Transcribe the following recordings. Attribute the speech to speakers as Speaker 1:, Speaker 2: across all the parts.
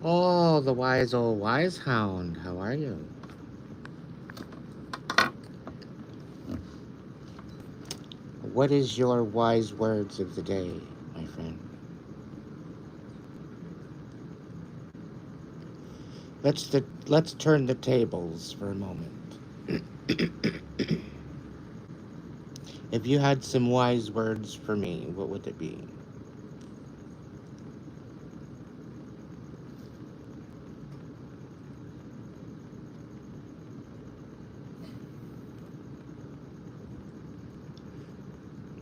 Speaker 1: Oh, the wise old wise hound. How are you? What is your wise words of the day, my friend? Let's turn the tables for a moment. If you had some wise words for me, what would it be?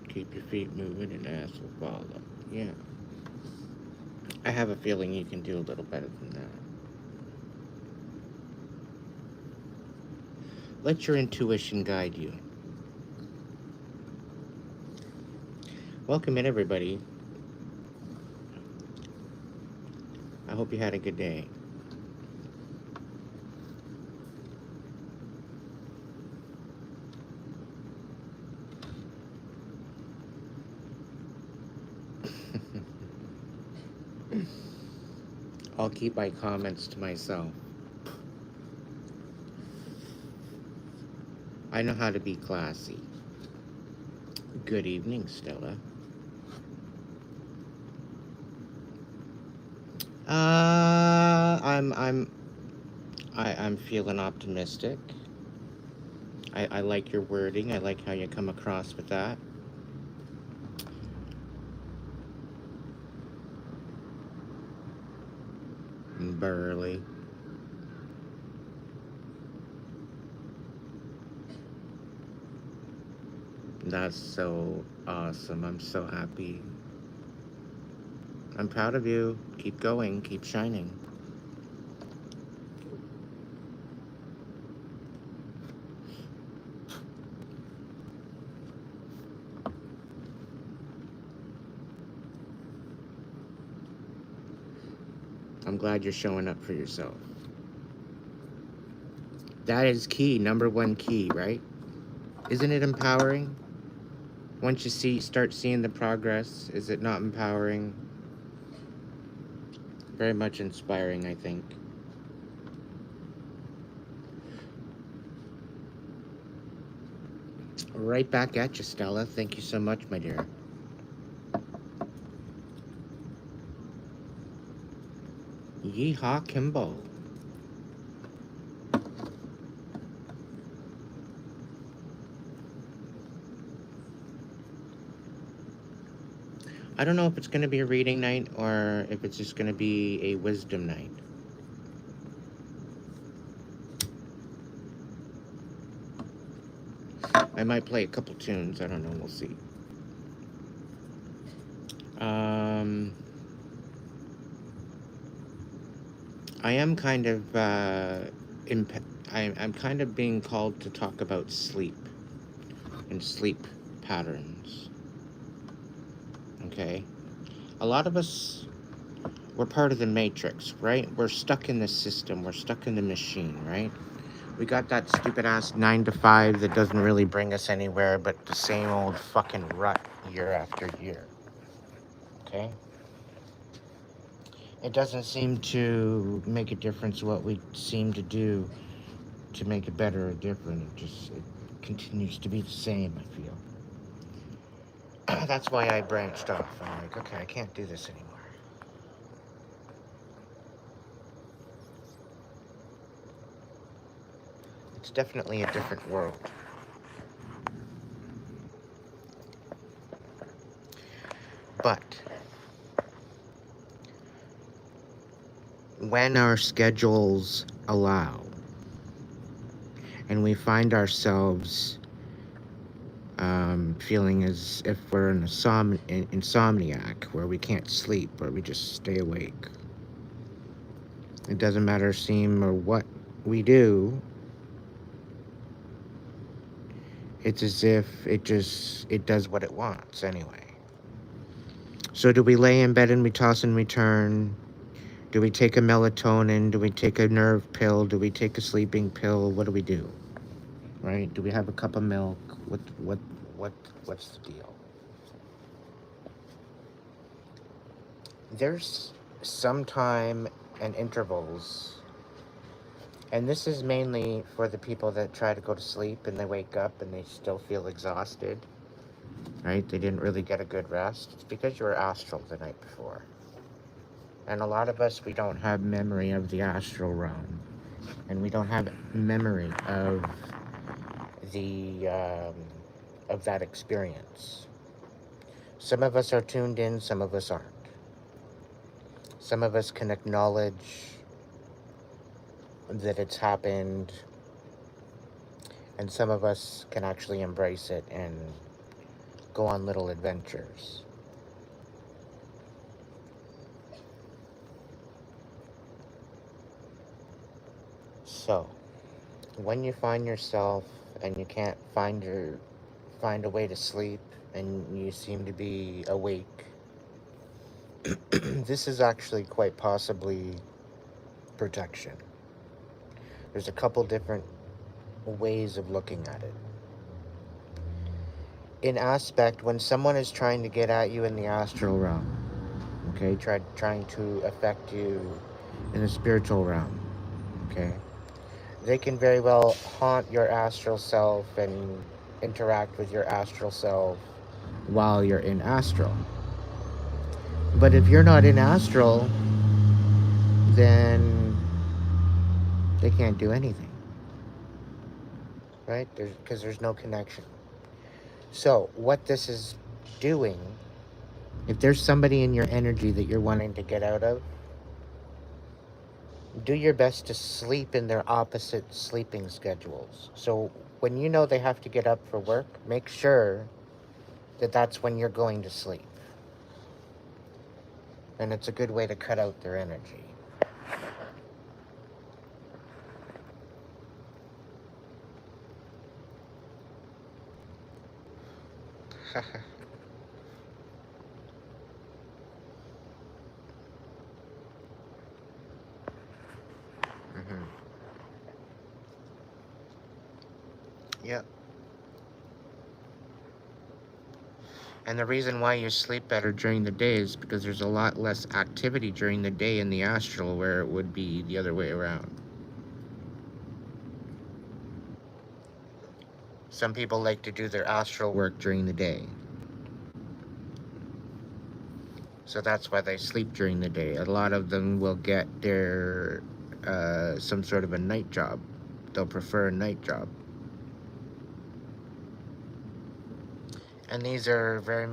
Speaker 1: Keep your feet moving and ass will follow. Yeah. I have a feeling you can do a little better than that. Let your intuition guide you. Welcome in, everybody. I hope you had a good day. I'll keep my comments to myself. I know how to be classy. Good evening, Stella. I'm feeling optimistic. I like your wording. I like how you come across with that. Burly. That's so awesome. I'm so happy. I'm proud of you. Keep going. Keep shining. I'm glad you're showing up for yourself. That is key. Number one key, right? Isn't it empowering? Once you start seeing the progress, is it not empowering? Very much inspiring, I think. Right back at you, Stella. Thank you so much, my dear. Yeehaw, Kimbo. I don't know if it's going to be a reading night or if it's just going to be a wisdom night. I might play a couple tunes. I don't know. We'll see. I am kind of I'm kind of being called to talk about sleep and sleep patterns. Okay, a lot of us, we're part of the matrix, right? We're stuck in the system. We're stuck in the machine, right? We got that stupid ass 9 to 5 that doesn't really bring us anywhere, but the same old fucking rut year after year. Okay? It doesn't seem to make a difference what we seem to do to make it better or different. It continues to be the same, I feel. That's why I branched off. I'm like, okay, I can't do this anymore. It's definitely a different world. But when our schedules allow and we find ourselves feeling as if we're an insomniac, where we can't sleep, where we just stay awake, it doesn't matter seem or what we do, it's as if it does what it wants anyway. So do we lay in bed and we toss and we turn? Do we take a melatonin? Do we take a nerve pill? Do we take a sleeping pill? What do we do? right? Do we have a cup of milk? What's the deal? There's some time and intervals, and this is mainly for the people that try to go to sleep and they wake up and they still feel exhausted, right? They didn't really get a good rest. It's because you were astral the night before. And a lot of us, we don't have memory of the astral realm, and we don't have memory of the of that experience. Some of us are tuned in, some of us aren't. Some of us can acknowledge that it's happened, and some of us can actually embrace it and go on little adventures. So, when you find yourself and you can't find a way to sleep and you seem to be awake, this is actually quite possibly protection. There's a couple different ways of looking at it. In aspect, when someone is trying to get at you in the astral realm, okay, trying to affect you in the spiritual realm, okay, they can very well haunt your astral self and interact with your astral self while you're in astral. But if you're not in astral, then they can't do anything, right? Because there's no connection. So what this is doing, if there's somebody in your energy that you're wanting to get out of, do your best to sleep in their opposite sleeping schedules. So when you know they have to get up for work, make sure that that's when you're going to sleep. And it's a good way to cut out their energy. Mm-hmm. Yep. And the reason why you sleep better during the day is because there's a lot less activity during the day in the astral, where it would be the other way around. Some people like to do their astral work during the day. So that's why they sleep during the day. A lot of them will get their some sort of a night job. They'll prefer a night job. And these are very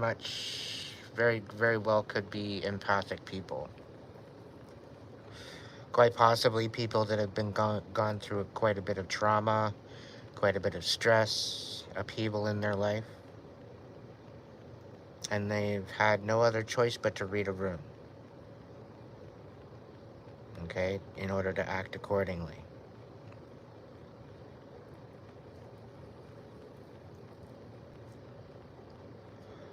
Speaker 1: well could be empathic people. Quite possibly people that have been gone through quite a bit of trauma, quite a bit of stress, upheaval in their life. And they've had no other choice but to read a room. Okay? In order to act accordingly.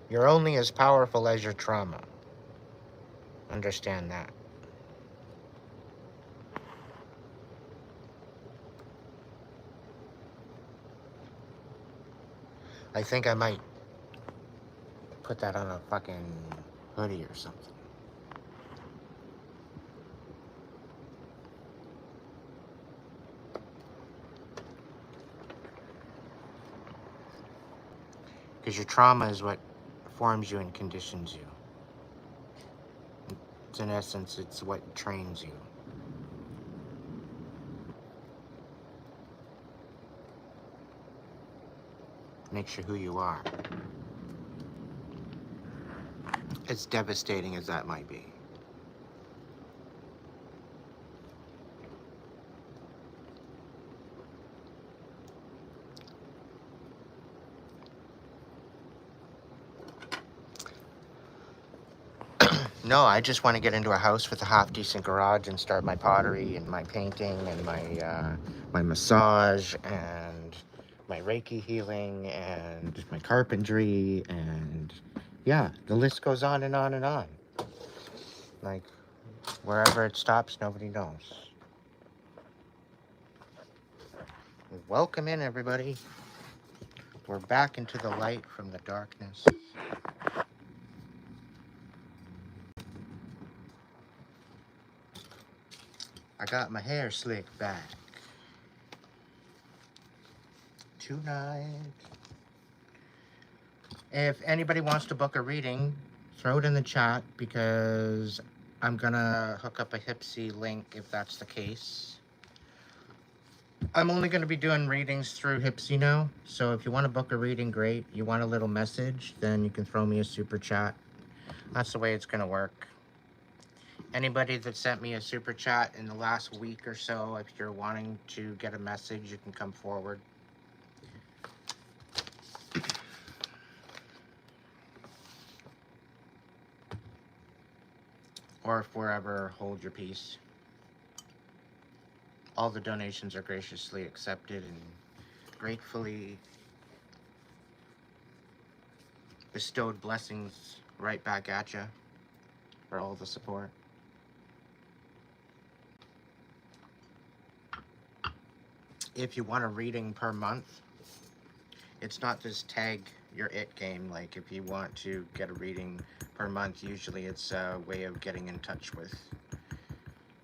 Speaker 1: You're only as powerful as your trauma. Understand that. I think I might put that on a fucking hoodie or something. Because your trauma is what forms you and conditions you. It's, in essence, it's what trains you. Makes you who you are. As devastating as that might be. No, I just want to get into a house with a half-decent garage and start my pottery and my painting and my massage and my Reiki healing and my carpentry, and yeah, the list goes on and on and on. Like, wherever it stops, nobody knows. Welcome in, everybody. We're back into the light from the darkness. I got my hair slicked back tonight. If anybody wants to book a reading, throw it in the chat because I'm gonna hook up a Hipsy link if that's the case. I'm only going to be doing readings through Hipsy now, so if you want to book a reading, great. You want a little message, then you can throw me a super chat. That's the way it's going to work. Anybody that sent me a super chat in the last week or so, if you're wanting to get a message, you can come forward. Or forever hold your peace. All the donations are graciously accepted and gratefully bestowed blessings right back at you for all the support. If you want a reading per month, it's not this tag your it game. Like if you want to get a reading per month, usually it's a way of getting in touch with.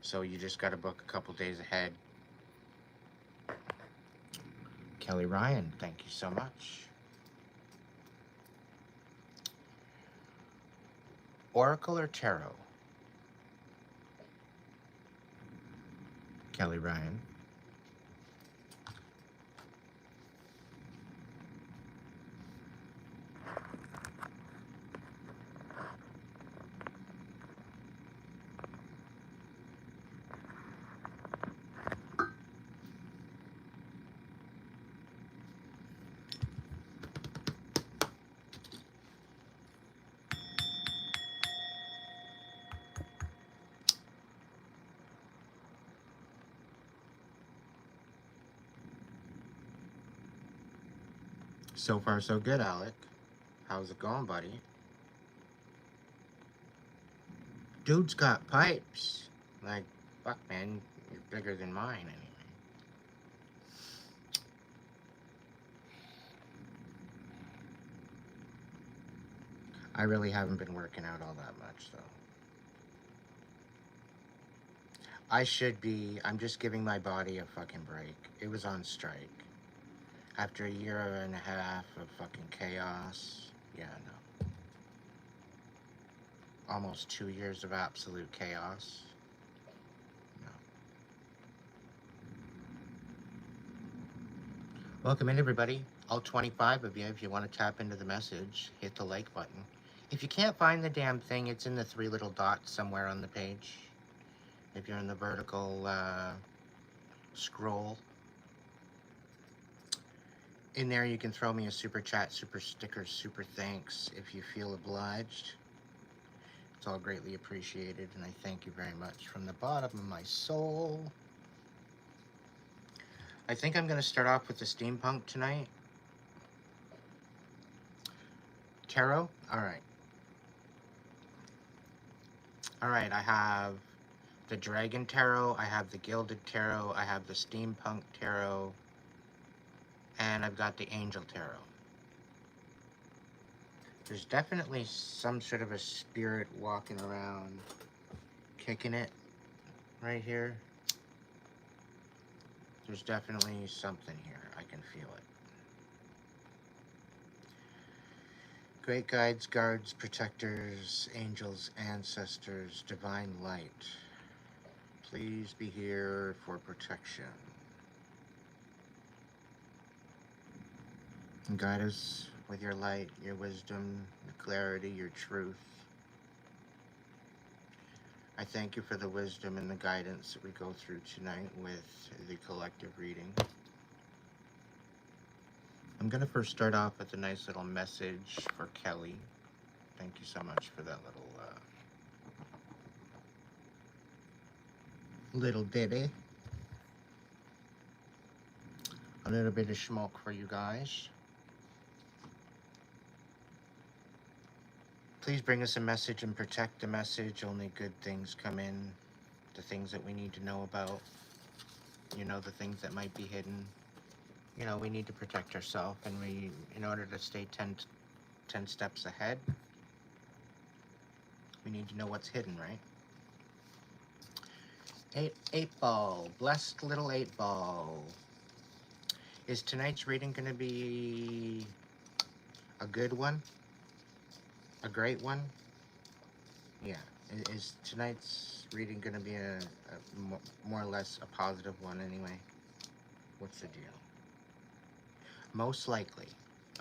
Speaker 1: So you just got to book a couple days ahead. Kelly Ryan, thank you so much. Oracle or Tarot? Kelly Ryan. So far, so good, Alec. How's it going, buddy? Dude's got pipes. Like, fuck, man, you're bigger than mine anyway. I really haven't been working out all that much, though. I should be. I'm just giving my body a fucking break. It was on strike. After a year and a half of fucking chaos. Yeah, no. Almost 2 years of absolute chaos. No. Welcome in, everybody. All 25 of you, if you want to tap into the message, hit the like button. If you can't find the damn thing, it's in the 3 little dots somewhere on the page. If you're in the vertical scroll. In there, you can throw me a super chat, super sticker, super thanks if you feel obliged. It's all greatly appreciated, and I thank you very much from the bottom of my soul. I think I'm going to start off with the steampunk tonight. Tarot? Alright. Alright, I have the Dragon Tarot, I have the Gilded Tarot, I have the Steampunk Tarot, and I've got the Angel Tarot. There's definitely some sort of a spirit walking around, kicking it right here. There's definitely something here. I can feel it. Great guides, guards, protectors, angels, ancestors, divine light. Please be here for protection. And guide us with your light, your wisdom, your clarity, your truth. I thank you for the wisdom and the guidance that we go through tonight with the collective reading. I'm going to first start off with a nice little message for Kelly. Thank you so much for that little ditty. A little bit of smoke for you guys. Please bring us a message and protect the message. Only good things come in. The things that we need to know about. You know, the things that might be hidden. You know, we need to protect ourselves, and in order to stay 10 steps ahead, we need to know what's hidden, right? Eight ball, blessed little 8 ball. Is tonight's reading going to be a good one? A great one? Yeah. Is tonight's reading going to be a more or less a positive one anyway? What's the deal? Most likely.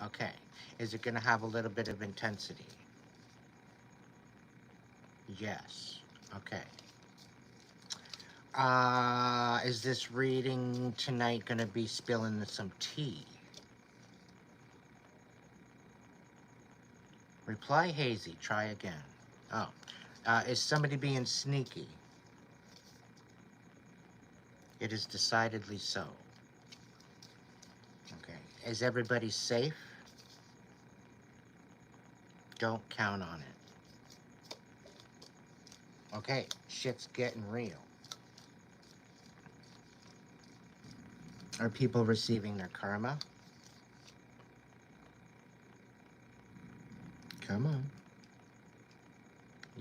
Speaker 1: Okay. Is it going to have a little bit of intensity? Yes. Okay. Is this reading tonight going to be spilling some tea? Reply hazy. Try again. Oh. Is somebody being sneaky? It is decidedly so. Okay. Is everybody safe? Don't count on it. Okay. Shit's getting real. Are people receiving their karma? Come on.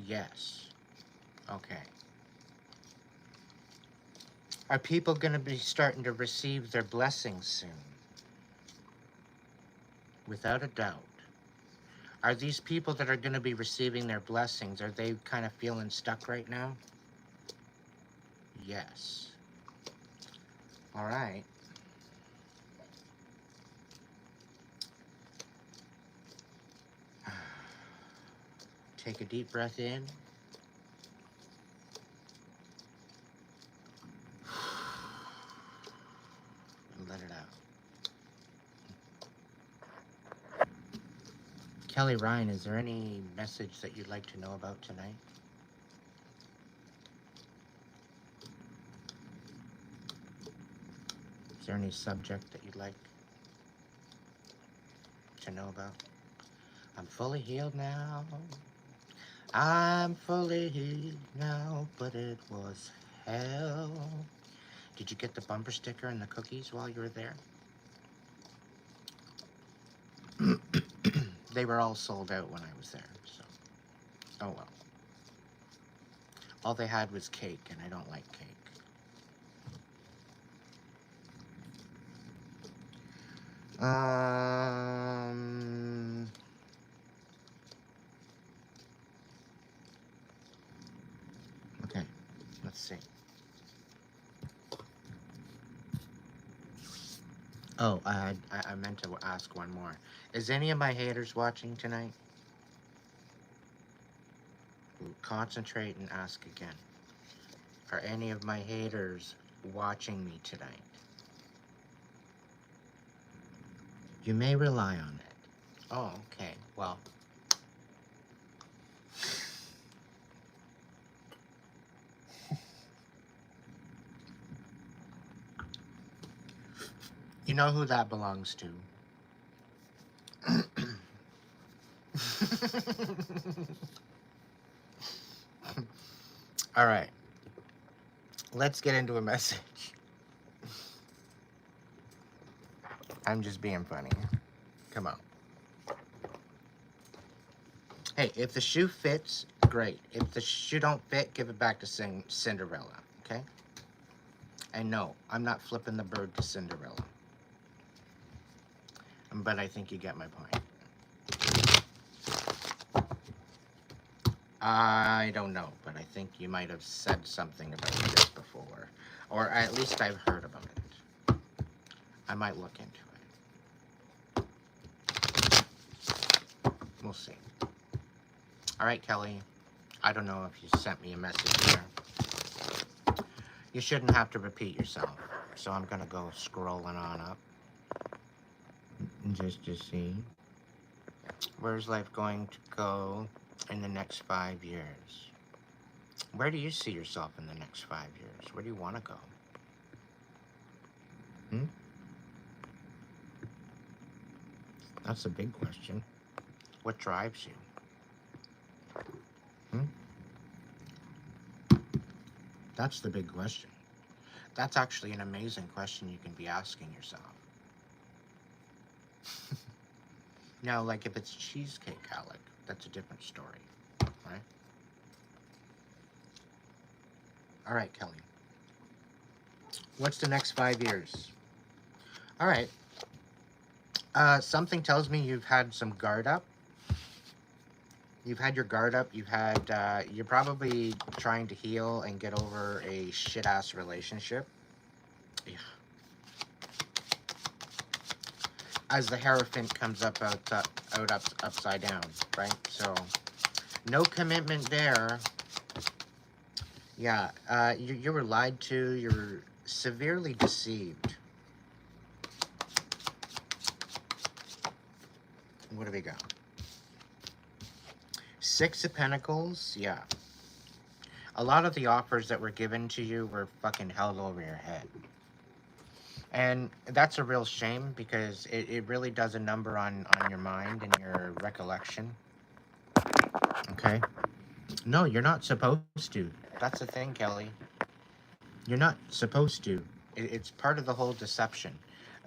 Speaker 1: Yes. Okay. Are people going to be starting to receive their blessings soon? Without a doubt. Are these people that are going to be receiving their blessings, are they kind of feeling stuck right now? Yes. All right. Take a deep breath in. And let it out. Kelly Ryan, is there any message that you'd like to know about tonight? Is there any subject that you'd like to know about? I'm fully healed now. I'm fully healed now, but it was hell. Did you get the bumper sticker and the cookies while you were there? They were all sold out when I was there, so. Oh well. All they had was cake, and I don't like cake. Okay, let's see. Oh, I meant to ask one more. Is any of my haters watching tonight? Concentrate and ask again. Are any of my haters watching me tonight? You may rely on it. Oh, okay. Well. You know who that belongs to? All right. Let's get into a message. I'm just being funny. Come on. Hey, if the shoe fits, great. If the shoe don't fit, give it back to Cinderella, okay? And no, I'm not flipping the bird to Cinderella. But I think you get my point. I don't know, but I think you might have said something about this before. Or at least I've heard about it. I might look into it. We'll see. All right, Kelly. I don't know if you sent me a message here. You shouldn't have to repeat yourself. So I'm going to go scrolling on up. Just to see. Where's life going to go in the next 5 years? Where do you see yourself in the next 5 years? Where do you want to go? That's a big question. What drives you? That's the big question. That's actually an amazing question you can be asking yourself. Now, like if it's cheesecake, Alec, that's a different story, right? All right, Kelly. What's the next 5 years? All right. Something tells me you've had some guard up. You've had your guard up. You're probably trying to heal and get over a shit ass relationship. Yeah. As the Hierophant comes upside down, right? So, no commitment there. Yeah, you were lied to. You were severely deceived. What do we got? Six of Pentacles, yeah. A lot of the offers that were given to you were fucking held over your head. And that's a real shame because it really does a number on your mind and your recollection. Okay? No, you're not supposed to. That's the thing, Kelly. You're not supposed to. It's part of the whole deception.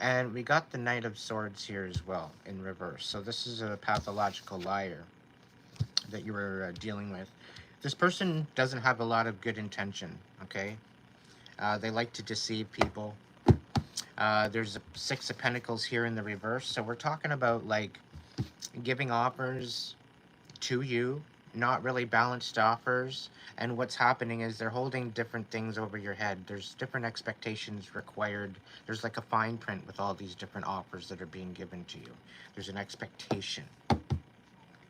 Speaker 1: And we got the Knight of Swords here as well in reverse. So this is a pathological liar that you were dealing with. This person doesn't have a lot of good intention, okay? They like to deceive people. There's a Six of Pentacles here in the reverse. So we're talking about like giving offers to you, not really balanced offers. And what's happening is they're holding different things over your head. There's different expectations required. There's like a fine print with all these different offers that are being given to you. There's an expectation.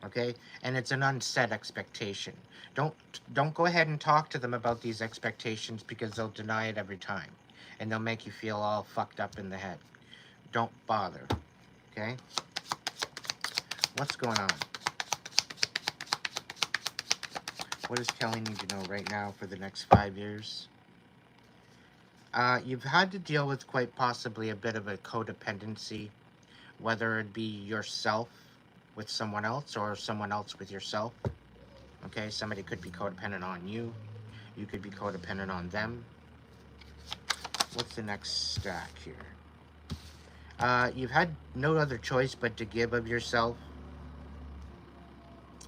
Speaker 1: Okay, and it's an unset expectation. Don't go ahead and talk to them about these expectations because they'll deny it every time, and they'll make you feel all fucked up in the head. Don't bother. Okay, what's going on? What does Kelly need to know right now for the next 5 years? You've had to deal with quite possibly a bit of a codependency, whether it be yourself with someone else or someone else with yourself. Okay, somebody could be codependent on you. You could be codependent on them. What's the next stack here? You've had no other choice but to give of yourself.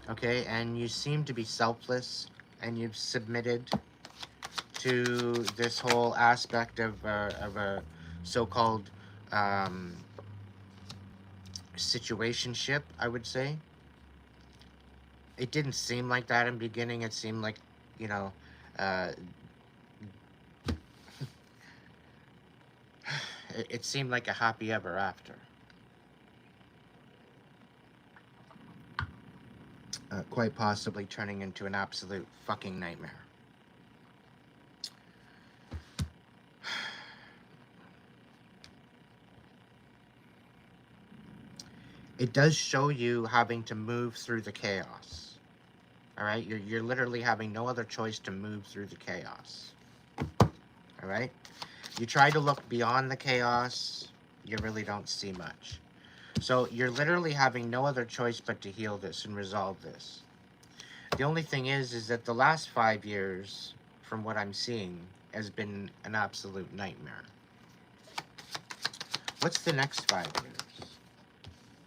Speaker 1: Okay, and you seem to be selfless, and you've submitted to this whole aspect of a so-called situationship, I would say. It didn't seem like that in the beginning. It seemed like, you know, it seemed like a happy ever after. Quite possibly turning into an absolute fucking nightmare. It does show you having to move through the chaos. All right, you're literally having no other choice to move through the chaos. All right, you try to look beyond the chaos, you really don't see much. So you're literally having no other choice but to heal this and resolve this. The only thing is that the last 5 years, from what I'm seeing, has been an absolute nightmare. What's the next 5 years?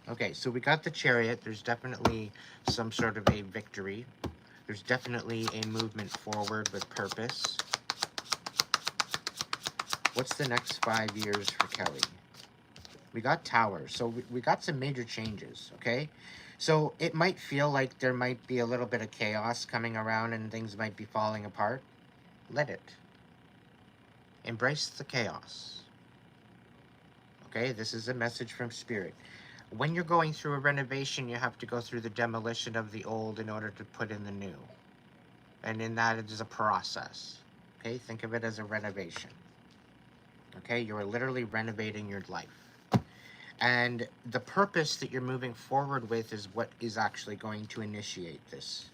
Speaker 1: Okay, so we got the Chariot. There's definitely some sort of a victory. There's definitely a movement forward with purpose. What's the next 5 years for Kelly? We got Tower. So we got some major changes, okay? So it might feel like there might be a little bit of chaos coming around and things might be falling apart. Let it. Embrace the chaos. Okay, this is a message from Spirit. When you're going through a renovation, you have to go through the demolition of the old in order to put in the new. And in that, it is a process. Okay, think of it as a renovation. Okay, you're literally renovating your life. And the purpose that you're moving forward with is what is actually going to initiate this.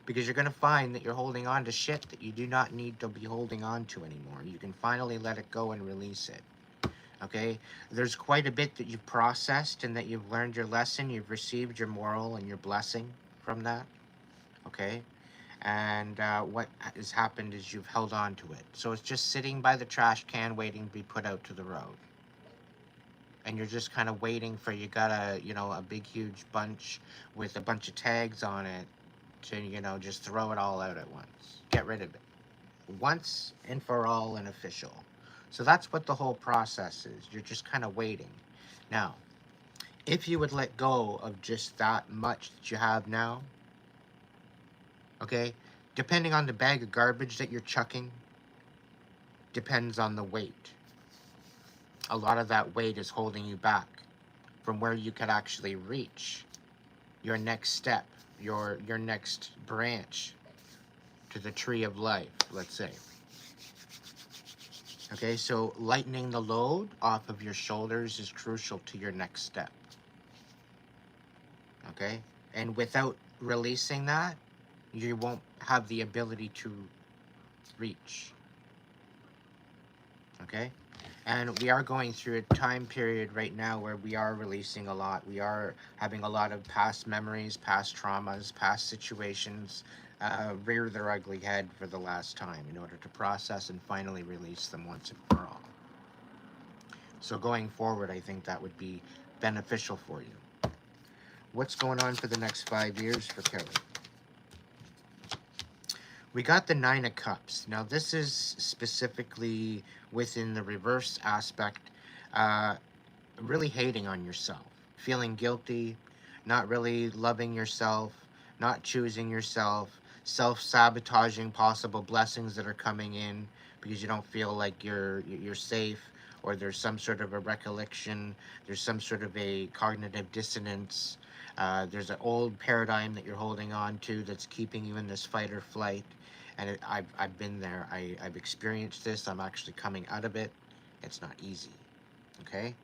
Speaker 1: Because you're going to find that you're holding on to shit that you do not need to be holding on to anymore. You can finally let it go and release it. Okay, there's quite a bit that you've processed and that you've learned your lesson. You've received your moral and your blessing from that. Okay, and what has happened is you've held on to it. So it's just sitting by the trash can waiting to be put out to the road. and you're just kind of waiting for, you got a, you know, a big huge bunch with a bunch of tags on it to, you know, just throw it all out at once. Get rid of it. Once and for all and official. So that's what the whole process is. You're just kind of waiting. Now, if you would let go of just that much that you have now, okay, depending on the bag of garbage that you're chucking, depends on the weight. A lot of that weight is holding you back from where you could actually reach your next step, your next branch to the tree of life, let's say. Okay, so lightening the load off of your shoulders is crucial to your next step. Okay, and without releasing that, you won't have the ability to reach. Okay, and we are going through a time period right now where we are releasing a lot. We are having a lot of past memories, past traumas, past situations rear their ugly head for the last time in order to process and finally release them once and for all. So going forward, I think that would be beneficial for you. What's going on for the next 5 years for Kelly? We got the Nine of Cups. Now, this is specifically within the reverse aspect, really hating on yourself, feeling guilty, not really loving yourself, not choosing yourself, self-sabotaging possible blessings that are coming in because you don't feel like you're safe, or there's some sort of a recollection, there's some sort of a cognitive dissonance, there's an old paradigm that you're holding on to that's keeping you in this fight or flight. And I've been there. I've experienced this. I'm actually coming out of it. It's not easy. Okay?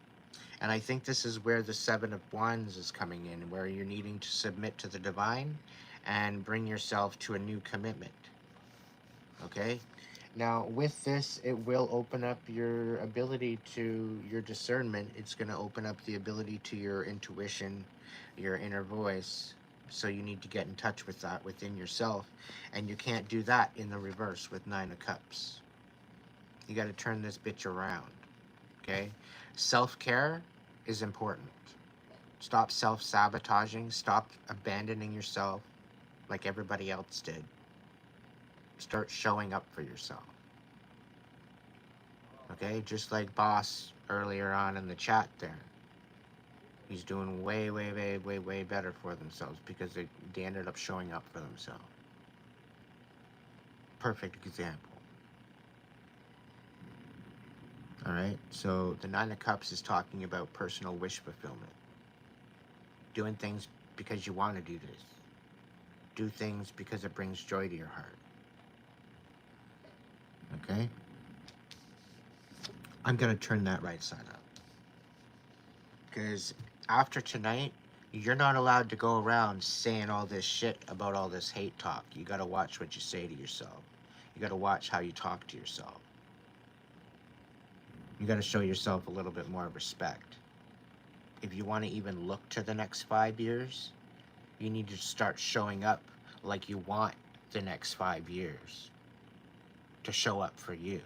Speaker 1: And I think this is where the Seven of Wands is coming in, where you're needing to submit to the divine and bring yourself to a new commitment. Okay? Now, with this, it will open up your ability to your discernment. It's going to open up the ability to your intuition, your inner voice. So you need to get in touch with that within yourself. And you can't do that in the reverse with Nine of Cups. You got to turn this bitch around. Okay? Self-care is important. Stop self-sabotaging. Stop abandoning yourself like everybody else did. Start showing up for yourself. Okay? Just like Boss earlier on in the chat there. He's doing way, way, way, way, way better for themselves because they ended up showing up for themselves. Perfect example. Alright, so the Nine of Cups is talking about personal wish fulfillment. Doing things because you want to do this. Do things because it brings joy to your heart. Okay? I'm going to turn that right side up. Because after tonight, you're not allowed to go around saying all this shit about all this hate talk. You got to watch what you say to yourself. You got to watch how you talk to yourself. You got to show yourself a little bit more respect. If you want to even look to the next 5 years, you need to start showing up like you want the next 5 years to show up for you.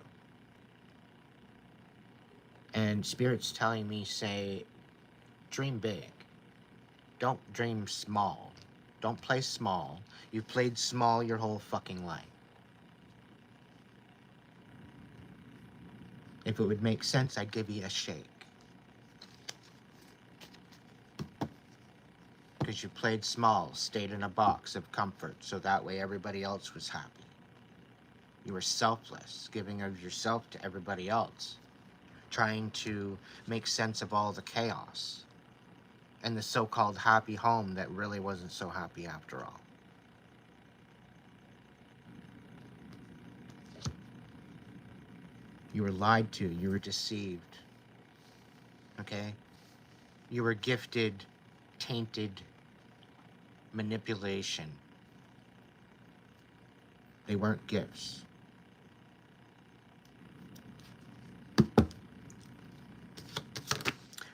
Speaker 1: And Spirit's telling me, say, dream big. Don't dream small. Don't play small. You've played small your whole fucking life. If it would make sense, I'd give you a shake. Because you played small, stayed in a box of comfort, so that way everybody else was happy. You were selfless, giving of yourself to everybody else, trying to make sense of all the chaos and the so-called happy home that really wasn't so happy after all. You were lied to. You were deceived. Okay? You were gifted, tainted manipulation. They weren't gifts.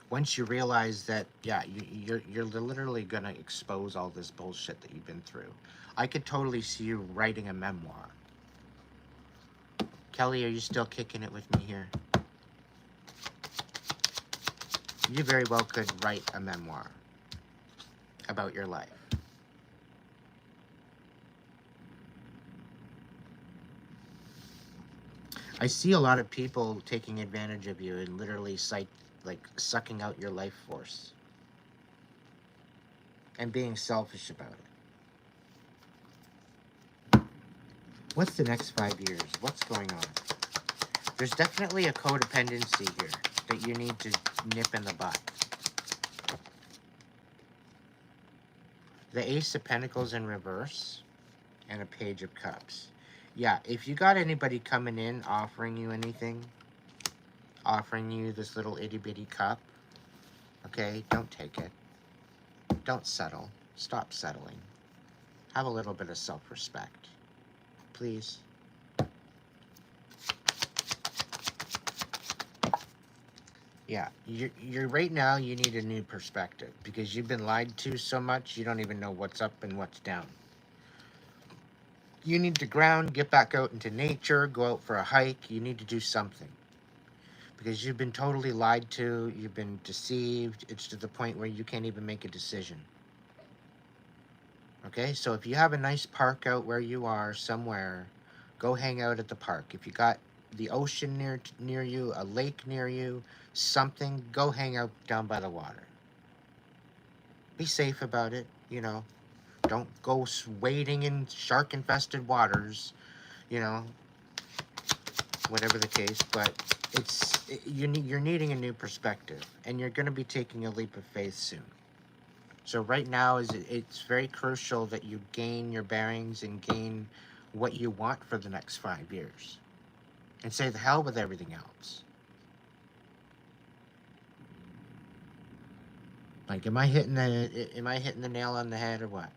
Speaker 1: Once you realize that, yeah, you're literally going to expose all this bullshit that you've been through. I could totally see you writing a memoir. Kelly, are you still kicking it with me here? You very well could write a memoir about your life. I see a lot of people taking advantage of you and literally like sucking out your life force and being selfish about it. What's the next 5 years? What's going on? There's definitely a codependency here that you need to nip in the butt. The Ace of Pentacles in reverse and a Page of Cups. Yeah, if you got anybody coming in offering you anything, offering you this little itty-bitty cup, okay, don't take it. Don't settle. Stop settling. Have a little bit of self-respect. Please. Yeah, you're right now, you need a new perspective because you've been lied to so much, you don't even know what's up and what's down. You need to ground, get back out into nature, go out for a hike. You need to do something because you've been totally lied to. You've been deceived. It's to the point where you can't even make a decision. Okay, so if you have a nice park out where you are somewhere, go hang out at the park. If you got the ocean near you, a lake near you, something, go hang out down by the water. Be safe about it, you know. Don't go wading in shark-infested waters, you know, whatever the case. But you're needing a new perspective, and you're going to be taking a leap of faith soon. So right now it's very crucial that you gain your bearings and gain what you want for the next 5 years, and say the hell with everything else. Like, am I hitting the nail on the head or what?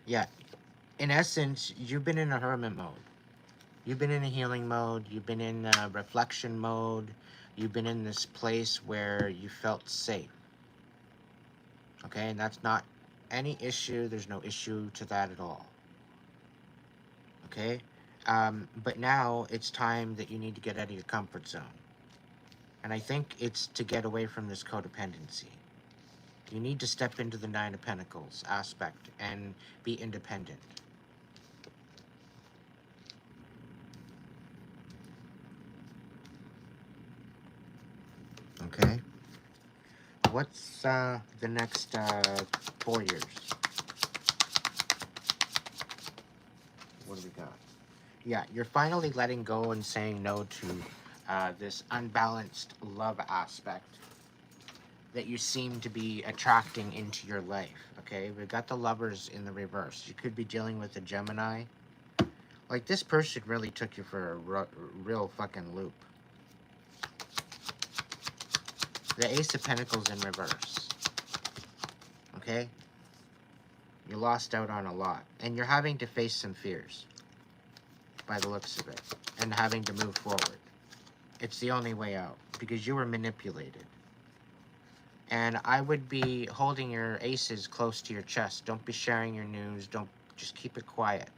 Speaker 1: Yeah, in essence, you've been in a hermit mode. You've been in a healing mode. You've been in a reflection mode. You've been in this place where you felt safe. Okay, and that's not any issue. There's no issue to that at all. Okay, but now it's time that you need to get out of your comfort zone. And I think it's to get away from this codependency. You need to step into the Nine of Pentacles aspect and be independent. Okay? What's the next 4 years? What do we got? Yeah, you're finally letting go and saying no to this unbalanced love aspect that you seem to be attracting into your life, okay? We've got the Lovers in the reverse. You could be dealing with a Gemini. Like, this person really took you for a real fucking loop. The Ace of Pentacles in reverse, okay? You lost out on a lot, and you're having to face some fears, by the looks of it, and having to move forward. It's the only way out, because you were manipulated. And I would be holding your aces close to your chest. Don't be sharing your news. Just keep it quiet.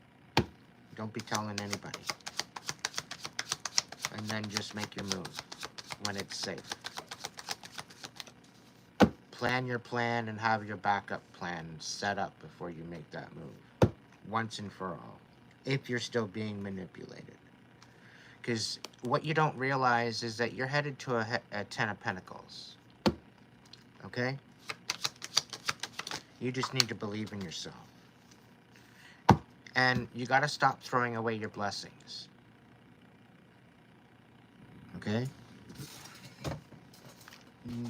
Speaker 1: Don't be telling anybody. And then just make your move when it's safe. Plan your plan and have your backup plan set up before you make that move. Once and for all. If you're still being manipulated. Because what you don't realize is that you're headed to a Ten of Pentacles. Okay? You just need to believe in yourself. And you got to stop throwing away your blessings. Okay?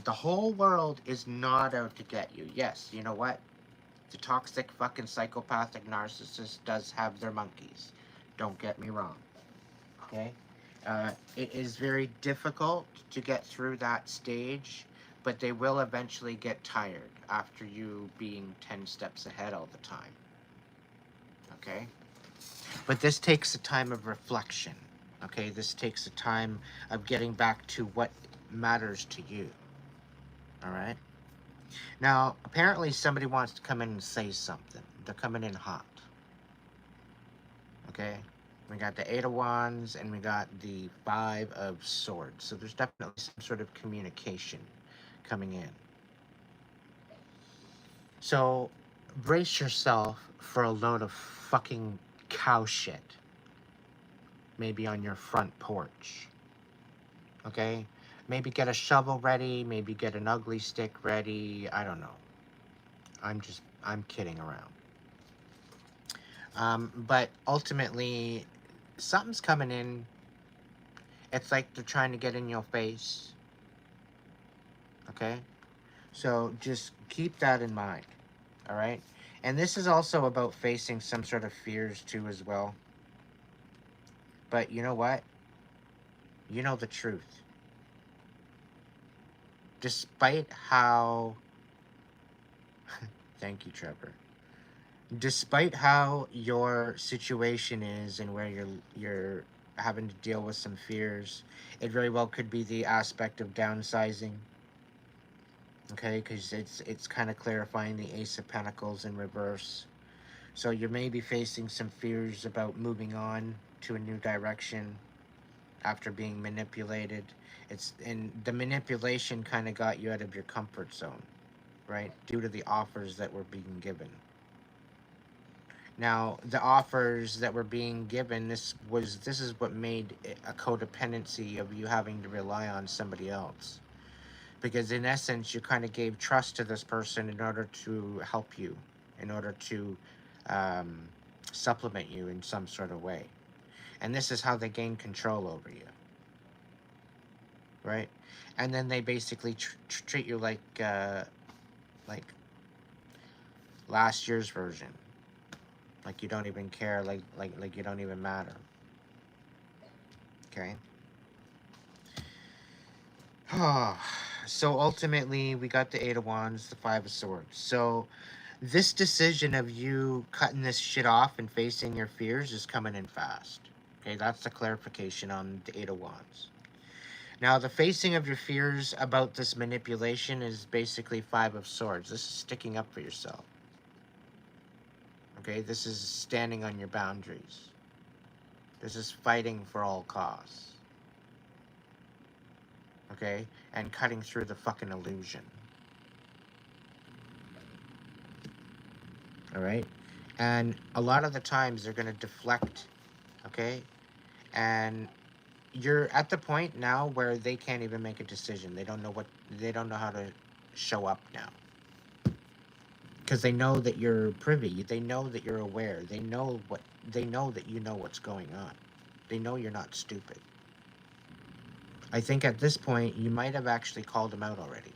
Speaker 1: The whole world is not out to get you. Yes, you know what? The toxic fucking psychopathic narcissist does have their monkeys. Don't get me wrong. Okay? It is very difficult to get through that stage, but they will eventually get tired after you being 10 steps ahead all the time. Okay? But this takes a time of reflection. Okay? This takes a time of getting back to what matters to you. Alright? Now, apparently somebody wants to come in and say something. They're coming in hot. Okay? We got the Eight of Wands, and we got the Five of Swords. So there's definitely some sort of communication coming in. So brace yourself for a load of fucking cow shit. Maybe on your front porch. Okay? Maybe get a shovel ready. Maybe get an ugly stick ready. I don't know. I'm kidding around. But ultimately, something's coming in. It's like they're trying to get in your face. Okay? So just keep that in mind. All right? And this is also about facing some sort of fears too as well. But you know what? You know the truth. Despite how thank you, Trevor. Despite how your situation is and where you're having to deal with some fears, it very well could be the aspect of downsizing. Okay, because it's kind of clarifying the Ace of Pentacles in reverse. So you may be facing some fears about moving on to a new direction after being manipulated. And the manipulation kind of got you out of your comfort zone, right? Due to the offers that were being given. Now, the offers that were being given, this is what made it a codependency of you having to rely on somebody else. Because in essence, you kind of gave trust to this person in order to help you, in order to supplement you in some sort of way. And this is how they gain control over you. Right? And then they basically treat you like last year's version. Like you don't even care, like you don't even matter. Okay? So ultimately, we got the Eight of Wands, the Five of Swords. So this decision of you cutting this shit off and facing your fears is coming in fast. Okay, that's the clarification on the Eight of Wands. Now, the facing of your fears about this manipulation is basically Five of Swords. This is sticking up for yourself. Okay, this is standing on your boundaries. This is fighting for all costs. Okay, and cutting through the fucking illusion. All right, and a lot of the times they're going to deflect. Okay, and you're at the point now where they can't even make a decision. They don't know how to show up now, because they know that you're privy. They know that you're aware. They know that you know what's going on. They know you're not stupid. I think at this point you might have actually called them out already.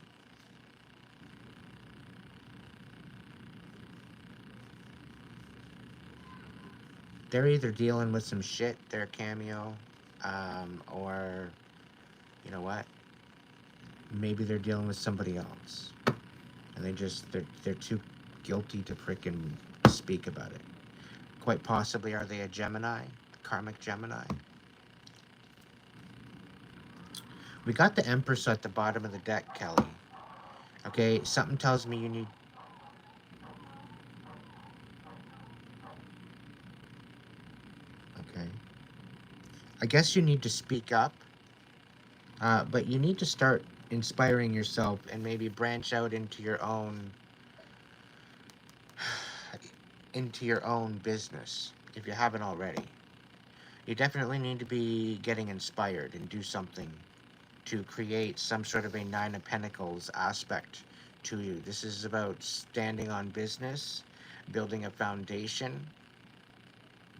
Speaker 1: They're either dealing with some shit, their cameo, or you know what? Maybe they're dealing with somebody else, and they're too guilty to frickin' speak about it. Quite possibly, are they a Gemini, Karmic Gemini? We got the Empress at the bottom of the deck, Kelly. Okay, something tells me you need. Okay. I guess you need to speak up, but you need to start inspiring yourself and maybe branch out into your own business if you haven't already. You definitely need to be getting inspired and do something to create some sort of a Nine of Pentacles aspect to you. This is about standing on business, building a foundation,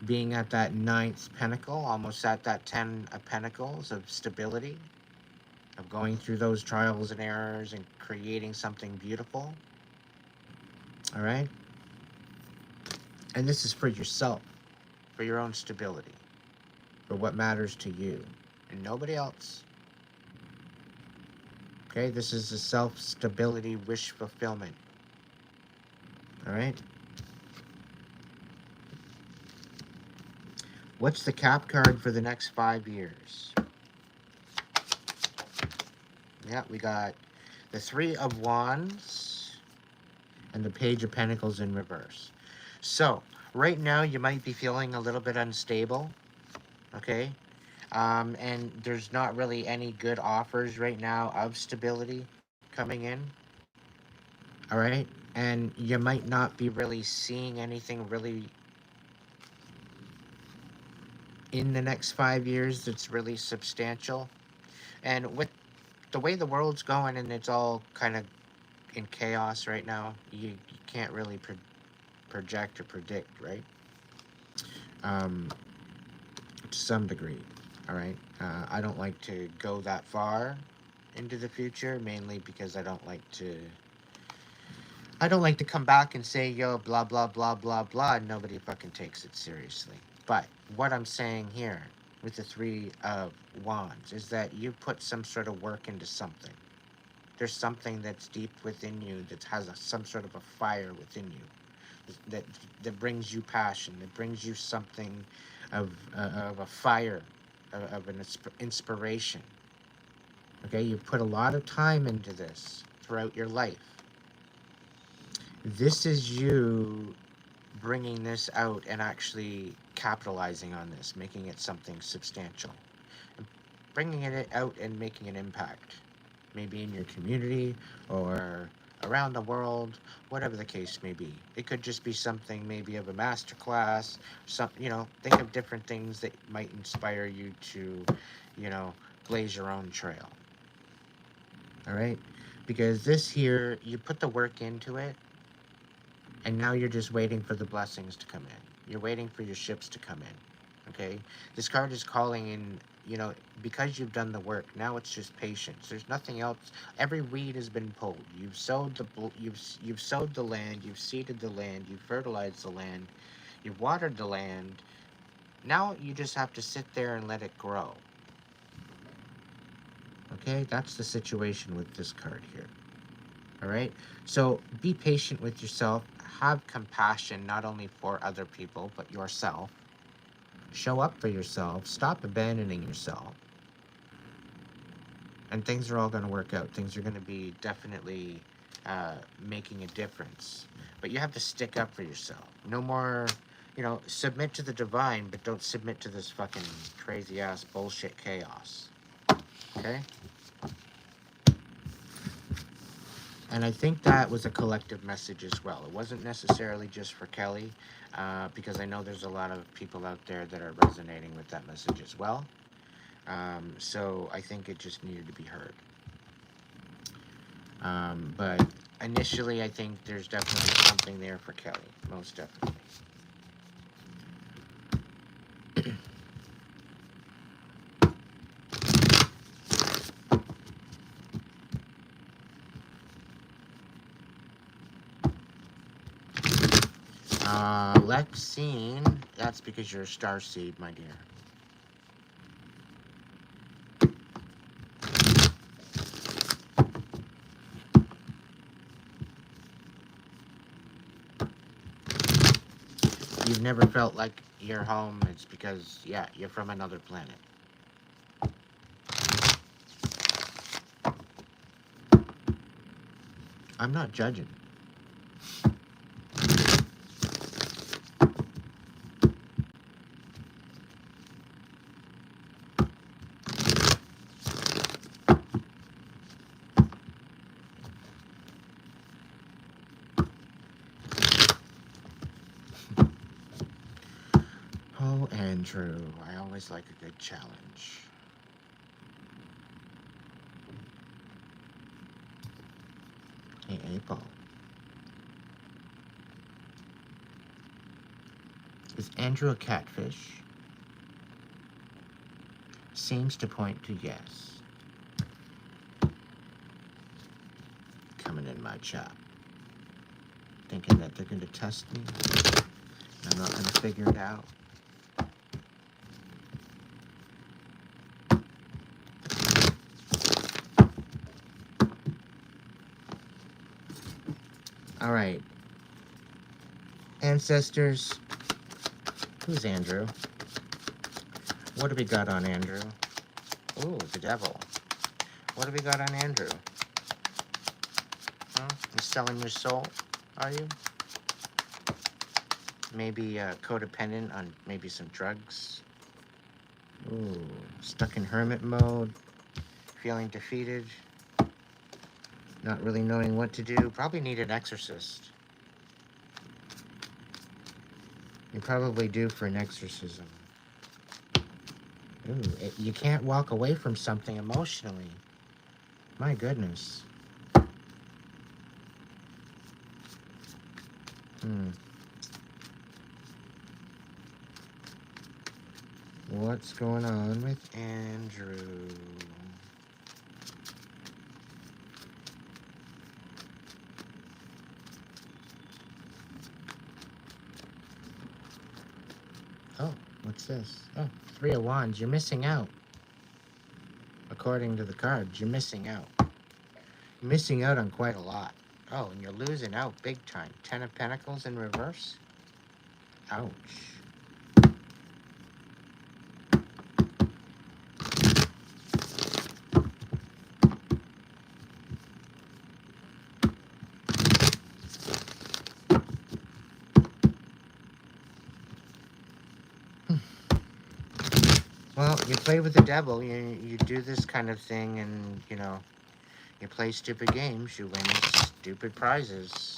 Speaker 1: being at that ninth pentacle, almost at that 10 of Pentacles of stability, of going through those trials and errors and creating something beautiful. All right? And this is for yourself, for your own stability, for what matters to you and nobody else. Okay, this is a self-stability wish fulfillment. All right? What's the cap card for the next 5 years? Yeah, we got the Three of Wands and the Page of Pentacles in reverse. So, right now you might be feeling a little bit unstable. Okay? And there's not really any good offers right now of stability coming in. All right? And you might not be really seeing anything really in the next 5 years that's really substantial. And with the way the world's going and it's all kind of in chaos right now, you can't really project or predict, right? Um, to some degree. All right. I don't like to go that far into the future, mainly because I don't like to. I don't like to come back and say, yo, blah, blah, blah, blah, blah, and nobody fucking takes it seriously. But what I'm saying here with the Three of Wands is that you put some sort of work into something. There's something that's deep within you that has some sort of a fire within you that brings you passion, that brings you something of a fire, of an inspiration. Okay, you put a lot of time into this throughout your life. This is you bringing this out and actually capitalizing on this, making it something substantial, and bringing it out and making an impact, maybe in your community or around the world, whatever the case may be. It could just be something maybe of a master class, think of different things that might inspire you to, you know, blaze your own trail. All right? Because this here, you put the work into it, and now you're just waiting for the blessings to come in. You're waiting for your ships to come in. Okay? This card is calling in, because you've done the work, now it's just patience. There's nothing else. Every weed has been pulled. You've sowed the land, you've seeded the land, you've fertilized the land, you've watered the land. Now you just have to sit there and let it grow. Okay? That's the situation with this card here. All right? So be patient with yourself. Have compassion not only for other people, but yourself. Show up for yourself. Stop abandoning yourself. And things are all going to work out. Things are going to be definitely making a difference. But you have to stick up for yourself. No more, submit to the divine, but don't submit to this fucking crazy ass bullshit chaos. Okay? And I think that was a collective message as well. It wasn't necessarily just for Kelly, because I know there's a lot of people out there that are resonating with that message as well. So I think it just needed to be heard. But initially, I think there's definitely something there for Kelly, most definitely. Lexine, that's because you're a star seed, my dear. You've never felt like you're home, it's because, yeah, you're from another planet. I'm not judging. Oh, Andrew, I always like a good challenge. Hey, April. Is Andrew a catfish? Seems to point to yes. Coming in my chat. Thinking that they're going to test me. I'm not going to figure it out. All right. Ancestors. Who's Andrew? What do we got on Andrew? Ooh, the devil. What do we got on Andrew? Huh? You selling your soul, are you? Maybe codependent on maybe some drugs? Ooh, stuck in hermit mode, feeling defeated, not really knowing what to do. Probably need an exorcist. You probably do for an exorcism. Ooh, you can't walk away from something emotionally. My goodness. What's going on with Andrew? Oh, what's this? Oh, 3 of Wands. You're missing out. According to the cards, you're missing out. You're missing out on quite a lot. Oh, and you're losing out big time. 10 of Pentacles in reverse? Ouch. Well, you play with the devil. You do this kind of thing and, you know, you play stupid games. You win stupid prizes.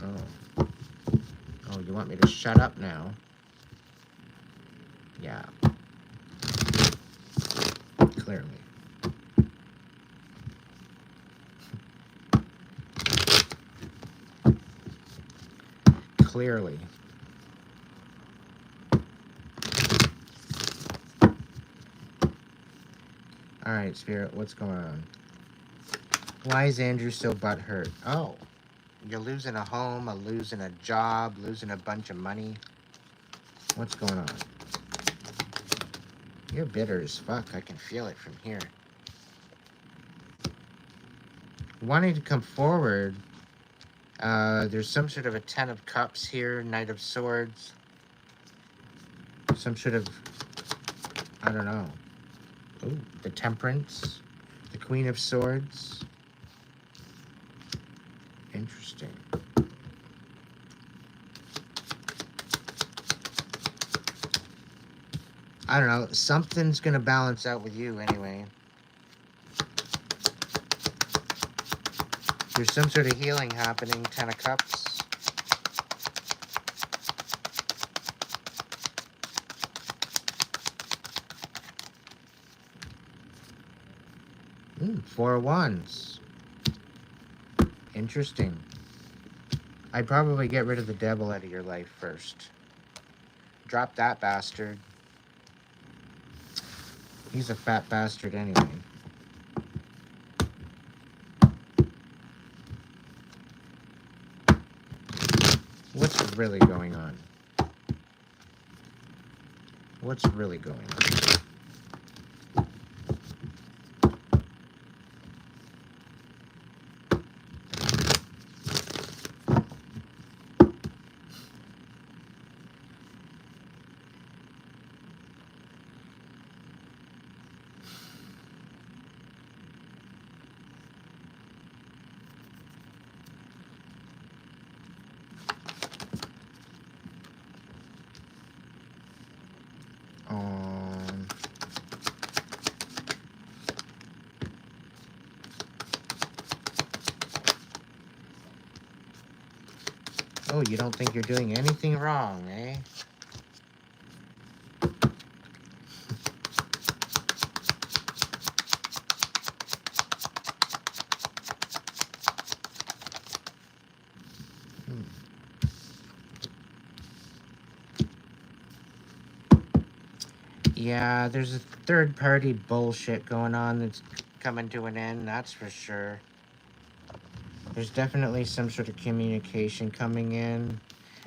Speaker 1: Oh. Oh, you want me to shut up now? Yeah. Clearly. Clearly. Alright, Spirit, what's going on? Why is Andrew so butthurt? Oh, you're losing a home, losing a job, losing a bunch of money. What's going on? You're bitter as fuck. I can feel it from here. Wanting to come forward. There's some sort of a 10 of Cups here, Knight of Swords. Some sort of, I don't know. Ooh, the Temperance. The Queen of Swords. Interesting. I don't know. Something's going to balance out with you anyway. There's some sort of healing happening. 10 of Cups. Ooh, 4 of Wands. Interesting. I'd probably get rid of the devil out of your life first. Drop that bastard. He's a fat bastard anyway. What's really going on? What's really going on? Oh, you don't think you're doing anything wrong, eh? Yeah, there's a third-party bullshit going on that's coming to an end, that's for sure. There's definitely some sort of communication coming in,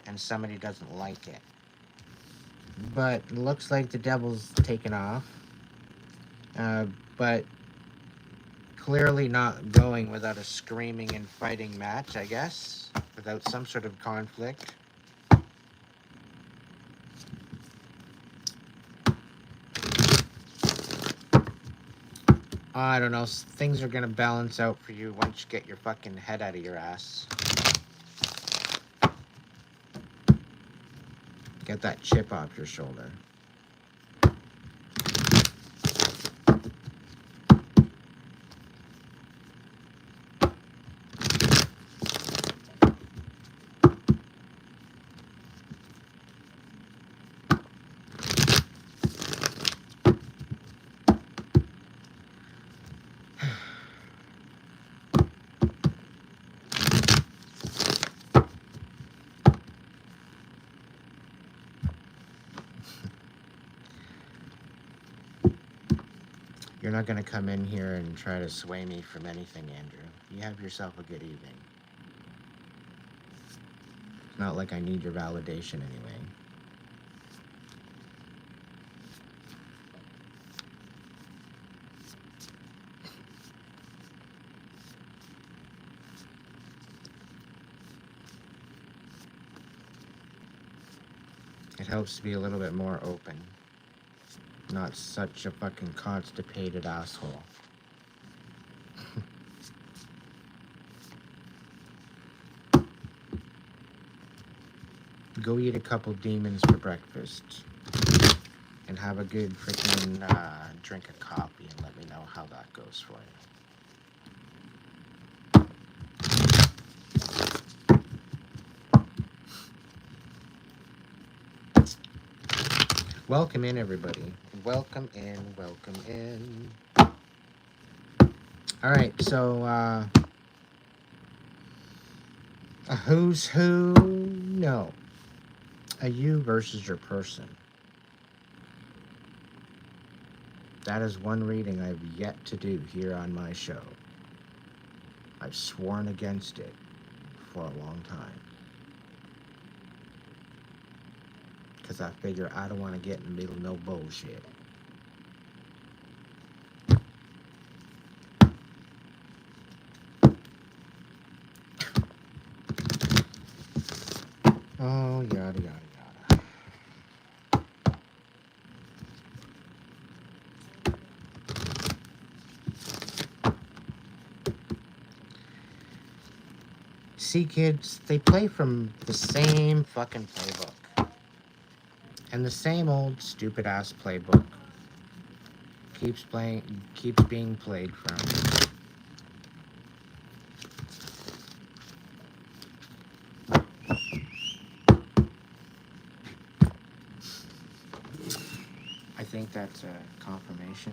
Speaker 1: and somebody doesn't like it. But it looks like the devil's taken off. But clearly not going without a screaming and fighting match, I guess. Without some sort of conflict. I don't know. Things are gonna balance out for you once you get your fucking head out of your ass. Get that chip off your shoulder. You're not going to come in here and try to sway me from anything, Andrew. You have yourself a good evening. It's not like I need your validation anyway. It helps to be a little bit more open. Not such a fucking constipated asshole. Go eat a couple demons for breakfast. And have a good freaking drink of coffee and let me know how that goes for you. Welcome in, everybody. Welcome in, welcome in. All right, so a who's who? No. A you versus your person. That is one reading I've yet to do here on my show. I've sworn against it for a long time. Because I figure I don't want to get in the middle of no bullshit. Oh, yada, yada, yada. See, kids, they play from the same fucking playbook. And the same old stupid-ass playbook keeps being played from. I think that's a confirmation.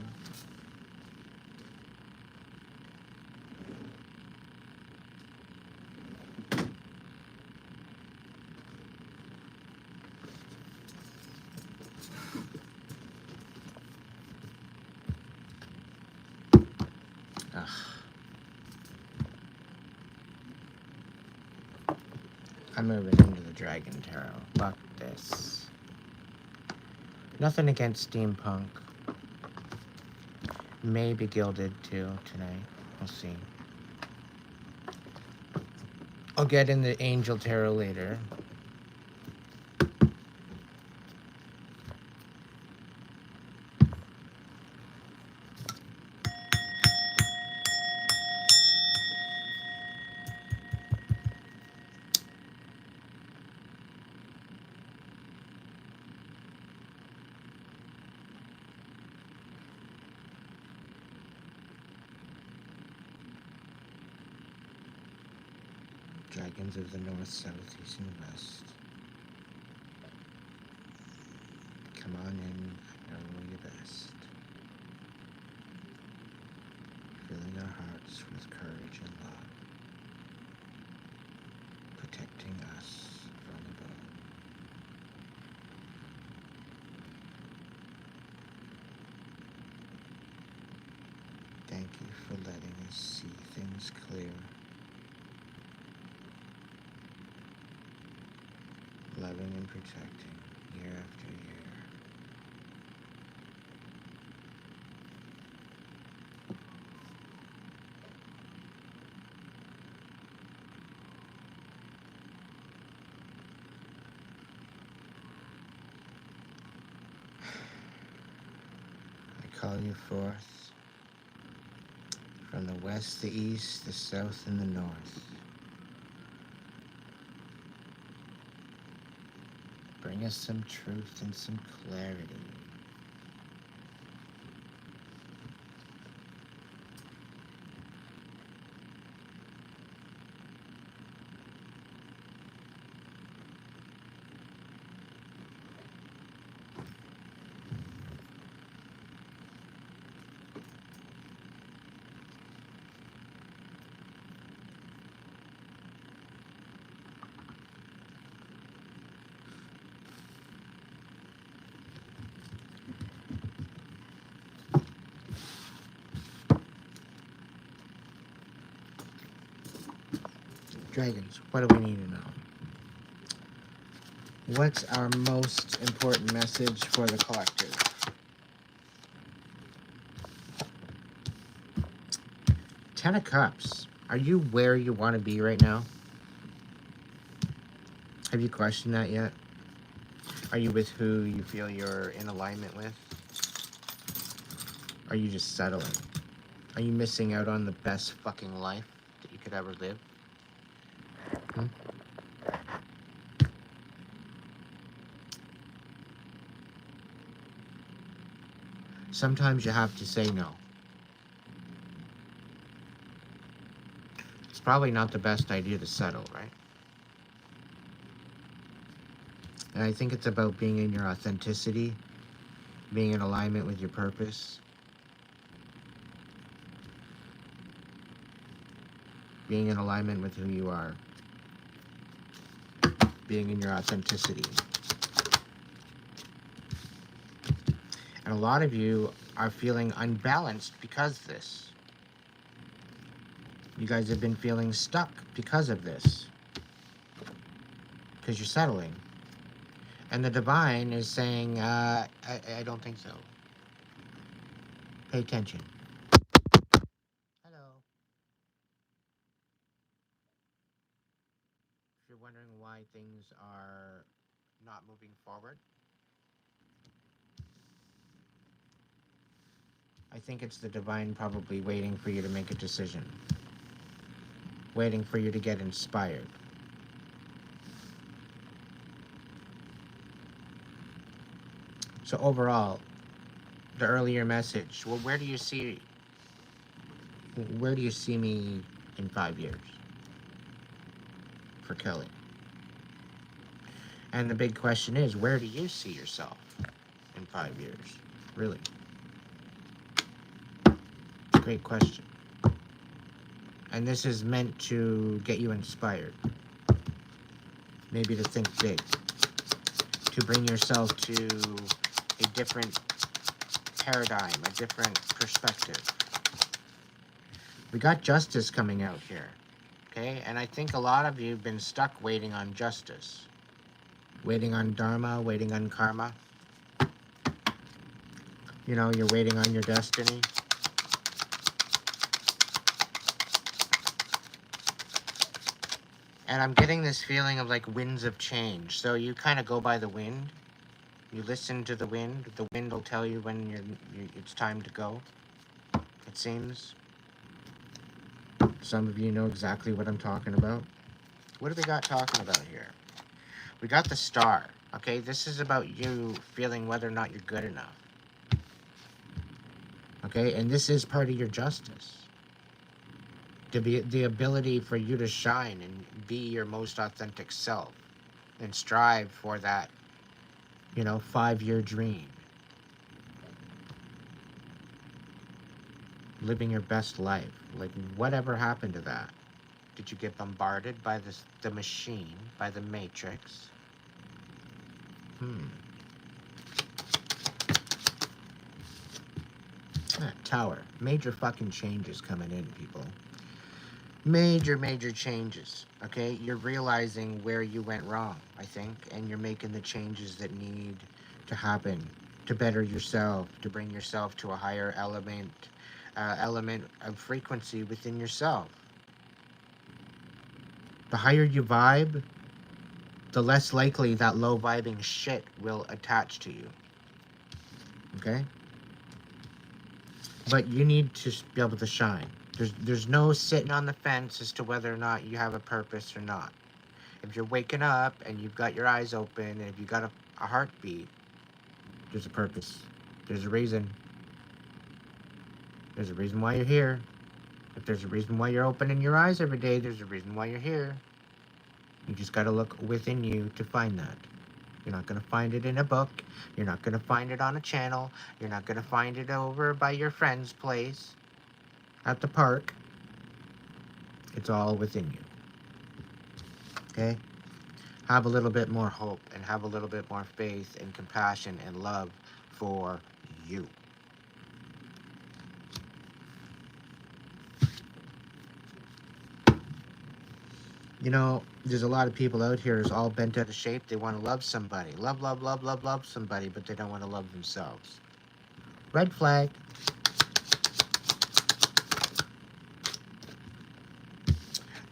Speaker 1: Ugh. I'm moving into the Dragon Tarot. Fuck this. Nothing against steampunk. Maybe gilded too tonight. We'll see. I'll get in the Angel Tarot later. Dragons of the north, south, east, and west. Come on in, I know you best. Filling our hearts with courage and love. Protecting us from above. Thank you for letting us see things clear. Loving and protecting year after year. I call you forth from the west, the east, the south, and the north. Bring us some truth and some clarity. Dragons, what do we need to know? What's our most important message for the collective? 10 of Cups. Are you where you want to be right now? Have you questioned that yet? Are you with who you feel you're in alignment with? Are you just settling? Are you missing out on the best fucking life that you could ever live? Sometimes you have to say no. It's probably not the best idea to settle, right? And I think it's about being in your authenticity, being in alignment with your purpose, being in alignment with who you are, being in your authenticity. And a lot of you are feeling unbalanced because of this. You guys have been feeling stuck because of this. Because you're settling. And the divine is saying, I don't think so. Pay attention. Hello. If you're wondering why things are not moving forward, I think it's the divine probably waiting for you to make a decision. Waiting for you to get inspired. So overall, the earlier message, well, where do you see me in 5 years for Kelly? And the big question is, where do you see yourself in 5 years? Really? Great question. And this is meant to get you inspired. Maybe to think big. To bring yourself to a different paradigm, a different perspective. We got justice coming out here. Okay? And I think a lot of you have been stuck waiting on justice. Waiting on dharma, waiting on karma. You know, you're waiting on your destiny. And I'm getting this feeling of like winds of change. So you kind of go by the wind. You listen to the wind. The wind will tell you when it's time to go, it seems. Some of you know exactly what I'm talking about. What do we got talking about here? We got the star, okay? This is about you feeling whether or not you're good enough. Okay? And this is part of your justice. To be the ability for you to shine and be your most authentic self and strive for that, 5-year dream. Living your best life. Like, whatever happened to that? Did you get bombarded by the machine, by the matrix? Tower. Major fucking changes coming in, people. Major changes, okay? You're realizing where you went wrong, I think, and you're making the changes that need to happen to better yourself, to bring yourself to a higher element of frequency within yourself. The higher you vibe, the less likely that low vibing shit will attach to you, okay? But you need to be able to shine. There's no sitting on the fence as to whether or not you have a purpose or not. If you're waking up and you've got your eyes open, and if you got a a heartbeat, there's a purpose. There's a reason. There's a reason why you're here. If there's a reason why you're opening your eyes every day, there's a reason why you're here. You just gotta look within you to find that. You're not gonna find it in a book. You're not gonna find it on a channel. You're not gonna find it over by your friend's place at the park. It's all within you. Okay? Have a little bit more hope and have a little bit more faith and compassion and love for you. You know, there's a lot of people out here who's all bent out of shape. They want to love somebody. Love, love, love, love, love somebody, but they don't want to love themselves. Red flag.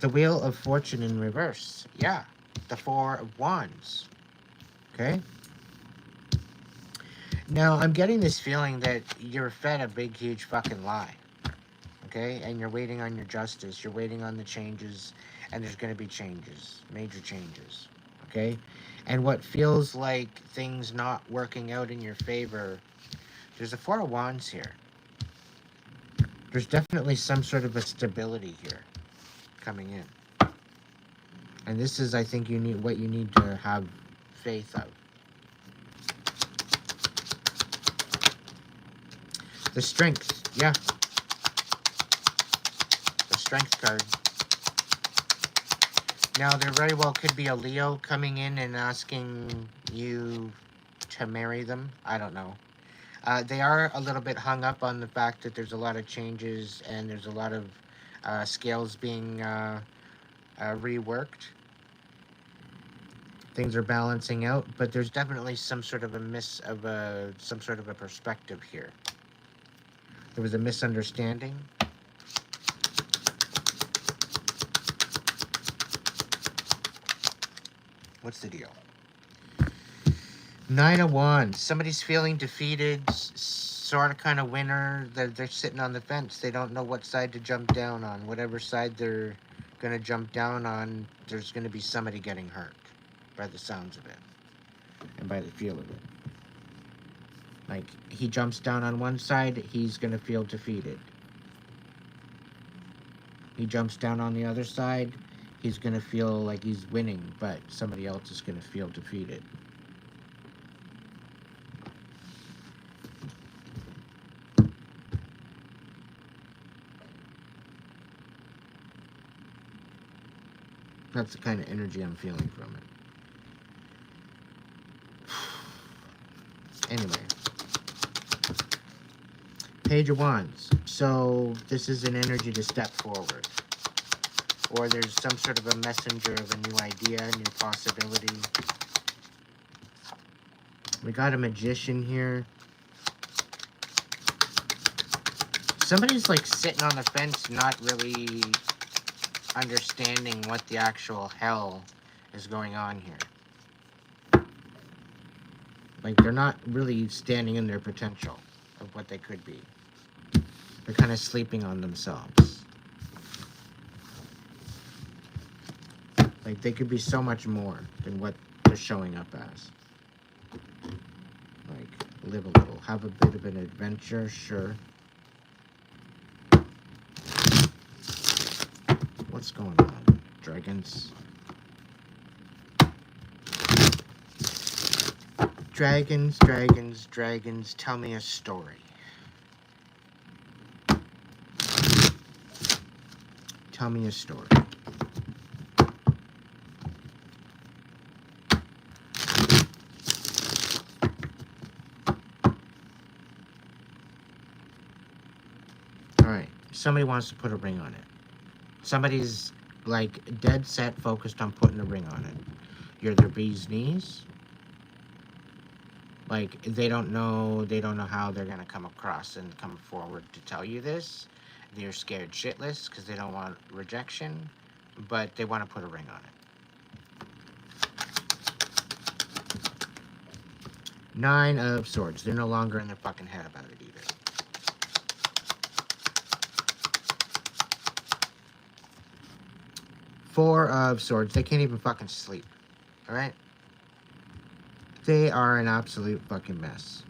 Speaker 1: The Wheel of Fortune in reverse. Yeah. The Four of Wands. Okay? Now, I'm getting this feeling that you're fed a big, huge fucking lie. Okay? And you're waiting on your justice. You're waiting on the changes. And there's going to be changes. Major changes. Okay? And what feels like things not working out in your favor, there's a Four of Wands here. There's definitely some sort of a stability here coming in. And this is, I think, what you need to have faith of. The Strength, yeah. The Strength card. Now, there very well could be a Leo coming in and asking you to marry them. I don't know. They are a little bit hung up on the fact that there's a lot of changes and there's a lot of scales being reworked. Things are balancing out, but there's definitely some sort of some sort of a perspective here. There was a misunderstanding. What's the deal? Nine of Wands. Somebody's feeling defeated, sort of kind of winner. They're sitting on the fence. They don't know what side to jump down on. Whatever side they're going to jump down on, there's going to be somebody getting hurt by the sounds of it and by the feel of it. Like, he jumps down on one side, he's going to feel defeated. He jumps down on the other side, he's going to feel like he's winning, but somebody else is going to feel defeated. That's the kind of energy I'm feeling from it. Anyway. Page of Wands. So this is an energy to step forward. Or there's some sort of a messenger of a new idea, a new possibility. We got a Magician here. Somebody's like sitting on the fence, not really understanding what the actual hell is going on here. Like, they're not really standing in their potential of what they could be. They're kind of sleeping on themselves. Like, they could be so much more than what they're showing up as. Like, live a little. Have a bit of an adventure, sure. What's going on? Dragons. Dragons, dragons, dragons, tell me a story. Tell me a story. Alright, somebody wants to put a ring on it. Somebody's like dead set focused on putting a ring on it. You're their bee's knees. Like, they don't know how they're gonna come across and come forward to tell you this. They're scared shitless because they don't want rejection, but they want to put a ring on it. Nine of Swords. They're no longer in their fucking head about it either. Four of Swords. They can't even fucking sleep. Alright? They are an absolute fucking mess.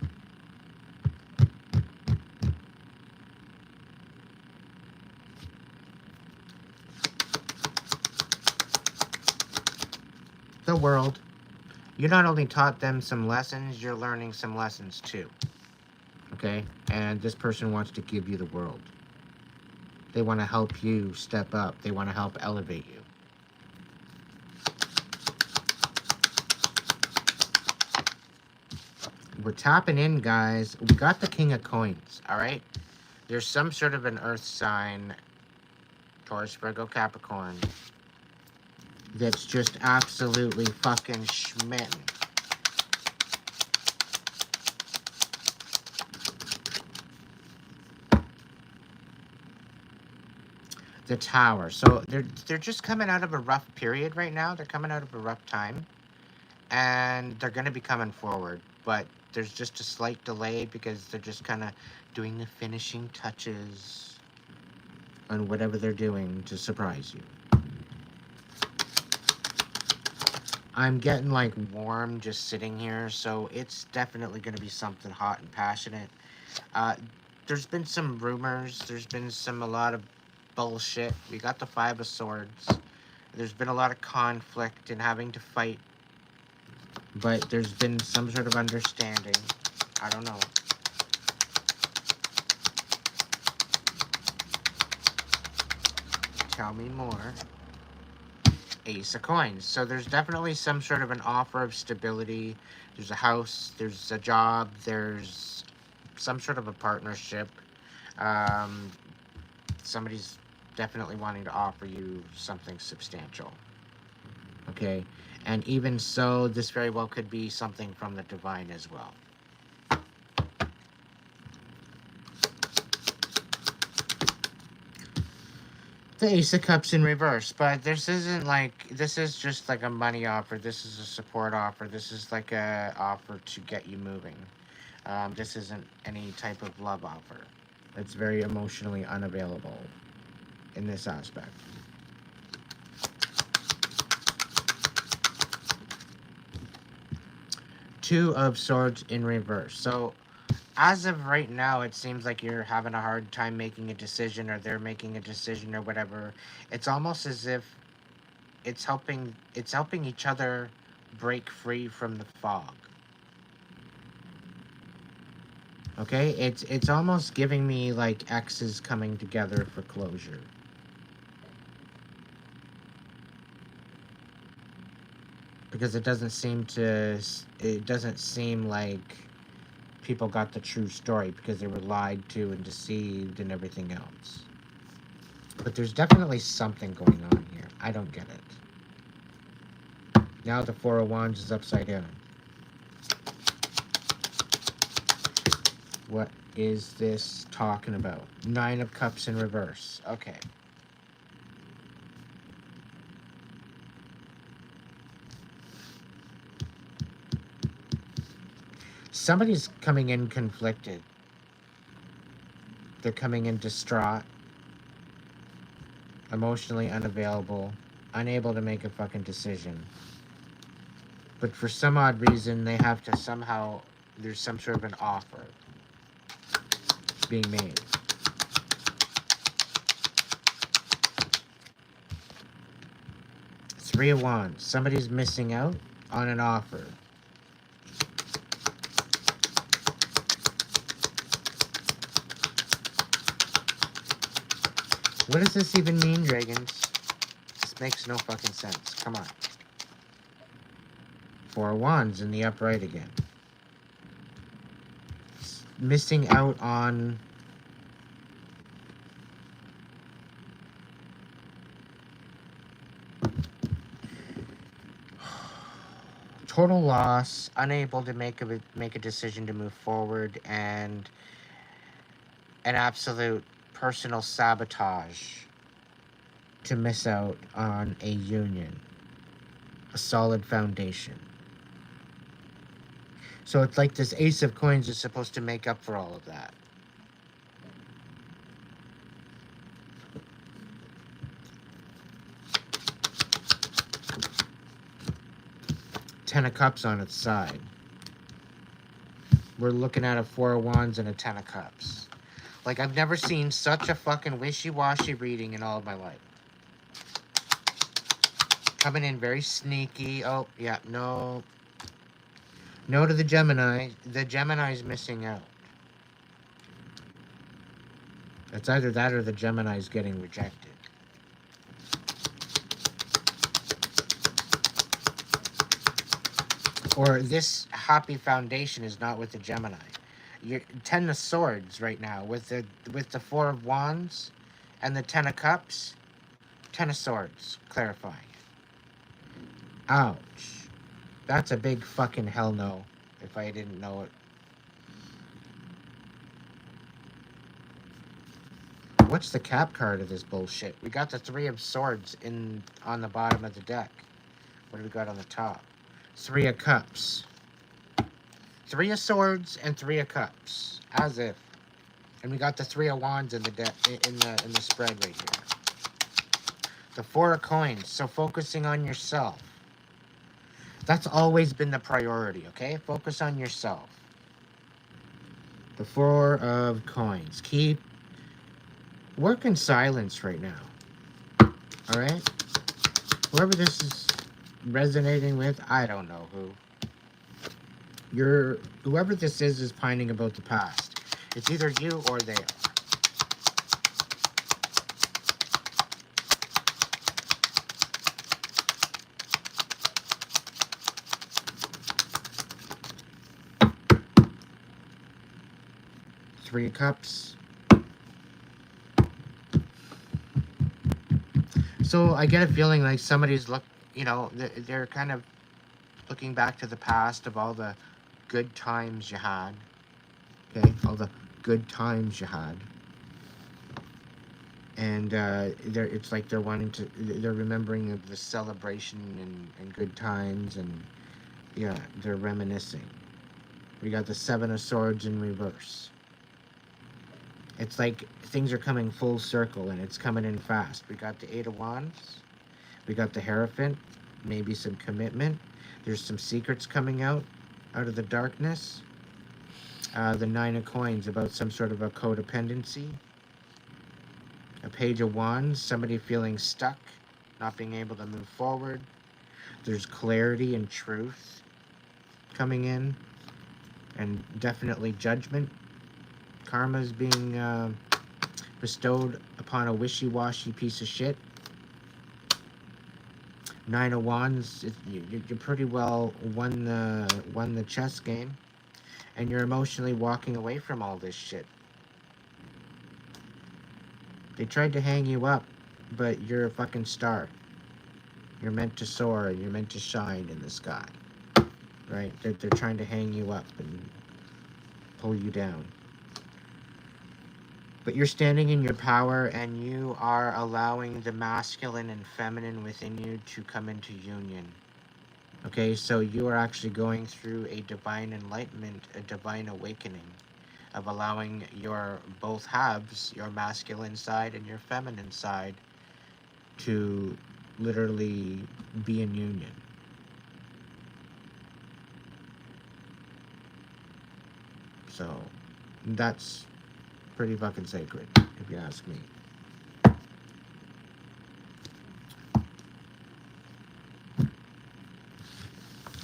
Speaker 1: The world. You not only taught them some lessons, you're learning some lessons too. Okay? And this person wants to give you the world. They want to help you step up. They want to help elevate you. We're tapping in, guys. We got the King of Coins, all right? There's some sort of an earth sign, Taurus, Virgo, Capricorn, that's just absolutely fucking schmitten. The Tower. So they're just coming out of a rough period right now. They're coming out of a rough time. And they're going to be coming forward. But there's just a slight delay because they're just kind of doing the finishing touches on whatever they're doing to surprise you. I'm getting like warm just sitting here, so it's definitely going to be something hot and passionate. There's been some rumors. There's been a lot of bullshit. We got the Five of Swords. There's been a lot of conflict and having to fight. But there's been some sort of understanding. I don't know. Tell me more. Ace of Coins. So there's definitely some sort of an offer of stability. There's a house. There's a job. There's some sort of a partnership. Somebody's definitely wanting to offer you something substantial. Okay? And even so, this very well could be something from the divine as well. The Ace of Cups in reverse, but this isn't like, this is just like a money offer. This is a support offer. This is like a offer to get you moving. This isn't any type of love offer. It's very emotionally unavailable in this aspect. Two of Swords in reverse. So as of right now, it seems like you're having a hard time making a decision, or they're making a decision, or whatever. It's almost as if it's helping each other break free from the fog. Okay? It's almost giving me like exes coming together for closure. Because it doesn't seem like people got the true story, because they were lied to and deceived and everything else. But there's definitely something going on here. I don't get it. Now the Four of Wands is upside down. What is this talking about? Nine of Cups in reverse. Okay. Somebody's coming in conflicted. They're coming in distraught, emotionally unavailable, unable to make a fucking decision. But for some odd reason, they have to somehow, there's some sort of an offer being made. Three of Wands. Somebody's missing out on an offer. What does this even mean, dragons? This makes no fucking sense. Come on. Four of Wands in the upright again. Missing out on total loss, unable to make a decision to move forward, and an absolute personal sabotage to miss out on a union, a solid foundation. So it's like this Ace of Coins is supposed to make up for all of that. Ten of Cups on its side. We're looking at a Four of Wands and a Ten of Cups. Like, I've never seen such a fucking wishy-washy reading in all of my life. Coming in very sneaky. Oh, yeah, no. No to the Gemini. The Gemini's missing out. It's either that or the Gemini's getting rejected. Or this happy foundation is not with the Gemini. You're Ten of Swords right now with the Four of Wands and the Ten of Cups. Ten of Swords, clarifying. Ouch. That's a big fucking hell no, if I didn't know it. What's the cap card of this bullshit? We got the Three of Swords on the bottom of the deck. What do we got on the top? Three of Cups. Three of Swords and Three of Cups. As if. And we got the Three of Wands in the deck in the spread right here. The Four of Coins. So focusing on yourself. That's always been the priority, okay? Focus on yourself. The Four of Coins. Work in silence right now. Alright? Whoever this is resonating with, I don't know who. Whoever this is pining about the past. It's either you or they are. Three of Cups. So I get a feeling like somebody's they're kind of looking back to the past of all the good times you had. Okay, all the good times you had. And it's like they're remembering the celebration and good times, and yeah, they're reminiscing. We got the Seven of Swords in reverse. It's like things are coming full circle, and it's coming in fast. We got the Eight of Wands. We got the Hierophant. Maybe some commitment. There's some secrets coming out of the darkness. The Nine of Coins, about some sort of a codependency. A Page of Wands, somebody feeling stuck, not being able to move forward. There's clarity and truth coming in, and definitely judgment. Karma is being bestowed upon a wishy-washy piece of shit. Nine of Wands, you pretty well won the chess game, and you're emotionally walking away from all this shit. They tried to hang you up, but you're a fucking star. You're meant to soar, and you're meant to shine in the sky, right? They're trying to hang you up and pull you down. But you're standing in your power, and you are allowing the masculine and feminine within you to come into union. Okay, so you are actually going through a divine enlightenment, a divine awakening of allowing your both halves, your masculine side and your feminine side, to literally be in union. So that's pretty fucking sacred, if you ask me.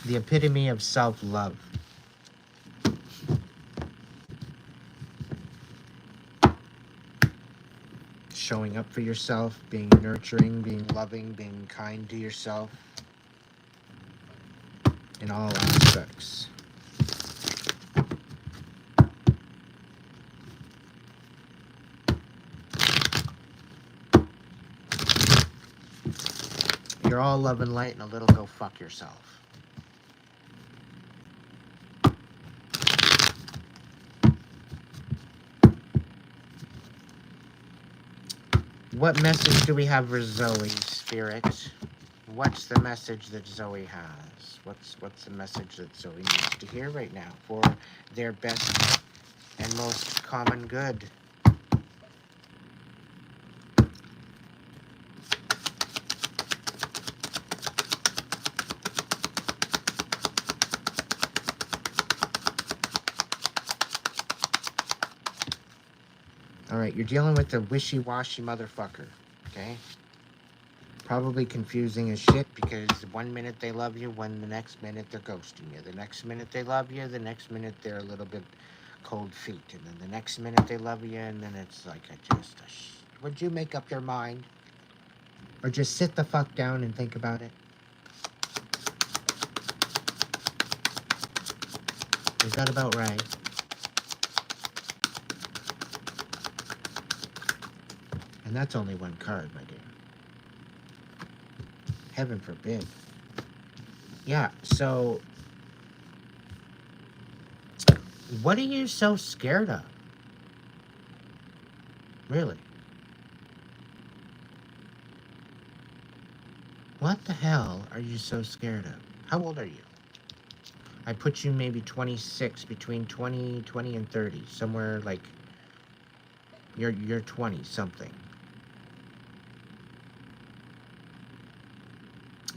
Speaker 1: The epitome of self-love. Showing up for yourself, being nurturing, being loving, being kind to yourself in all aspects. You're all love and light, and a little go fuck yourself. What message do we have for Zoe, Spirit? What's the message that Zoe has? What's the message that Zoe needs to hear right now for their best and most common good? Alright, you're dealing with a wishy-washy motherfucker. Okay? Probably confusing as shit because 1 minute they love you, when the next minute they're ghosting you. The next minute they love you, the next minute they're a little bit cold feet. And then the next minute they love you, and then it's like would you make up your mind? Or just sit the fuck down and think about it? Is that about right? And that's only one card, my dear. Heaven forbid. Yeah, so what are you so scared of? Really? What the hell are you so scared of? How old are you? I put you maybe 26, between 20 and 30, somewhere like you're 20 something.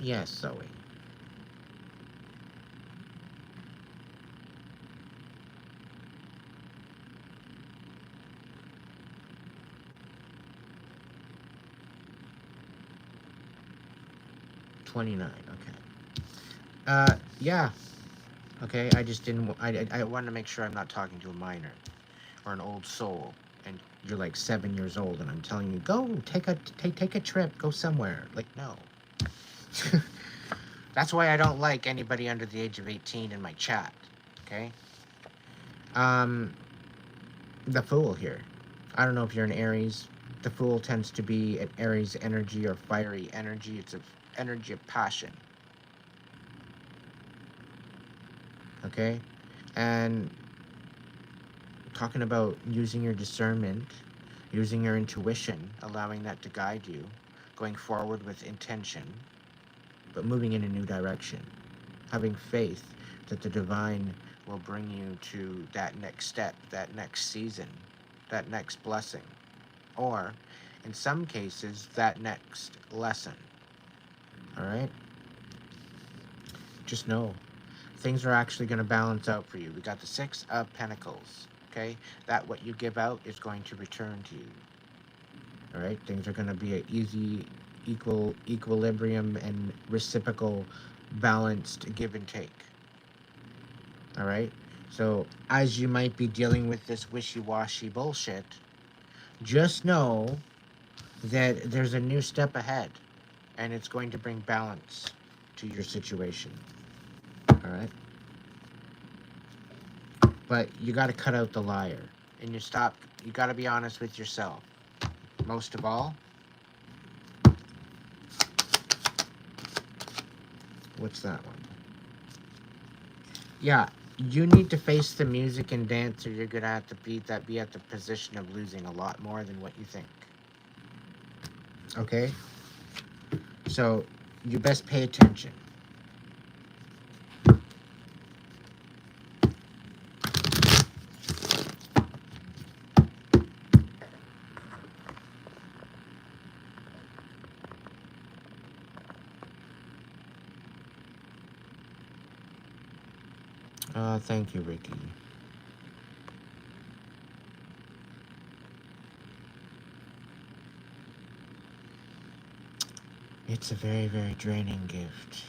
Speaker 1: Yes, Zoe. $29, okay. Yeah. Okay, I just didn't, I wanted to make sure I'm not talking to a minor or an old soul, and you're like 7 years old, and I'm telling you, go, take a trip, go somewhere. Like, no. That's why I don't like anybody under the age of 18 in my chat, okay? The Fool here. I don't know if you're an Aries. The Fool tends to be an Aries energy or fiery energy. It's an energy of passion. Okay? And talking about using your discernment, using your intuition, allowing that to guide you, going forward with intention, but moving in a new direction. Having faith that the divine will bring you to that next step, that next season, that next blessing, or in some cases, that next lesson. All right? Just know things are actually going to balance out for you. We got the 6 of Pentacles, okay? That what you give out is going to return to you. All right? Things are going to be an easy, equilibrium and reciprocal, balanced give and take. All right? So as you might be dealing with this wishy-washy bullshit, just know that there's a new step ahead, and it's going to bring balance to your situation. All right? But you got to cut out the liar, and you got to be honest with yourself. Most of all, what's that one? Yeah, you need to face the music and dance, or you're going to have to be at the position of losing a lot more than what you think. Okay? So you best pay attention. Thank you, Ricky. It's a very, very draining gift.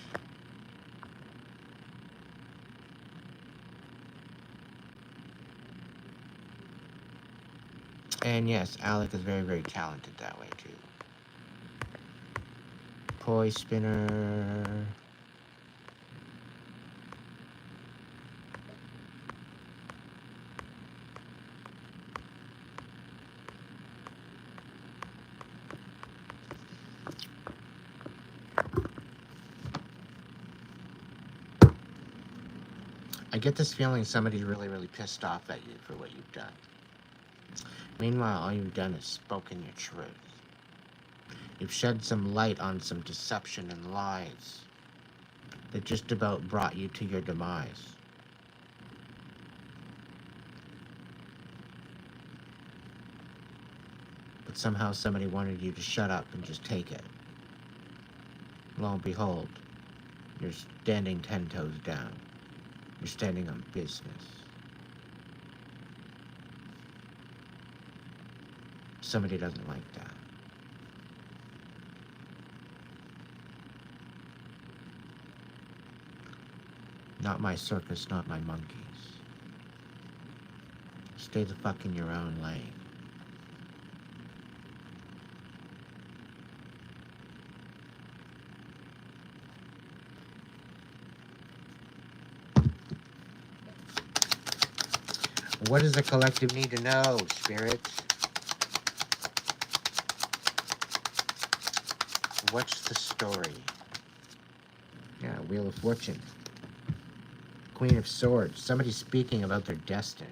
Speaker 1: And yes, Alec is very, very talented that way too. Poi spinner. I get this feeling somebody's really, really pissed off at you for what you've done. Meanwhile, all you've done is spoken your truth. You've shed some light on some deception and lies that just about brought you to your demise. But somehow somebody wanted you to shut up and just take it. Lo and behold, you're standing 10 toes down. You're standing on business. Somebody doesn't like that. Not my circus, not my monkeys. Stay the fuck in your own lane. What does the collective need to know, spirits? What's the story? Yeah, Wheel of Fortune. Queen of Swords. Somebody's speaking about their destiny.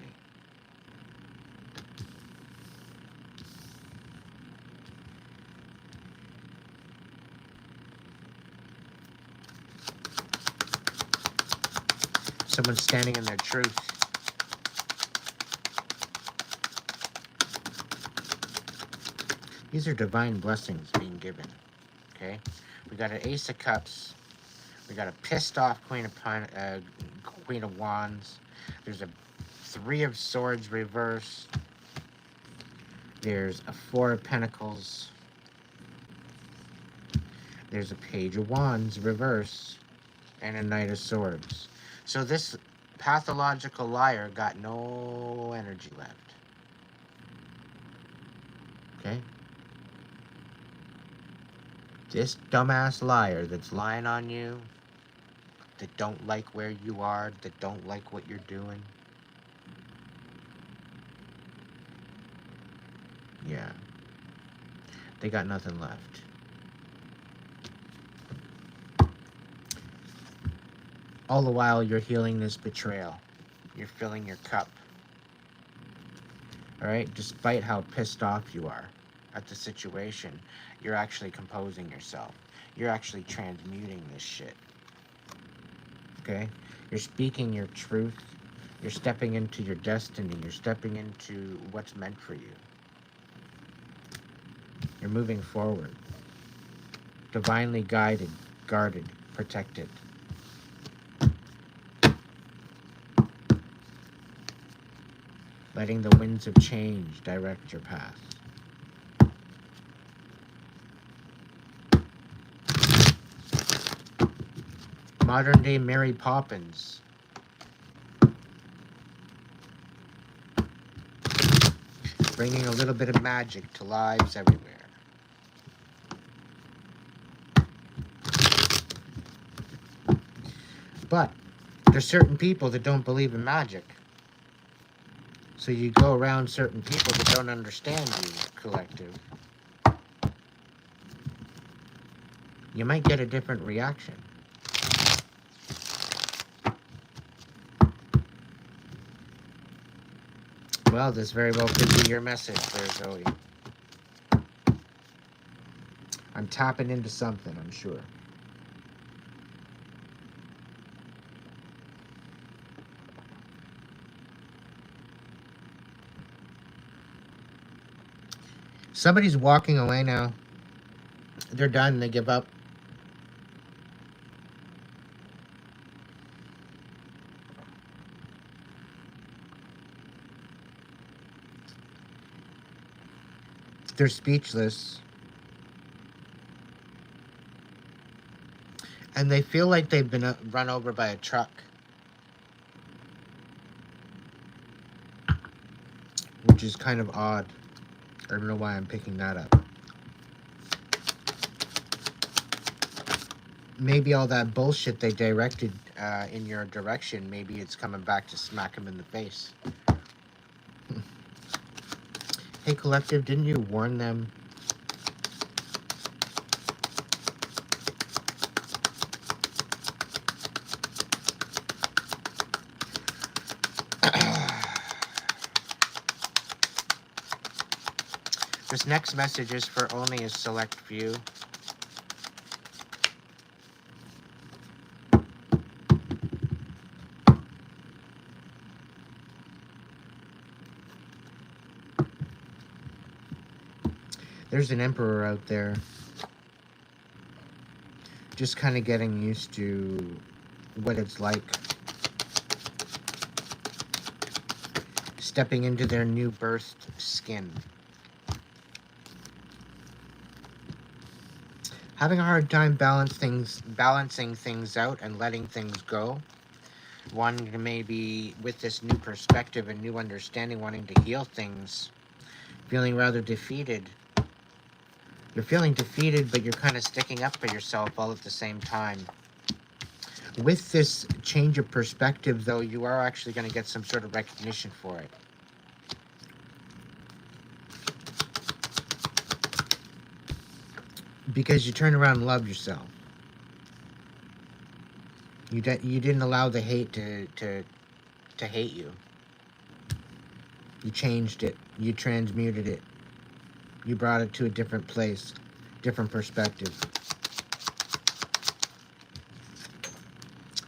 Speaker 1: Someone's standing in their truth. These are divine blessings being given. Okay? We got an Ace of Cups. We got a pissed off Queen of Wands. There's a Three of Swords reversed. There's a Four of Pentacles. There's a Page of Wands reversed. And a Knight of Swords. So this pathological liar got no energy left. Okay? This dumbass liar that's lying on you, that don't like where you are, that don't like what you're doing. Yeah. They got nothing left. All the while you're healing this betrayal. You're filling your cup. Alright? Despite how pissed off you are at the situation, you're actually composing yourself. You're actually transmuting this shit. Okay? You're speaking your truth. You're stepping into your destiny. You're stepping into what's meant for you. You're moving forward. Divinely guided, guarded, protected. Letting the winds of change direct your path. Modern day Mary Poppins. Bringing a little bit of magic to lives everywhere. But there's certain people that don't believe in magic. So you go around certain people that don't understand you, collective. You might get a different reaction. Well, this very well could be your message there, Zoe. I'm tapping into something, I'm sure. Somebody's walking away now. They're done. They give up. They're speechless. And they feel like they've been run over by a truck. Which is kind of odd. I don't know why I'm picking that up. Maybe all that bullshit they directed in your direction, maybe it's coming back to smack them in the face. Hey, collective, didn't you warn them? This next message is for only a select few. There's an emperor out there just kind of getting used to what it's like stepping into their new birthed skin. having a hard time balancing things out and letting things go. Wanting to maybe, with this new perspective and new understanding, wanting to heal things. Feeling rather defeated. You're feeling defeated, but you're kind of sticking up for yourself all at the same time. With this change of perspective, though, you are actually going to get some sort of recognition for it. Because you turn around and love yourself. You didn't allow the hate to hate you. You changed it. You transmuted it. You brought it to a different place, different perspective.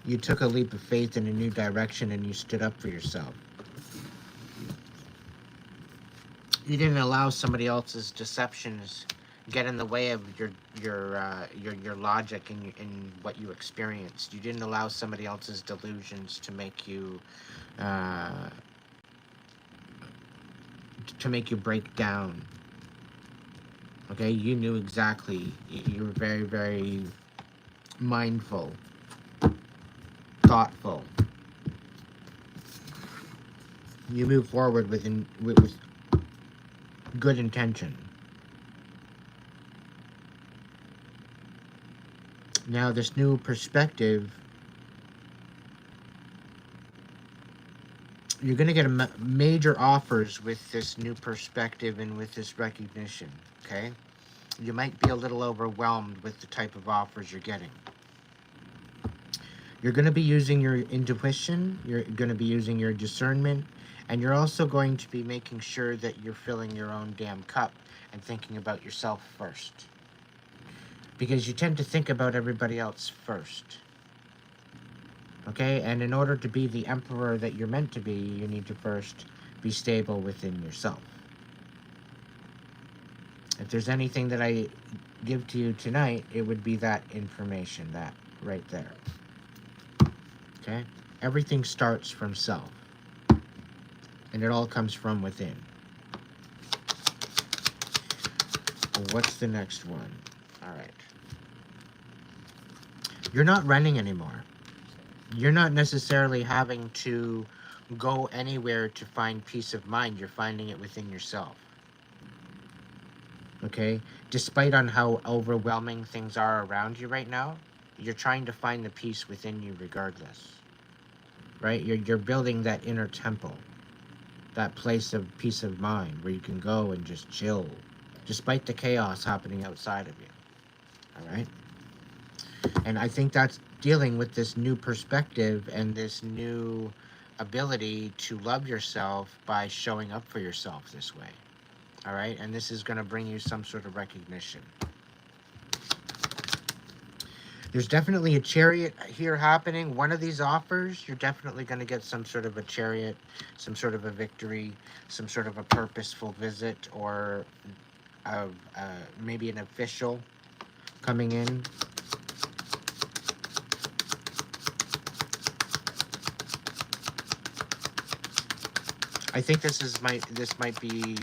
Speaker 1: You took a leap of faith in a new direction and you stood up for yourself. You didn't allow somebody else's deceptions get in the way of your logic and what you experienced. You didn't allow somebody else's delusions to make you break down. Okay, you knew exactly. You were very, very mindful, thoughtful. You move forward with good intention. Now, this new perspective, you're going to get major offers with this new perspective and with this recognition, okay? You might be a little overwhelmed with the type of offers you're getting. You're going to be using your intuition, you're going to be using your discernment, and you're also going to be making sure that you're filling your own damn cup and thinking about yourself first. Because you tend to think about everybody else first. Okay? And in order to be the emperor that you're meant to be, you need to first be stable within yourself. If there's anything that I give to you tonight, it would be that information, that right there. Okay? Everything starts from self. And it all comes from within. What's the next one? All right. You're not running anymore. You're not necessarily having to go anywhere to find peace of mind. You're finding it within yourself. Okay? Despite on how overwhelming things are around you right now, you're trying to find the peace within you regardless. Right? You're building that inner temple. That place of peace of mind where you can go and just chill, despite the chaos happening outside of you. All right? And I think that's dealing with this new perspective and this new ability to love yourself by showing up for yourself this way. All right? And this is going to bring you some sort of recognition. There's definitely a chariot here happening. One of these offers, you're definitely going to get some sort of a chariot, some sort of a victory, some sort of a purposeful visit, or maybe an official coming in. I think this might be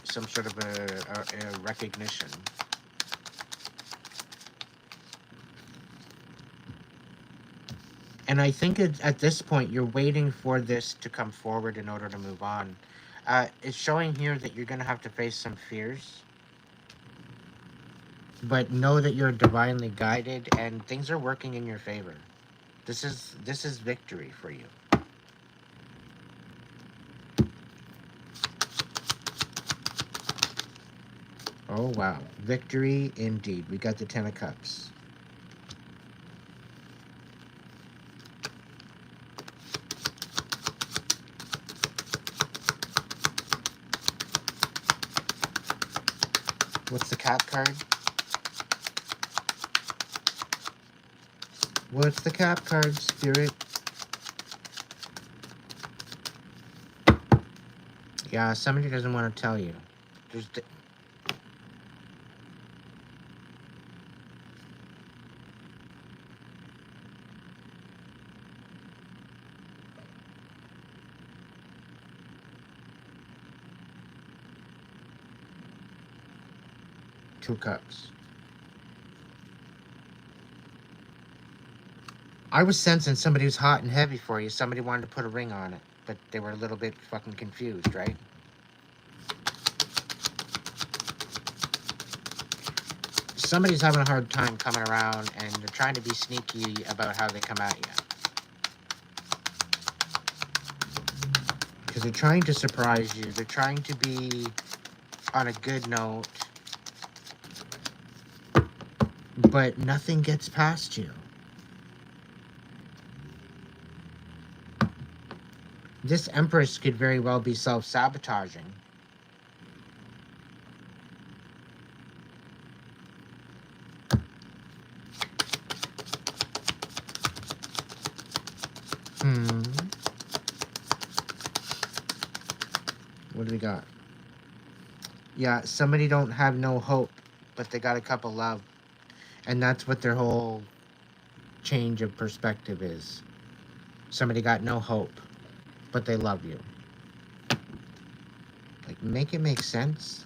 Speaker 1: some sort of a recognition. And I think at this point, you're waiting for this to come forward in order to move on. It's showing here that you're going to have to face some fears. But know that you're divinely guided and things are working in your favor. This is victory for you. Oh, wow. Victory indeed. We got the 10 of Cups. What's the Cat card? What's the Cat card, Spirit? Yeah, somebody doesn't want to tell you. There's... Two Cups. I was sensing somebody was hot and heavy for you. Somebody wanted to put a ring on it, but they were a little bit fucking confused, right? Somebody's having a hard time coming around, and they're trying to be sneaky about how they come at you. Because they're trying to surprise you. They're trying to be on a good note, but nothing gets past you. This Empress could very well be self-sabotaging. What do we got? Yeah, somebody don't have no hope, but they got a cup of love. And that's what their whole change of perspective is. Somebody got no hope, but they love you. Like, make it make sense.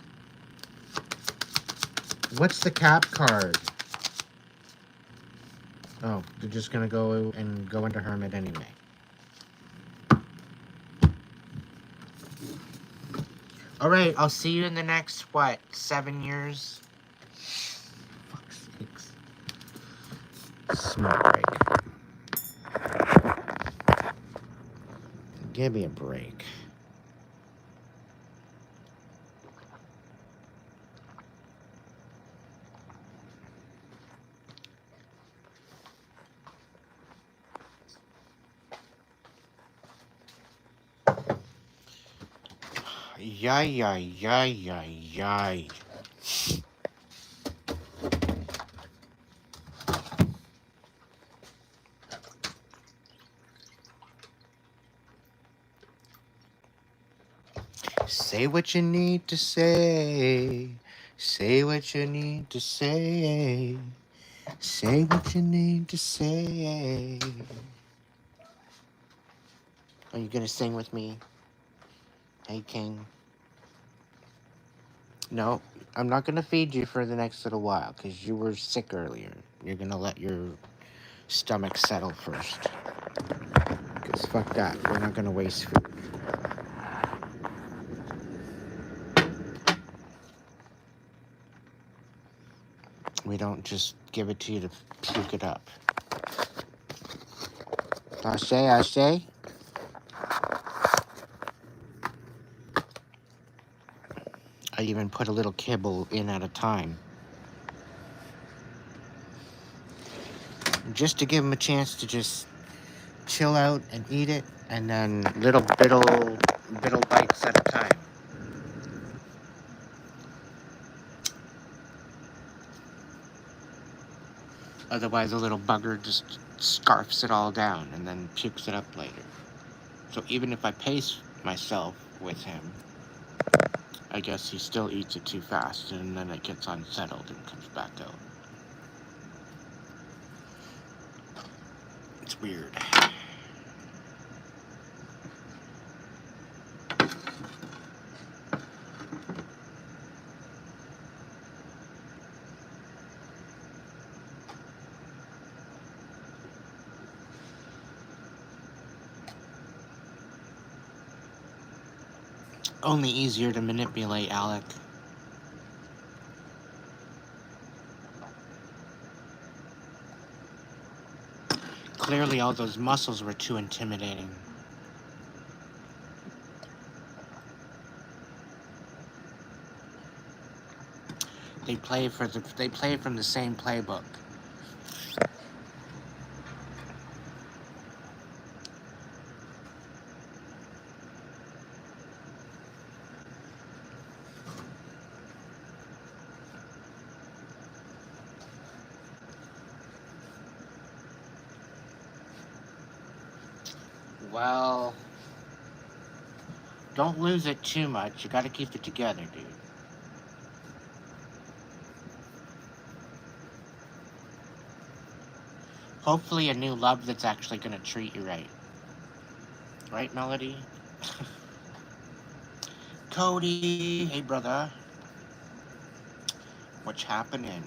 Speaker 1: What's the Cap card? Oh, they're just gonna go into Hermit anyway. Alright, I'll see you in the next, 7 years? Fuck's sakes. Smoke break. Give me a break. Yay. Say what you need to say. Say what you need to say. Say what you need to say. Are you gonna sing with me? Hey, King. No, I'm not gonna feed you for the next little while because you were sick earlier. You're gonna let your stomach settle first. Because fuck that. We're not gonna waste food. We don't just give it to you to puke it up. Ashe. I even put a little kibble in at a time. Just to give them a chance to just chill out and eat it, and then little bites at a time. Otherwise, the little bugger just scarfs it all down and then pukes it up later. So even if I pace myself with him, I guess he still eats it too fast, and then it gets unsettled and comes back out. It's weird. Only easier to manipulate, Alec. Clearly all those muscles were too intimidating. They play from the same playbook. Well, don't lose it too much. You gotta keep it together, dude. Hopefully a new love that's actually gonna treat you right. Right, Melody? Cody, hey brother. What's happening?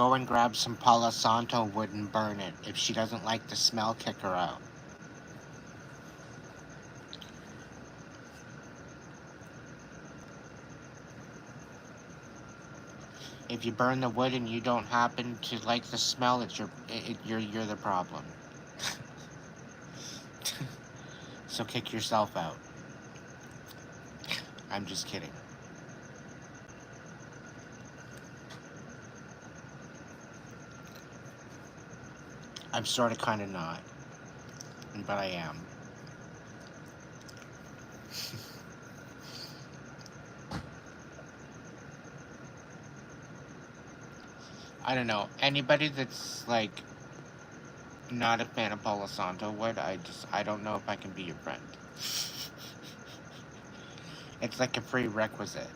Speaker 1: Go and grab some Palo Santo wood and burn it. If she doesn't like the smell, kick her out. If you burn the wood and you don't happen to like the smell, you're the problem. So kick yourself out. I'm just kidding. I'm sort of kind of not, but I am. I don't know. Anybody that's like not a fan of Palo Santo wood, I don't know if I can be your friend. It's like a prerequisite.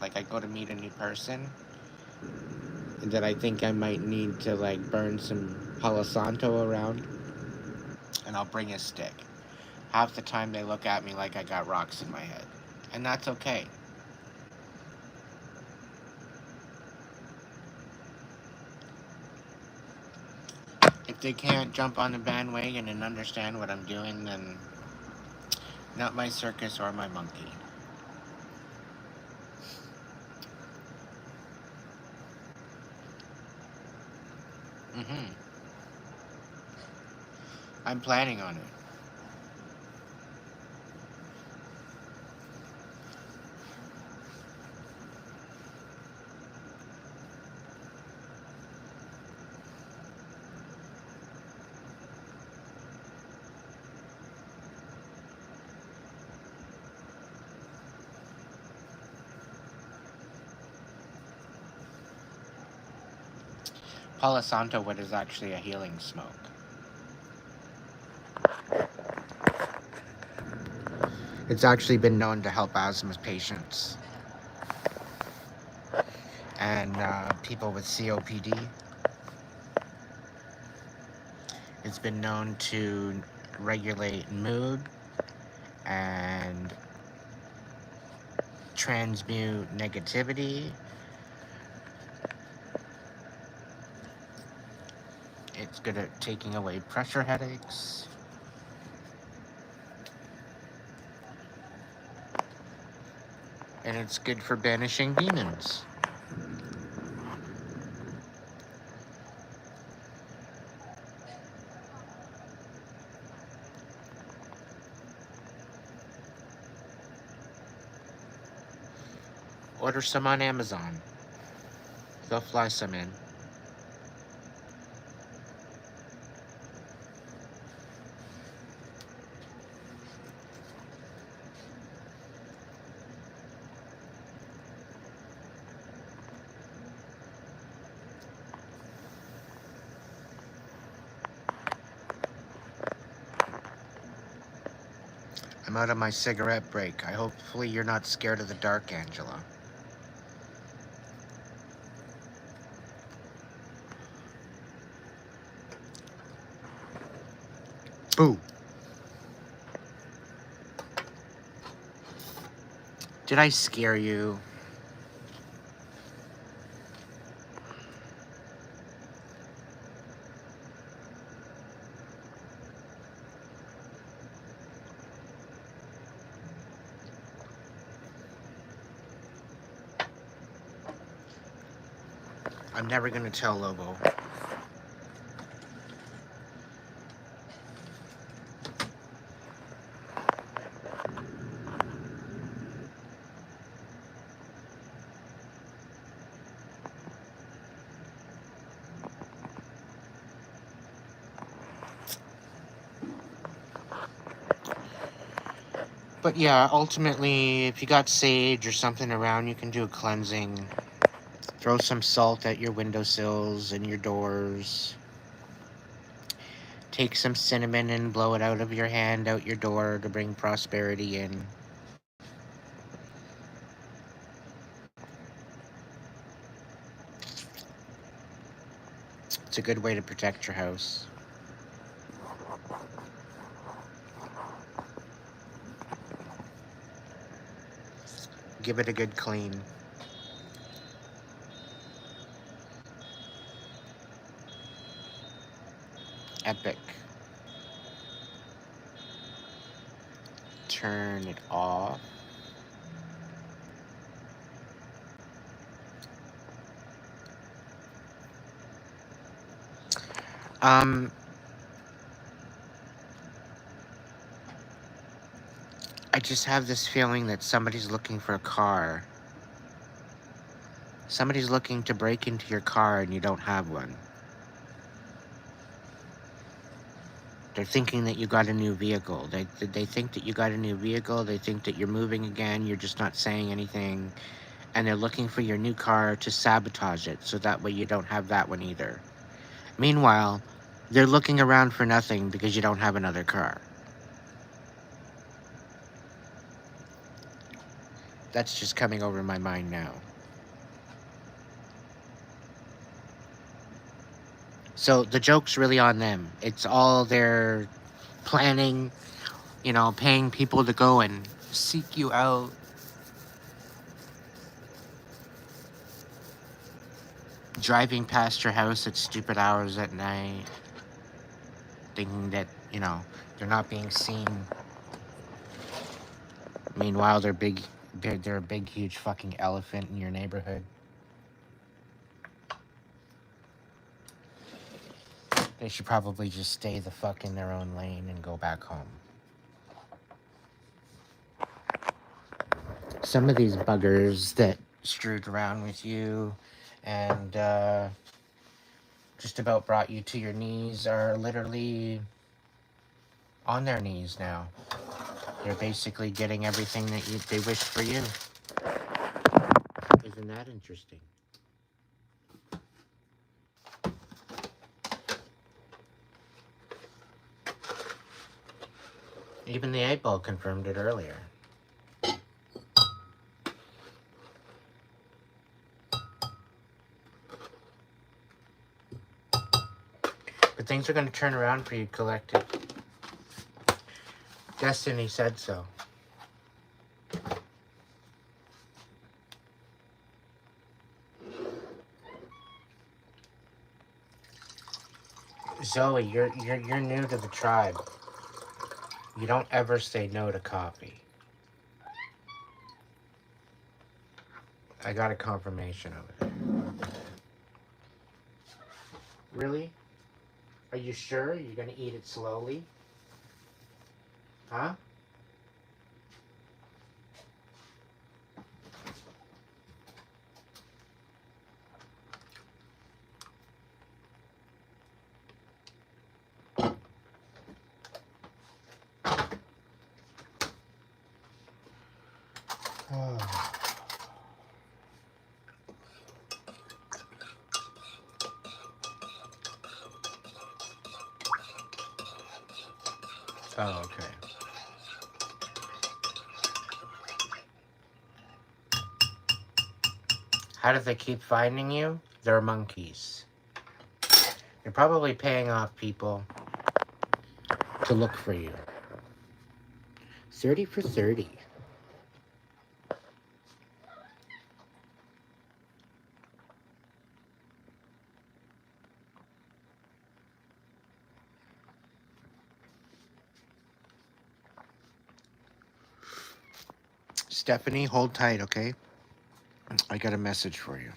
Speaker 1: Like I go to meet a new person that I think I might need to like burn some Palo Santo around, and I'll bring a stick. Half the time they look at me like I got rocks in my head, and that's okay. If they can't jump on the bandwagon and understand what I'm doing, then not my circus or my monkey. I'm planning on it. Palo Santo wood is actually a healing smoke. It's actually been known to help asthma patients and people with COPD. It's been known to regulate mood and transmute negativity. It's good at taking away pressure headaches. And it's good for banishing demons. Order some on Amazon. They'll fly some in. I'm out of my cigarette break. Hopefully you're not scared of the dark, Angela. Boo. Did I scare you? I'm never gonna tell Lobo. But yeah, ultimately, if you got sage or something around, you can do a cleansing. Throw some salt at your windowsills and your doors. Take some cinnamon and blow it out of your hand, out your door to bring prosperity in. It's a good way to protect your house. Give it a good clean. Epic. Turn it off. Um, I just have this feeling that somebody's looking for a car. Somebody's looking to break into your car and you don't have one. They're thinking that you got a new vehicle. They think that you got a new vehicle. They think that you're moving again. You're just not saying anything. And they're looking for your new car to sabotage it so that way you don't have that one either. Meanwhile, they're looking around for nothing because you don't have another car. That's just coming over my mind now. So the joke's really on them. It's all their planning, you know, paying people to go and seek you out. Driving past your house at stupid hours at night. Thinking that, you know, they're not being seen. Meanwhile, they're a big, huge fucking elephant in your neighborhood. They should probably just stay the fuck in their own lane and go back home. Some of these buggers that strewed around with you and just about brought you to your knees are literally on their knees now. They're basically getting everything that they wish for you. Isn't that interesting? Even the 8-ball confirmed it earlier. But things are going to turn around for you, Collective. Destiny said so. Zoe, you're new to the tribe. You don't ever say no to coffee. I got a confirmation of it. Really? Are you sure you're gonna eat it slowly? Huh? Oh. Oh, okay. How do they keep finding you? They're monkeys. You're probably paying off people to look for you. 30 for 30. Stephanie, hold tight, okay? I got a message for you.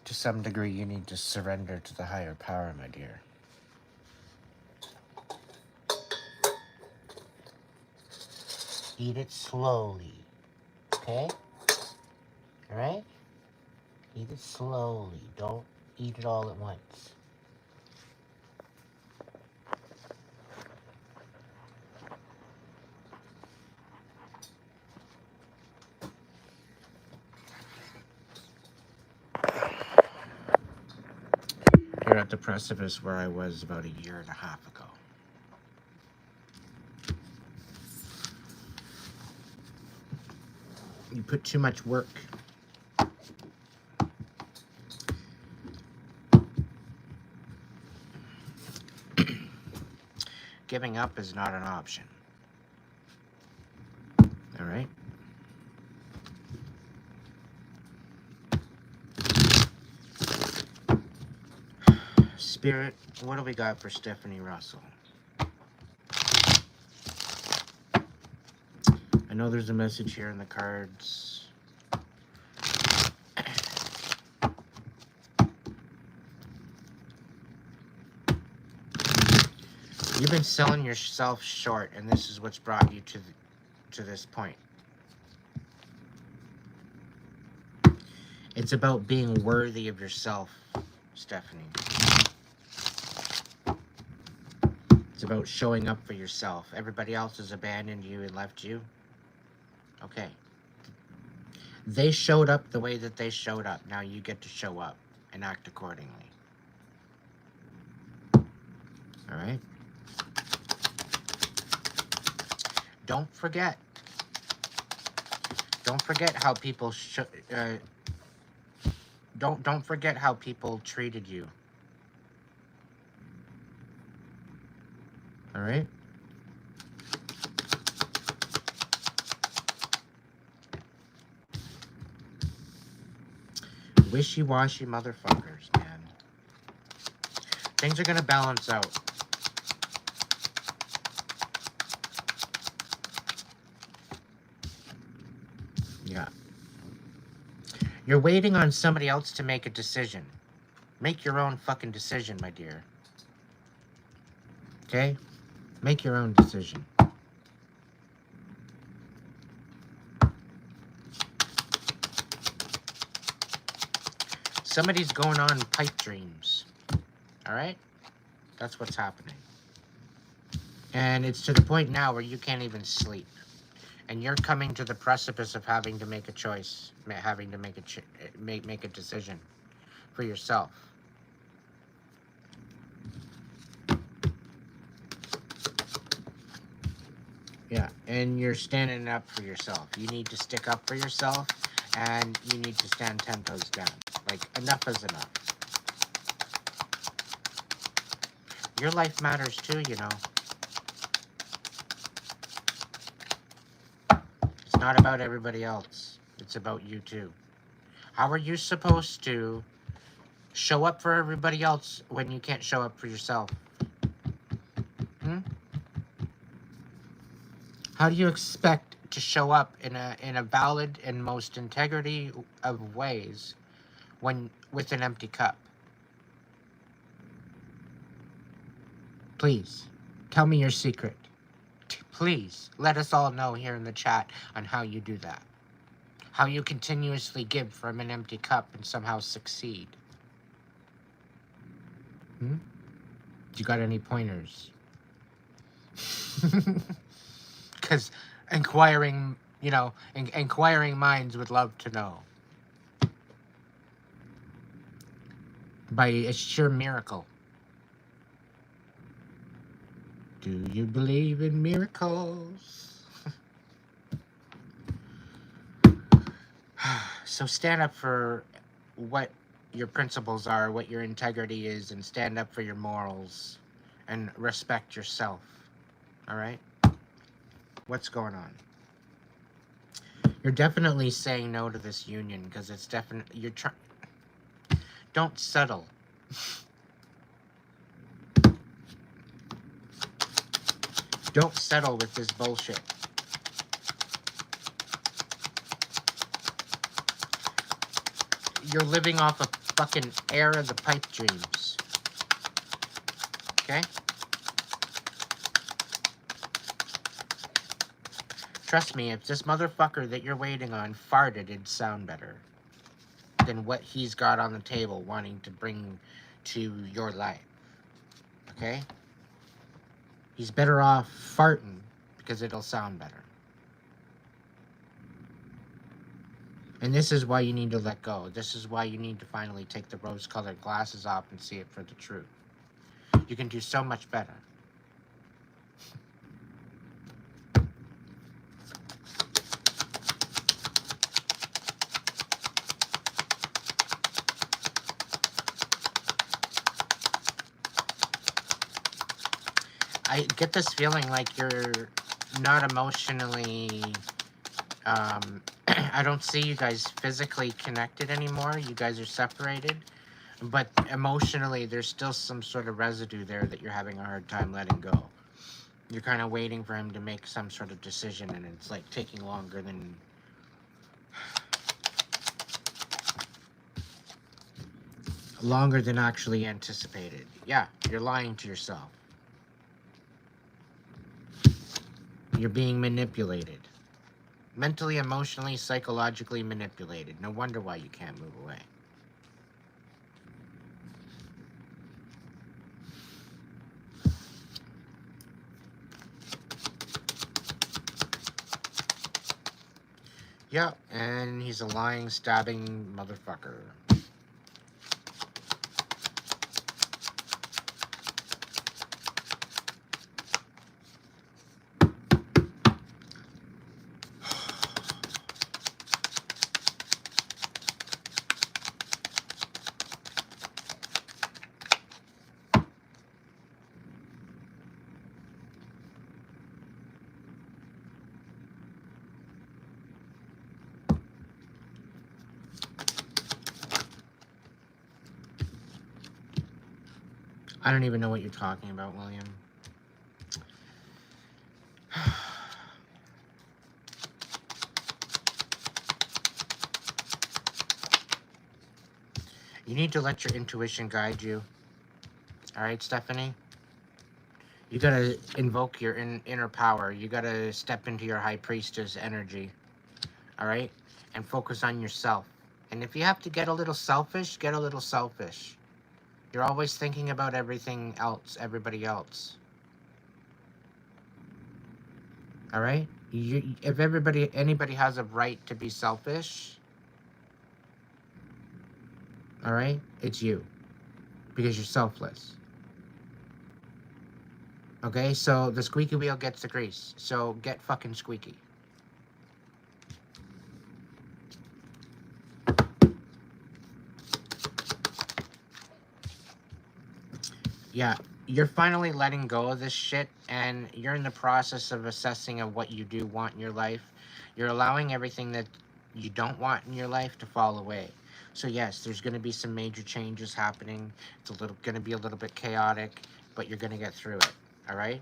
Speaker 1: To some degree, you need to surrender to the higher power, my dear. Eat it slowly, okay? All right? Eat it slowly. Don't eat it all at once. You're at the precipice where I was about a year and a half ago. You put too much work. Giving up is not an option. All right? Spirit, what do we got for Stephanie Russell? I know there's a message here in the cards. You've been selling yourself short, and this is what's brought you to this point. It's about being worthy of yourself, Stephanie. It's about showing up for yourself. Everybody else has abandoned you and left you. Okay. They showed up the way that they showed up. Now you get to show up and act accordingly. All right? Don't forget. Don't forget how people don't forget how people treated you. All right? Wishy-washy motherfuckers, man. Things are gonna balance out. Yeah. You're waiting on somebody else to make a decision. Make your own fucking decision, my dear. Okay? Make your own decision. Somebody's going on pipe dreams. Alright? That's what's happening. And it's to the point now where you can't even sleep. And you're coming to the precipice of having to make a choice, having to make a decision for yourself. Yeah, and you're standing up for yourself. You need to stick up for yourself, and you need to stand 10 toes down. Like, enough is enough. Your life matters too, you know. It's not about everybody else. It's about you too. How are you supposed to show up for everybody else when you can't show up for yourself? How do you expect to show up in a valid and most integrity of ways when with an empty cup? Please, tell me your secret. Please, let us all know here in the chat on how you do that. How you continuously give from an empty cup and somehow succeed. You got any pointers? Because inquiring minds would love to know. By a sheer miracle. Do you believe in miracles? So stand up for what your principles are, what your integrity is, and stand up for your morals and respect yourself. All right? What's going on? You're definitely saying no to this union because it's definitely, you're trying. Don't settle. Don't settle with this bullshit. You're living off a fucking air of the pipe dreams. Okay? Trust me, if this motherfucker that you're waiting on farted, it'd sound better than what he's got on the table wanting to bring to your life. Okay? He's better off farting because it'll sound better. And this is why you need to let go. This is why you need to finally take the rose-colored glasses off and see it for the truth. You can do so much better. I get this feeling like you're not emotionally, I don't see you guys physically connected anymore. You guys are separated. But emotionally, there's still some sort of residue there that you're having a hard time letting go. You're kind of waiting for him to make some sort of decision, and it's like taking longer than actually anticipated. Yeah, you're lying to yourself. You're being manipulated. Mentally, emotionally, psychologically manipulated. No wonder why you can't move away. Yeah, and he's a lying, stabbing motherfucker. I don't even know what you're talking about, William. You need to let your intuition guide you. All right, Stephanie? You gotta invoke your inner power. You gotta step into your high priestess energy. All right? And focus on yourself. And if you have to get a little selfish, get a little selfish. You're always thinking about everything else, everybody else. All right? If anybody has a right to be selfish, all right, it's you, because you're selfless. Okay, so the squeaky wheel gets the grease. So get fucking squeaky. Yeah, you're finally letting go of this shit, and you're in the process of assessing of what you do want in your life. You're allowing everything that you don't want in your life to fall away. So yes, there's going to be some major changes happening. It's going to be a little bit chaotic, but you're going to get through it. All right?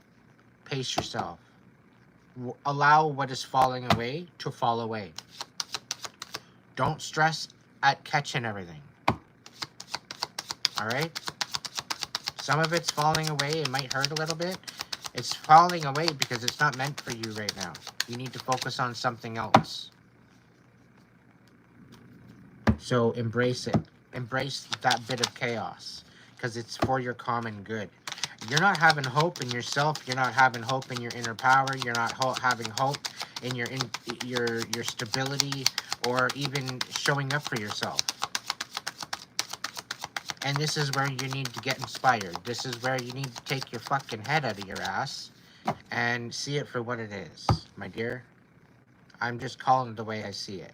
Speaker 1: Pace yourself. Allow what is falling away to fall away. Don't stress at catching everything. All right? Some of it's falling away. It might hurt a little bit. It's falling away because it's not meant for you right now. You need to focus on something else. So embrace it. Embrace that bit of chaos, because it's for your common good. You're not having hope in yourself. You're not having hope in your inner power. You're not having hope in your stability, or even showing up for yourself. And this is where you need to get inspired. This is where you need to take your fucking head out of your ass and see it for what it is, my dear. I'm just calling it the way I see it.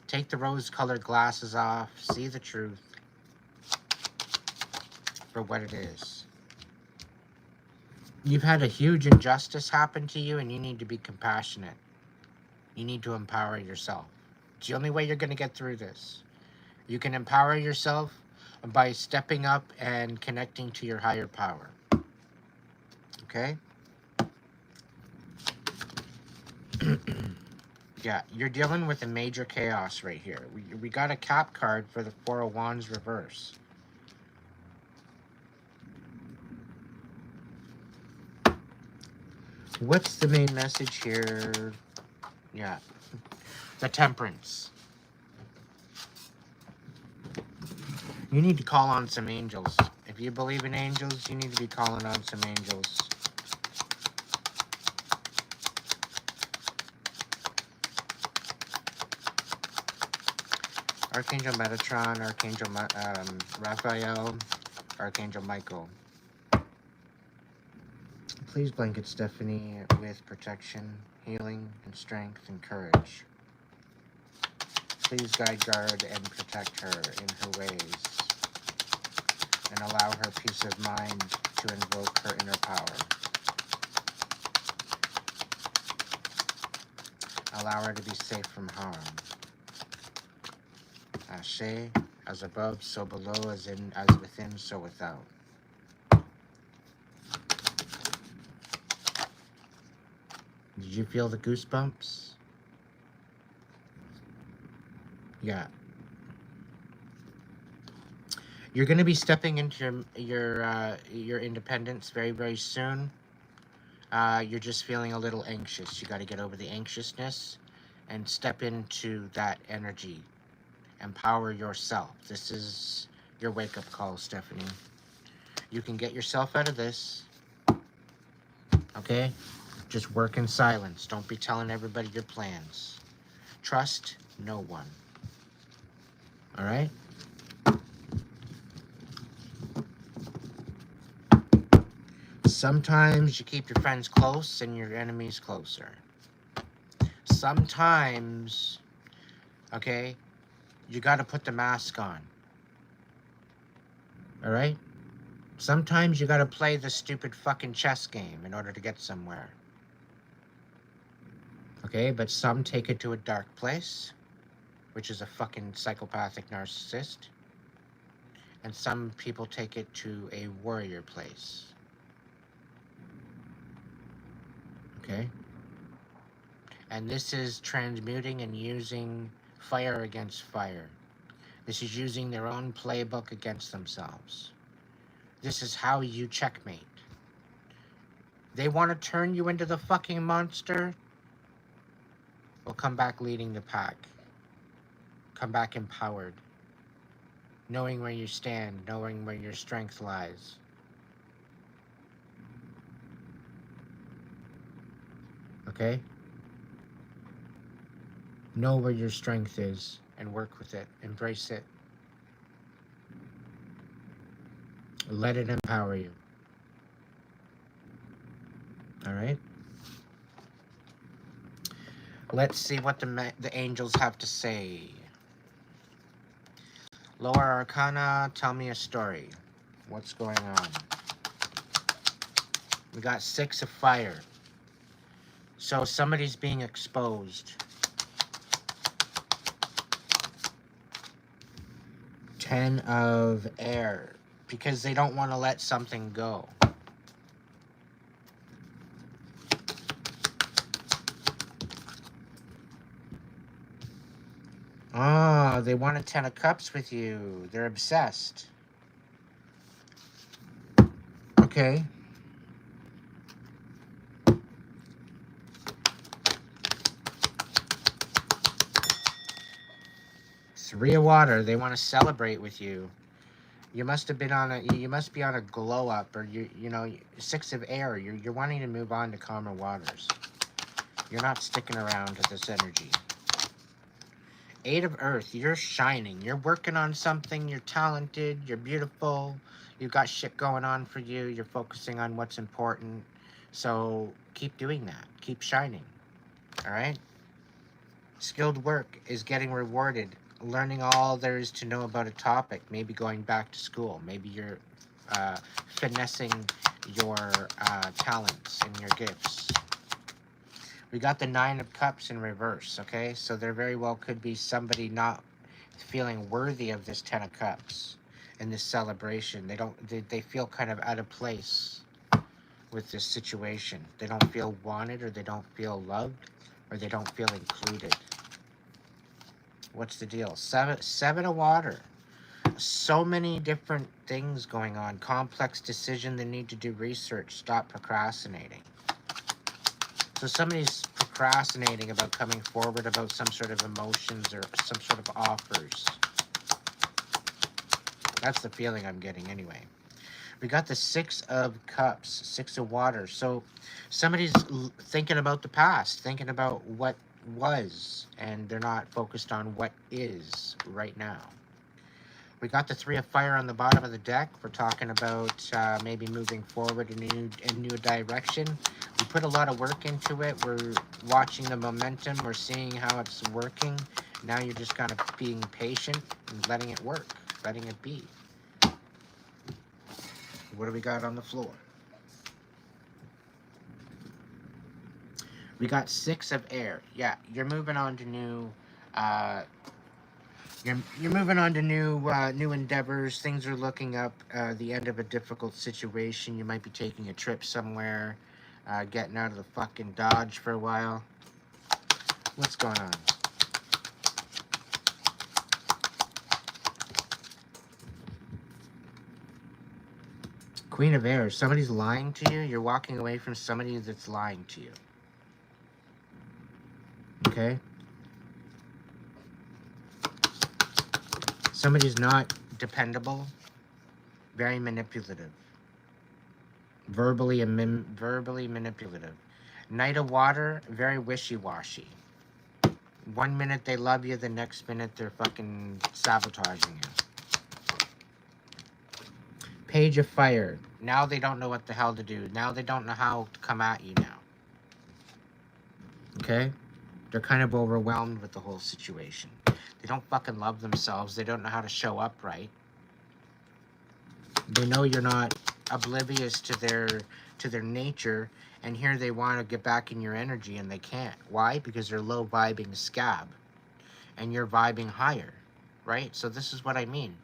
Speaker 1: Take the rose-colored glasses off. See the truth for what it is. You've had a huge injustice happen to you, and you need to be compassionate. You need to empower yourself. It's the only way you're going to get through this. You can empower yourself by stepping up and connecting to your higher power. Okay? Yeah, you're dealing with a major chaos right here. We got a cap card for the Four of Wands reverse. What's the main message here? Yeah, the Temperance. You need to call on some angels. If you believe in angels, you need to be calling on some angels. Archangel Metatron, Archangel Raphael, Archangel Michael. Please blanket Stephanie with protection, healing, and strength and courage. Please guide, guard, and protect her in her ways, and allow her peace of mind to invoke her inner power. Allow her to be safe from harm. Ashe, As above, so below, as within, so without. Did you feel the goosebumps? Yeah. You're going to be stepping into your independence very, very soon. You're just feeling a little anxious. You got to get over the anxiousness and step into that energy. Empower yourself. This is your wake-up call, Stephanie. You can get yourself out of this. Okay? Just work in silence. Don't be telling everybody your plans. Trust no one. All right? Sometimes you keep your friends close and your enemies closer. Sometimes, okay, you got to put the mask on. All right? Sometimes you got to play the stupid fucking chess game in order to get somewhere. Okay, but some take it to a dark place, which is a fucking psychopathic narcissist. And some people take it to a warrior place. Okay? And this is transmuting and using fire against fire. This is using their own playbook against themselves. This is how you checkmate. They want to turn you into the fucking monster? Well, come back leading the pack. Come back empowered. Knowing where you stand, knowing where your strength lies. Okay? Know where your strength is and work with it. Embrace it. Let it empower you. All right? Let's see what the angels have to say. Lower Arcana, tell me a story. What's going on? We got 6 of fire. So somebody's being exposed. 10 of air. Because they don't want to let something go. Oh, they want a 10 of cups with you. They're obsessed. Okay. Three of water. They want to celebrate with you. You must have been on a. You must be on a glow up, or you know, 6 of air. You're wanting to move on to calmer waters. You're not sticking around with this energy. 8 of earth. You're shining. You're working on something. You're talented. You're beautiful. You've got shit going on for you. You're focusing on what's important. So keep doing that. Keep shining. All right. Skilled work is getting rewarded. Learning all there is to know about a topic. Maybe going back to school. Maybe you're finessing your talents and your gifts. We got the 9 of cups in reverse, okay? So there very well could be somebody not feeling worthy of this 10 of cups in this celebration. They feel kind of out of place with this situation. They don't feel wanted, or they don't feel loved, or they don't feel included. What's the deal? 7 of water. So many different things going on. Complex decision. They need to do research. Stop procrastinating. So somebody's procrastinating about coming forward about some sort of emotions or some sort of offers. That's the feeling I'm getting anyway. We got the 6 of cups, 6 of water. So somebody's thinking about the past, thinking about what was, and they're not focused on what is right now. We got the 3 of fire on the bottom of the deck. We're talking about maybe moving forward in a new direction. We put a lot of work into it. We're watching the momentum. We're seeing how it's working. Now you're just kind of being patient and letting it work, letting it be. What do we got on the floor? We got 6 of air. Yeah, you're moving on to new You're moving on to new endeavors. Things are looking up. The end of a difficult situation. You might be taking a trip somewhere, getting out of the fucking Dodge for a while. What's going on? Queen of Air. Somebody's lying to you. You're walking away from somebody that's lying to you. Okay? Somebody's not dependable. Very manipulative. Verbally manipulative. Knight of Water. Very wishy-washy. 1 minute they love you, the next minute they're fucking sabotaging you. Page of Fire. Now they don't know what the hell to do. Now they don't know how to come at you now. Okay? They're kind of overwhelmed with the whole situation. They don't fucking love themselves. They don't know how to show up right. They know you're not oblivious to their nature, and here they want to get back in your energy and they can't. Why? Because they're low vibing scab and you're vibing higher, right? So this is what I mean.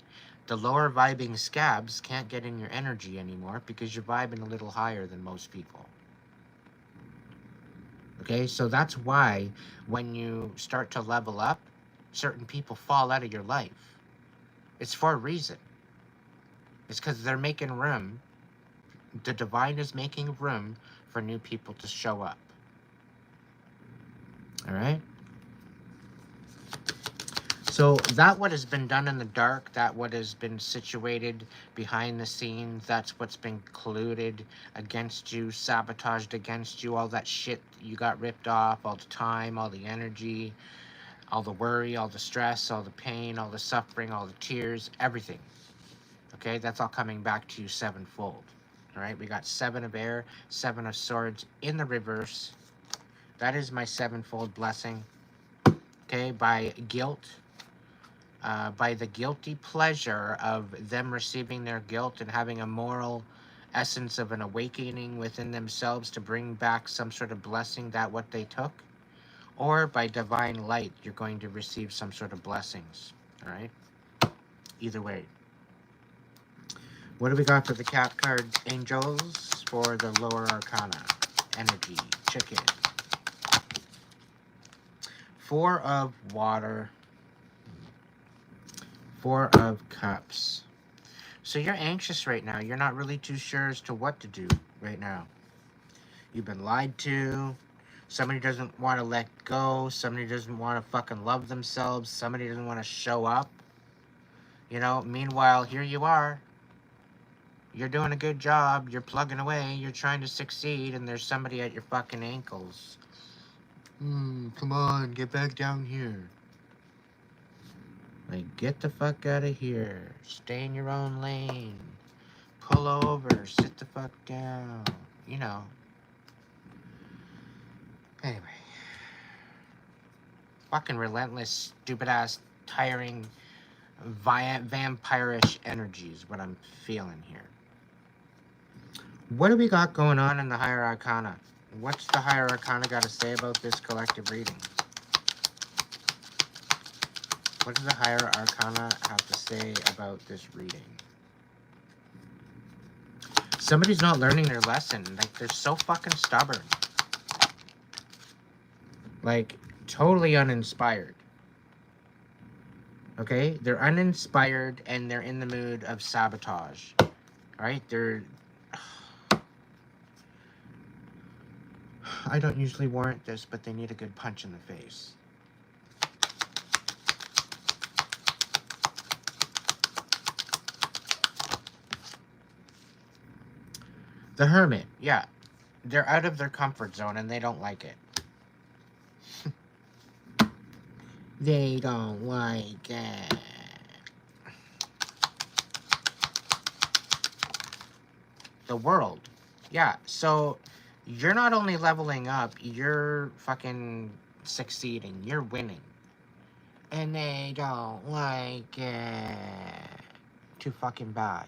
Speaker 1: The lower vibing scabs can't get in your energy anymore because you're vibing a little higher than most people. Okay, so that's why when you start to level up, certain people fall out of your life. It's for a reason. It's because they're making room. The divine is making room for new people to show up. All right? So that what has been done in the dark, that what has been situated behind the scenes, that's what's been colluded against you, sabotaged against you, all that shit you got ripped off, all the time, all the energy, all the worry, all the stress, all the pain, all the suffering, all the tears, everything. Okay, that's all coming back to you sevenfold. All right, we got 7 of Air, 7 of Swords in the reverse. That is my sevenfold blessing. Okay, by guilt. By the guilty pleasure of them receiving their guilt and having a moral essence of an awakening within themselves to bring back some sort of blessing that what they took, or by divine light you're going to receive some sort of blessings. All right, either way. What do we got for the Cat card angels for the lower arcana energy? Check it. 4 of Water, 4 of Cups. So you're anxious right now. You're not really too sure as to what to do right now. You've been lied to. Somebody doesn't want to let go. Somebody doesn't want to fucking love themselves. Somebody doesn't want to show up. You know, meanwhile, here you are. You're doing a good job. You're plugging away. You're trying to succeed. And there's somebody at your fucking ankles. Come on, get back down here. Like, get the fuck out of here. Stay in your own lane. Pull over. Sit the fuck down. You know. Anyway. Fucking relentless, stupid-ass, tiring, vampirish energy is what I'm feeling here. What do we got going on in the Higher Arcana? What's the Higher Arcana got to say about this collective reading? What does the Higher Arcana have to say about this reading? Somebody's not learning their lesson. Like, they're so fucking stubborn. Like, totally uninspired. Okay? They're uninspired and they're in the mood of sabotage. Alright? They're... I don't usually warrant this, but they need a good punch in the face. The Hermit, yeah. They're out of their comfort zone and they don't like it. They don't like it. The World. Yeah, so you're not only leveling up, you're fucking succeeding. You're winning. And they don't like it. Too fucking bad.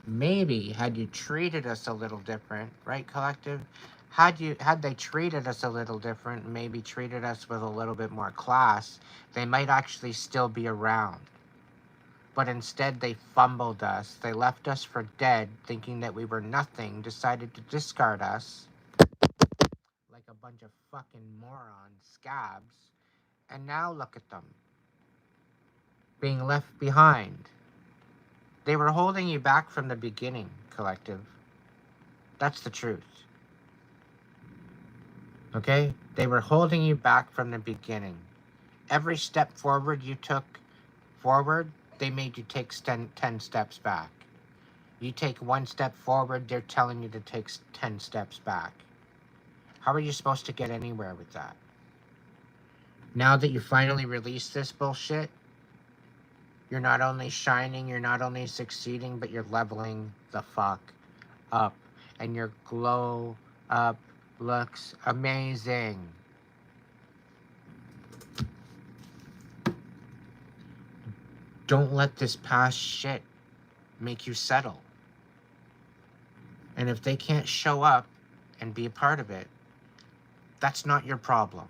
Speaker 1: Maybe had you treated us a little different, right, collective? Had they treated us a little different, maybe treated us with a little bit more class, they might actually still be around. But instead they fumbled us. They left us for dead, thinking that we were nothing, decided to discard us like a bunch of fucking morons, scabs. And now look at them, being left behind. They were holding you back from the beginning, collective. That's the truth. Okay? They were holding you back from the beginning. Every step forward you took forward, they made you take 10 steps back. You take one step forward, they're telling you to take 10 steps back. How are you supposed to get anywhere with that? Now that you finally released this bullshit, you're not only shining, you're not only succeeding, but you're leveling the fuck up. And your glow up looks amazing. Don't let this past shit make you settle. And if they can't show up and be a part of it, that's not your problem.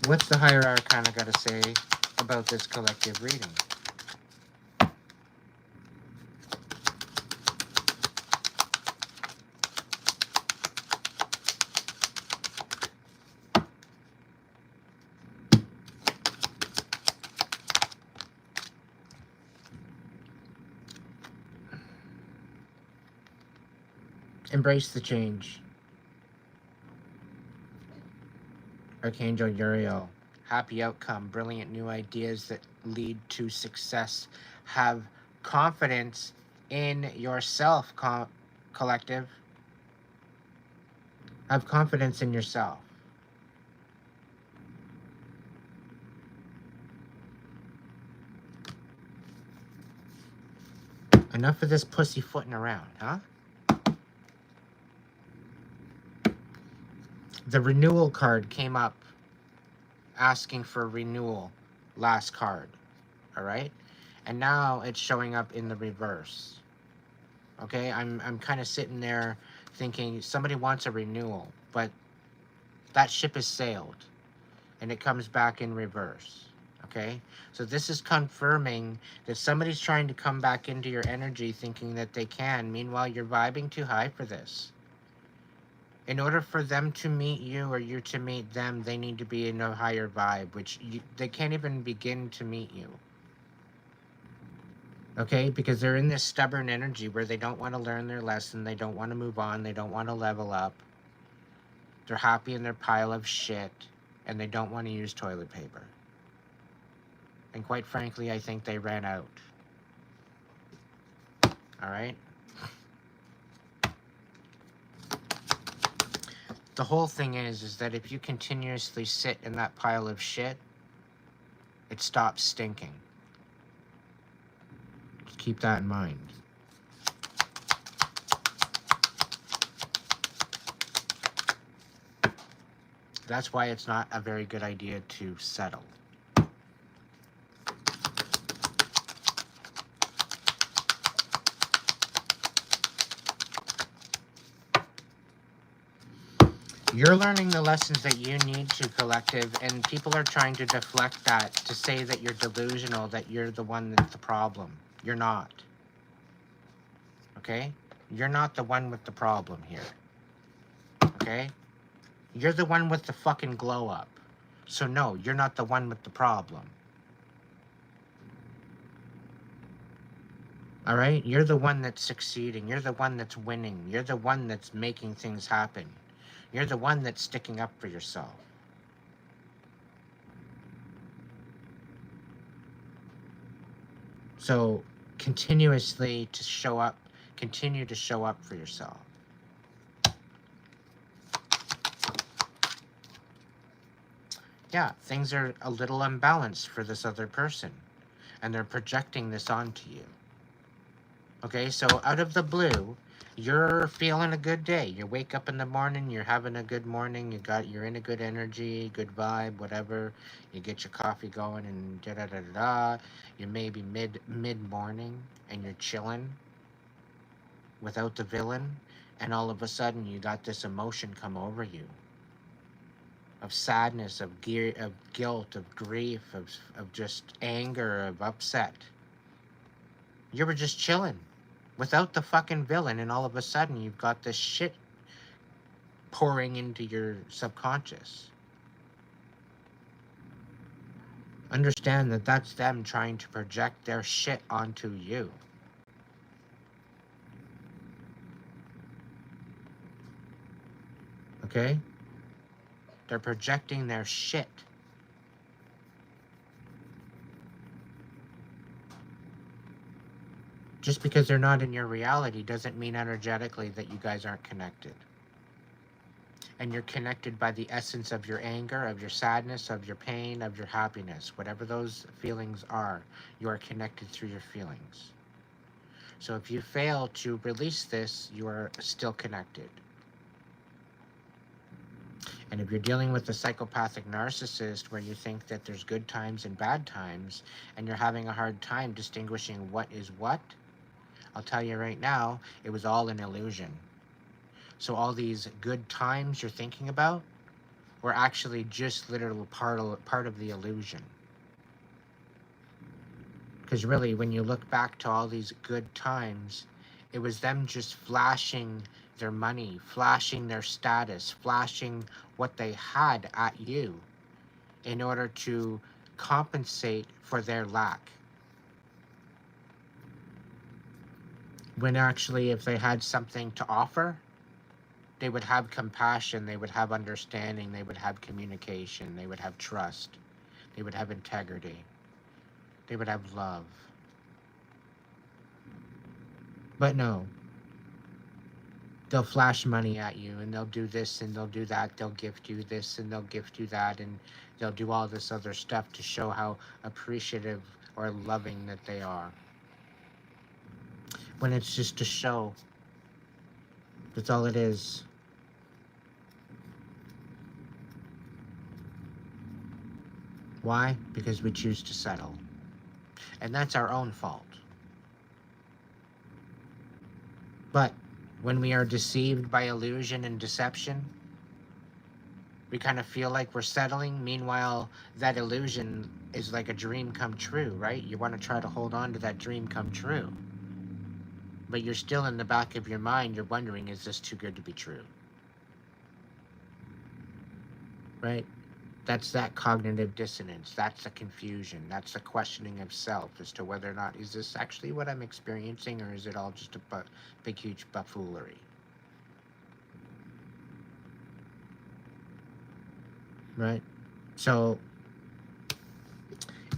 Speaker 1: What's the higher arcana got to say about this collective reading? Embrace the change. Archangel Uriel. Happy outcome. Brilliant new ideas that lead to success. Have confidence in yourself, collective. Have confidence in yourself. Enough of this pussyfooting around, huh? The renewal card came up asking for renewal, last card, all right? And now it's showing up in the reverse. Okay, I'm kind of sitting there thinking somebody wants a renewal, but that ship has sailed and it comes back in reverse. Okay, so this is confirming that somebody's trying to come back into your energy thinking that they can. Meanwhile, you're vibing too high for this. In order for them to meet you or you to meet them, they need to be in a higher vibe, which they can't even begin to meet you. Okay, because they're in this stubborn energy where they don't want to learn their lesson, they don't want to move on, they don't want to level up. They're happy in their pile of shit, and they don't want to use toilet paper. And quite frankly, I think they ran out. All right? The whole thing is that if you continuously sit in that pile of shit, it stops stinking. Just keep that in mind. That's why it's not a very good idea to settle. You're learning the lessons that you need to, collective, and people are trying to deflect that, to say that you're delusional, that you're the one that's the problem. You're not. Okay? You're not the one with the problem here. Okay? You're the one with the fucking glow up. So no, you're not the one with the problem. All right? You're the one that's succeeding. You're the one that's winning. You're the one that's making things happen. You're the one that's sticking up for yourself. So continuously to show up, continue to show up for yourself. Yeah, things are a little unbalanced for this other person, and they're projecting this onto you. Okay, so out of the blue, You're feeling a good day. You wake up in the morning, you're having a good morning, you're in a good energy, good vibe, whatever. You get your coffee going and da da da da da. You maybe mid morning and you're chilling without the villain, and all of a sudden you got this emotion come over you of sadness, of guilt, of grief, of just anger, of upset. You were just chilling without the fucking villain, and all of a sudden you've got this shit pouring into your subconscious. Understand that that's them trying to project their shit onto you. Okay? They're projecting their shit. Just because they're not in your reality doesn't mean energetically that you guys aren't connected. And you're connected by the essence of your anger, of your sadness, of your pain, of your happiness. Whatever those feelings are, you are connected through your feelings. So if you fail to release this, you are still connected. And if you're dealing with a psychopathic narcissist where you think that there's good times and bad times, and you're having a hard time distinguishing what is what, I'll tell you right now, it was all an illusion. So all these good times you're thinking about were actually just literal part of the illusion. Because really, when you look back to all these good times, it was them just flashing their money, flashing their status, flashing what they had at you in order to compensate for their lack. When actually, if they had something to offer, they would have compassion, they would have understanding, they would have communication, they would have trust, they would have integrity, they would have love. But no, they'll flash money at you, and they'll do this and they'll do that, they'll gift you this and they'll gift you that, and they'll do all this other stuff to show how appreciative or loving that they are. When it's just a show. That's all it is. Why? Because we choose to settle. And that's our own fault. But when we are deceived by illusion and deception, we kind of feel like we're settling. Meanwhile, that illusion is like a dream come true, right? You want to try to hold on to that dream come true. But you're still in the back of your mind, you're wondering, is this too good to be true? Right? That's that cognitive dissonance. That's the confusion. That's the questioning of self as to whether or not, is this actually what I'm experiencing, or is it all just a big, huge buffoonery? Right? So,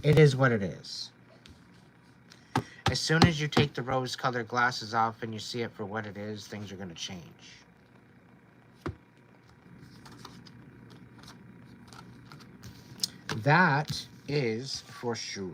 Speaker 1: it is what it is. As soon as you take the rose-colored glasses off and you see it for what it is, things are going to change. That is for sure.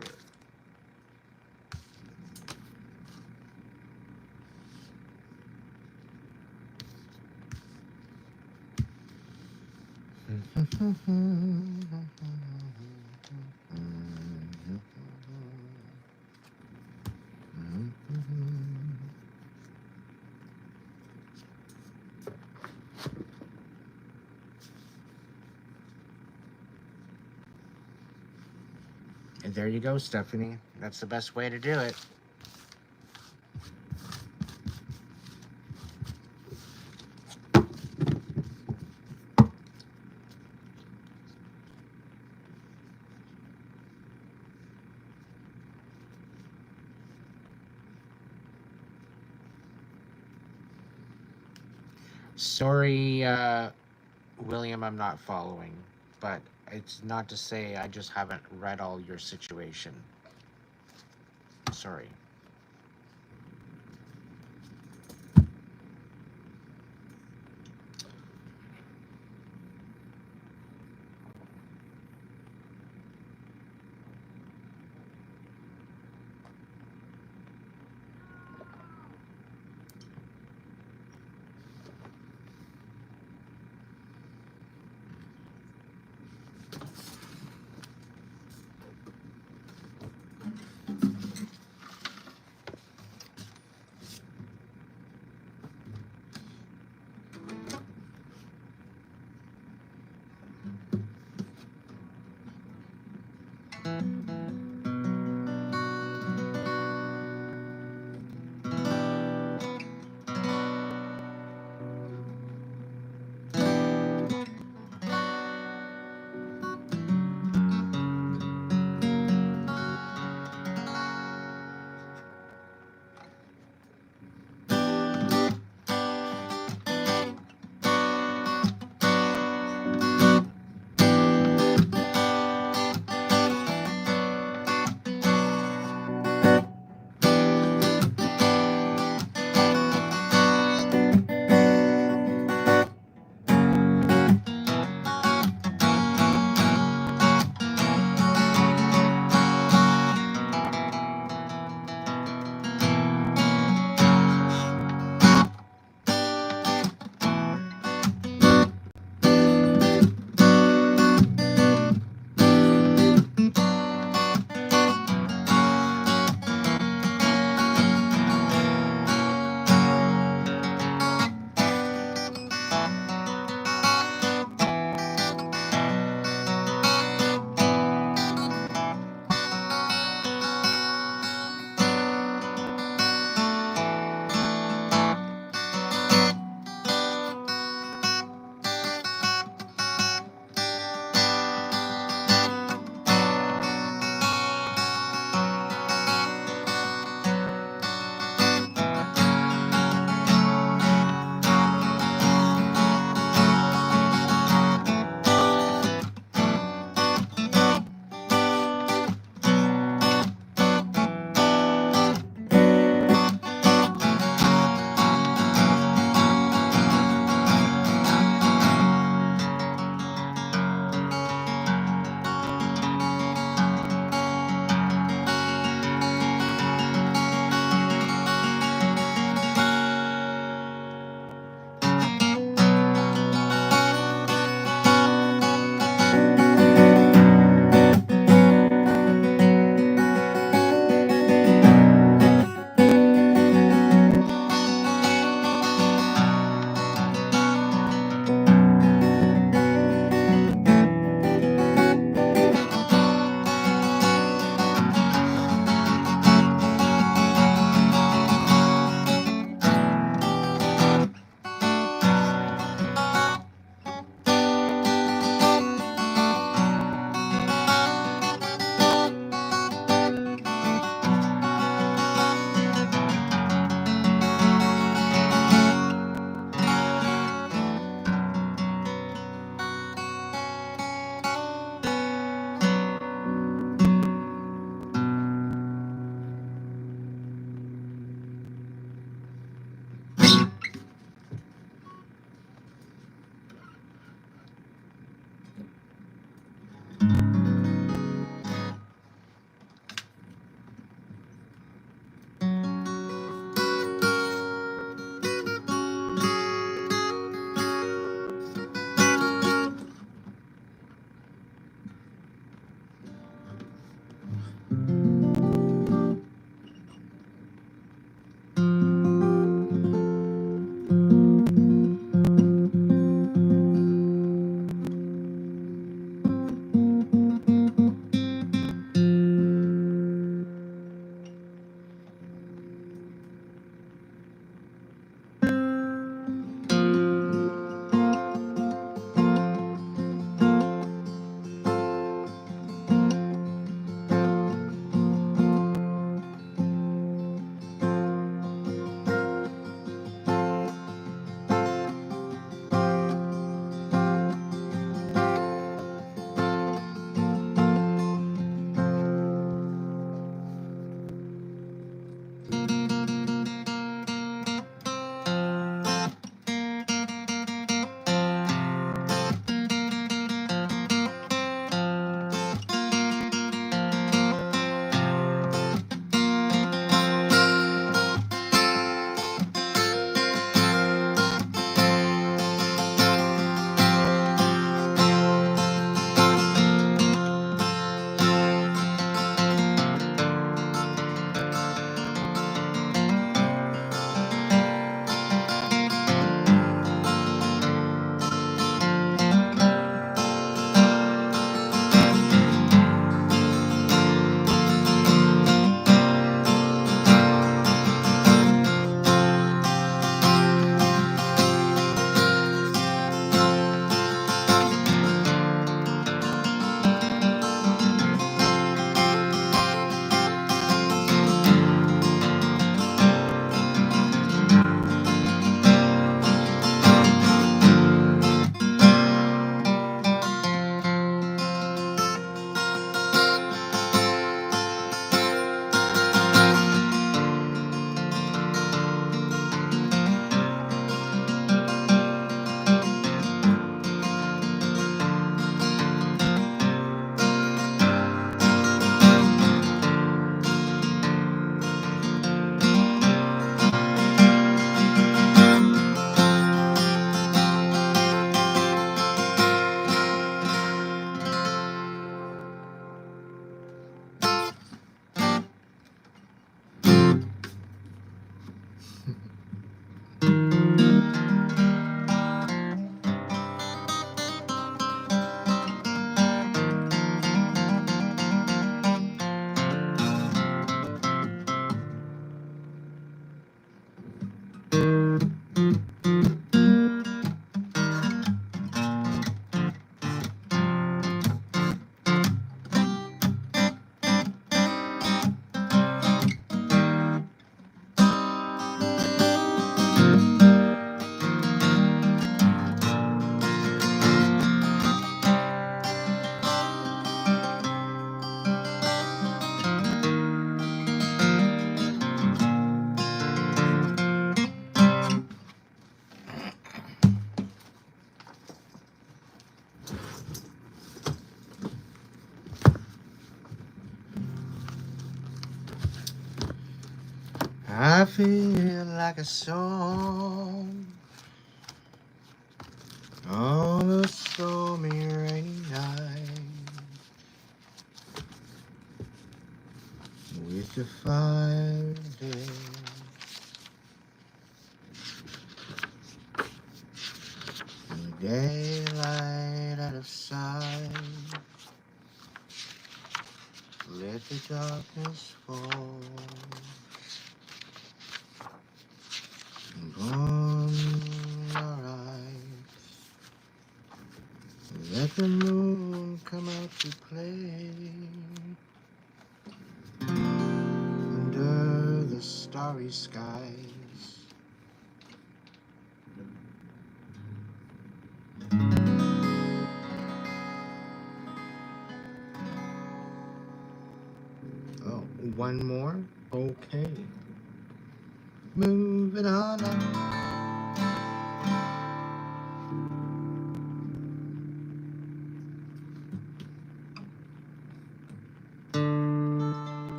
Speaker 1: And there you go, Stephanie. That's the best way to do it. Sorry, William, I'm not following. But it's not to say I just haven't read all your situation. Sorry. I feel like a song on a stormy rainy night, with the fire there, and the daylight out of sight. Let the darkness fall upon our eyes. Let the moon come out to play under the starry skies. Oh, one more? Okay. Moving on up.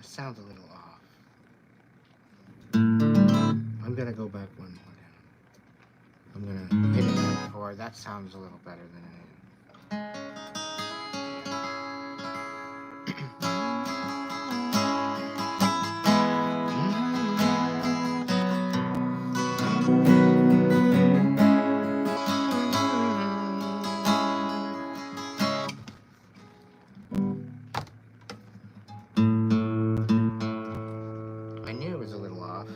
Speaker 1: Sounds a little off. I'm gonna go back one more down. I'm gonna hit it at 4. That sounds a little better than it is. I knew it was a little off.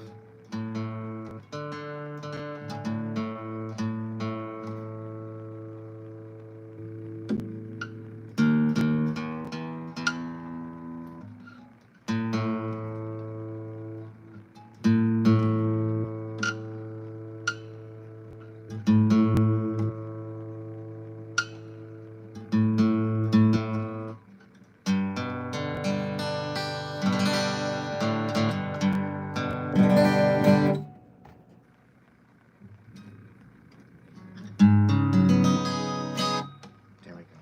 Speaker 1: There we go.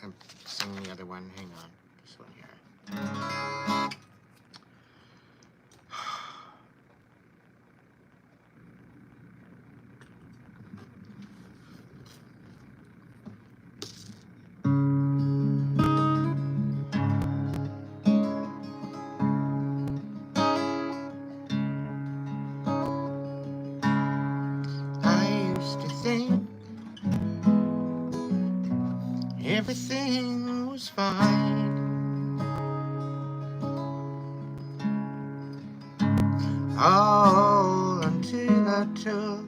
Speaker 1: I'm singing the other one. Hang on. This one here. I used to think everything was fine, all until I took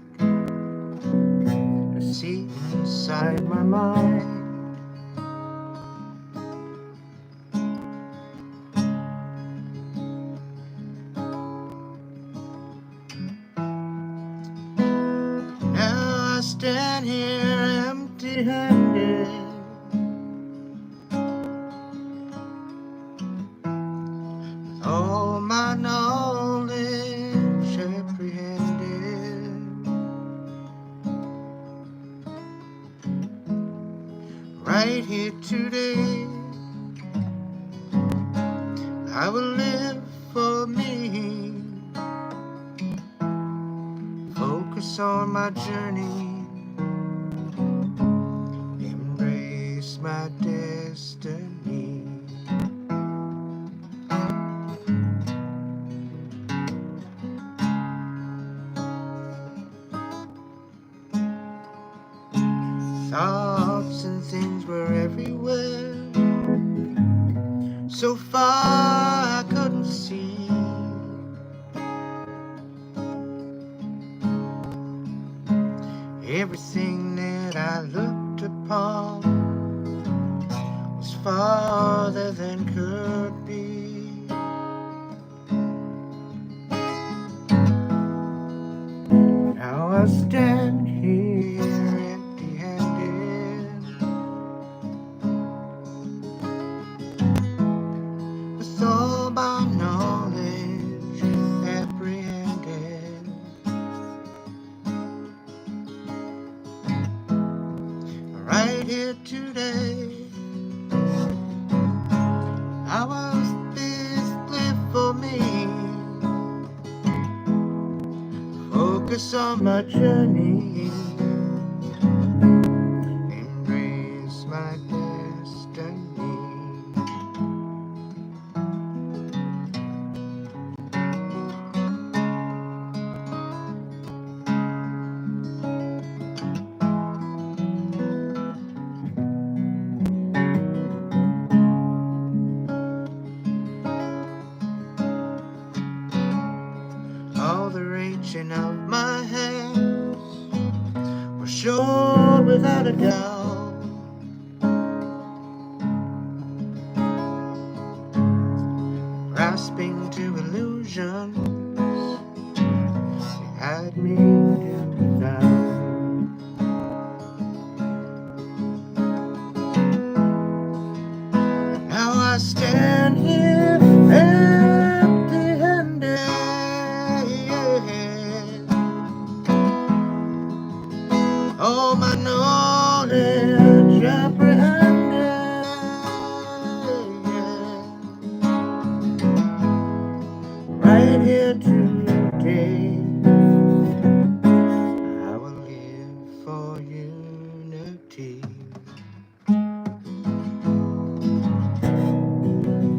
Speaker 1: a seat inside my mind. Now I stand here empty-handed, all my knowledge apprehended. here today. I will live for me. Focus on my journey. Embrace my destiny. Thoughts and things were everywhere. So far I couldn't see. Everything that I looked upon was farther than could be. Now I stand here empty-handed, with all my knowledge apprehended. Right here today, I was this live for me. Focus on my journey. Embrace my destiny. All the reaching of my hands were sure without a doubt. Grasping to illusions, they had me down without. Now I stand here empty-handed, all my knowledge apprehended. Right here today, I will live for unity.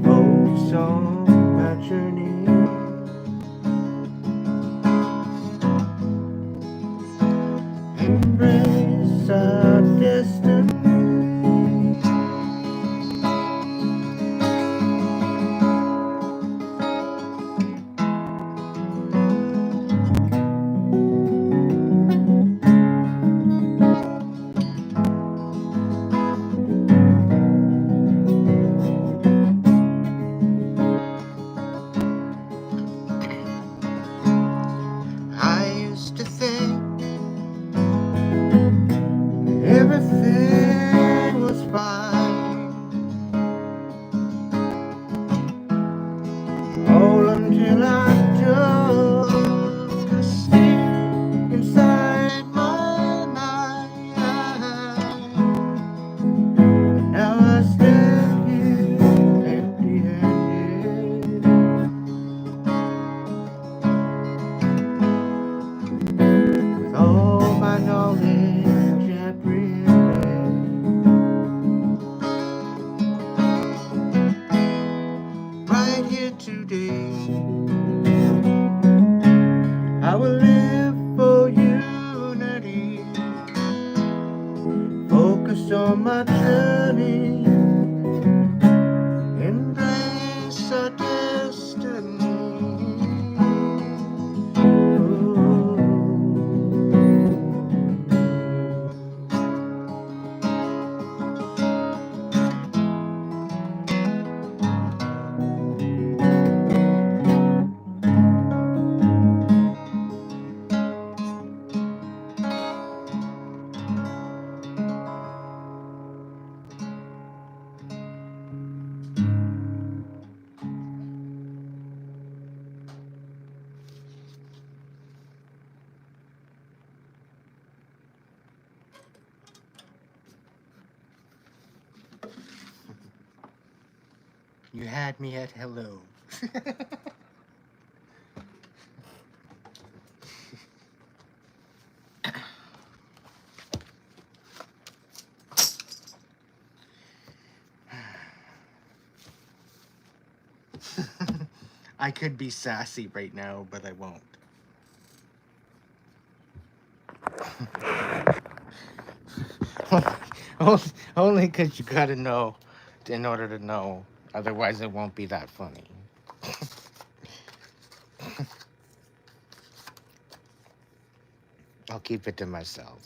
Speaker 1: Focus on my journey. Embrace our destiny. You had me at hello. I could be sassy right now, but I won't. Only because you gotta know in order to know. Otherwise, it won't be that funny. I'll keep it to myself.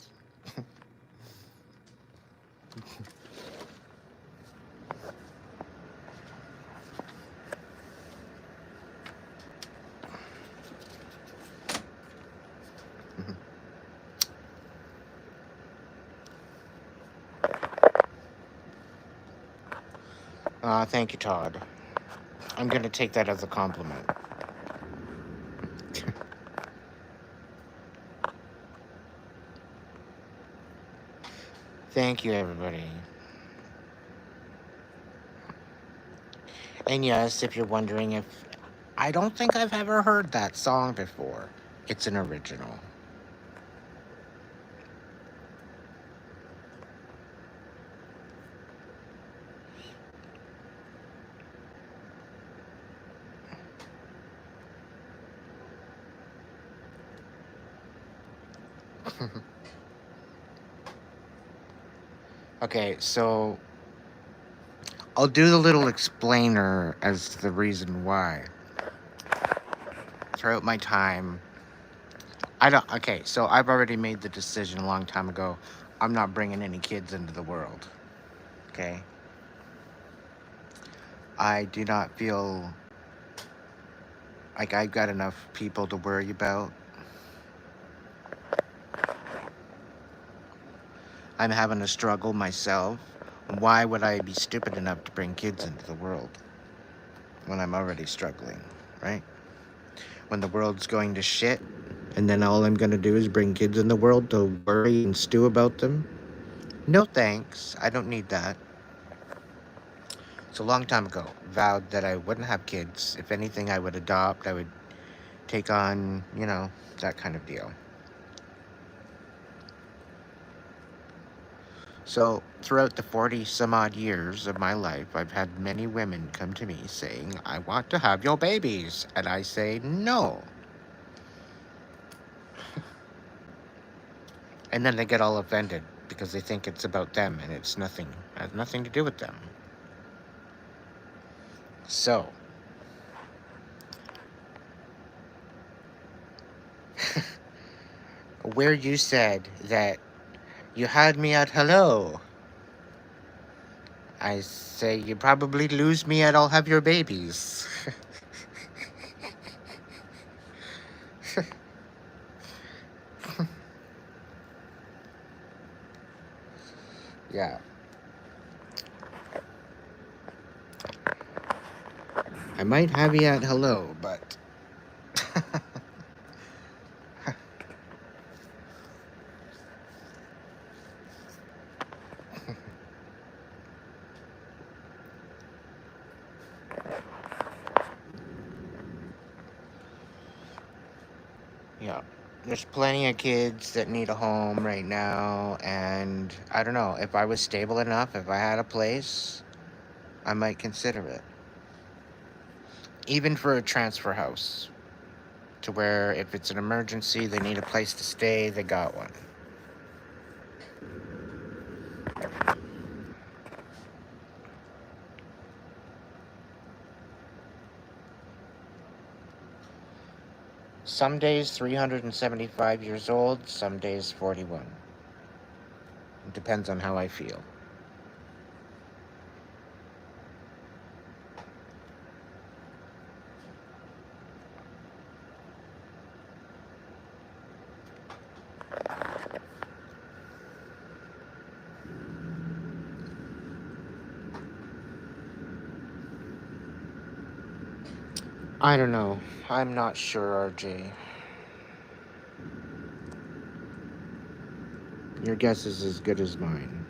Speaker 1: Thank you, Todd. I'm gonna take that as a compliment. Thank you, everybody. And yes, if you're wondering if... I don't think I've ever heard that song before. It's an original. Okay, so I'll do the little explainer as to the reason why. Throughout my time, okay, so I've already made the decision a long time ago. I'm not bringing any kids into the world. Okay? I do not feel like I've got enough people to worry about. I'm having a struggle myself. Why would I be stupid enough to bring kids into the world when I'm already struggling, right? When the world's going to shit, and then all I'm going to do is bring kids in the world to worry and stew about them? No thanks. I don't need that. So a long time ago, vowed that I wouldn't have kids. If anything, I would adopt. I would take on, that kind of deal. So throughout the 40 some odd years of my life, I've had many women come to me saying, I want to have your babies. And I say, no. And then they get all offended because they think it's about them and it has nothing to do with them. So, where you said that you had me at hello, I say you probably lose me at I'll have your babies. Yeah. I might have you at hello, but... Yeah. There's plenty of kids that need a home right now, and I don't know, if I was stable enough, if I had a place, I might consider it. Even for a transfer house, to where if it's an emergency, they need a place to stay, they got one. Some days 375 years old, some days 41. It depends on how I feel. I don't know. I'm not sure, RJ. Your guess is as good as mine.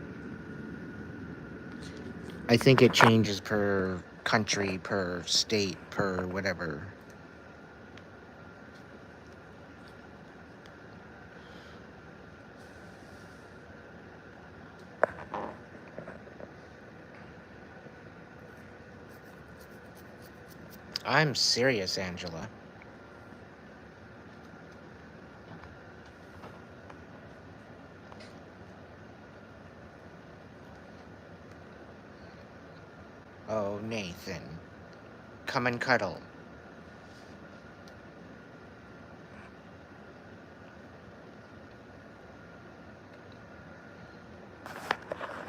Speaker 1: I think it changes per country, per state, per whatever. I'm serious, Angela. Oh, Nathan. Come and cuddle.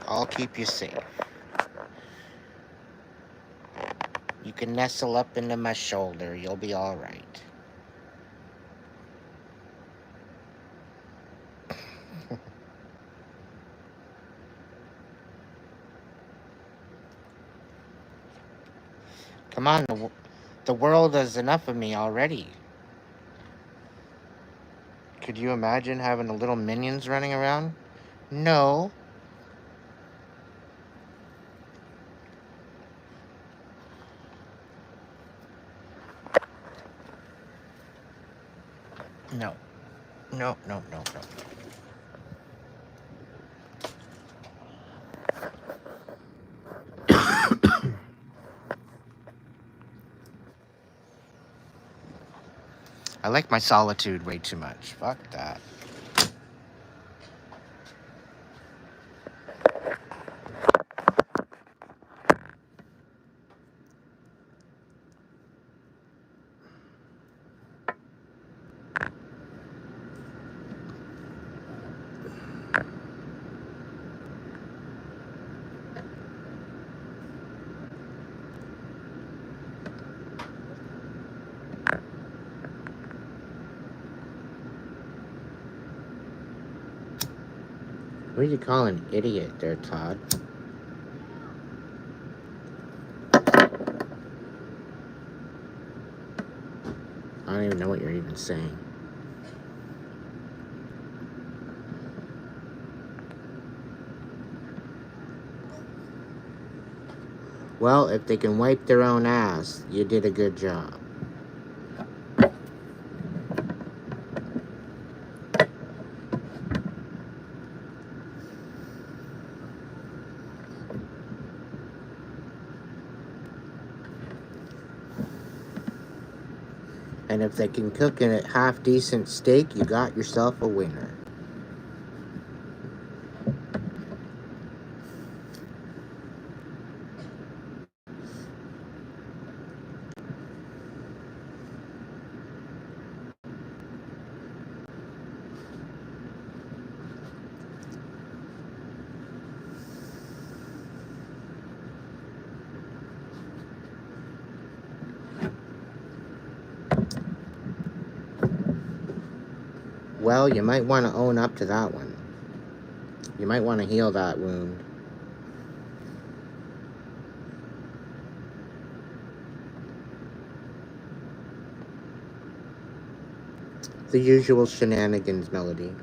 Speaker 1: I'll keep you safe. You can nestle up into my shoulder. You'll be all right. Come on, the world has enough of me already. Could you imagine having the little minions running around? No. No. No, no, no, no. I like my solitude way too much. Fuck that. What do you call an idiot there, Todd? I don't even know what you're even saying. Well, if they can wipe their own ass, you did a good job. And if they can cook a half-decent steak, you got yourself a winner. Well, you might want to own up to that one. You might want to heal that wound. The usual shenanigans melody.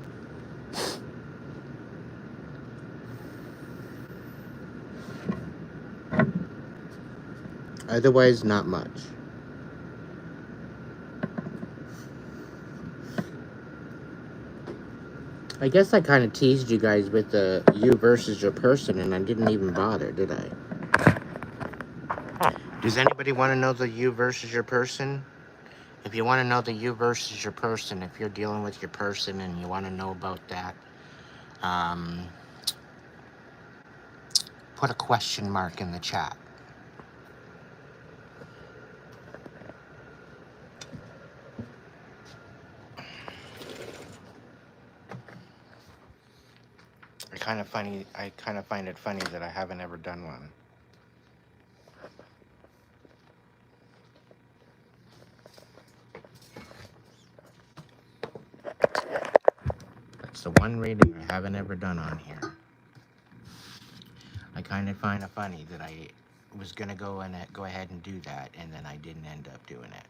Speaker 1: Otherwise, not much. I guess I kind of teased you guys with the you versus your person, and I didn't even bother, did I? Does anybody want to know the you versus your person? If you want to know the you versus your person, if you're dealing with your person and you want to know about that, put a question mark in the chat. I kind of find it funny that I haven't ever done one. That's the one reading I haven't ever done on here. I kind of find it funny that I was gonna go ahead and do that, and then I didn't end up doing it.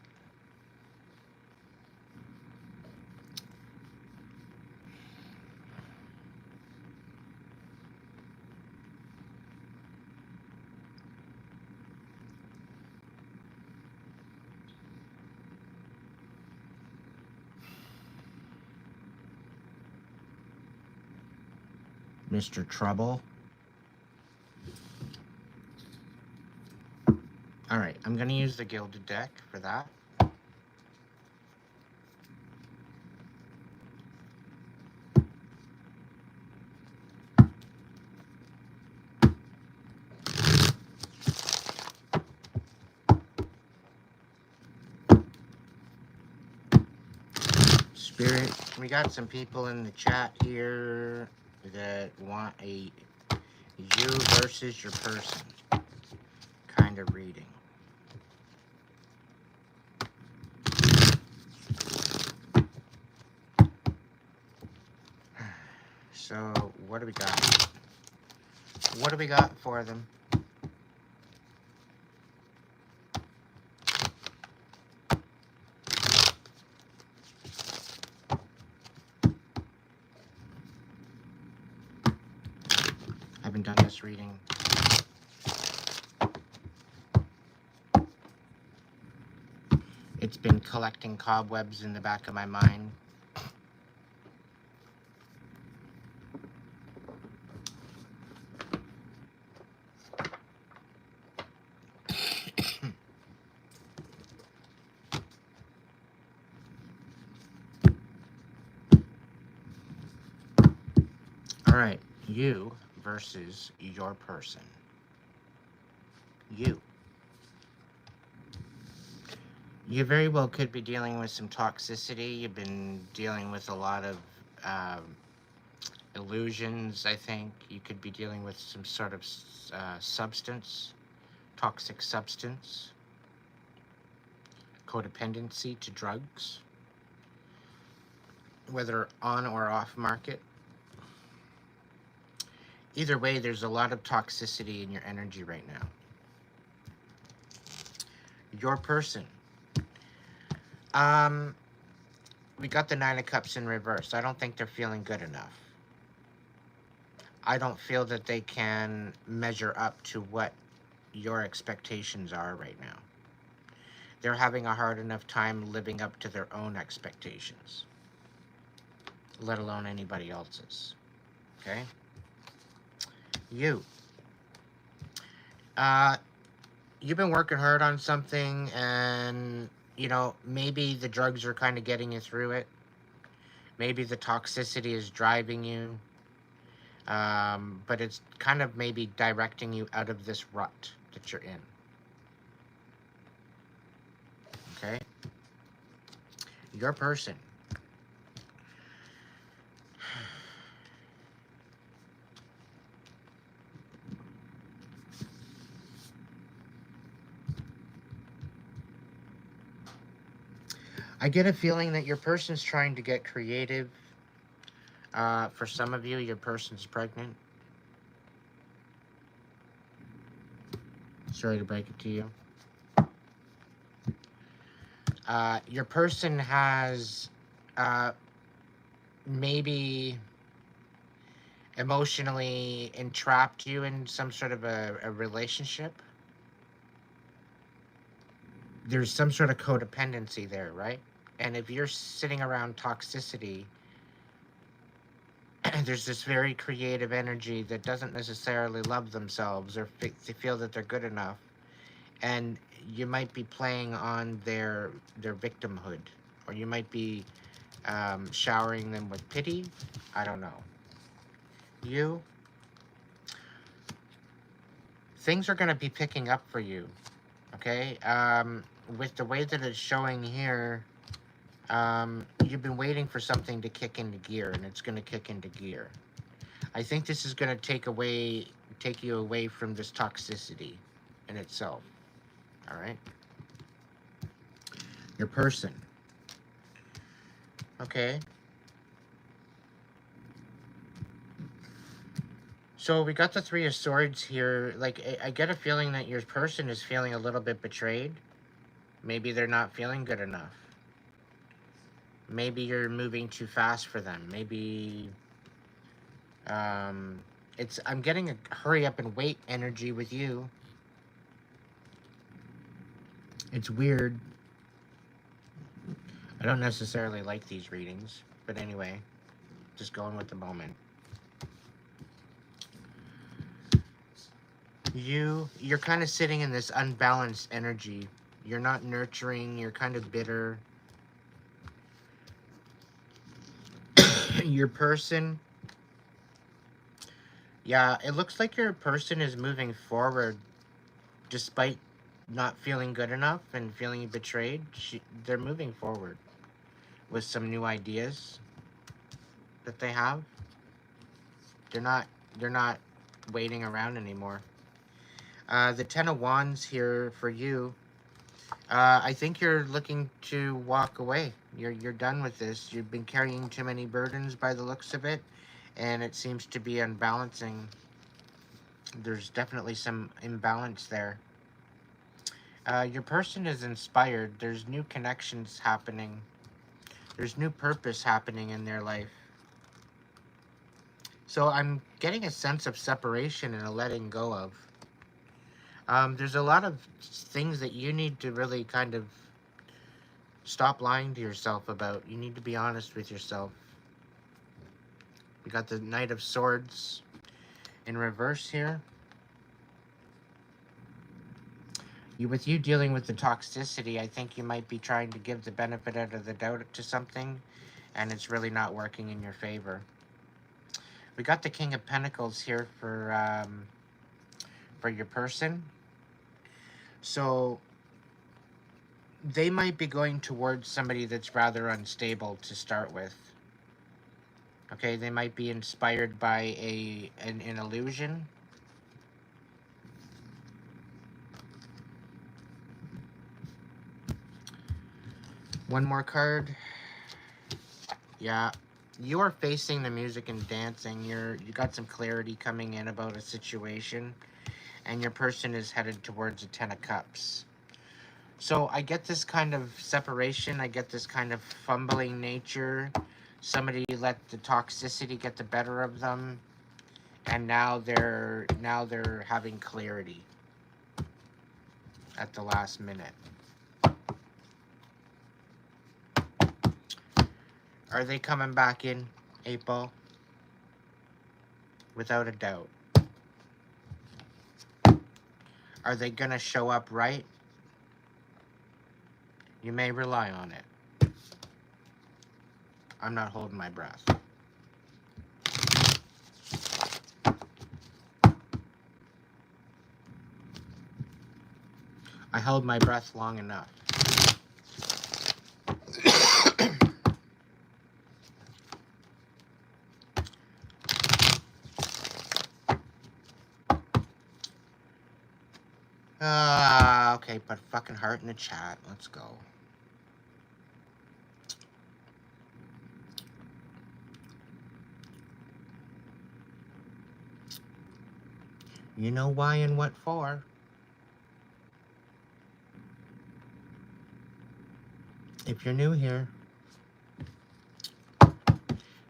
Speaker 1: Mr. Trouble. Alright, I'm going to use the Gilded deck for that. Spirit, we got some people in the chat here that want a you versus your person kind of reading. So, what do we got? What do we got for them? I haven't done this reading. It's been collecting cobwebs in the back of my mind. Alright, you versus your person. You. You very well could be dealing with some toxicity. You've been dealing with a lot of illusions, I think. You could be dealing with some sort of substance, toxic substance, codependency to drugs, whether on or off market. Either way, there's a lot of toxicity in your energy right now. Your person. We got the Nine of Cups in reverse. I don't think they're feeling good enough. I don't feel that they can measure up to what your expectations are right now. They're having a hard enough time living up to their own expectations, let alone anybody else's. Okay? You. You've been working hard on something, and you know, maybe the drugs are kind of getting you through it. Maybe the toxicity is driving you. But it's kind of maybe directing you out of this rut that you're in. Okay? Your person. I get a feeling that your person's trying to get creative. For some of you, your person's pregnant. Sorry to break it to you. Your person has maybe emotionally entrapped you in some sort of a relationship. There's some sort of codependency there, right? And if you're sitting around toxicity, there's this very creative energy that doesn't necessarily love themselves or feel that they're good enough. And you might be playing on their victimhood, or you might be showering them with pity. I don't know. You, things are going to be picking up for you, okay? With the way that it's showing here, you've been waiting for something to kick into gear, and it's going to kick into gear. I think this is going to take you away from this toxicity in itself. All right? Your person. Okay. So we got the Three of Swords here. Like, I get a feeling that your person is feeling a little bit betrayed. Maybe they're not feeling good enough. Maybe you're moving too fast for them. Maybe I'm getting a hurry up and wait energy with you. It's weird. I don't necessarily like these readings, but anyway, just going with the moment. You're kind of sitting in this unbalanced energy. You're not nurturing, you're kind of bitter. Your person, yeah, it looks like your person is moving forward despite not feeling good enough and feeling betrayed. They're moving forward with some new ideas that they have. They're not they're not waiting around anymore. The Ten of Wands here for you. I think you're looking to walk away. You're done with this. You've been carrying too many burdens by the looks of it, and it seems to be unbalancing. There's definitely some imbalance there. Your person is inspired. There's new connections happening. There's new purpose happening in their life. So I'm getting a sense of separation and a letting go of. There's a lot of things that you need to really kind of stop lying to yourself about. You need to be honest with yourself. We got the Knight of Swords in reverse here. With you dealing with the toxicity, I think you might be trying to give the benefit out of the doubt to something, and it's really not working in your favor. We got the King of Pentacles here for your person. So they might be going towards somebody that's rather unstable to start with. Okay, they might be inspired by an illusion. One more card. Yeah, you are facing the music and dancing. You got some clarity coming in about a situation, and your person is headed towards a Ten of Cups. So I get this kind of separation. I get this kind of fumbling nature. Somebody let the toxicity get the better of them, and now they're having clarity at the last minute. Are they coming back in, April? Without a doubt. Are they going to show up right? You may rely on it. I'm not holding my breath. I held my breath long enough. Okay, put fucking heart in the chat. Let's go. You know why and what for. If you're new here.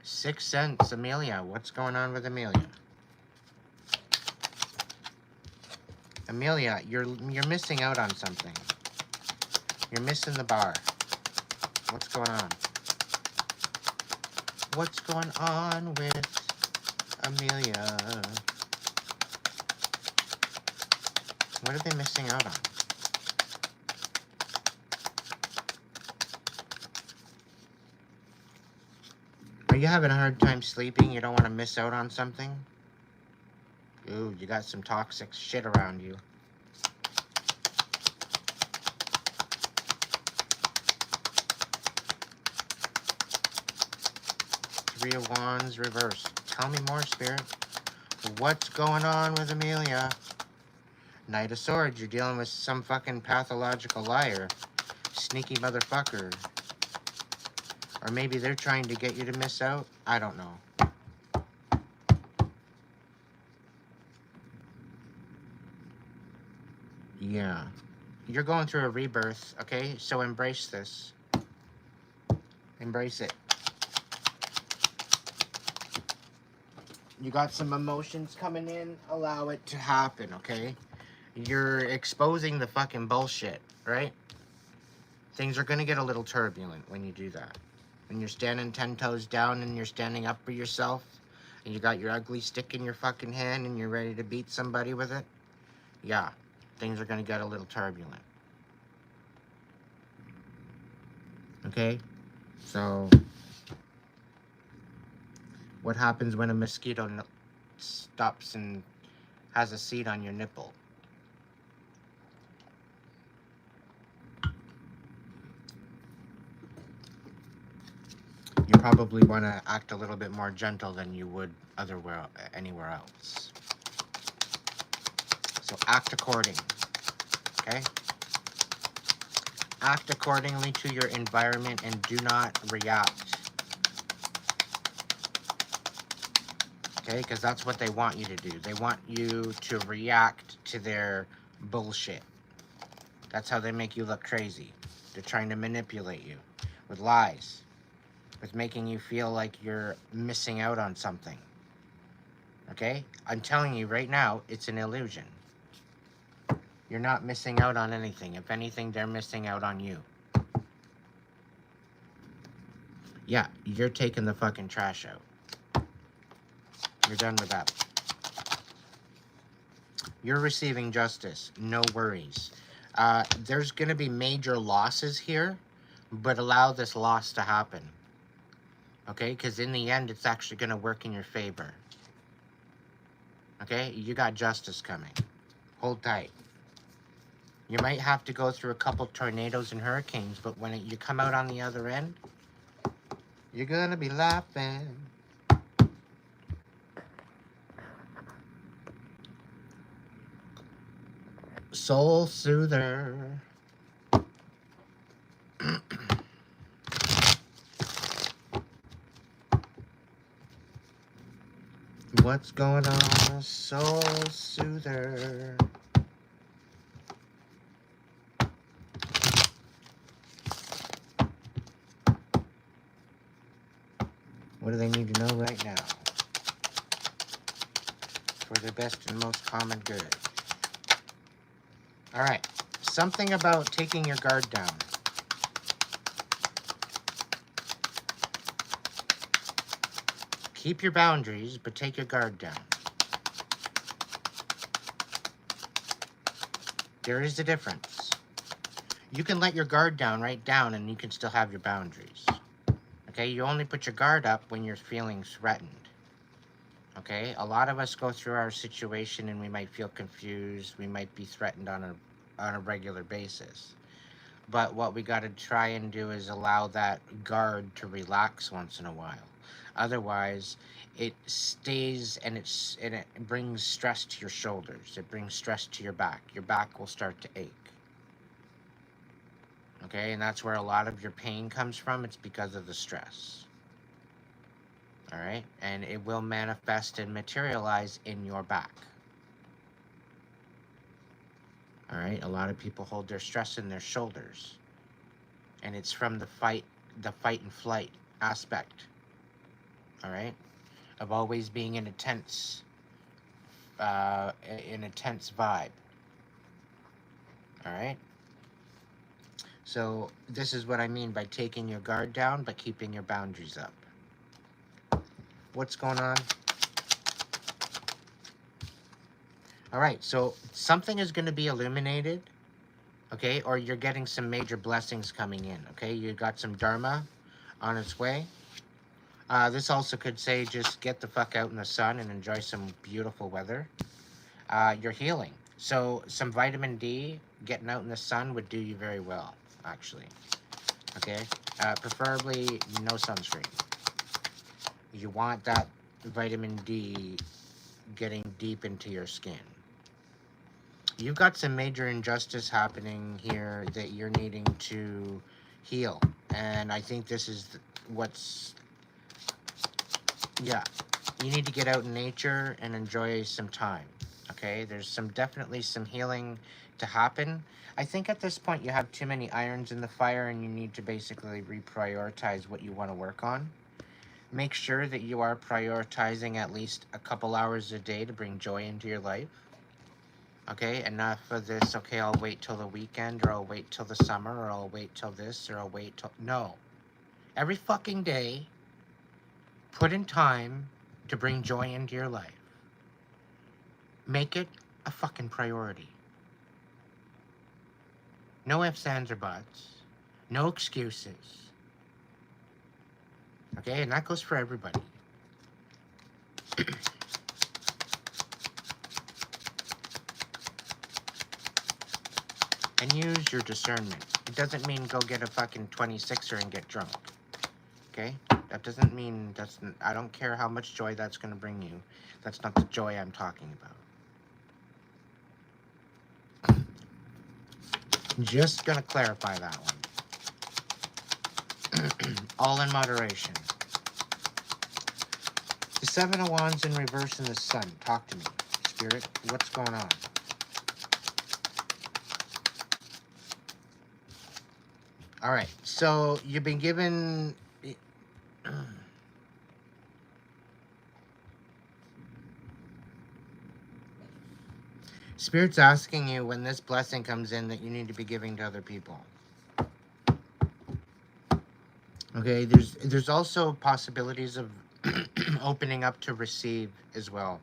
Speaker 1: 6 cents, Amelia. What's going on with Amelia? Amelia, you're missing out on something. You're missing the bar. What's going on? What's going on with Amelia? What are they missing out on? Are you having a hard time sleeping? You don't want to miss out on something? Ooh, you got some toxic shit around you. Three of Wands reversed. Tell me more, Spirit. What's going on with Amelia? Knight of Swords, you're dealing with some fucking pathological liar. Sneaky motherfucker. Or maybe they're trying to get you to miss out. I don't know. Yeah. You're going through a rebirth, okay? So embrace this. Embrace it. You got some emotions coming in. Allow it to happen, okay? You're exposing the fucking bullshit, right? Things are going to get a little turbulent when you do that. When you're standing 10 toes down and you're standing up for yourself and you got your ugly stick in your fucking hand and you're ready to beat somebody with it. yeah, things are going to get a little turbulent. Okay? So, what happens when a mosquito stops and has a seat on your nipple? You probably want to act a little bit more gentle than you would anywhere else. So act according, okay? Act accordingly to your environment and do not react, okay? Because that's what they want you to do. They want you to react to their bullshit. That's how they make you look crazy. They're trying to manipulate you with lies, with making you feel like you're missing out on something. Okay? I'm telling you right now, it's an illusion. You're not missing out on anything. If anything, they're missing out on you. Yeah, you're taking the fucking trash out. You're done with that. You're receiving justice. No worries. There's going to be major losses here, but allow this loss to happen. Okay? Because in the end, it's actually going to work in your favor. Okay? You got justice coming. Hold tight. You might have to go through a couple tornadoes and hurricanes, but when you come out on the other end, you're gonna be laughing. Soul soother. What's going on, soul soother? What do they need to know right now? For their best and most common good. Alright, something about taking your guard down. Keep your boundaries, but take your guard down. There is a difference. You can let your guard down right down and you can still have your boundaries. Okay, you only put your guard up when you're feeling threatened. Okay, a lot of us go through our situation and we might feel confused. We might be threatened on a regular basis. But what we got to try and do is allow that guard to relax once in a while. Otherwise, it stays and it brings stress to your shoulders. It brings stress to your back. Your back will start to ache. Okay, and that's where a lot of your pain comes from. It's because of the stress. All right, and it will manifest and materialize in your back. All right, a lot of people hold their stress in their shoulders, and it's from the fight and flight aspect. All right, of always being in a tense vibe. All right. So this is what I mean by taking your guard down, but keeping your boundaries up. What's going on? All right, so something is going to be illuminated, okay? Or you're getting some major blessings coming in, okay? You got some dharma on its way. This also could say just get the fuck out in the sun and enjoy some beautiful weather. You're healing. So some vitamin D, getting out in the sun would do you very well, actually. Okay? Preferably no sunscreen. You want that vitamin D getting deep into your skin. You've got some major injustice happening here that you're needing to heal. And I think this is what's... Yeah. You need to get out in nature and enjoy some time. Okay? There's definitely some healing to happen. I think at this point you have too many irons in the fire and you need to basically reprioritize what you want to work on. Make sure that you are prioritizing at least a couple hours a day to bring joy into your life. Okay, enough of this, okay, I'll wait till the weekend, or I'll wait till the summer, or I'll wait till this, or I'll wait till... No. Every fucking day, put in time to bring joy into your life. Make it a fucking priority. No ifs, ands, or buts. No excuses. Okay, and that goes for everybody. And use your discernment. It doesn't mean go get a fucking 26er and get drunk. Okay? That doesn't mean, I don't care how much joy that's going to bring you. That's not the joy I'm talking about. Just going to clarify that one. All in moderation. The Seven of Wands in reverse in the Sun. Talk to me, Spirit. What's going on? All right. So you've been given... Spirit's asking you when this blessing comes in that you need to be giving to other people. Okay, there's also possibilities of opening up to receive as well.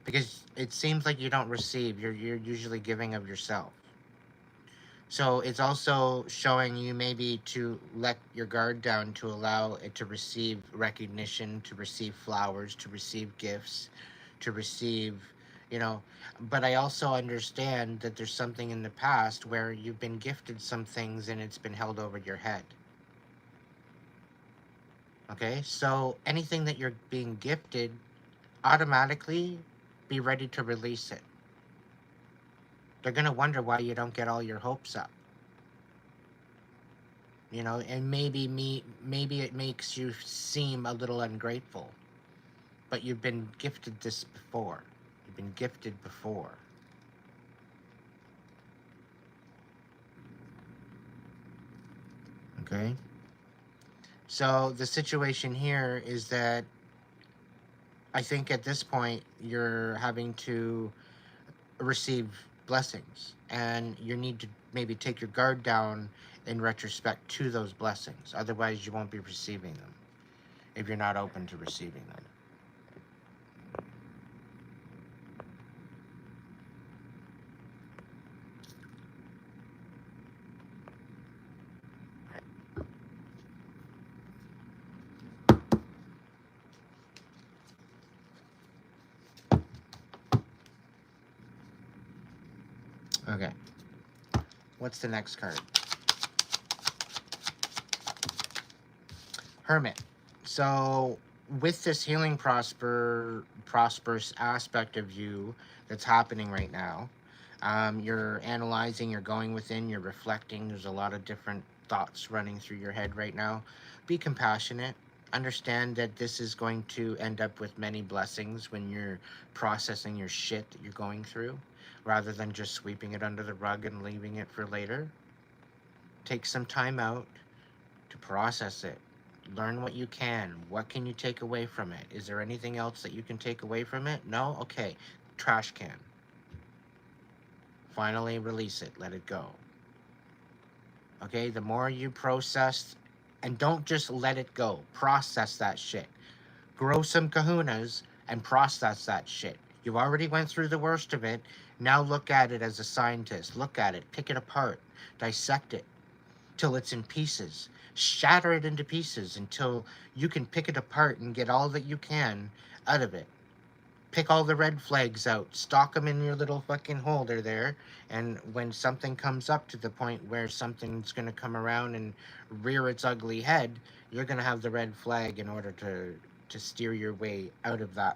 Speaker 1: Because it seems like you don't receive, you're usually giving of yourself. So it's also showing you maybe to let your guard down to allow it to receive recognition, to receive flowers, to receive gifts, to receive, you know. But I also understand that there's something in the past where you've been gifted some things and it's been held over your head. Okay, so anything that you're being gifted, automatically be ready to release it. They're going to wonder why you don't get all your hopes up. You know, and maybe it makes you seem a little ungrateful. But you've been gifted this before. You've been gifted before. Okay? So the situation here is that I think at this point you're having to receive blessings, and you need to maybe take your guard down in retrospect to those blessings. Otherwise, you won't be receiving them if you're not open to receiving them. Okay. What's the next card? Hermit. So with this healing prosperous aspect of you that's happening right now, you're analyzing, you're going within, you're reflecting. There's a lot of different thoughts running through your head right now. Be compassionate. Understand that this is going to end up with many blessings when you're processing your shit that you're going through, rather than just sweeping it under the rug and leaving it for later. Take some time out to process it. Learn what you can. What can you take away from it? Is there anything else that you can take away from it? No? Okay. Trash can. Finally release it. Let it go. Okay? The more you process, and don't just let it go. Process that shit. Grow some kahunas and process that shit. You already went through the worst of it. Now look at it as a scientist. Look at it. Pick it apart. Dissect it till it's in pieces. Shatter it into pieces until you can pick it apart and get all that you can out of it. Pick all the red flags out. Stock them in your little fucking holder there. And when something comes up to the point where something's going to come around and rear its ugly head, you're going to have the red flag in order to steer your way out of that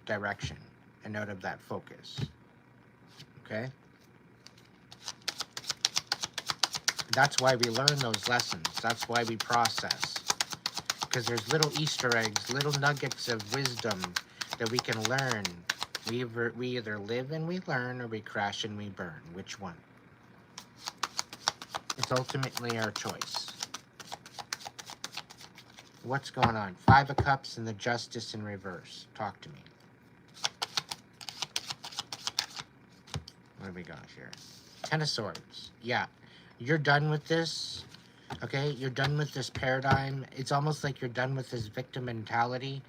Speaker 1: direction and out of that focus. Okay? That's why we learn those lessons. That's why we process. Because there's little Easter eggs, little nuggets of wisdom that we can learn. We either live and we learn, or we crash and we burn. Which one? It's ultimately our choice. What's going on? Five of Cups and the Justice in reverse. Talk to me. What do we got here? Ten of Swords. Yeah. You're done with this. Okay? You're done with this paradigm. It's almost like you're done with this victim mentality.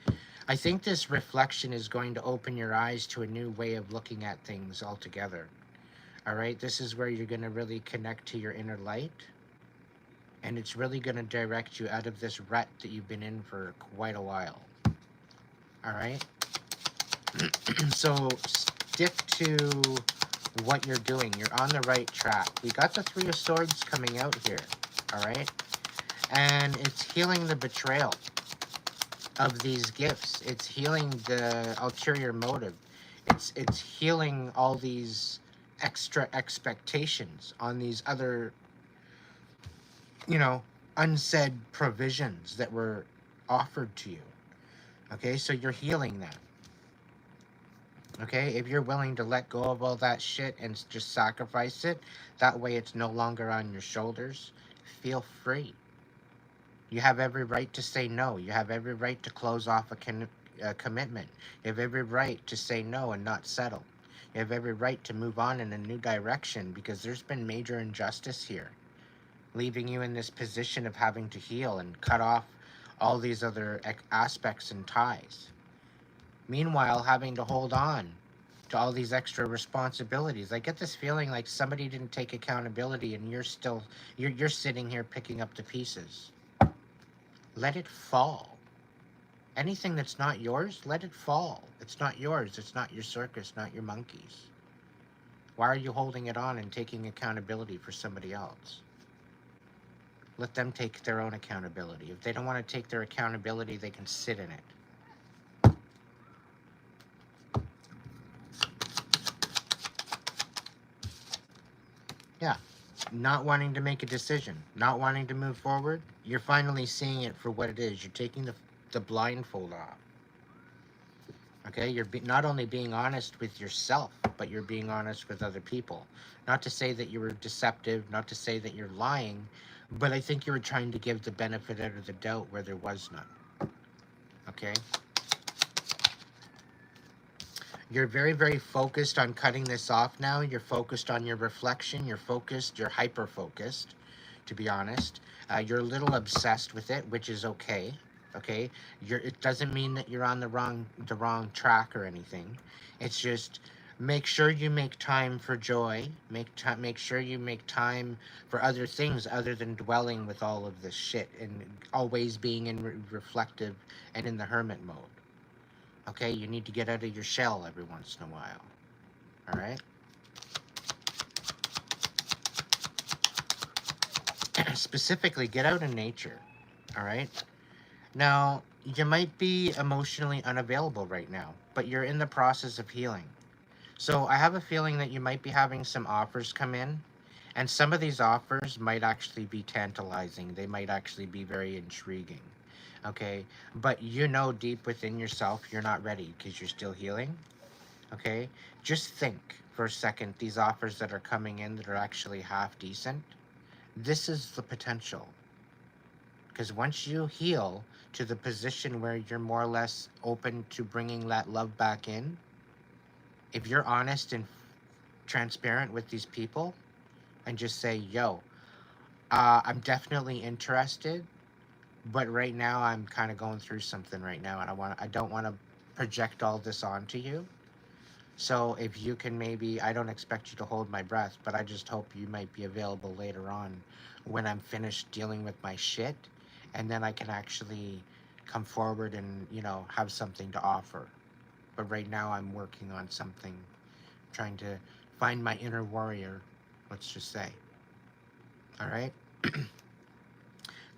Speaker 1: I think this reflection is going to open your eyes to a new way of looking at things altogether. All right, this is where you're going to really connect to your inner light, and it's really going to direct you out of this rut that you've been in for quite a while. All right, so stick to what you're doing. You're on the right track. We got the Three of Swords coming out here. All right, and it's healing the betrayal of these gifts. It's healing the ulterior motive. It's healing all these extra expectations on these other, you know, unsaid provisions that were offered to you. Okay, so you're healing that. Okay, if you're willing to let go of all that shit and just sacrifice it, that way it's no longer on your shoulders. Feel free. You have every right to say no. You have every right to close off a commitment. You have every right to say no and not settle. You have every right to move on in a new direction, because there's been major injustice here, leaving you in this position of having to heal and cut off all these other aspects and ties. Meanwhile, having to hold on to all these extra responsibilities. I get this feeling like somebody didn't take accountability, and you're sitting here picking up the pieces. Let it fall. Anything that's not yours, let it fall. It's not yours. It's not your circus, not your monkeys. Why are you holding it on and taking accountability for somebody else? Let them take their own accountability. If they don't want to take their accountability, they can sit in it. Yeah. Not wanting to make a decision, not wanting to move forward, you're finally seeing it for what it is. You're taking the blindfold off. Okay, you're not only being honest with yourself, but you're being honest with other people. Not to say that you were deceptive, not to say that you're lying, but I think you were trying to give the benefit out of the doubt where there was none. Okay? You're very, very focused on cutting this off now. You're focused on your reflection. You're hyper-focused, to be honest. You're a little obsessed with it, which is okay. Okay? It doesn't mean that you're on the wrong track or anything. It's just make sure you make time for joy. Make sure you make time for other things other than dwelling with all of this shit and always being in reflective and in the hermit mode. Okay, you need to get out of your shell every once in a while. All right? Specifically, get out in nature. All right? Now, you might be emotionally unavailable right now, but you're in the process of healing. So I have a feeling that you might be having some offers come in, and some of these offers might actually be tantalizing. They might actually be very intriguing. Okay, but you know deep within yourself you're not ready because you're still healing. Okay, just think for a second, these offers that are coming in that are actually half decent, this is the potential. Because once you heal to the position where you're more or less open to bringing that love back in, if you're honest and transparent with these people and just say, yo, I'm definitely interested, but right now I'm kind of going through something right now, and I don't want to project all this onto you. So if you can maybe, I don't expect you to hold my breath, but I just hope you might be available later on when I'm finished dealing with my shit, and then I can actually come forward and, you know, have something to offer. But right now I'm working on something, trying to find my inner warrior, let's just say. All right?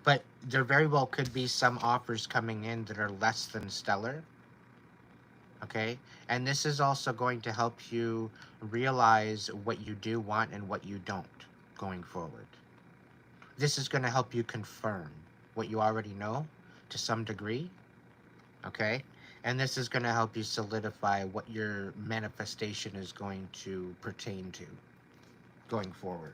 Speaker 1: But there very well could be some offers coming in that are less than stellar. Okay? And this is also going to help you realize what you do want and what you don't going forward. This is going to help you confirm what you already know to some degree. Okay? And this is going to help you solidify what your manifestation is going to pertain to going forward.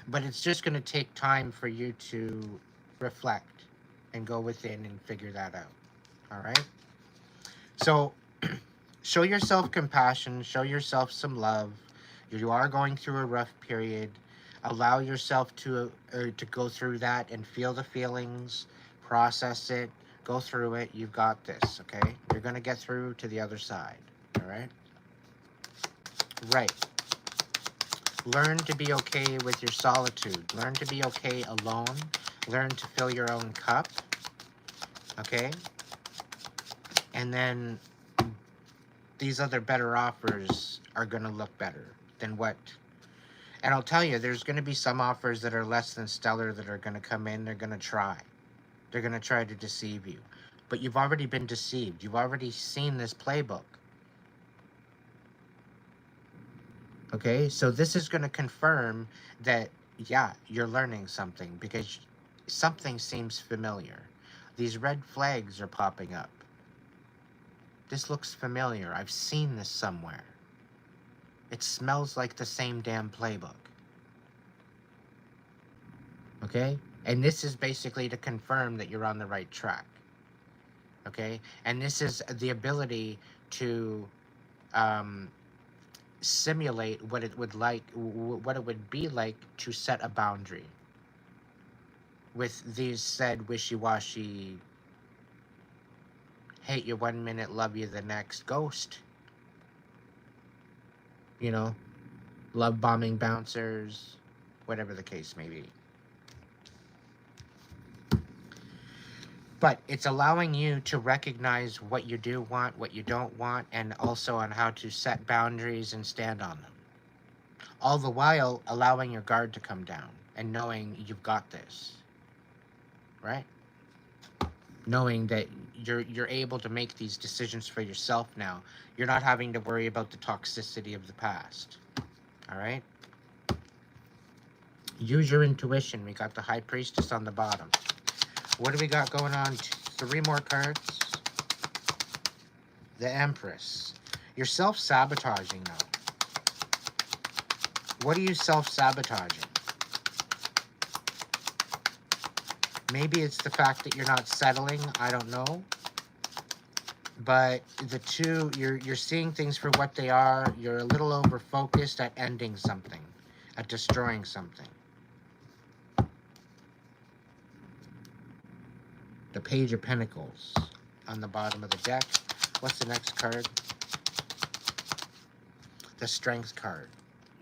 Speaker 1: But it's just going to take time for you to reflect and go within and figure that out. All right? So show yourself compassion, show yourself some love. You are going through a rough period. Allow yourself to go through that and feel the feelings, process it, Go through it. You've got this, okay? You're going to get through to the other side, all right? Right. Learn to be okay with your solitude. Learn to be okay alone. Learn to fill your own cup, okay? And then these other better offers are going to look better than what... And I'll tell you, there's going to be some offers that are less than stellar that are going to come in. They're going to try. They're going to try to deceive you. But you've already been deceived. You've already seen this playbook. Okay, so this is going to confirm that, yeah, you're learning something because something seems familiar. These red flags are popping up. This looks familiar. I've seen this somewhere. It smells like the same damn playbook. Okay? And this is basically to confirm that you're on the right track. Okay? And this is the ability to simulate what it would be like to set a boundary with these said wishy-washy, hate you one minute, love you the next ghost. You know, love bombing bouncers, whatever the case may be. But it's allowing you to recognize what you do want, what you don't want, and also on how to set boundaries and stand on them. All the while allowing your guard to come down and knowing you've got this, right? Knowing that you're able to make these decisions for yourself now. You're not having to worry about the toxicity of the past, all right? Use your intuition. We got the High Priestess on the bottom. What do we got going on? 3 more cards. The Empress. You're self-sabotaging now. What are you self-sabotaging? Maybe it's the fact that you're not settling. I don't know. But the two, you're seeing things for what they are. You're a little over-focused at ending something, at destroying something. The Page of Pentacles on the bottom of the deck. What's the next card? The Strength card.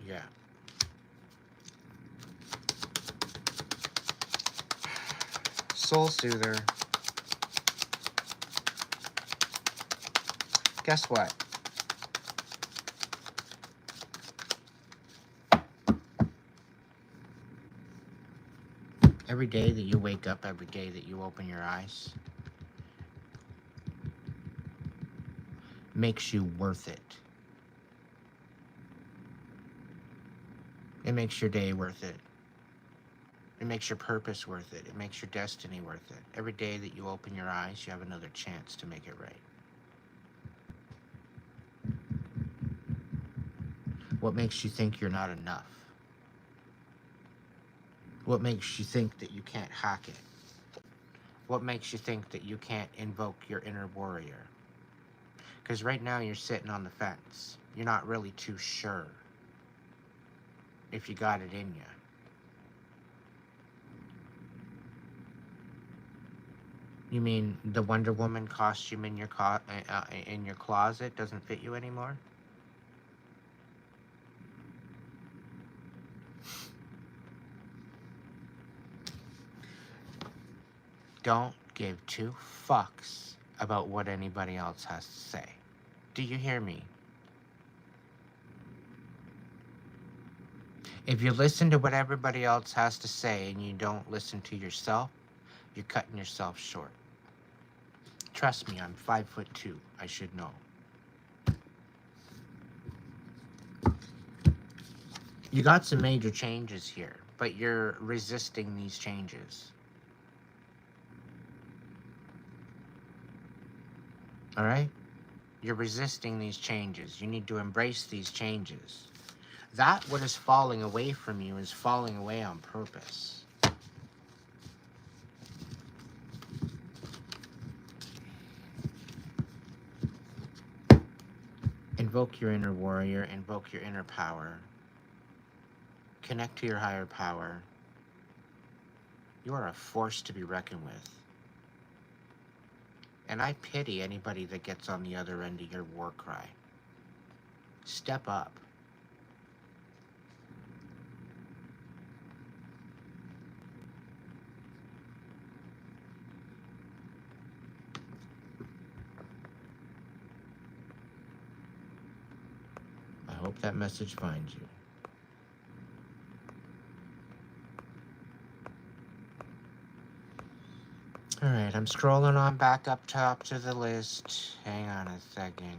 Speaker 1: Yeah. Soul Soother. Guess what? Every day that you wake up, every day that you open your eyes, makes you worth it. It makes your day worth it. It makes your purpose worth it. It makes your destiny worth it. Every day that you open your eyes, you have another chance to make it right. What makes you think you're not enough? What makes you think that you can't hack it? What makes you think that you can't invoke your inner warrior? Because right now you're sitting on the fence. You're not really too sure if you got it in you. You mean the Wonder Woman costume in your closet doesn't fit you anymore? Don't give 2 fucks about what anybody else has to say. Do you hear me? If you listen to what everybody else has to say and you don't listen to yourself, you're cutting yourself short. Trust me, I'm 5'2". I should know. You got some major changes here, but you're resisting these changes. All right? You're resisting these changes. You need to embrace these changes. That what is falling away from you is falling away on purpose. Invoke your inner warrior. Invoke your inner power. Connect to your higher power. You are a force to be reckoned with. And I pity anybody that gets on the other end of your war cry. Step up. I hope that message finds you. Alright, I'm scrolling on back up top to the list. Hang on a second.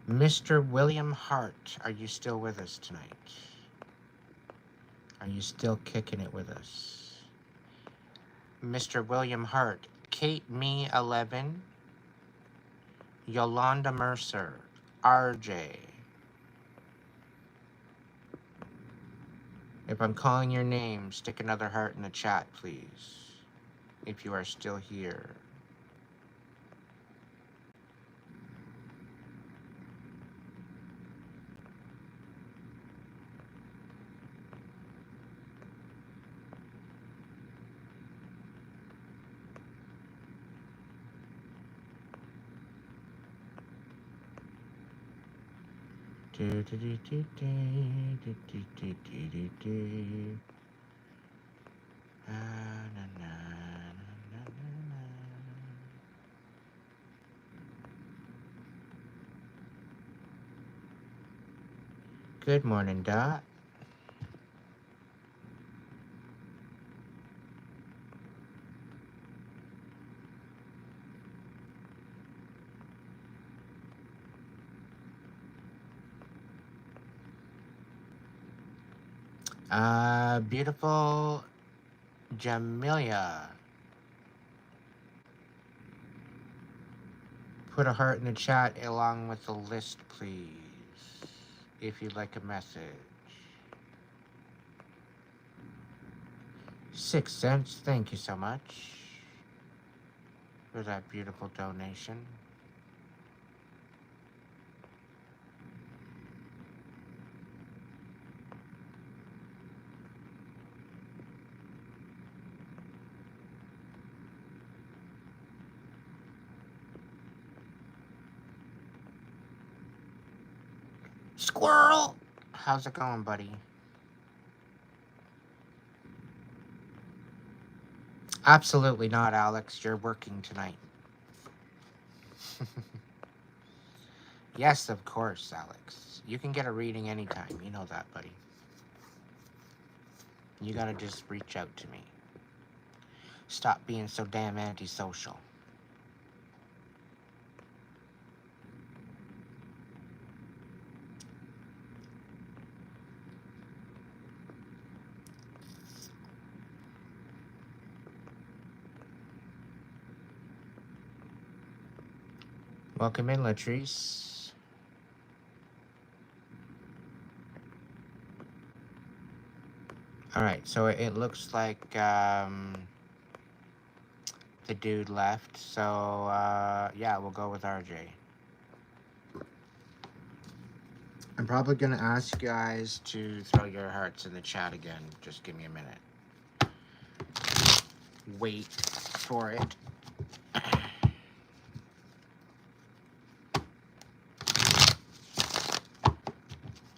Speaker 1: Mr. William Hart, are you still with us tonight? Are you still kicking it with us? Mr. William Hart, Kate Me 11, Yolanda Mercer, RJ. If I'm calling your name, stick another heart in the chat, please. If you are still here. Good morning, Dot. Beautiful Jamelia. Put a heart in the chat along with the list, please, if you'd like a message. 6 cents, thank you so much for that beautiful donation. Squirrel! How's it going, buddy? Absolutely not, Alex. You're working tonight. Yes, of course, Alex. You can get a reading anytime. You know that, buddy. You gotta just reach out to me. Stop being so damn antisocial. Welcome in, Latrice. Alright, so it looks like the dude left, so yeah, we'll go with RJ. I'm probably gonna ask you guys to throw your hearts in the chat again. Just give me a minute. Wait for it.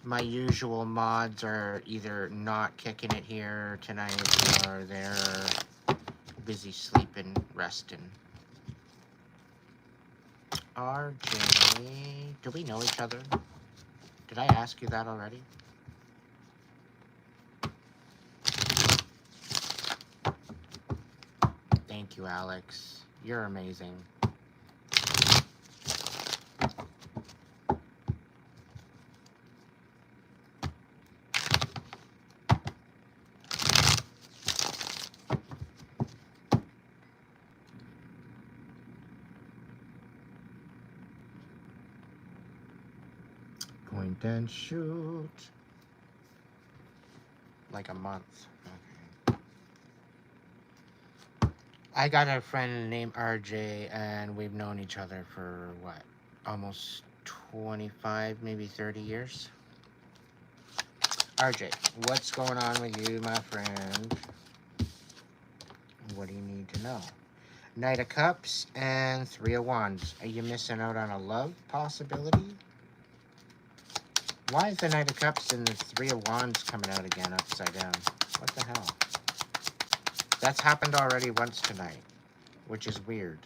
Speaker 1: My usual mods are either not kicking it here tonight or they're busy sleeping, resting. RJ, do we know each other? Did I ask you that already? Thank you, Alex. You're amazing. Point and shoot. Like a month. Okay. I got a friend named RJ, and we've known each other for what? Almost 25, maybe 30 years. RJ, what's going on with you, my friend? What do you need to know? Knight of Cups and Three of Wands. Are you missing out on a love possibility? Why is the Knight of Cups and the Three of Wands coming out again upside down? What the hell? That's happened already once tonight, which is weird.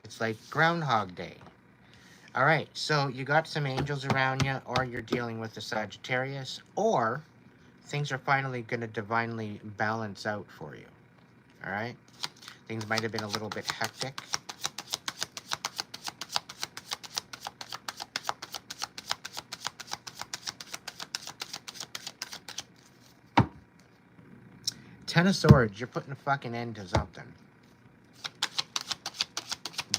Speaker 1: It's like Groundhog Day. All right, so you got some angels around you, or you're dealing with a Sagittarius, or things are finally going to divinely balance out for you. All right? Things might have been a little bit hectic. Ten of Swords, you're putting a fucking end to something.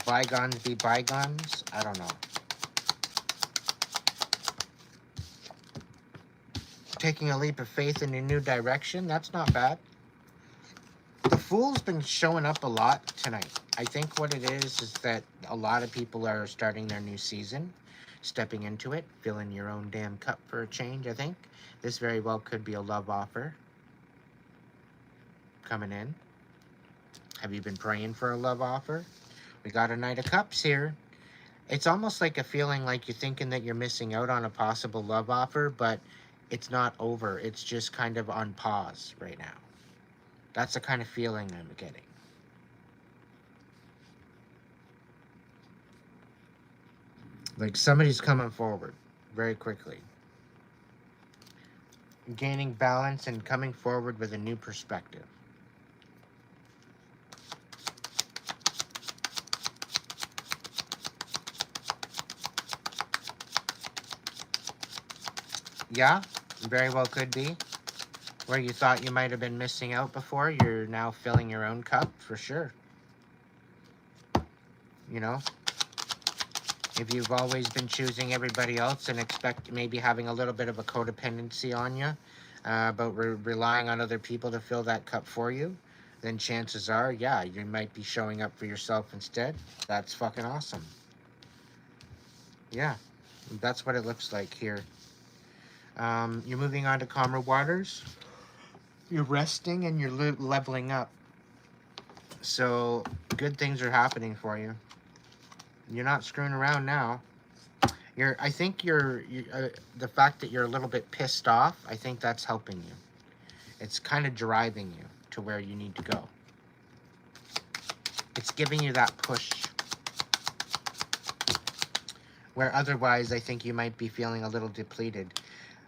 Speaker 1: Bygones be bygones? I don't know. Taking a leap of faith in a new direction? That's not bad. The Fool's been showing up a lot tonight. I think what it is that a lot of people are starting their new season, stepping into it, filling your own damn cup for a change, I think. This very well could be a love offer coming in. Have you been praying for a love offer? We got a Knight of Cups here. It's almost like a feeling like you're thinking that you're missing out on a possible love offer, but it's not over. It's just kind of on pause right now. That's the kind of feeling I'm getting. Like somebody's coming forward very quickly. Gaining balance and coming forward with a new perspective. Yeah, very well could be. Where you thought you might have been missing out before, you're now filling your own cup, for sure. You know? If you've always been choosing everybody else and expect maybe having a little bit of a codependency on you, but relying on other people to fill that cup for you, then chances are, yeah, you might be showing up for yourself instead. That's fucking awesome. Yeah, that's what it looks like here. You're moving on to calmer waters. You're resting and you're leveling up. So good things are happening for you. You're not screwing around now. I think the fact that you're a little bit pissed off, I think that's helping you. It's kind of driving you to where you need to go. It's giving you that push. Where otherwise, I think you might be feeling a little depleted.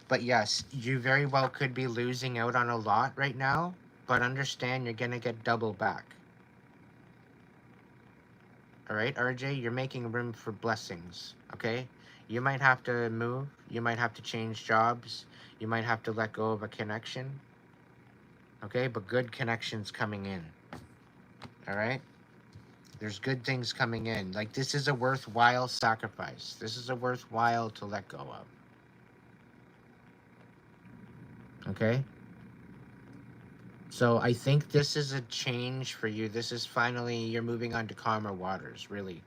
Speaker 1: But yes, you very well could be losing out on a lot right now, but understand you're going to get double back. All right, RJ, you're making room for blessings, okay? You might have to move. You might have to change jobs. You might have to let go of a connection, okay? But good connections coming in, all right? There's good things coming in. Like, this is a worthwhile sacrifice. This is a worthwhile to let go of. Okay? So I think this is a change for you. This is finally, you're moving on to calmer waters, really.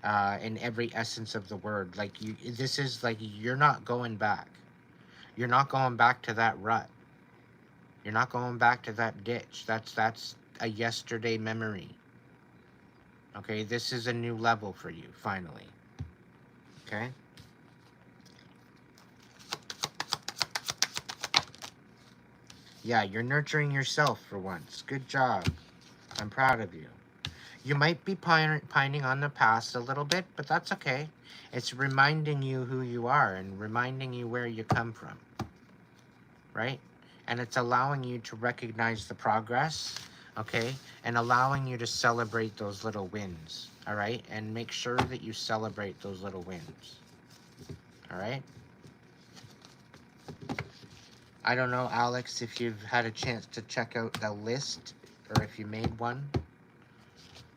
Speaker 1: In every essence of the word. Like, this is like, you're not going back. You're not going back to that rut. You're not going back to that ditch. That's a yesterday memory. Okay? This is a new level for you, finally. Okay? Yeah, you're nurturing yourself for once. Good job. I'm proud of you. You might be pining on the past a little bit, but that's okay. It's reminding you who you are and reminding you where you come from. Right? And it's allowing you to recognize the progress, okay? And allowing you to celebrate those little wins, all right? And make sure that you celebrate those little wins, all right? I don't know, Alex, if you've had a chance to check out the list or if you made one.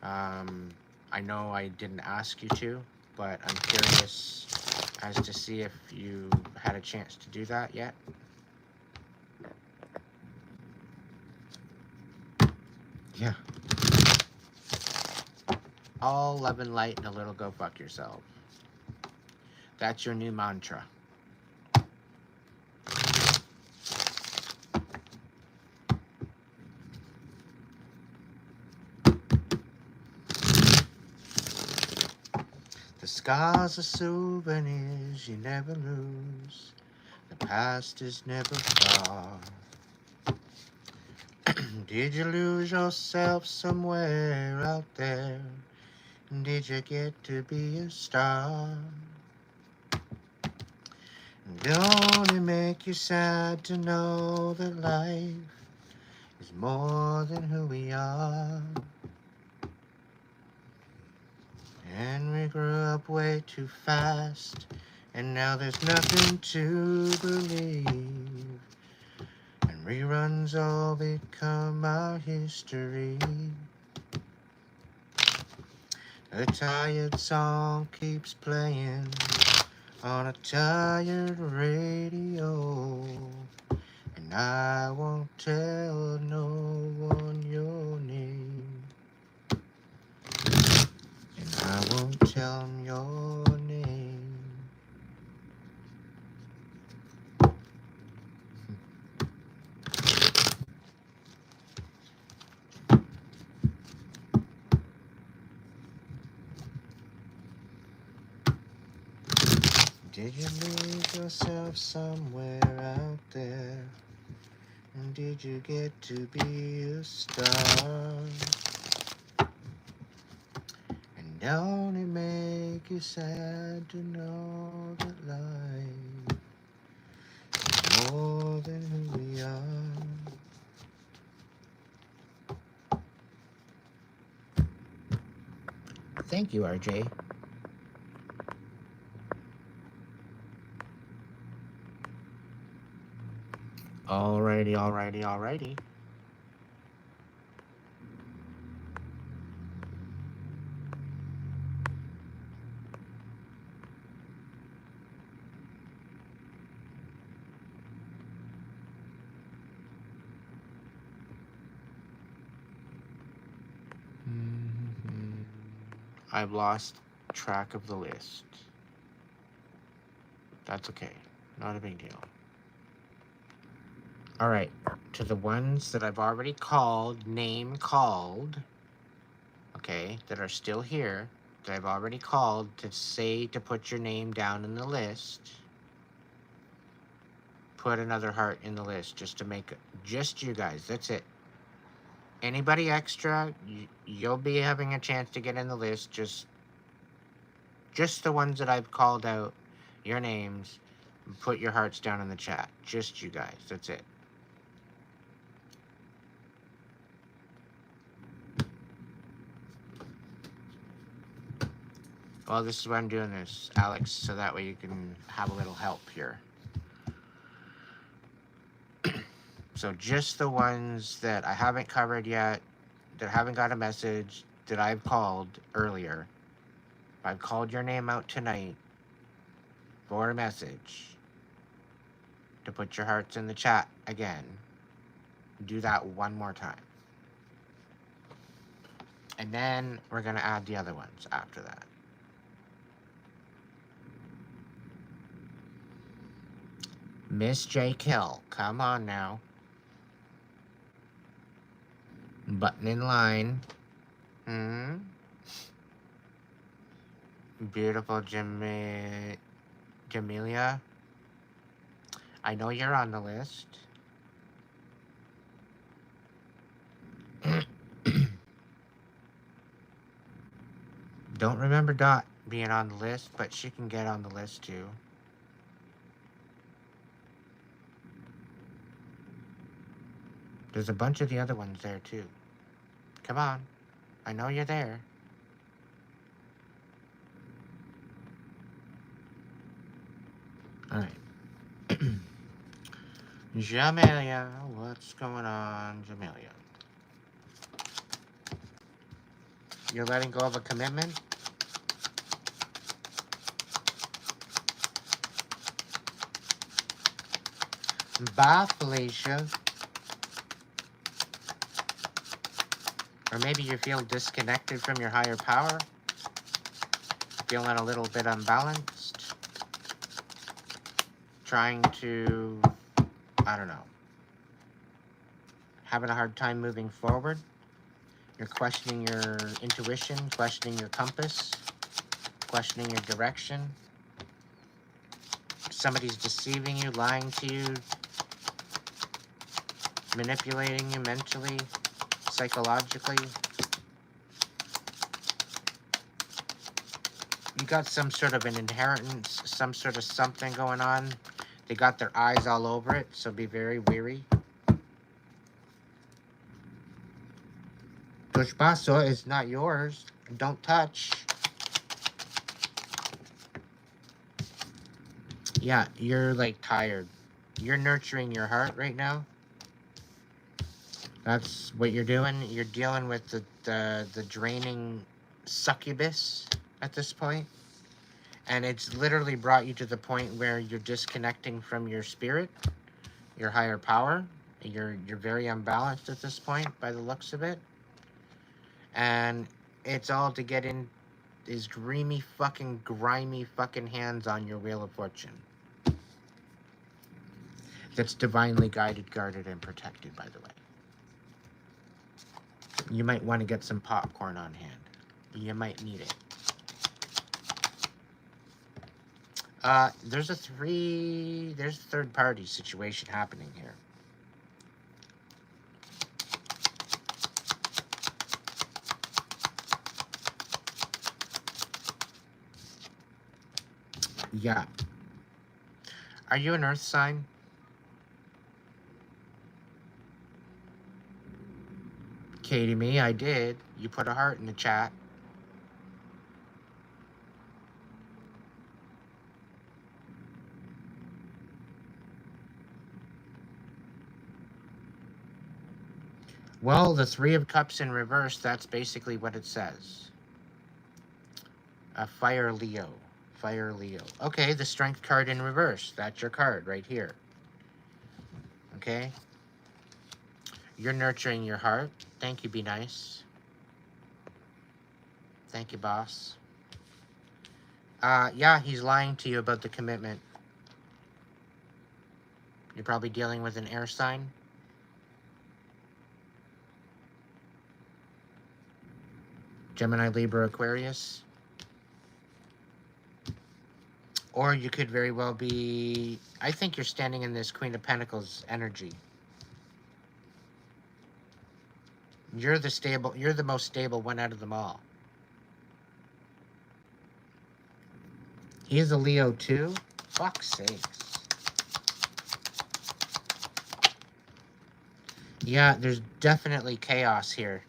Speaker 1: I know I didn't ask you to, but I'm curious as to see if you had a chance to do that yet. Yeah. All love and light and a little go fuck yourself. That's your new mantra. The scars are souvenirs you never lose. The past is never far. Did you lose yourself somewhere out there? Did you get to be a star? Don't it make you sad to know that life is more than who we are? And we grew up way too fast, and now there's nothing to believe. And reruns all become our history. A tired song keeps playing on a tired radio, and I won't tell no one your name. And I won't tell them your name. Did you lose yourself somewhere out there? And did you get to be a star? And don't it make you sad to know that life is more than who we are? Thank you, RJ. Alrighty. I've lost track of the list. That's okay. Not a big deal. All right. To the ones that I've already called, name called, okay, that are still here, that I've already called to say to put your name down in the list, put another heart in the list just to make just you guys. That's it. Anybody extra, you'll be having a chance to get in the list. Just the ones that I've called out, your names, put your hearts down in the chat. Just you guys. That's it. Well, this is why I'm doing this, Alex, so that way you can have a little help here. So just the ones that I haven't covered yet, that haven't got a message, that I've called earlier. I've called your name out tonight for a message to put your hearts in the chat again. Do that one more time. And then we're going to add the other ones after that. Miss J. Kill, come on now. Button in line. Beautiful Jamelia. I know you're on the list. Don't remember Dot being on the list, but she can get on the list too. There's a bunch of the other ones there too. Come on. I know you're there. Alright. Jamelia, what's going on, Jamelia? You're letting go of a commitment? Bye, Felicia. Or maybe you feel disconnected from your higher power. feeling a little bit unbalanced, trying to, I don't know, having a hard time moving forward. You're questioning your intuition, questioning your compass, questioning your direction. Somebody's deceiving you, lying to you, manipulating you mentally, psychologically. You got some sort of an inheritance, some sort of something going on. They got their eyes all over it, so be very wary. Tushbaso is not yours. Don't touch. Yeah, you're like tired. You're nurturing your heart right now. That's what you're doing. You're dealing with the draining succubus at this point. And it's literally brought you to the point where you're disconnecting from your spirit, your higher power. You're very unbalanced at this point by the looks of it. And it's all to get in his grimy fucking grimy fucking hands on your Wheel of Fortune. That's divinely guided, guarded, and protected, by the way. You might want to get some popcorn on hand. You might need it. There's a third party situation happening here. Yeah. Are you an earth sign? Katie, me, I did. You put a heart in the chat. Well, the Three of Cups in reverse, that's basically what it says. A Fire Leo. Fire Leo. Okay, the Strength card in reverse. That's your card right here. Okay? You're nurturing your heart. Thank you, be nice. Thank you, boss. Yeah, he's lying to you about the commitment. You're probably dealing with an air sign. Gemini, Libra, Aquarius. Or you could very well be... I think you're standing in this Queen of Pentacles energy. You're the most stable one out of them all. He is a Leo too? Fuck's sakes. Yeah, there's definitely chaos here.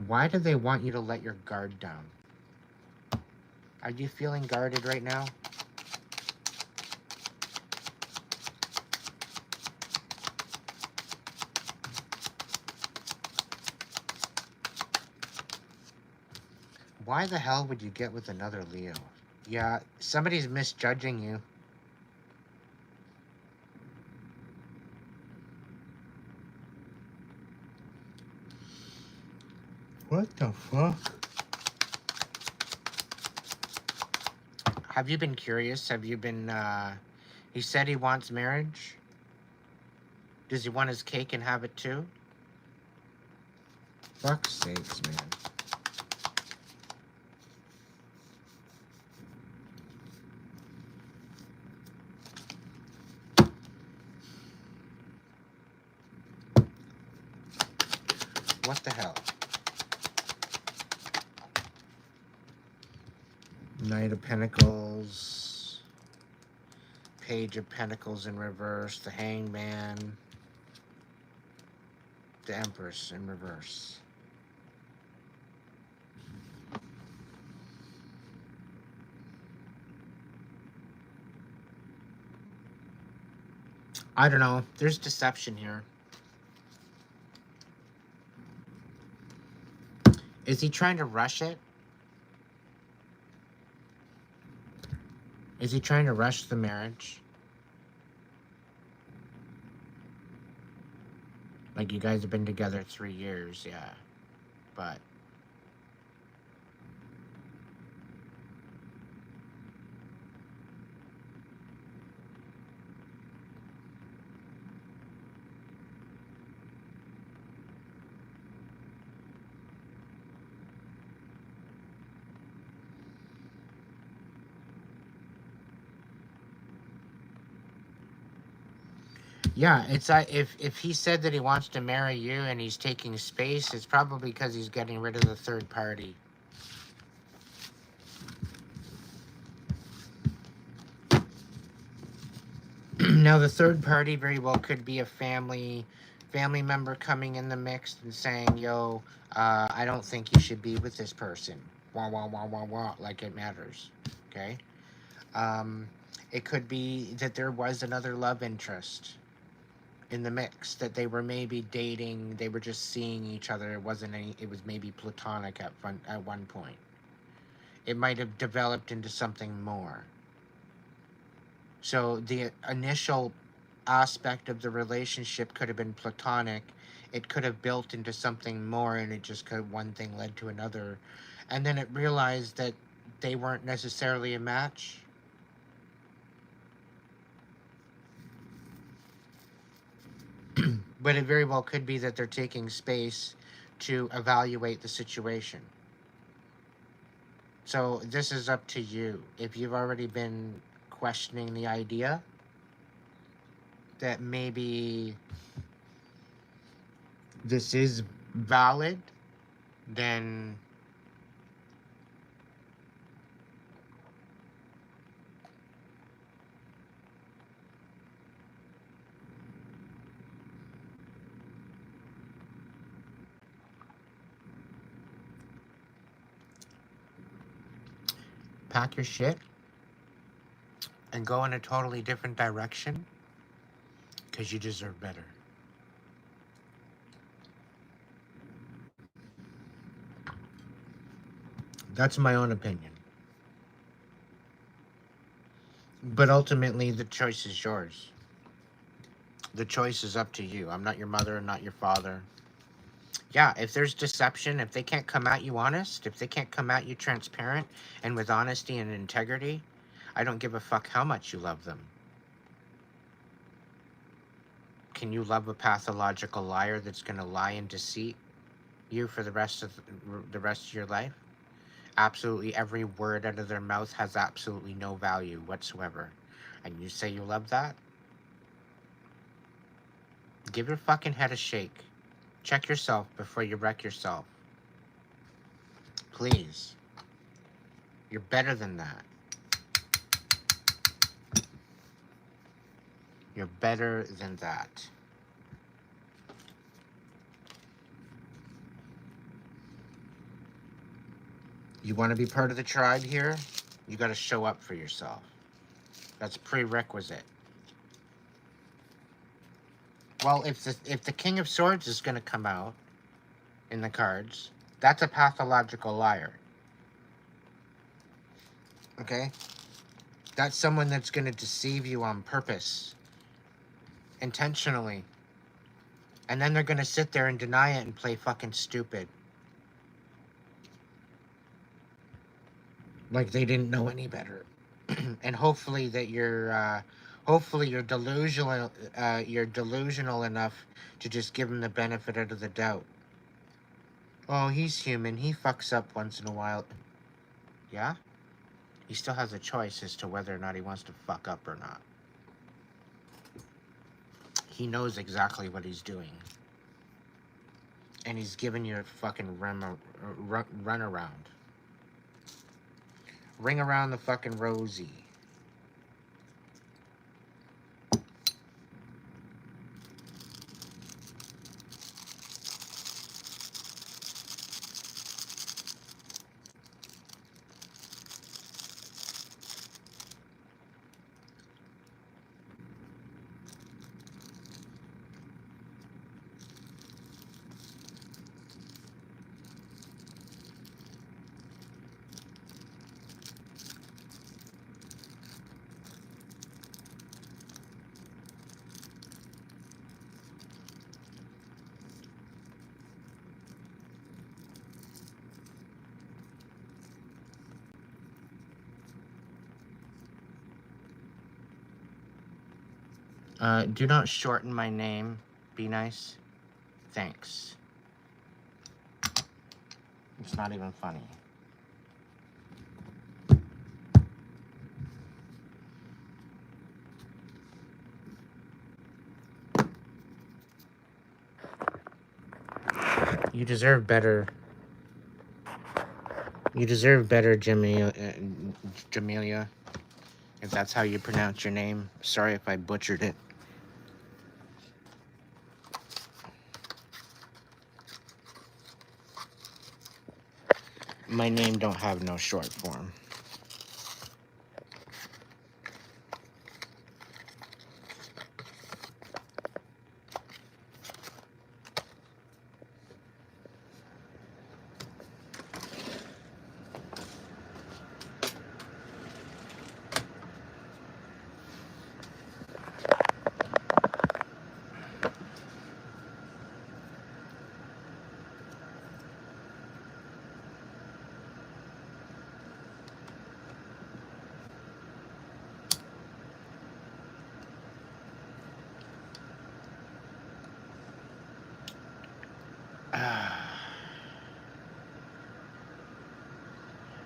Speaker 1: Why do they want you to let your guard down? Are you feeling guarded right now? Why the hell would you get with another Leo? Yeah, somebody's misjudging you. What the fuck? Have you been curious? Have you been, he said he wants marriage? Does he want his cake and have it too? Fuck's sakes, man. What the hell? Knight of Pentacles, Page of Pentacles in reverse, the Hangman, the Empress in reverse. I don't know. There's deception here. Is he trying to rush it? Is he trying to rush the marriage? Like, you guys have been together 3 years, yeah. But yeah, it's if he said that he wants to marry you and he's taking space, it's probably because he's getting rid of the third party. Now, the third party very well could be a family member coming in the mix and saying, "Yo, I don't think you should be with this person." Wah wah wah wah wah, like it matters. Okay. Um, it could be that there was another love interest in the mix, that they were maybe dating, they were just seeing each other. It wasn't any. It was maybe platonic at one point. It might have developed into something more. So the initial aspect of the relationship could have been platonic. It could have built into something more, and it just could, one thing led to another. And then it realized that they weren't necessarily a match. But it very well could be that they're taking space to evaluate the situation. So this is up to you. If you've already been questioning the idea that maybe this is valid, then pack your shit and go in a totally different direction, because you deserve better. That's my own opinion. But ultimately, the choice is yours. The choice is up to you. I'm not your mother, not your father. Yeah, if there's deception, if they can't come at you honest, if they can't come at you transparent and with honesty and integrity, I don't give a fuck how much you love them. Can you love a pathological liar that's going to lie and deceit you for the rest of your life? Absolutely every word out of their mouth has absolutely no value whatsoever. And you say you love that? Give your fucking head a shake. Check yourself before you wreck yourself. Please. You're better than that. You're better than that. You want to be part of the tribe here? You got to show up for yourself. That's a prerequisite. Well, if the King of Swords is going to come out in the cards, that's a pathological liar. Okay? That's someone that's going to deceive you on purpose, intentionally. And then they're going to sit there and deny it and play fucking stupid. Like they didn't know any better. And hopefully that you're delusional enough to just give him the benefit of the doubt. Oh, he's human. He fucks up once in a while. Yeah? He still has a choice as to whether or not he wants to fuck up or not. He knows exactly what he's doing. And he's giving you a fucking run around. Ring around the fucking rosy. Do not shorten my name. Be nice. Thanks. It's not even funny. You deserve better. You deserve better, Jamelia, if that's how you pronounce your name. Sorry if I butchered it. My name don't have no short form.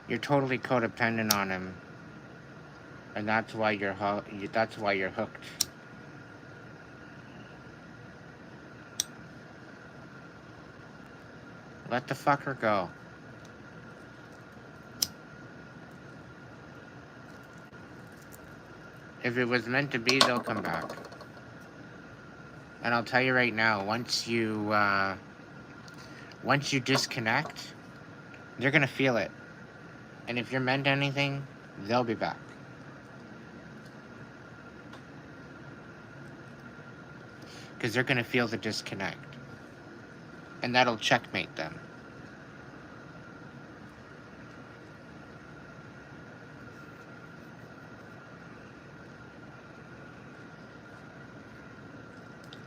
Speaker 1: You're totally codependent on him, and that's why you're hooked. Let the fucker go. If it was meant to be, they'll come back. And I'll tell you right now, once you disconnect, they're gonna feel it. And if you're meant anything, they'll be back. Because they're gonna feel the disconnect. And that'll checkmate them.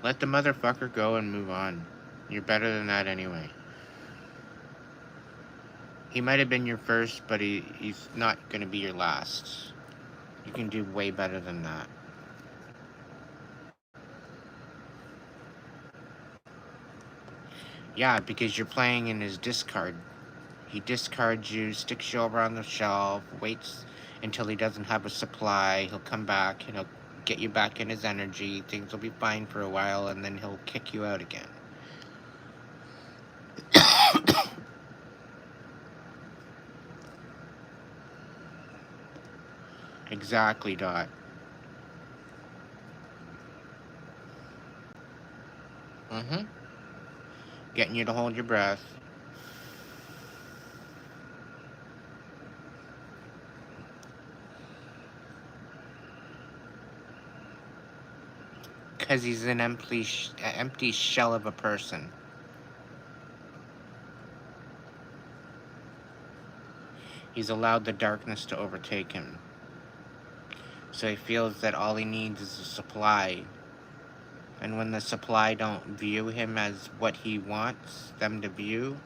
Speaker 1: Let the motherfucker go and move on. You're better than that anyway. He might have been your first, but he's not going to be your last. You can do way better than that. Yeah, because you're playing in his discard. He discards you, sticks you over on the shelf, waits until he doesn't have a supply. He'll come back and he'll get you back in his energy. Things will be fine for a while, and then he'll kick you out again. Exactly, Dot. Getting you to hold your breath. Because he's an empty shell of a person. He's allowed the darkness to overtake him. So he feels that all he needs is a supply. And when the supply don't view him as what he wants them to view,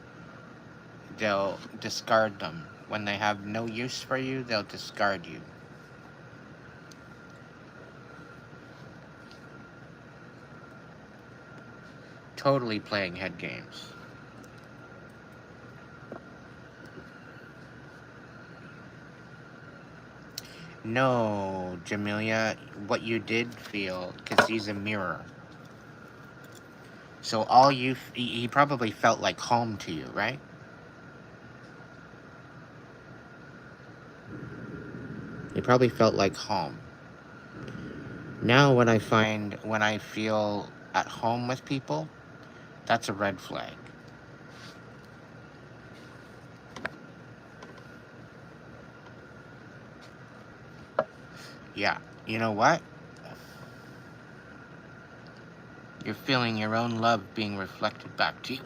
Speaker 1: they'll discard them. When they have no use for you, they'll discard you. Totally playing head games. No, Jamelia, what you did feel, because he's a mirror. So he probably felt like home to you, right? He probably felt like home. Now when I feel at home with people, that's a red flag. Yeah, you know what? You're feeling your own love being reflected back to you.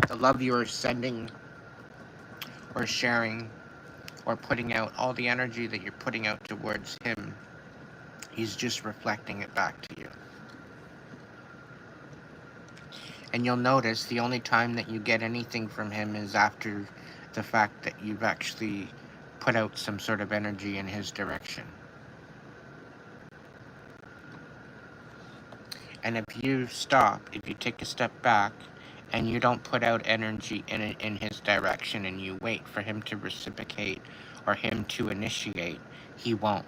Speaker 1: The love you are sending or sharing or putting out, all the energy that you're putting out towards him, he's just reflecting it back to you. And you'll notice the only time that you get anything from him is after the fact that you've actually put out some sort of energy in his direction. And if you stop, if you take a step back, and you don't put out energy in his direction, and you wait for him to reciprocate or him to initiate, he won't.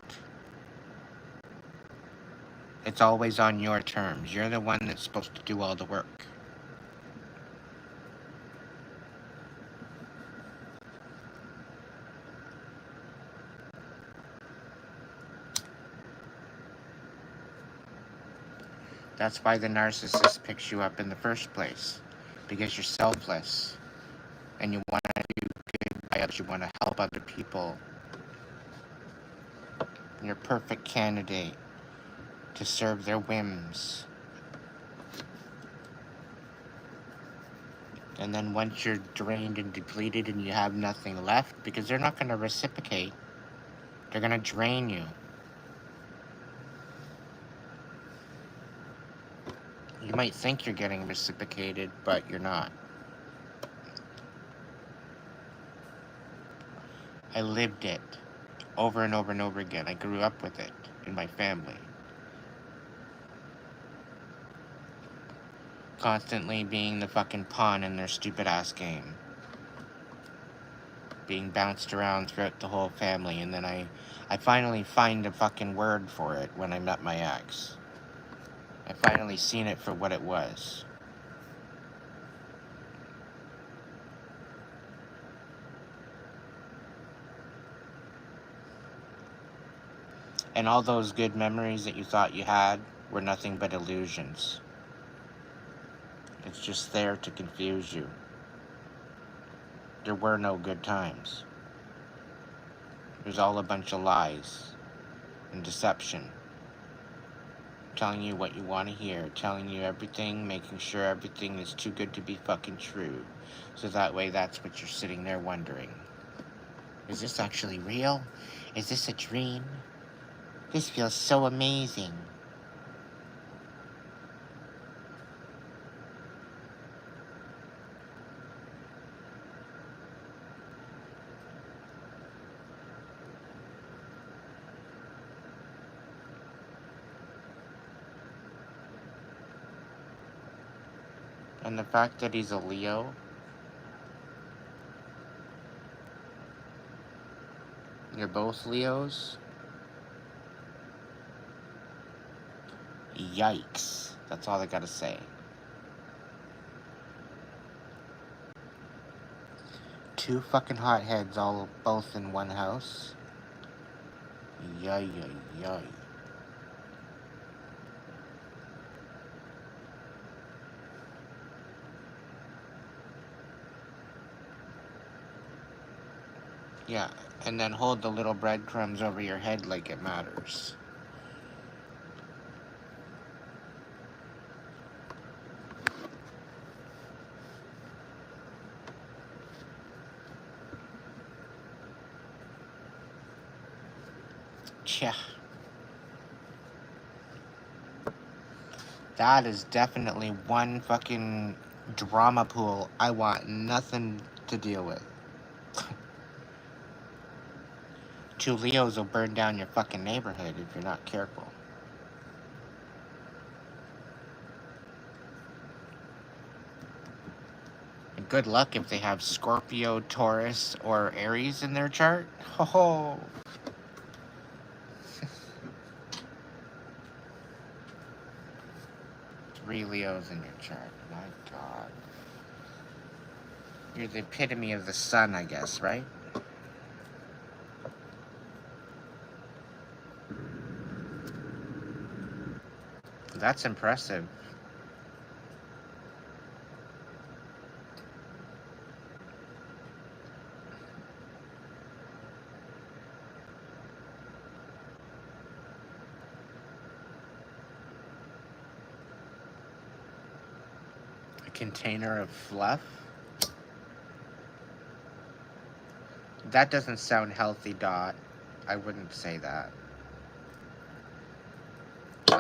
Speaker 1: It's always on your terms. You're the one that's supposed to do all the work. That's why the narcissist picks you up in the first place. Because you're selfless. And you want to do good by others. You want to help other people. You're a perfect candidate to serve their whims. And then once you're drained and depleted and you have nothing left, because they're not going to reciprocate, they're going to drain you. You might think you're getting reciprocated, but you're not. I lived it over and over and over again. I grew up with it in my family. Constantly being the fucking pawn in their stupid ass game. Being bounced around throughout the whole family, and then I finally find a fucking word for it when I met my ex. I finally seen it for what it was. And all those good memories that you thought you had were nothing but illusions. It's just there to confuse you. There were no good times. It was all a bunch of lies and deception. Telling you what you want to hear, telling you everything, making sure everything is too good to be fucking true. So that way that's what you're sitting there wondering. Is this actually real? Is this a dream? This feels so amazing. And the fact that he's a Leo, you're both Leos. Yikes. That's all I gotta say. Two fucking hotheads all both in one house. Yay, yay, yay. Yeah, and then hold the little breadcrumbs over your head like it matters. Tja. That is definitely one fucking drama pool I want nothing to deal with. Two Leos will burn down your fucking neighborhood if you're not careful. And good luck if they have Scorpio, Taurus, or Aries in their chart. Ho ho! 3 Leos in your chart. My God. You're the epitome of the sun, I guess, right? That's impressive. A container of fluff? That doesn't sound healthy, Dot. I wouldn't say that.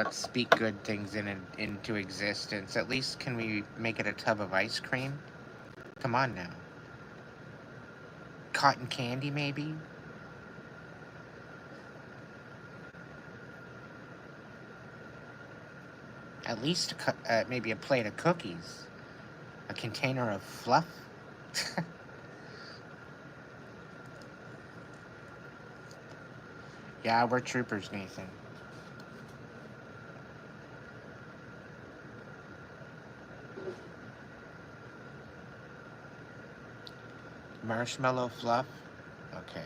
Speaker 1: Let's speak good things into existence. At least can we make it a tub of ice cream? Come on now. Cotton candy, maybe? At least maybe a plate of cookies. A container of fluff. Yeah, we're troopers, Nathan. Marshmallow fluff? Okay.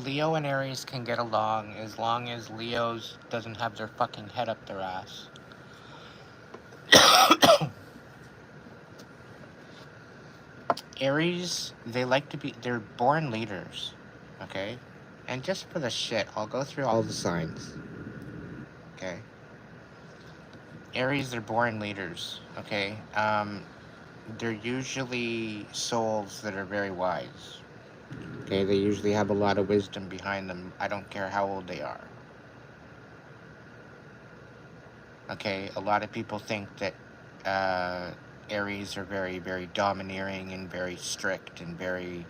Speaker 1: Leo and Aries can get along as long as Leo's doesn't have their fucking head up their ass. Aries, they're born leaders, okay? And just for the shit, I'll go through all the signs, okay? Aries, they're born leaders, okay? They're usually souls that are very wise, okay? They usually have a lot of wisdom behind them. I don't care how old they are. Okay, a lot of people think that Aries are very, very domineering and very strict and very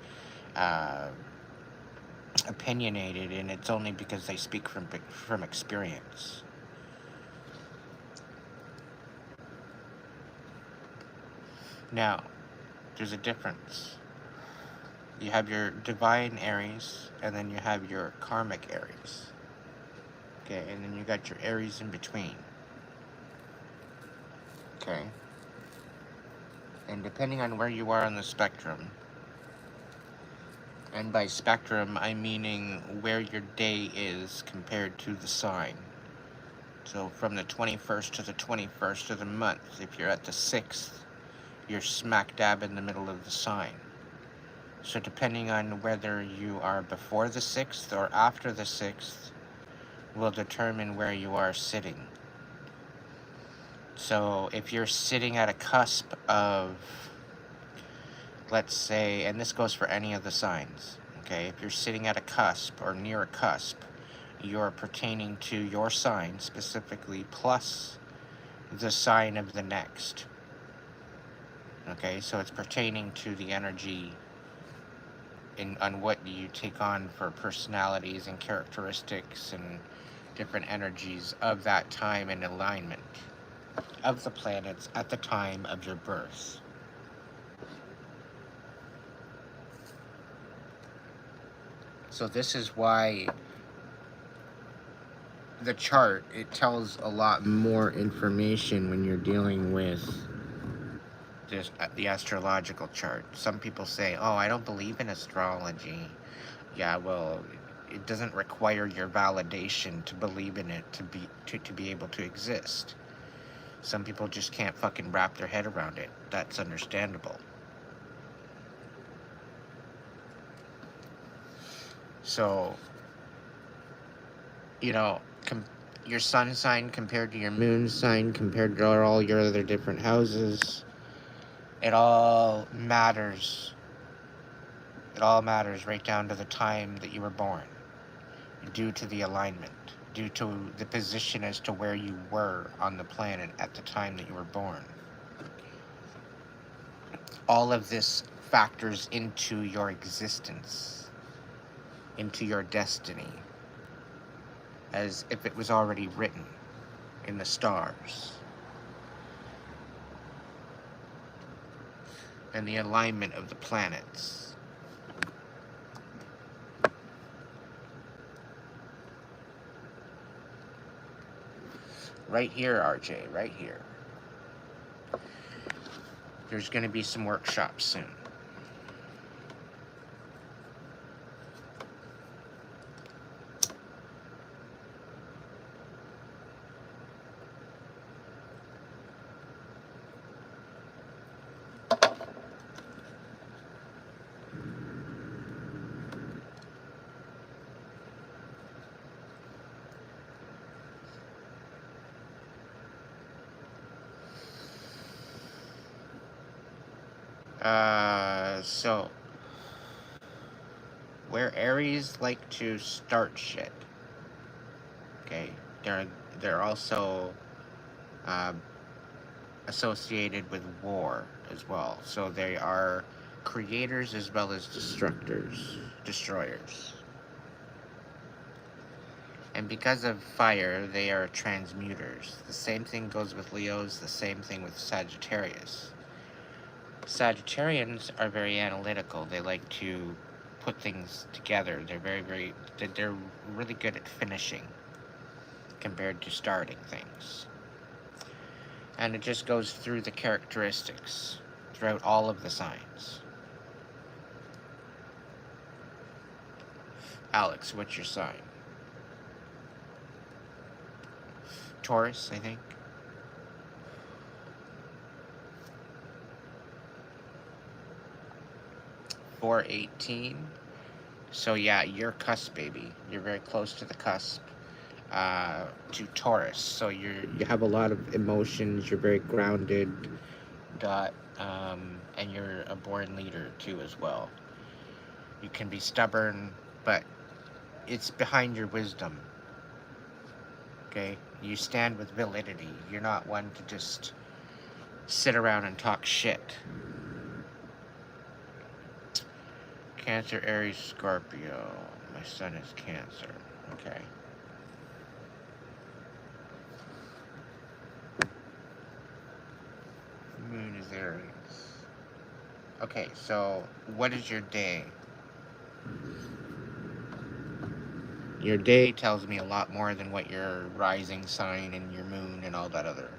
Speaker 1: opinionated, and it's only because they speak from experience. Now, there's a difference. You have your divine Aries, and then you have your karmic Aries. Okay, and then you got your Aries in between. Okay. And depending on where you are on the spectrum, and by spectrum, I'm meaning where your day is compared to the sign. So from the 21st to the 21st of the month, if you're at the 6th, you're smack dab in the middle of the sign. So depending on whether you are before the 6th or after the 6th, will determine where you are sitting. So if you're sitting at a cusp of, let's say, and this goes for any of the signs, okay? If you're sitting at a cusp or near a cusp, you're pertaining to your sign specifically plus the sign of the next. Okay, so it's pertaining to the energy on what you take on for personalities and characteristics and different energies of that time and alignment of the planets at the time of your birth. So this is why the chart, it tells a lot more information when you're dealing with the astrological chart. Some people say, oh, I don't believe in astrology. Yeah, well, it doesn't require your validation to believe in it to be able to exist. Some people just can't fucking wrap their head around it. That's understandable. So, you know, your sun sign compared to your moon sign compared to all your other different houses, it all matters. It all matters right down to the time that you were born, due to the alignment, due to the position as to where you were on the planet at the time that you were born. All of this factors into your existence, into your destiny, as if it was already written in the stars. And the alignment of the planets. Right here, RJ, right here. There's going to be some workshops soon. So where Aries like to start shit, okay, they're also uh, associated with war as well. So they are creators as well as destroyers. And because of fire, they are transmuters. The same thing goes with Leos, the same thing with Sagittarius. Sagittarians are very analytical. They like to put things together. They're really good at finishing compared to starting things. And it just goes through the characteristics throughout all of the signs. Alex, what's your sign? Taurus, I think. .418. So yeah, you're cusp, baby. You're very close to the cusp. To Taurus. So you have a lot of emotions. You're very grounded. Dot. And you're a born leader too as well. You can be stubborn, but it's behind your wisdom. Okay? You stand with validity. You're not one to just sit around and talk shit. Cancer, Aries, Scorpio. My sun is Cancer. Okay. Moon is Aries. Okay, so what is your day? Your day tells me a lot more than what your rising sign and your moon and all that other.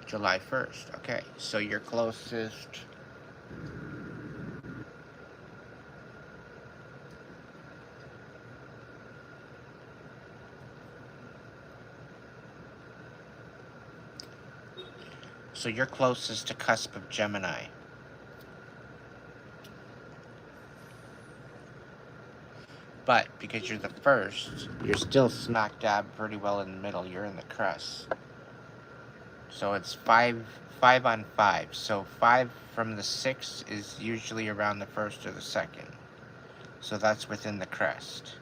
Speaker 1: July 1st. Okay, so your closest. So you're closest to cusp of Gemini. But because you're the first, you're still smack dab pretty well in the middle. You're in the crust. So it's five on five. So 5 from the 6 is usually around the 1st or the 2nd. So that's within the crest.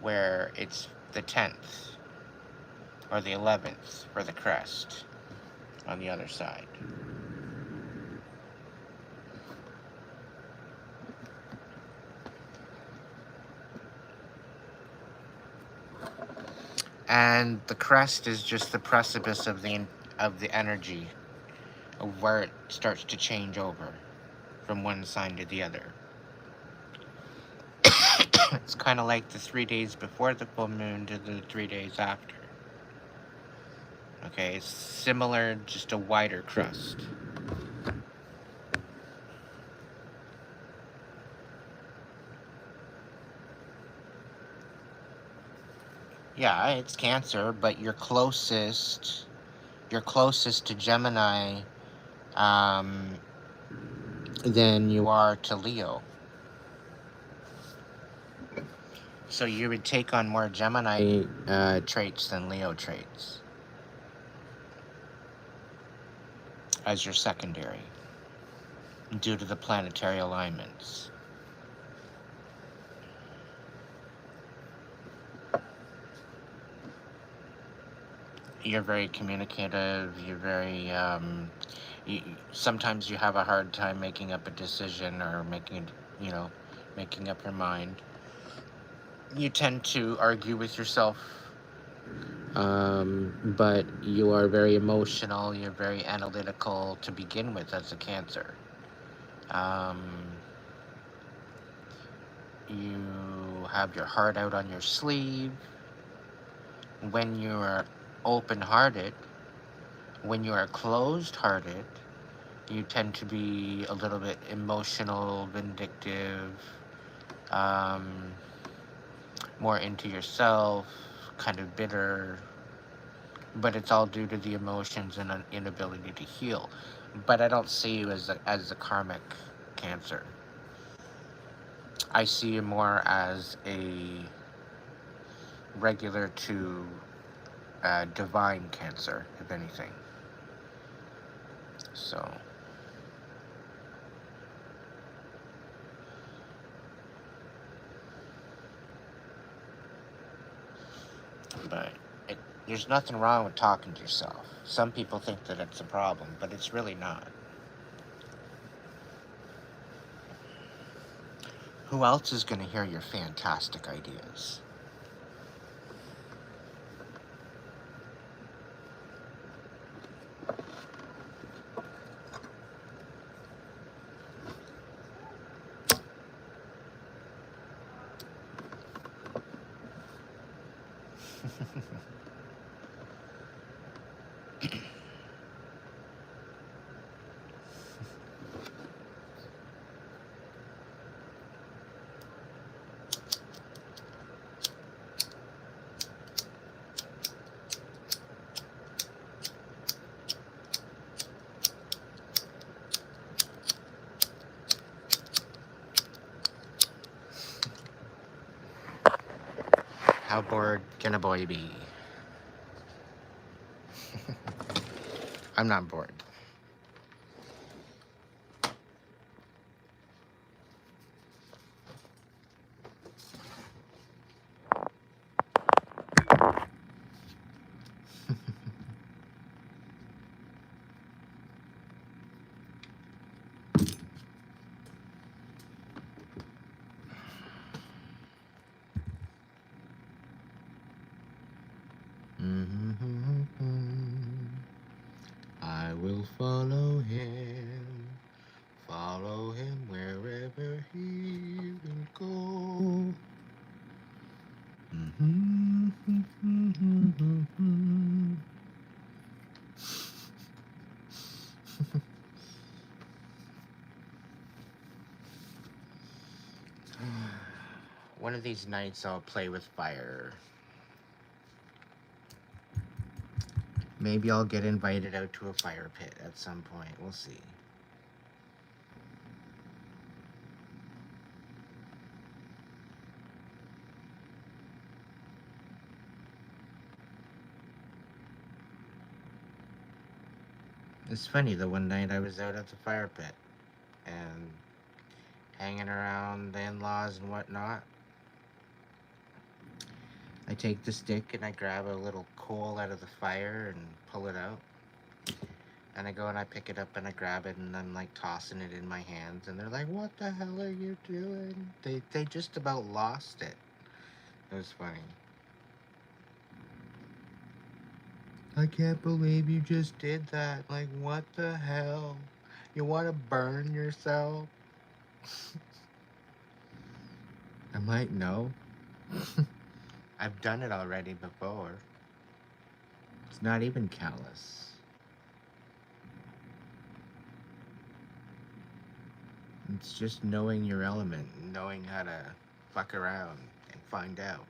Speaker 1: Where it's the 10th or the 11th for the crest on the other side. And the crest is just the precipice of the energy of where it starts to change over from one sign to the other. It's kind of like the 3 days before the full moon to the 3 days after. Okay, it's similar, just a wider crust. Yeah, it's Cancer, but you're closest to Gemini than you are to Leo. So you would take on more Gemini traits than Leo traits as your secondary due to the planetary alignments. You're very communicative. You're very, sometimes you have a hard time making up a decision or making up your mind. You tend to argue with yourself, but you are very emotional. You're very analytical to begin with as a Cancer. You have your heart out on your sleeve. When you are open-hearted, when you are closed-hearted, you tend to be a little bit emotional, vindictive, more into yourself, kind of bitter, but it's all due to the emotions and an inability to heal. But I don't see you as a karmic Cancer. I see you more as a regular to divine Cancer, if anything. So, but there's nothing wrong with talking to yourself. Some people think that it's a problem, but it's really not. Who else is going to hear your fantastic ideas? How bored can a boy be? I'm not bored. I will follow him wherever he will go. One of these nights I'll play with fire. Maybe I'll get invited out to a fire pit at some point. We'll see. It's funny, the one night I was out at the fire pit and hanging around the in-laws and whatnot, I take the stick and I grab a little coal out of the fire and pull it out. And I go and I pick it up and I grab it and I'm like tossing it in my hands. And they're like, what the hell are you doing? They just about lost it. It was funny. I can't believe you just did that. Like, what the hell? You want to burn yourself? I'm like, no. I've done it already before. It's not even callous. It's just knowing your element, knowing how to fuck around and find out.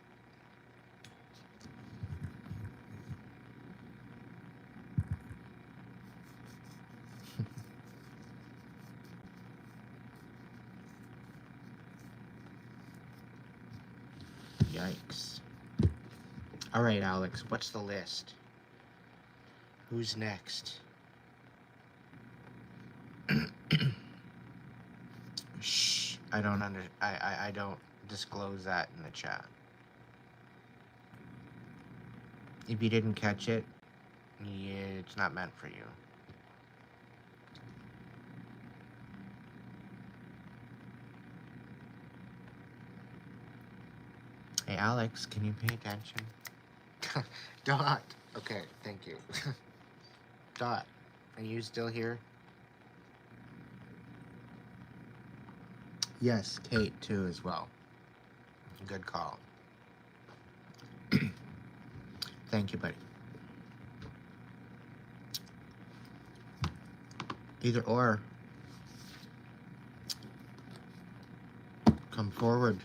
Speaker 1: Yikes. All right, Alex, what's the list? Who's next? Shh, I don't disclose that in the chat. If you didn't catch it, it's not meant for you. Hey, Alex, can you pay attention? Dot. Okay, thank you. Dot, are you still here? Yes, Kate too as well. Good call. Thank you, buddy. Either or. Come forward.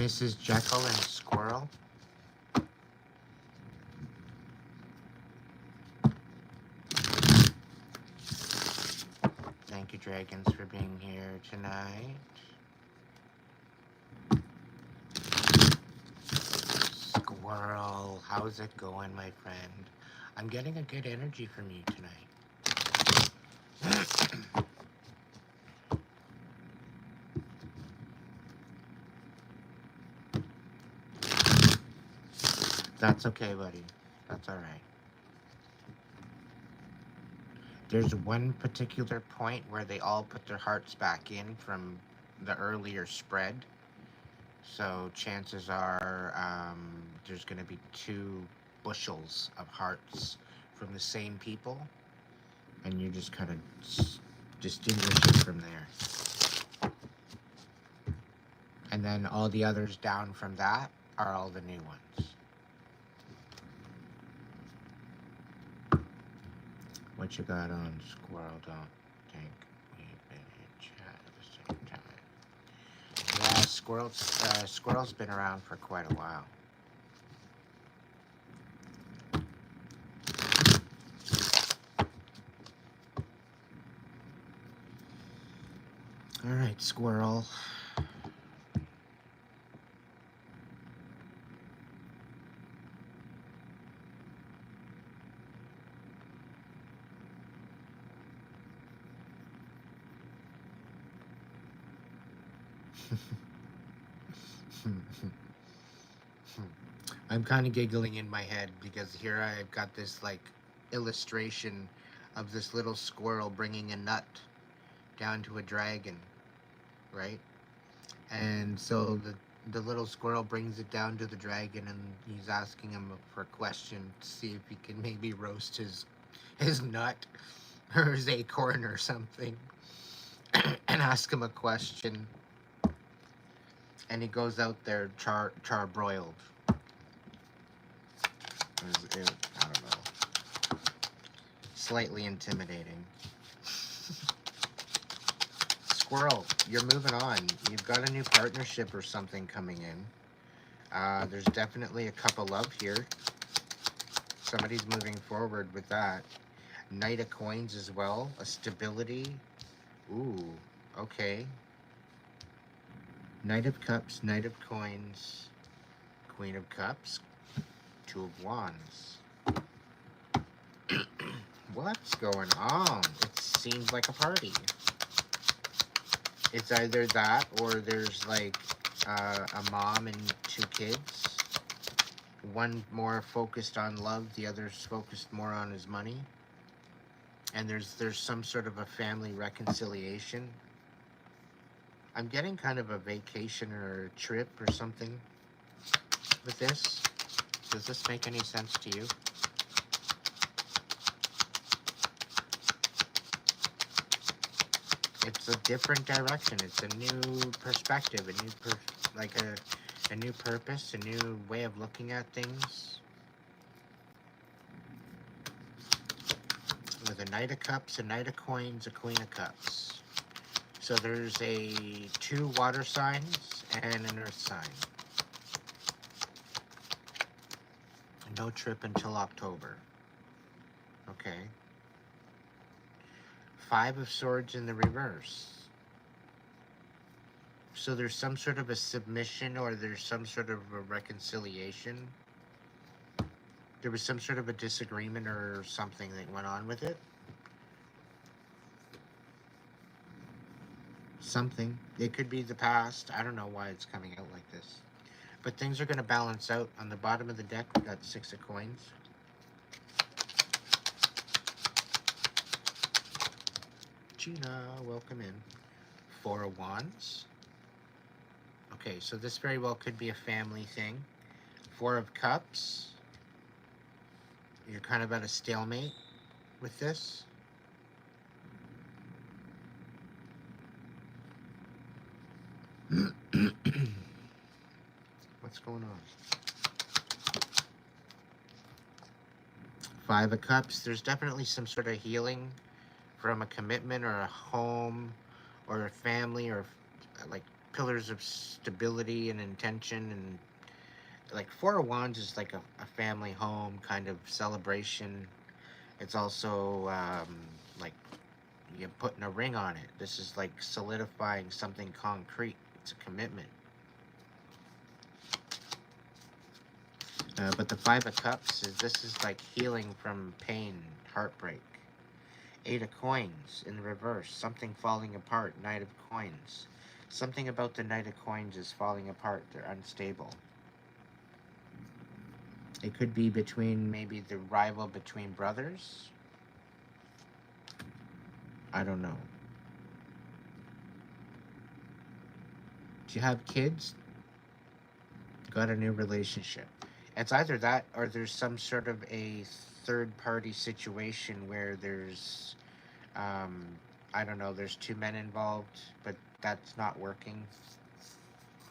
Speaker 1: Mrs. Jekyll and Squirrel. Thank you, dragons, for being here tonight. Squirrel, how's it going, my friend? I'm getting a good energy from you tonight. That's okay, buddy. That's all right. There's one particular point where they all put their hearts back in from the earlier spread. So chances are there's going to be 2 bushels of hearts from the same people. And you just kind of distinguish it from there. And then all the others down from that are all the new ones. What you got on, Squirrel? Don't think we've been in chat at the same time. Yeah, Squirrel's been around for quite a while. All right, Squirrel. I'm kind of giggling in my head because here I've got this like illustration of this little squirrel bringing a nut down to a dragon, right? And so the little squirrel brings it down to the dragon, and he's asking him for a question to see if he can maybe roast his nut or his acorn or something, and ask him a question. And he goes out there charbroiled. I don't know. Slightly intimidating. Squirrel, you're moving on. You've got a new partnership or something coming in. There's definitely a cup of love here. Somebody's moving forward with that. Knight of Coins as well. A stability. Ooh, okay. Knight of Cups, Knight of Coins, Queen of Cups, 2 of Wands. What's going on? It seems like a party. It's either that or there's like a mom and 2 kids. One more focused on love, the other's focused more on his money. And there's some sort of a family reconciliation. I'm getting kind of a vacation or a trip or something with this. Does this make any sense to you? It's a different direction. It's a new perspective, a new purpose, a new way of looking at things. With a Knight of Cups, a Knight of Coins, a Queen of Cups. So there's 2 water signs and an earth sign. No trip until October. Okay. 5 of Swords in the reverse. So there's some sort of a submission, or there's some sort of a reconciliation. There was some sort of a disagreement or something that went on with it. Something. It could be the past. I don't know why it's coming out like this. But things are going to balance out. On the bottom of the deck, we got 6 of Coins. Gina, welcome in. 4 of Wands. Okay, so this very well could be a family thing. 4 of Cups. You're kind of at a stalemate with this. What's going on? 5 of Cups. There's definitely some sort of healing from a commitment or a home or a family or like pillars of stability and intention, and like Four of Wands is like a family home kind of celebration. It's also like you're putting a ring on it. This is like solidifying something concrete. It's a commitment. But the Five of Cups is, this is like healing from pain, heartbreak. Eight of Coins in the reverse, something falling apart. Knight of Coins. Something about the Knight of Coins is falling apart. They're unstable. It could be between, maybe the rival between brothers. I don't know. Do you have kids? Got a new relationship. It's either that or there's some sort of a third party situation where there's, I don't know, there's two men involved, but that's not working.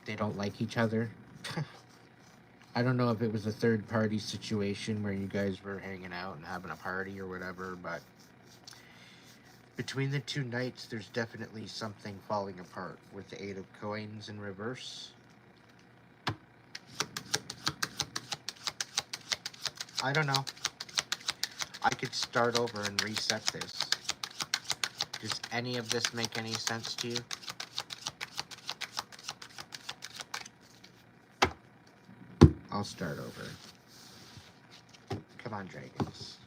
Speaker 1: They don't like each other. I don't know if it was a third party situation where you guys were hanging out and having a party or whatever, but between the two knights, there's definitely something falling apart with the Eight of Coins in reverse. I don't know. I could start over and reset this. Does any of this make any sense to you? I'll start over. Come on, dragons.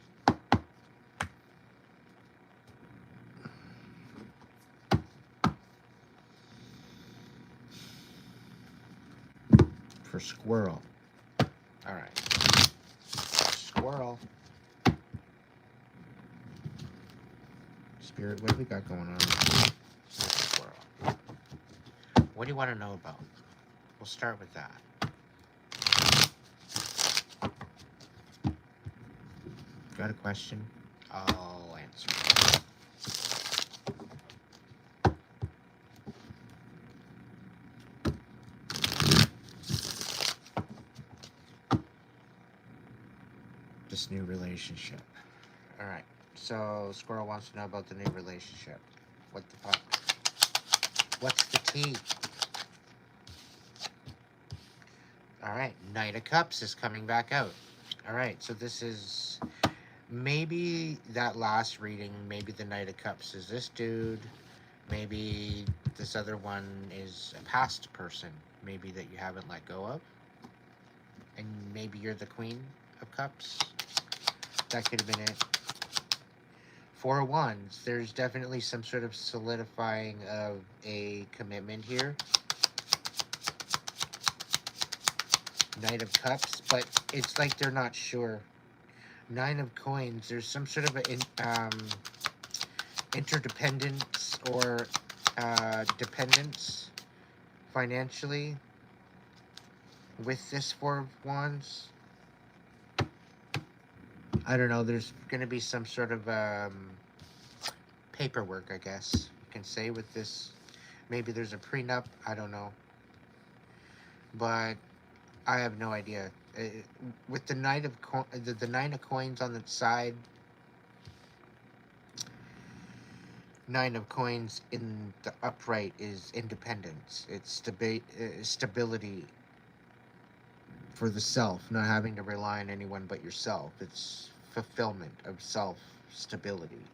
Speaker 1: For squirrel. All right. Squirrel. Spirit, what do we got going on? Squirrel. What do you want to know about? We'll start with that. Got a question? I'll answer. This new relationship. All right. So, Squirrel wants to know about the new relationship. What the fuck? What's the tea? All right. Knight of Cups is coming back out. All right. So this is maybe that last reading. Maybe the Knight of Cups is this dude. Maybe this other one is a past person. Maybe that you haven't let go of. And maybe you're the Queen of Cups. That could have been it. Four of Wands. There's definitely some sort of solidifying of a commitment here. Knight of Cups, but it's like they're not sure. Nine of Coins. There's some sort of interdependence or dependence financially with this Four of Wands. I don't know, there's going to be some sort of paperwork, I guess you can say, with this. Maybe there's a prenup, I don't know. But I have no idea. With the Nine of Coins on the side, Nine of Coins in the upright is independence. It's stability for the self, not having to rely on anyone but yourself. It's fulfillment of self, stability,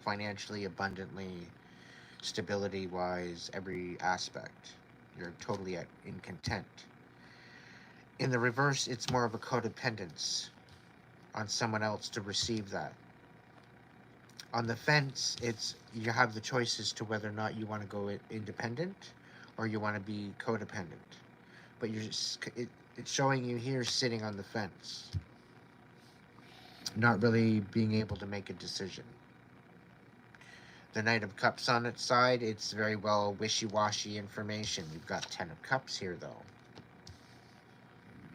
Speaker 1: financially, abundantly, stability wise, every aspect. You're totally in content. In the reverse, it's more of a codependence on someone else to receive that. On the fence, it's you have the choices to whether or not you want to go independent or you want to be codependent. But it's showing you here sitting on the fence, not really being able to make a decision. The Knight of Cups on its side, it's very well wishy-washy information. We've got Ten of Cups here, though.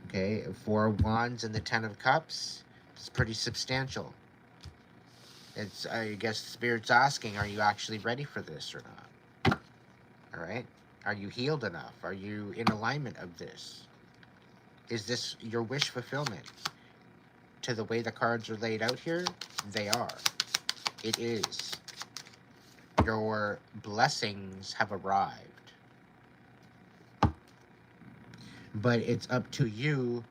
Speaker 1: Okay, Four of Wands and the Ten of Cups, it's pretty substantial. It's, I guess, Spirit's asking, are you actually ready for this or not? All right? Are you healed enough? Are you in alignment of this? Is this your wish fulfillment? To the way the cards are laid out here, they are. It is. Your blessings have arrived. But it's up to you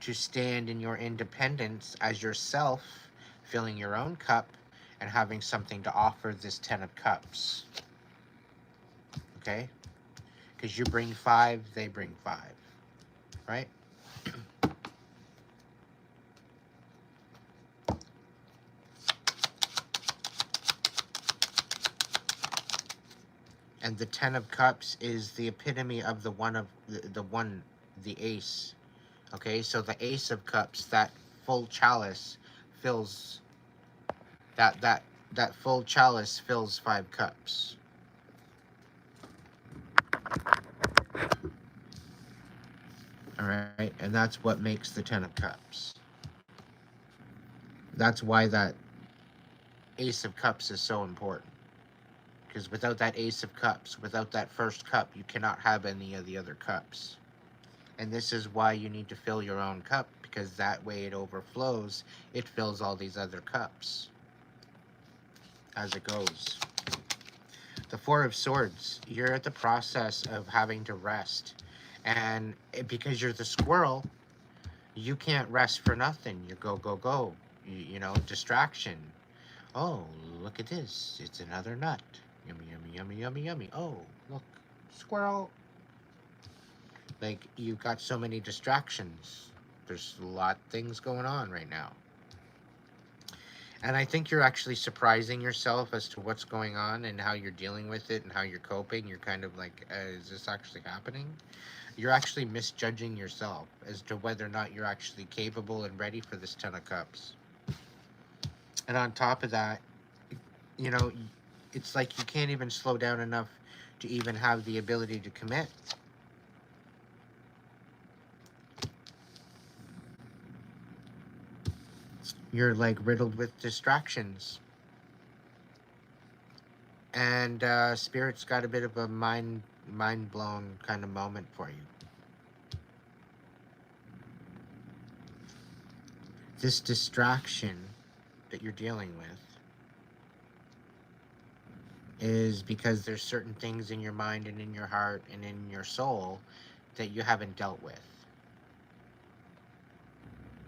Speaker 1: to stand in your independence as yourself, filling your own cup and having something to offer this 10 of cups. Okay? Because you bring 5, they bring 5. Right? And the 10 of cups is the epitome of the the ace. Okay, so the ace of cups, that full chalice fills that full chalice fills 5 cups. All right, and that's what makes the 10 of cups. That's why that ace of cups is so important. Because without that ace of cups, without that first cup, you cannot have any of the other cups. And this is why you need to fill your own cup, because that way it overflows. It fills all these other cups as it goes. The 4 of Swords, you're at the process of having to rest. And because you're the squirrel, you can't rest for nothing. You go, go, go. You know, distraction. Oh, look at this. It's another nut. Yummy, yummy, yummy, yummy, yummy. Oh, look. Squirrel. Like, you've got so many distractions. There's a lot of things going on right now. And I think you're actually surprising yourself as to what's going on and how you're dealing with it and how you're coping. You're kind of like, is this actually happening? You're actually misjudging yourself as to whether or not you're actually capable and ready for this 10 of cups. And on top of that, you know, it's like you can't even slow down enough to even have the ability to commit. You're like riddled with distractions. And Spirit's got a bit of a mind blown kind of moment for you. This distraction that you're dealing with is because there's certain things in your mind and in your heart and in your soul that you haven't dealt with.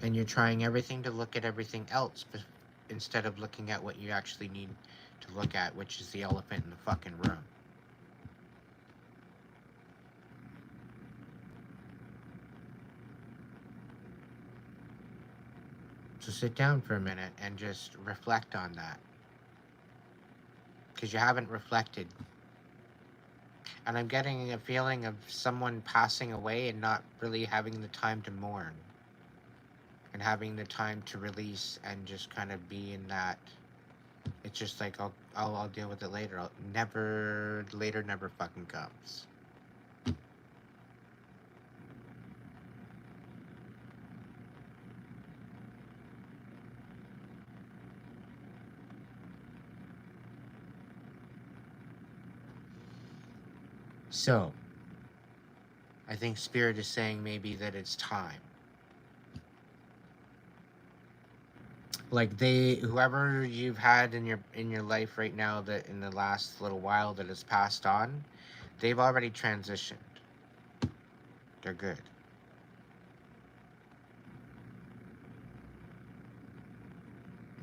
Speaker 1: And you're trying everything to look at everything else instead of looking at what you actually need to look at, which is the elephant in the fucking room. So sit down for a minute and just reflect on that. Because you haven't reflected. And I'm getting a feeling of someone passing away and not really having the time to mourn. And having the time to release and just kind of be in that. It's just like, I'll deal with it later. Later never fucking comes. So, I think Spirit is saying maybe that it's time. Like whoever you've had in your life right now that in the last little while that has passed on, they've already transitioned. They're good.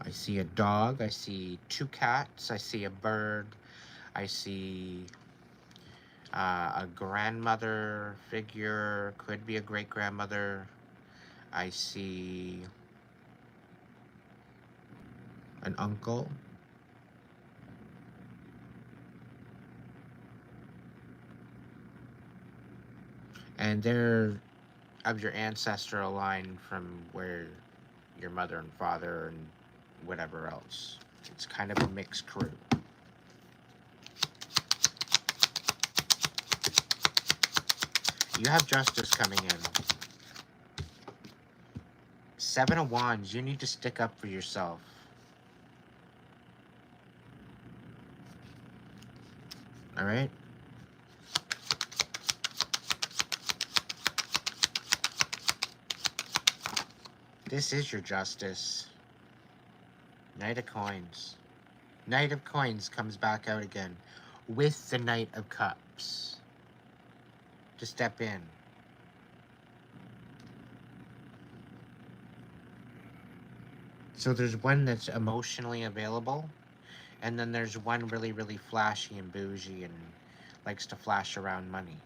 Speaker 1: I see a dog, I see 2 cats, I see a bird, I see a grandmother figure, could be a great-grandmother. I see an uncle. And they're of your ancestral line from where your mother and father and whatever else. It's kind of a mixed crew. You have justice coming in. 7 of Wands, you need to stick up for yourself. All right? This is your justice. Knight of Coins. Knight of Coins comes back out again with the Knight of Cups to step in. So there's one that's emotionally available, and then there's one really, really flashy and bougie and likes to flash around money.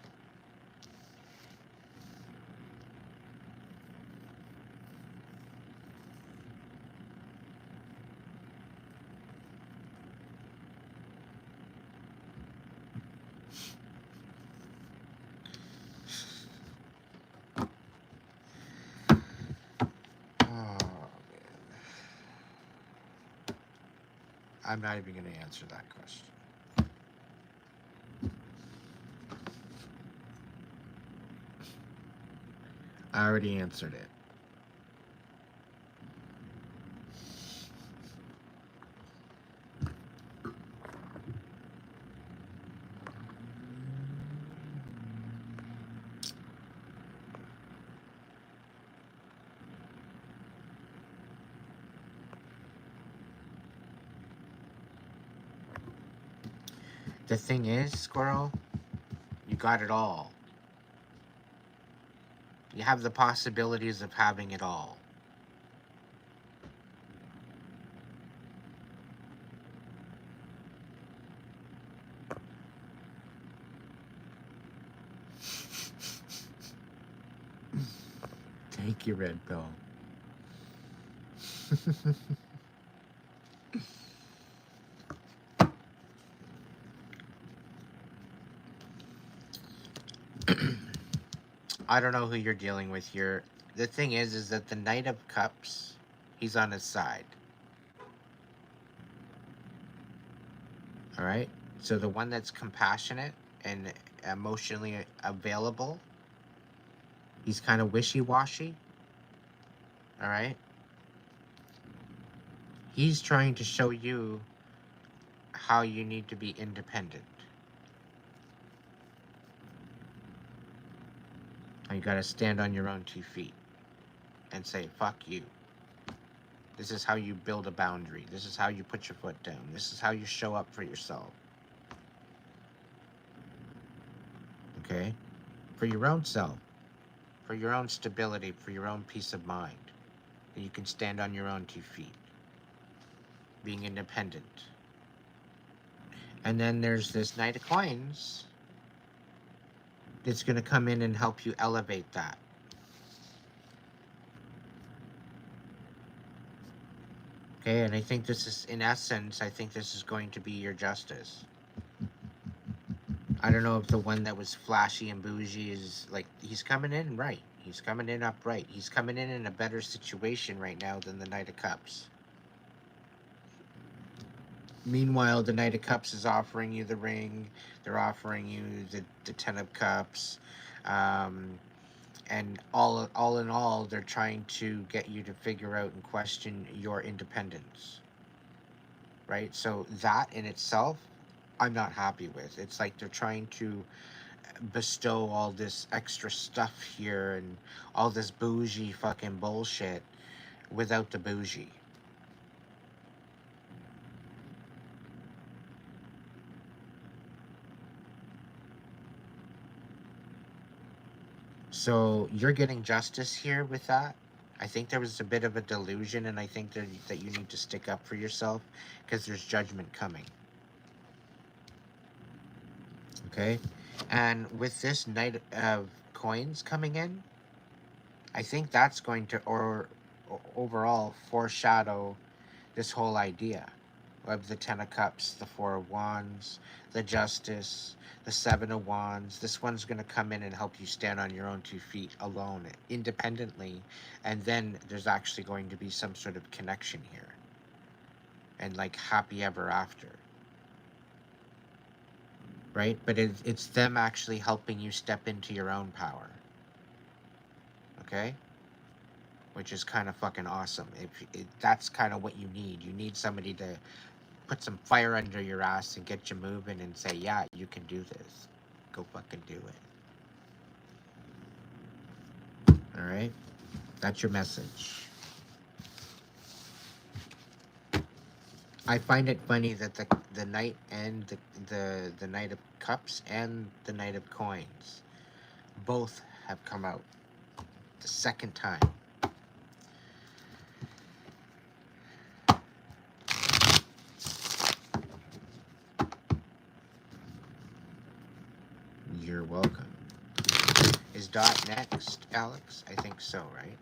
Speaker 1: Oh, man. I'm not even going to answer that question. I already answered it. The thing is, squirrel, you got it all. You have the possibilities of having it all. Take your red pill. I don't know who you're dealing with here. The thing is that the Knight of Cups, he's on his side. All right? So the one that's compassionate and emotionally available, he's kind of wishy-washy. All right? He's trying to show you how you need to be independent. You gotta stand on your own 2 feet and say, fuck you. This is how you build a boundary. This is how you put your foot down. This is how you show up for yourself. Okay? For your own self. For your own stability. For your own peace of mind. That you can stand on your own 2 feet. Being independent. And then there's this Knight of Coins that's going to come in and help you elevate that. Okay, and I think this is, in essence, I think this is going to be your justice. I don't know if the one that was flashy and bougie is, like, he's coming in right. He's coming in upright. He's coming in a better situation right now than the Knight of Cups. Meanwhile, the Knight of Cups is offering you the ring. They're offering you the Ten of Cups. And all in all, they're trying to get you to figure out and question your independence. Right? So that in itself, I'm not happy with. It's like they're trying to bestow all this extra stuff here and all this bougie fucking bullshit without the bougie. So you're getting justice here with that. I think there was a bit of a delusion, and I think that you need to stick up for yourself because there's judgment coming. Okay? And with this Knight of Coins coming in, I think that's going to overall foreshadow this whole idea of the Ten of Cups, the Four of Wands, the Justice, the Seven of Wands. This one's going to come in and help you stand on your own 2 feet alone, independently, and then there's actually going to be some sort of connection here, and like happy ever after. Right? But it's them actually helping you step into your own power. Okay? Which is kind of fucking awesome. That's kind of what you need. You need somebody to put some fire under your ass and get you moving and say, yeah, you can do this. Go fucking do it. All right? That's your message. I find it funny that the Knight and the Knight of Cups and the Knight of Coins both have come out the second time. You're welcome. Is Dot next, Alex? I think so, right?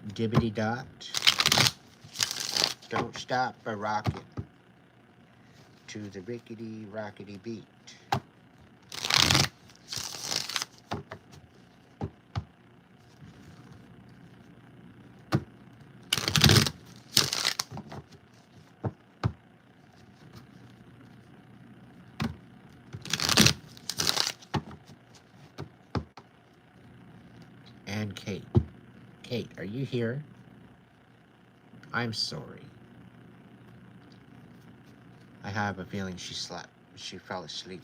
Speaker 1: Dibbity Dot. Don't stop a rocket to the rickety rockety beat. And Kate. Kate, are you here? I'm sorry. I have a feeling she slept. She fell asleep.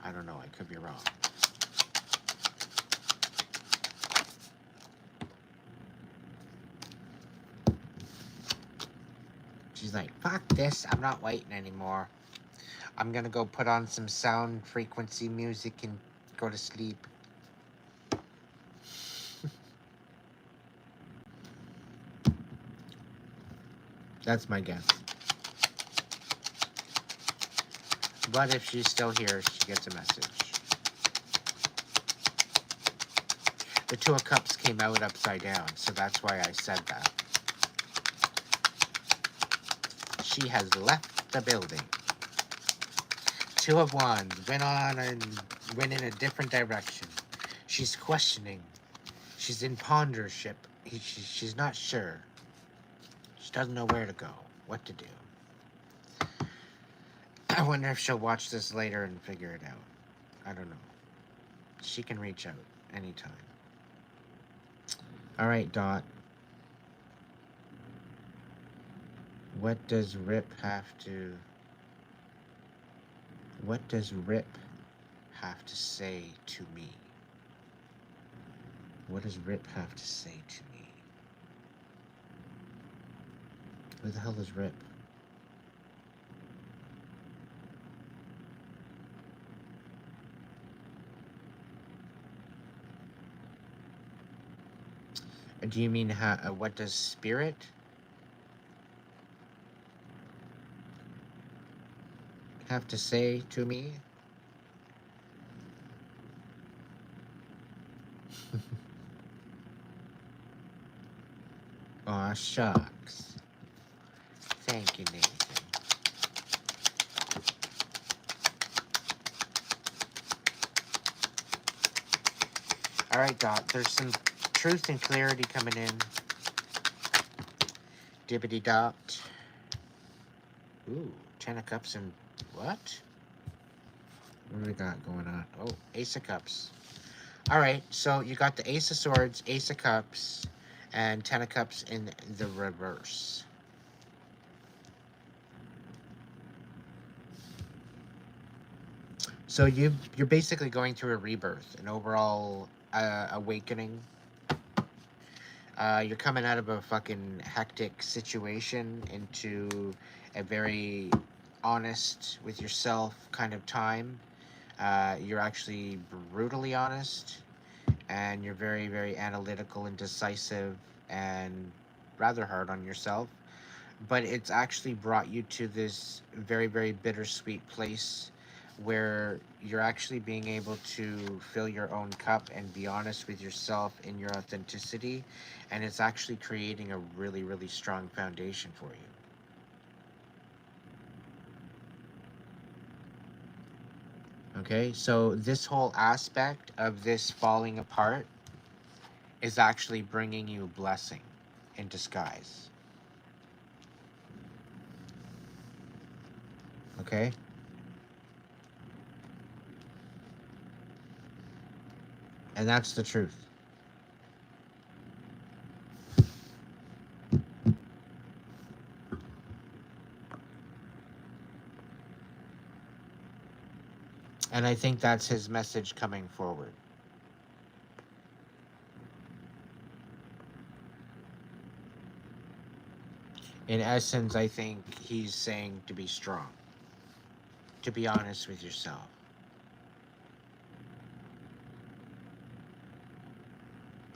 Speaker 1: I don't know. I could be wrong. She's like, fuck this. I'm not waiting anymore. I'm gonna go put on some sound frequency music and go to sleep. That's my guess. But if she's still here, she gets a message. The Two of Cups came out upside down, so that's why I said that. She has left the building. Two of Wands went on and went in a different direction. She's questioning. She's in pondership. She's not sure. She doesn't know where to go, what to do. I wonder if she'll watch this later and figure it out. I don't know. She can reach out anytime. All right, Dot. What does Rip have to... What does Rip have to say to me? What does Rip have to say to me? Who the hell is Rip? Do you mean what does Spirit have to say to me? Aw, shucks. Thank you, Nathan. All right, Dot, there's some truth and clarity coming in. Dibbity Dot. Ooh, 10 of Cups and what? What do we got going on? Oh, Ace of Cups. All right, so you got the Ace of Swords, Ace of Cups, and 10 of Cups in the reverse. So you're basically going through a rebirth, an overall awakening. You're coming out of a fucking hectic situation into a very honest with yourself kind of time. You're actually brutally honest, and you're very, very analytical and decisive and rather hard on yourself. But it's actually brought you to this very, very bittersweet place where you're actually being able to fill your own cup and be honest with yourself in your authenticity, and it's actually creating a really, really strong foundation for you. Okay, so this whole aspect of this falling apart is actually bringing you a blessing in disguise. Okay? And that's the truth. And I think that's his message coming forward. In essence, I think he's saying to be strong, to be honest with yourself.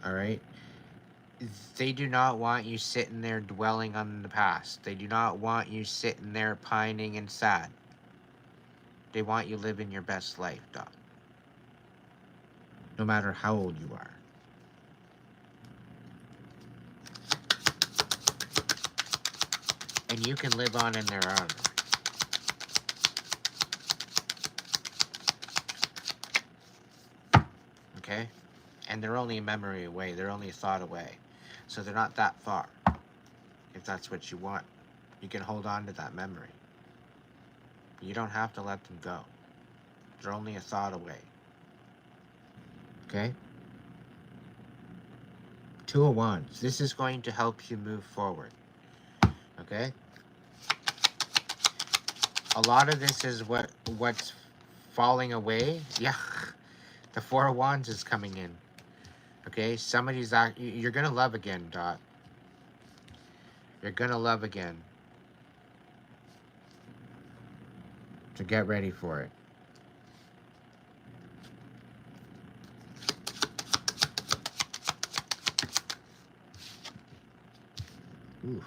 Speaker 1: All right? They do not want you sitting there dwelling on the past. They do not want you sitting there pining and sad. They want you living your best life, Dot. No matter how old you are. And you can live on in their own. Okay? And they're only a memory away. They're only a thought away. So they're not that far. If that's what you want. You can hold on to that memory. You don't have to let them go. They're only a thought away. Okay? Two of Wands. This is going to help you move forward. Okay? A lot of this is what's falling away. Yeah. The Four of Wands is coming in. Okay? Somebody's... You're going to love again, Dot. You're going to love again. So get ready for it. Oof.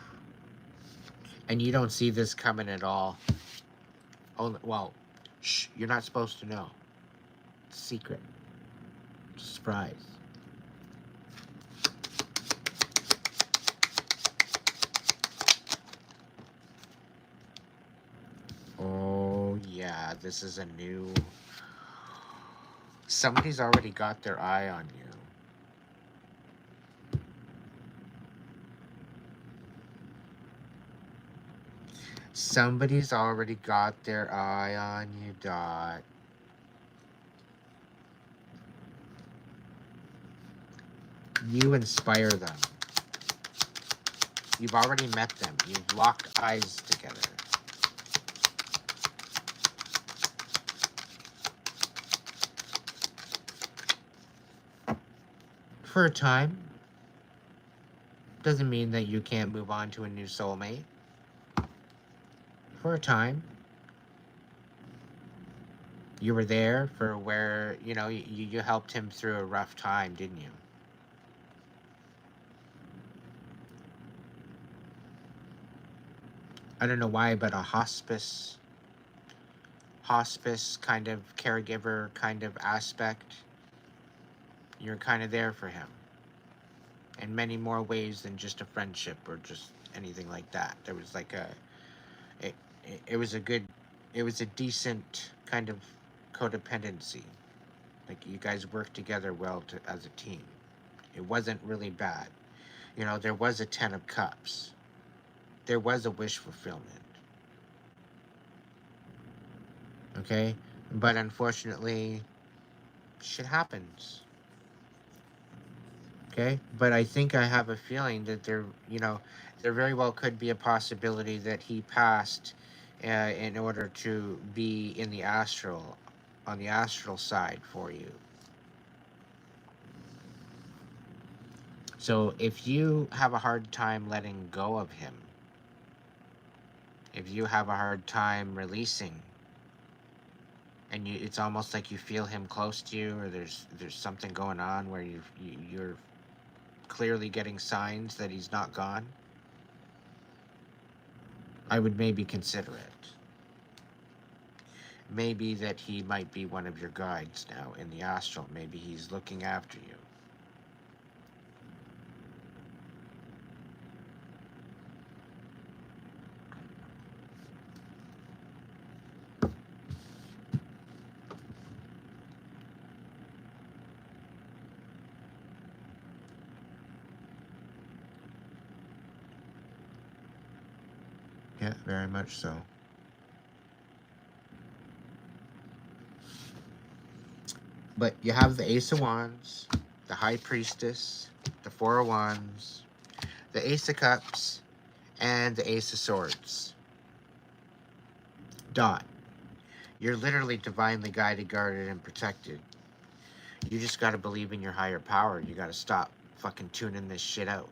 Speaker 1: And you don't see this coming at all. Oh, well, shh, you're not supposed to know. It's a secret. It's a surprise. Oh, yeah, this is a new... Somebody's already got their eye on you. Somebody's already got their eye on you, Dot. You inspire them. You've already met them. You've locked eyes together. For a time. Doesn't mean that you can't move on to a new soulmate. For a time. You were there for where, you know, you helped him through a rough time, didn't you? I don't know why, but a hospice kind of caregiver kind of aspect. You're kind of there for him. In many more ways than just a friendship or just anything like that. There was like it was a decent kind of codependency. Like you guys worked together well as a team. It wasn't really bad. You know, there was a 10 of Cups. There was a wish fulfillment. Okay? But unfortunately, shit happens. Okay? But I think I have a feeling that there very well could be a possibility that he passed in order to be in the astral, on the astral side for you. So if you have a hard time letting go of him, if you have a hard time releasing, and it's almost like you feel him close to you, or there's something going on where you're clearly getting signs that he's not gone, I would maybe consider it. Maybe that he might be one of your guides now in the astral. Maybe he's looking after you. Yeah, very much so. But you have the Ace of Wands, the High Priestess, the Four of Wands, the Ace of Cups, and the Ace of Swords. Dot. You're literally divinely guided, guarded, and protected. You just gotta believe in your higher power. You gotta stop fucking tuning this shit out.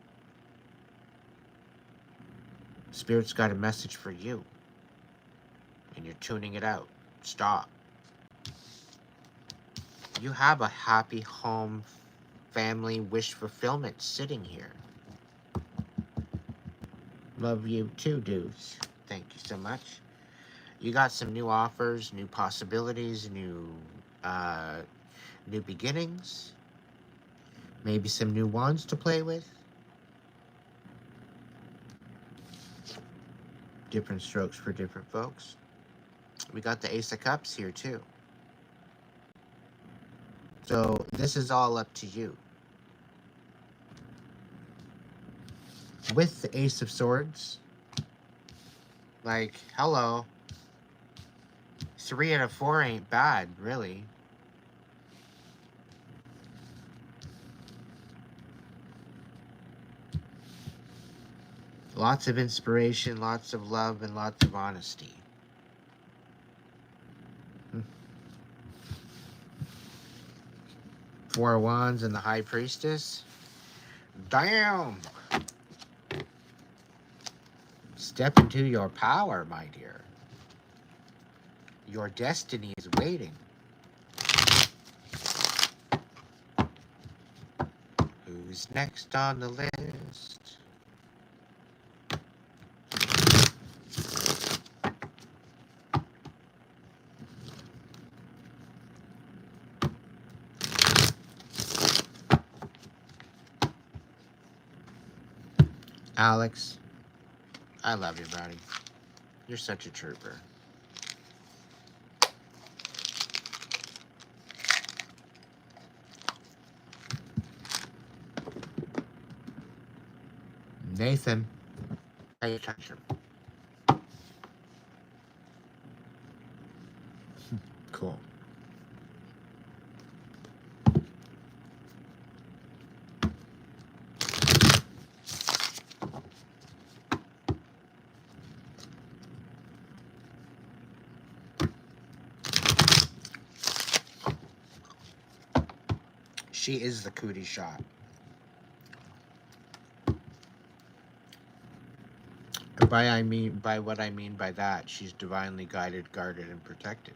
Speaker 1: Spirit's got a message for you. And you're tuning it out. Stop. You have a happy home, family, wish fulfillment sitting here. Love you too, dudes. Thank you so much. You got some new offers, new possibilities, new beginnings. Maybe some new wands to play with. Different strokes for different folks. We got the Ace of Cups here too. So this is all up to you. With the Ace of Swords, like, hello. 3 out of 4 ain't bad, really. Lots of inspiration, lots of love, and lots of honesty. 4 of Wands and the High Priestess. Damn! Step into your power, my dear. Your destiny is waiting. Who's next on the list? Alex, I love you, buddy. You're such a trooper. Nathan, pay attention. Cool. She is the cootie shot. By what I mean by that, she's divinely guided, guarded, and protected.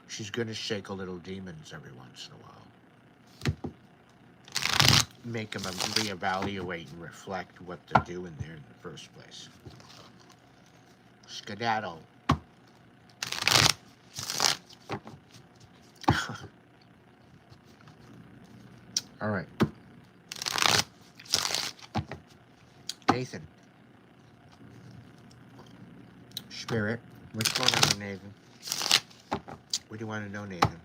Speaker 1: She's gonna shake a little demons every once in a while. Make them reevaluate and reflect what they're doing there in the first place. Skedaddle. All right. Nathan. Spirit. What's going on, Nathan? What do you want to know, Nathan?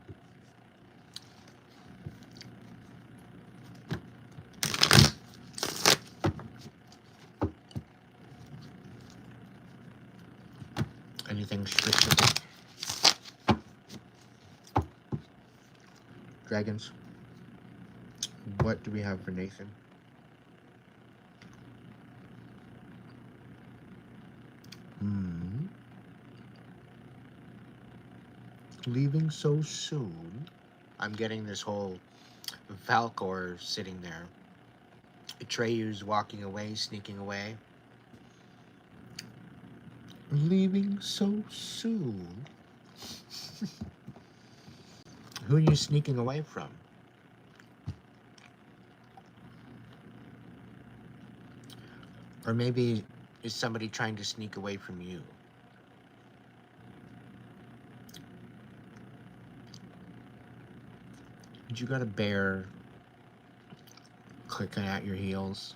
Speaker 1: Anything specific? Dragons. What do we have for Nathan? Leaving so soon. I'm getting this whole Falcor sitting there. Atreyu's walking away, sneaking away. Leaving so soon. Who are you sneaking away from? Or maybe is somebody trying to sneak away from you? You got a bear clicking at your heels?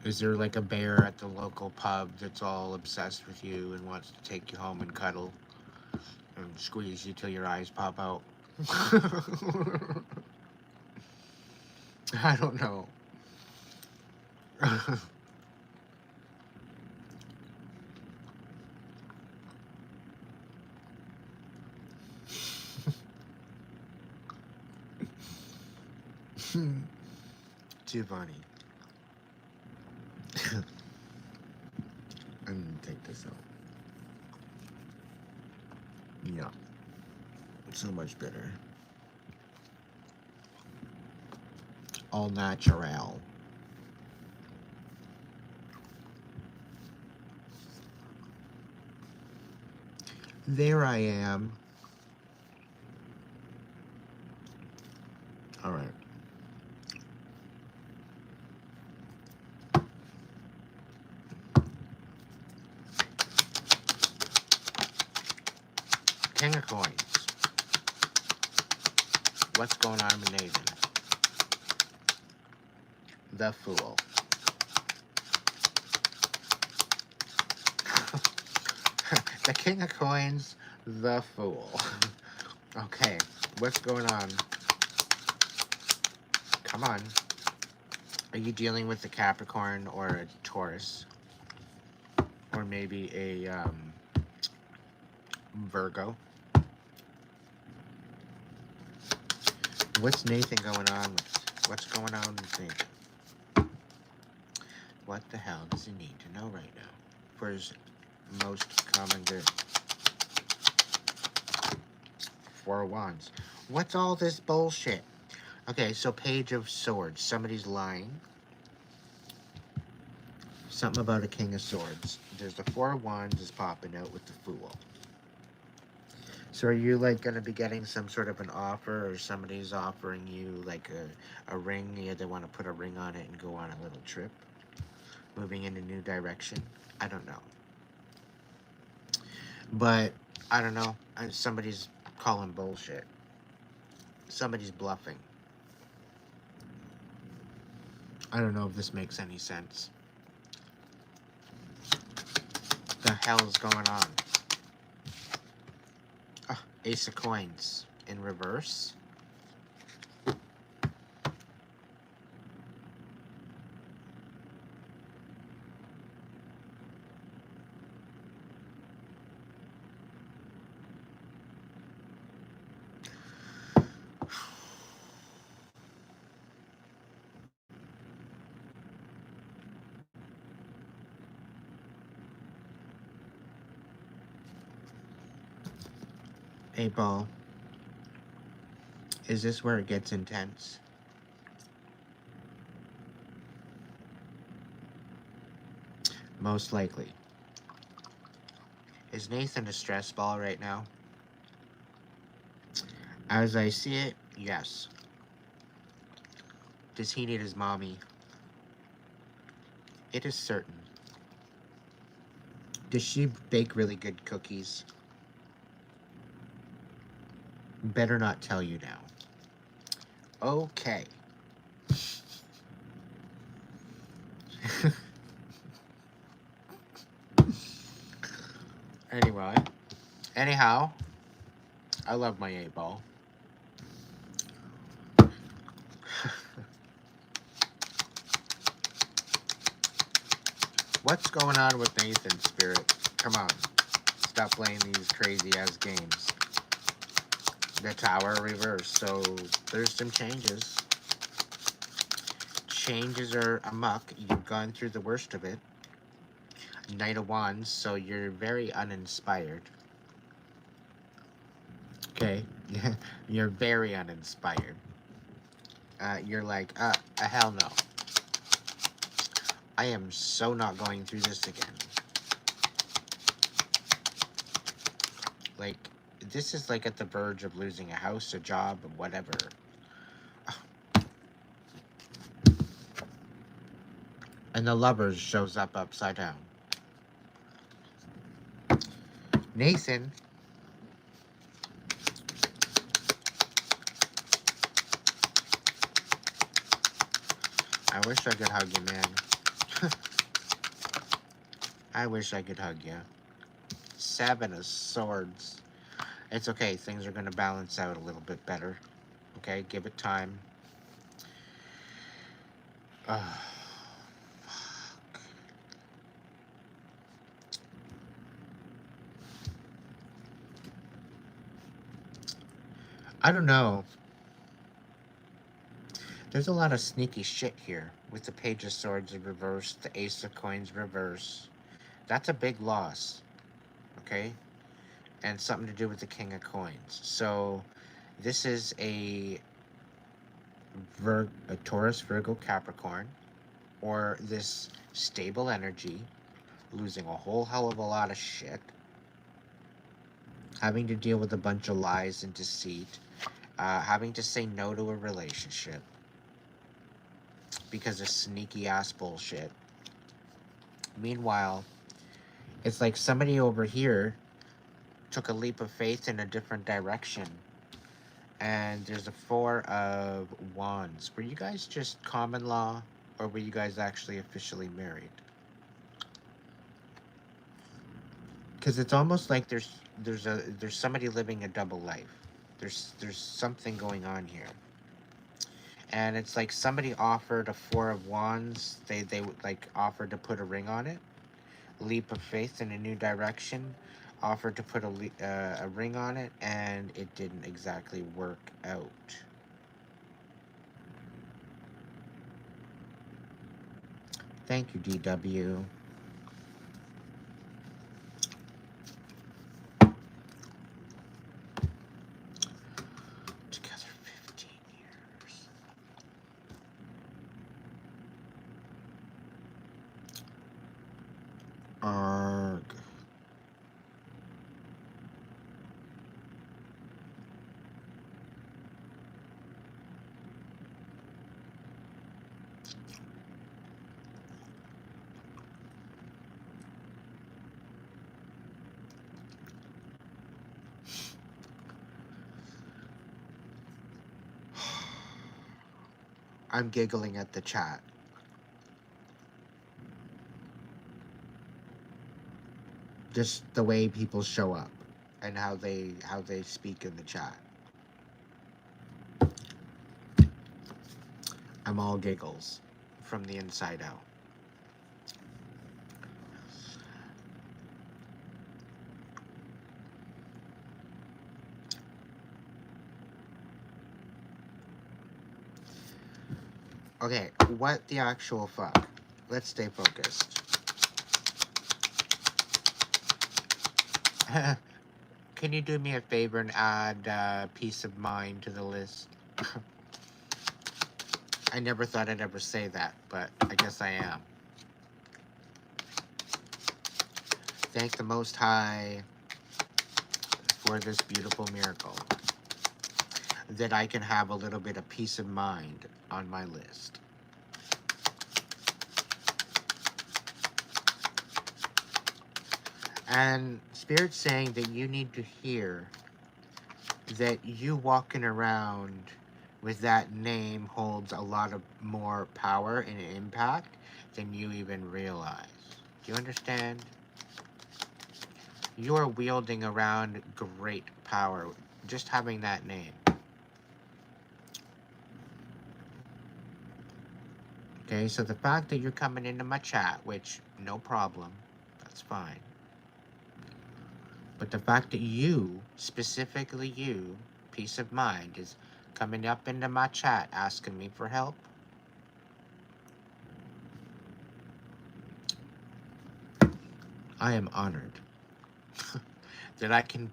Speaker 1: Is there like a bear at the local pub that's all obsessed with you and wants to take you home and cuddle and squeeze you till your eyes pop out? I don't know. Too funny. I'm gonna take this out. Yeah. So much better. All natural. There I am. All right. King of Coins. What's going on with Nathan? The Fool. The King of Coins, the Fool. Okay, what's going on? Come on. Are you dealing with a Capricorn or a Taurus? Or maybe a Virgo? What's Nathan going on with? What's going on with Nathan? What the hell does he need to know right now for his most common good? Four of Wands. What's all this bullshit? Okay, so Page of Swords. Somebody's lying. Something about a King of Swords. There's the Four of Wands is popping out with the Fool. So are you like going to be getting some sort of an offer, or somebody's offering you like a ring? They want to put a ring on it and go on a little trip, moving in a new direction? I don't know. But I don't know. Somebody's calling bullshit. Somebody's bluffing. I don't know if this makes any sense. The hell is going on? Ace of Coins in reverse. Hey, Ball. Is this where it gets intense? Most likely. Is Nathan a stress ball right now? As I see it, yes. Does he need his mommy? It is certain. Does she bake really good cookies? Better not tell you now. Okay. Anyhow, I love my 8-ball. What's going on with Nathan, Spirit? Come on. Stop playing these crazy-ass games. The Tower reverse, so there's some changes. Changes are amok. You've gone through the worst of it. Knight of Wands, so you're very uninspired. Okay? You're very uninspired. You're like, hell no. I am so not going through this again. Like, this is like at the verge of losing a house, a job, whatever. And the Lovers shows up upside down. Nathan. I wish I could hug you, man. I wish I could hug you. 7 of Swords. It's okay. Things are going to balance out a little bit better. Okay? Give it time. Fuck. I don't know. There's a lot of sneaky shit here. With the Page of Swords in reverse, the Ace of Coins reverse. That's a big loss. Okay? And something to do with the King of Coins. So, this is a Taurus, Virgo, Capricorn. Or this stable energy. Losing a whole hell of a lot of shit. Having to deal with a bunch of lies and deceit. Having to say no to a relationship. Because of sneaky ass bullshit. Meanwhile, it's like somebody over here took a leap of faith in a different direction. And there's a 4 of Wands. Were you guys just common law, or were you guys actually officially married? Because it's almost like there's somebody living a double life. There's something going on here, and it's like somebody offered a 4 of Wands. They like offered to put a ring on it. Leap of faith in a new direction. Offered to put a ring on it, and it didn't exactly work out. Thank you, DW. Together 15 years. Arg. I'm giggling at the chat. Just the way people show up and how they speak in the chat. I'm all giggles from the inside out. Okay, what the actual fuck? Let's stay focused. Can you do me a favor and add peace of mind to the list? I never thought I'd ever say that, but I guess I am. Thank the Most High for this beautiful miracle, that I can have a little bit of peace of mind on my list. And Spirit's saying that you need to hear that you walking around with that name holds a lot of more power and impact than you even realize. Do you understand? You are wielding around great power just having that name. Okay, so the fact that you're coming into my chat, which, no problem, that's fine. But the fact that you, specifically you, peace of mind, is coming up into my chat asking me for help, I am honored that I can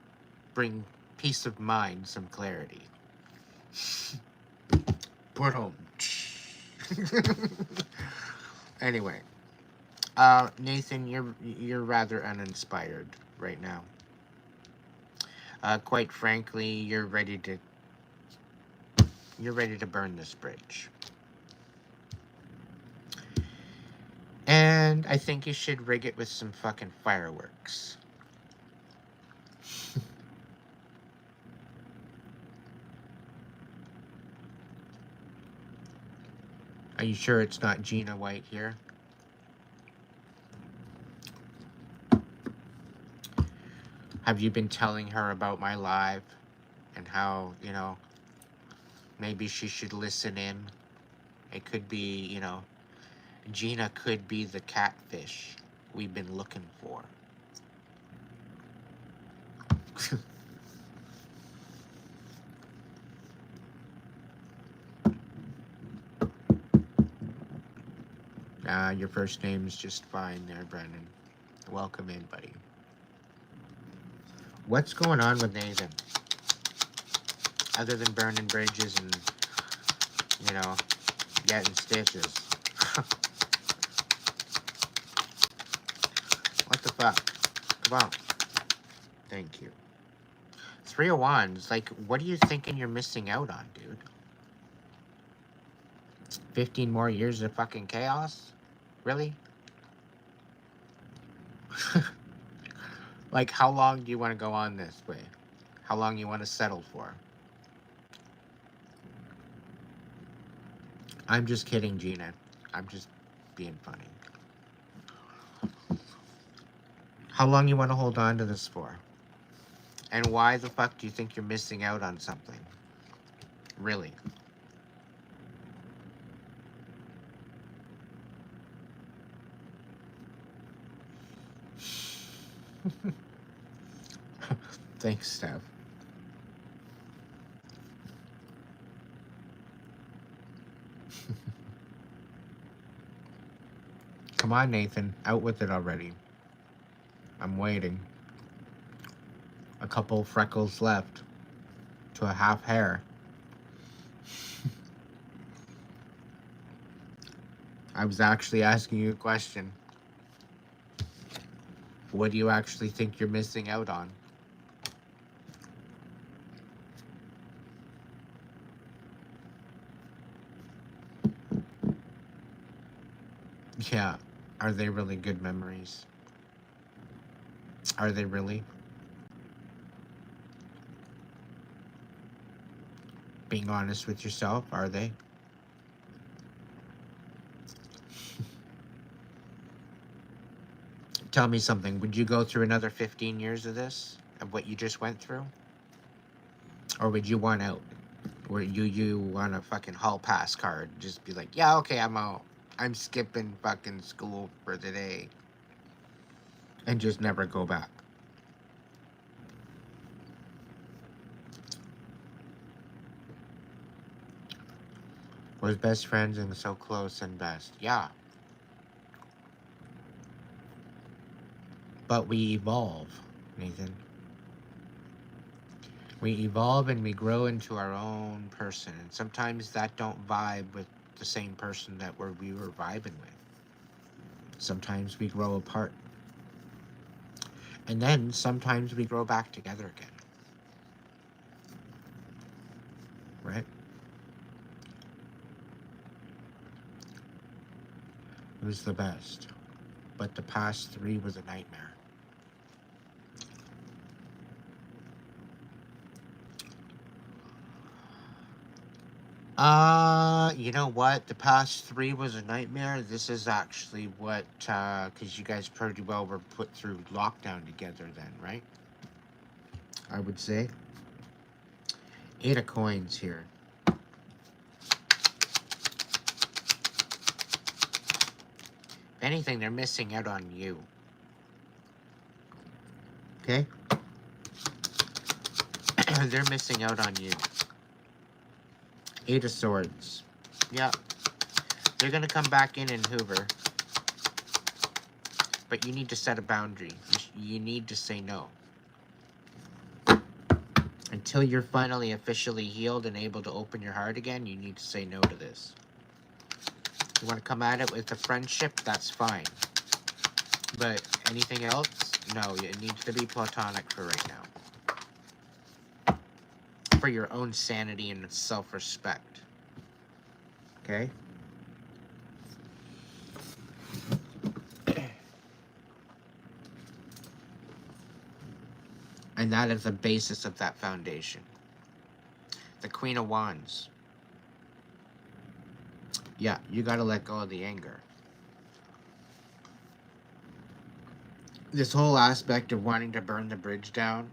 Speaker 1: bring peace of mind some clarity. Put home. Anyway, Nathan, you're rather uninspired right now. Quite frankly, you're ready to burn this bridge. And I think you should rig it with some fucking fireworks. Are you sure it's not Gina White here? Have you been telling her about my live and how, you know, maybe she should listen in? It could be, you know, Gina could be the catfish we've been looking for. Your first name's just fine there, Brendan. Welcome in, buddy. What's going on with Nathan? Other than burning bridges and, you know, getting stitches. What the fuck? Come on. Thank you. 3 of Wands. Like, what are you thinking you're missing out on, dude? 15 more years of fucking chaos? Really? Like, how long do you want to go on this way? How long you want to settle for? I'm just kidding, Gina. I'm just being funny. How long you want to hold on to this for? And why the fuck do you think you're missing out on something? Really? Thanks, Steph. Come on, Nathan. Out with it already. I'm waiting. A couple freckles left to a half hair. I was actually asking you a question. What do you actually think you're missing out on? Yeah. Are they really good memories? Are they really? Being honest with yourself, are they? Tell me something. Would you go through another 15 years of this? Of what you just went through? Or would you want out? Or you want a fucking hall pass card? Just be like, yeah, okay, I'm out. I'm skipping fucking school for the day. And just never go back. Was best friends and so close and best. Yeah. But we evolve, Nathan. We evolve and we grow into our own person. And sometimes that don't vibe with the same person that we were vibing with. Sometimes we grow apart. And then sometimes we grow back together again. Right? It was the best. But the past 3 was a nightmare. You know what? The past 3 was a nightmare. This is actually what, because you guys pretty well were put through lockdown together then, right? I would say. 8 of coins here. If anything, they're missing out on you. Okay? They're missing out on you. 8 of Swords. Yeah. They're going to come back in and hoover. But you need to set a boundary. You need to say no. Until you're finally officially healed and able to open your heart again, you need to say no to this. You want to come at it with a friendship, that's fine. But anything else? No, it needs to be platonic for right now. For your own sanity and self-respect. Okay? And that is the basis of that foundation. The Queen of Wands. Yeah, you gotta let go of the anger. This whole aspect of wanting to burn the bridge down,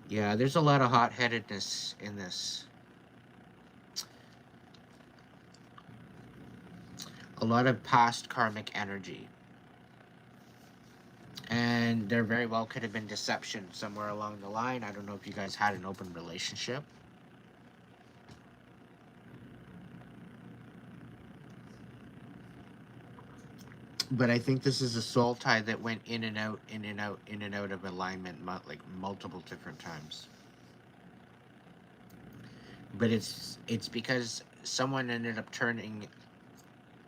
Speaker 1: yeah, there's a lot of hot-headedness in this. A lot of past karmic energy. And there very well could have been deception somewhere along the line. I don't know if you guys had an open relationship. But I think this is a soul tie that went in and out, in and out, in and out of alignment, like multiple different times. But it's because someone ended up turning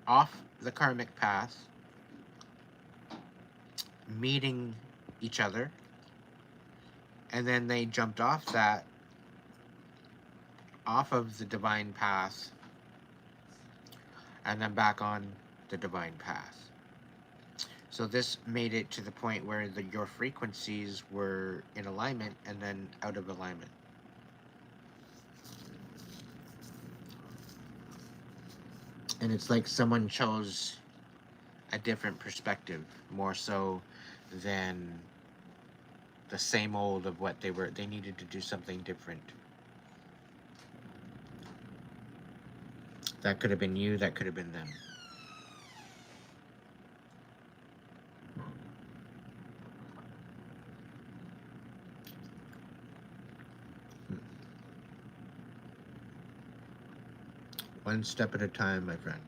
Speaker 1: off the karmic path, meeting each other, and then they jumped off that off of the divine path and then back on the divine path. So this made it to the point where your frequencies were in alignment and then out of alignment. And it's like someone chose a different perspective, more so than the same old of what they needed to do something different. That could have been you, that could have been them. One step at a time, my friend.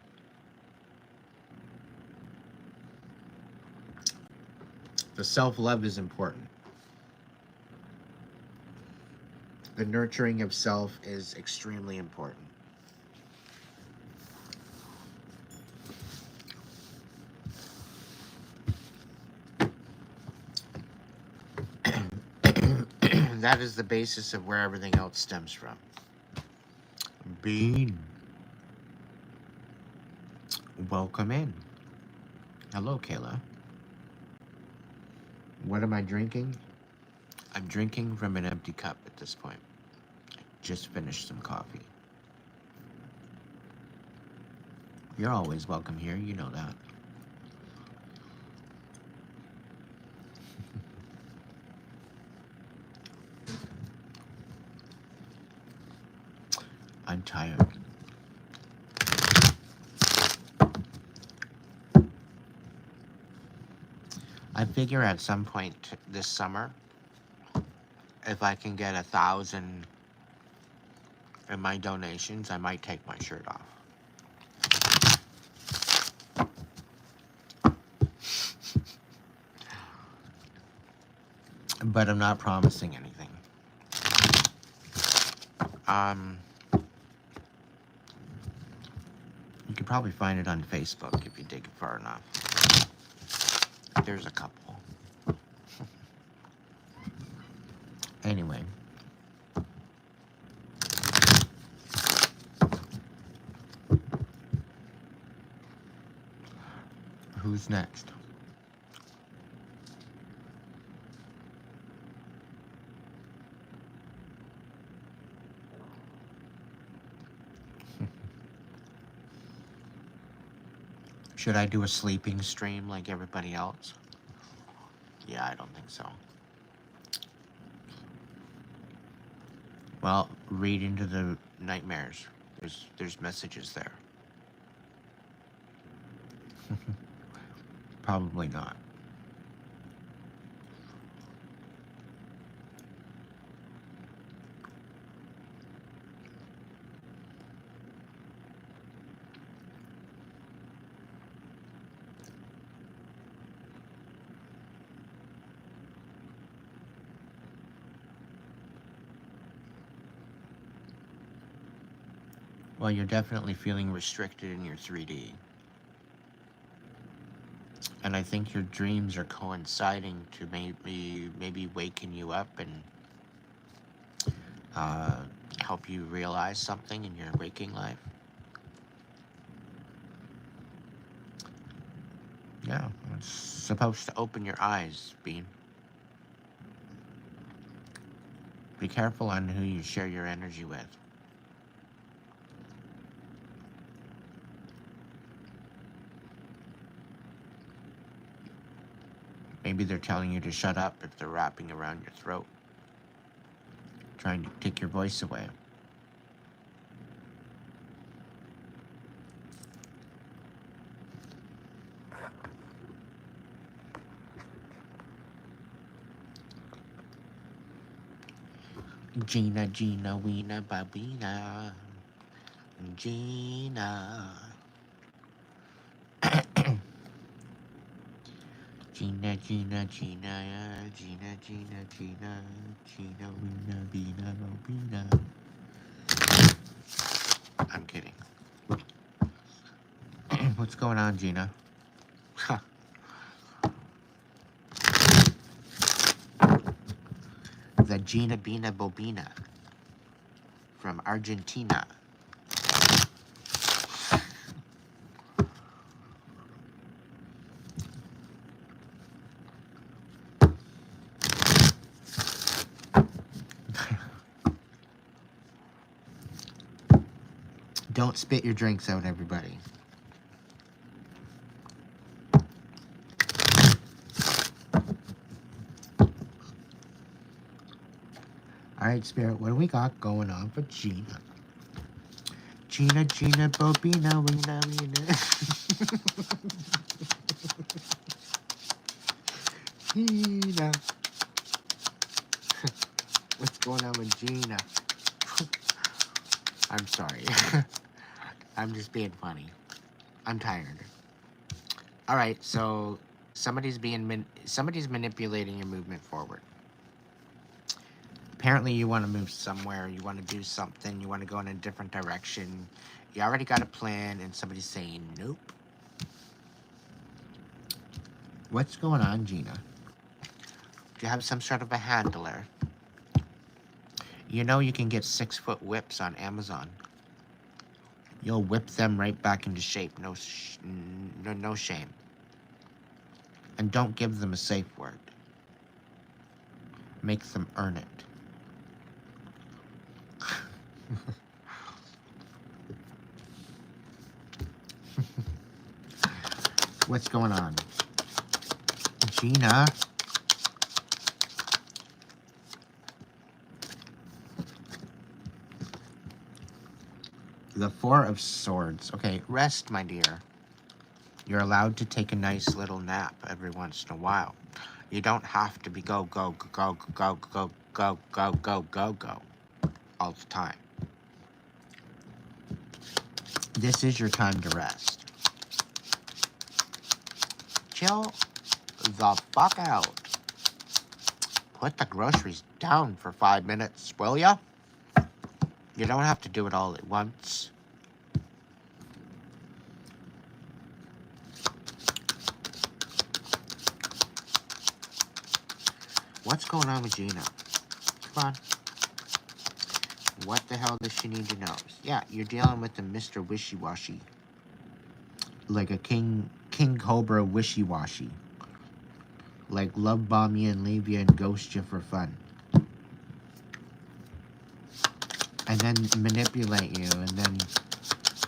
Speaker 1: The self-love is important. The nurturing of self is extremely important. That is the basis of where everything else stems from. Bean. Welcome in. Hello, Kayla. What am I drinking? I'm drinking from an empty cup at this point. I just finished some coffee. You're always welcome here, you know that. I'm tired. I figure at some point this summer, if I can get 1,000 in my donations, I might take my shirt off. But I'm not promising anything. You could probably find it on Facebook if you dig it far enough. There's a couple. Anyway. Who's next? Should I do a sleeping stream like everybody else? Yeah, I don't think so. Well, read into the nightmares. There's messages there. Probably not. Well, you're definitely feeling restricted in your 3D. And I think your dreams are coinciding to maybe waken you up and help you realize something in your waking life. Yeah, it's supposed to open your eyes, Bean. Be careful on who you share your energy with. Maybe they're telling you to shut up if they're wrapping around your throat, trying to take your voice away. Gina, Gina, Weena, Babina. Gina. Gina, Gina, Gina, Gina, Gina, Gina, Gina, Weena, Beena, Bobina. I'm kidding. What's going on, Gina? The Gina Bina Bobina from from Argentina. Don't spit your drinks out, everybody. All right, Spirit, what do we got going on for Gina? Gina, Bobina, Rena. Gina. What's going on with Gina? I'm sorry. I'm just being funny. I'm tired. All right, so somebody's manipulating your movement forward. Apparently you want to move somewhere, you want to do something, you want to go in a different direction. You already got a plan and somebody's saying nope. What's going on, Gina? Do you have some sort of a handler? You know you can get 6-foot whips on Amazon. You'll whip them right back into shape, no shame. And don't give them a safe word. Make them earn it. What's going on? Gina? The Four of Swords. Okay, rest, my dear. You're allowed to take a nice little nap every once in a while. You don't have to be go all the time. This is your time to rest. Chill the fuck out. Put the groceries down for 5 minutes, will ya? You don't have to do it all at once. What's going on with Gina? Come on. What the hell does she need to know? Yeah, you're dealing with a Mr. Wishy-Washy. Like a King Cobra wishy-washy. Like love bomb you and leave you and ghost you for fun. And then manipulate you, and then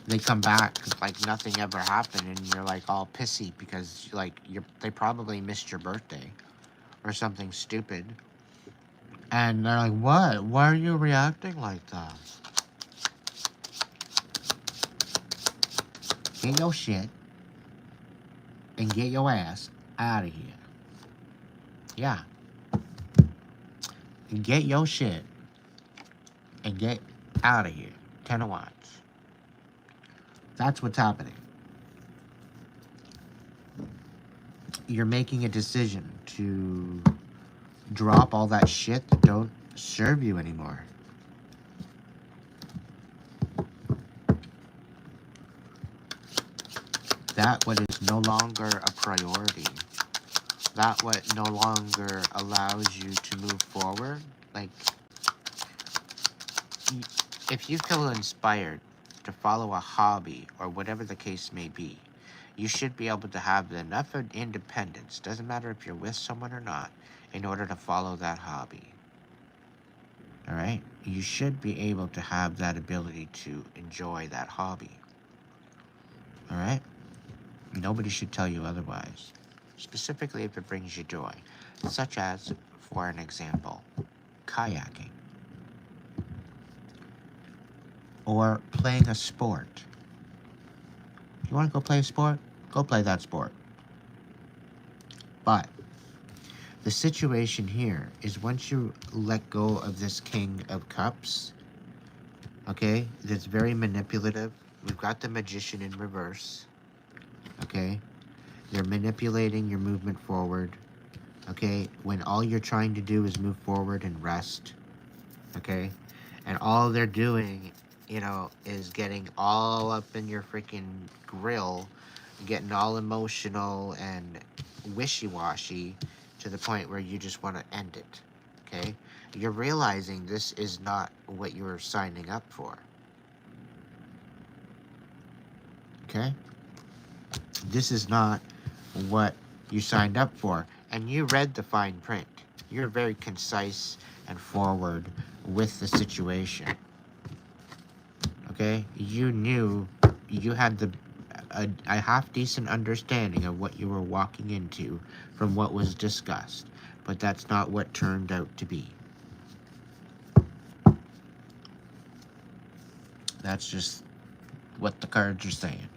Speaker 1: they come back like nothing ever happened, and you're like all pissy because like they probably missed your birthday or something stupid. And they're like, what? Why are you reacting like that? Get your shit and get your ass out of here. Yeah. Get your shit and get out of here. 10 of Wands. That's what's happening. You're making a decision to drop all that shit that don't serve you anymore. That what is no longer a priority. That what no longer allows you to move forward. Like, if you feel inspired to follow a hobby or whatever the case may be, you should be able to have enough of independence, doesn't matter if you're with someone or not, in order to follow that hobby. All right? You should be able to have that ability to enjoy that hobby. All right? Nobody should tell you otherwise, specifically if it brings you joy, such as, for an example, kayaking. Or playing a sport. You want to go play a sport? Go play that sport. But the situation here is once you let go of this King of Cups, okay, that's very manipulative. We've got the Magician in reverse, okay? They're manipulating your movement forward, okay? When all you're trying to do is move forward and rest, okay? And all they're doing, you know, is getting all up in your freaking grill, getting all emotional and wishy-washy to the point where you just want to end it, okay? You're realizing this is not what you were signing up for. Okay? This is not what you signed up for. And you read the fine print. You're very concise and forward with the situation. Okay? You knew, you had a half-decent understanding of what you were walking into from what was discussed. But that's not what turned out to be. That's just what the cards are saying.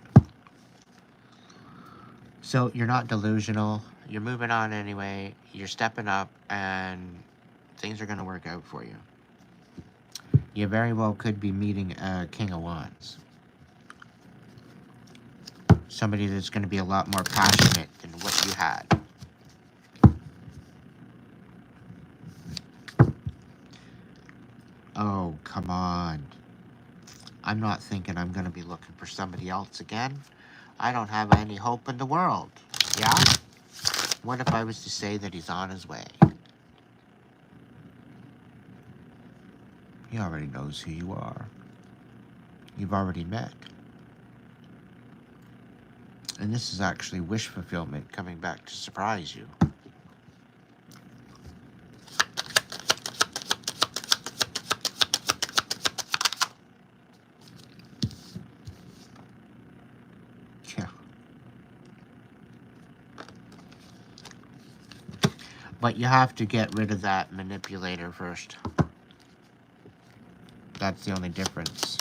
Speaker 1: So you're not delusional. You're moving on anyway. You're stepping up, and things are going to work out for you. You very well could be meeting a King of Wands. Somebody that's going to be a lot more passionate than what you had. Oh, come on. I'm not thinking I'm going to be looking for somebody else again. I don't have any hope in the world. Yeah? What if I was to say that he's on his way? He already knows who you are. You've already met. And this is actually wish fulfillment coming back to surprise you. Yeah. But you have to get rid of that manipulator first. That's the only difference.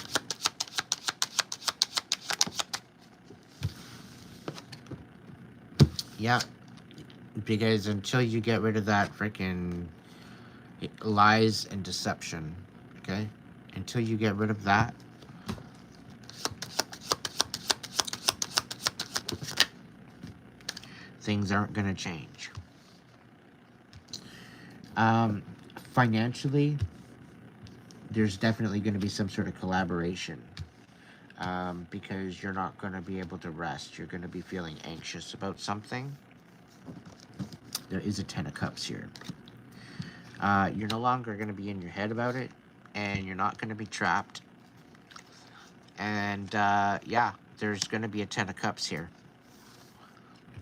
Speaker 1: Yeah, because until you get rid of that freaking lies and deception, okay? Until you get rid of that, things aren't going to change. Financially, there's definitely going to be some sort of collaboration. Because you're not going to be able to rest. You're going to be feeling anxious about something. There is a 10 of Cups here. You're no longer going to be in your head about it, and you're not going to be trapped. And, yeah, there's going to be a 10 of Cups here.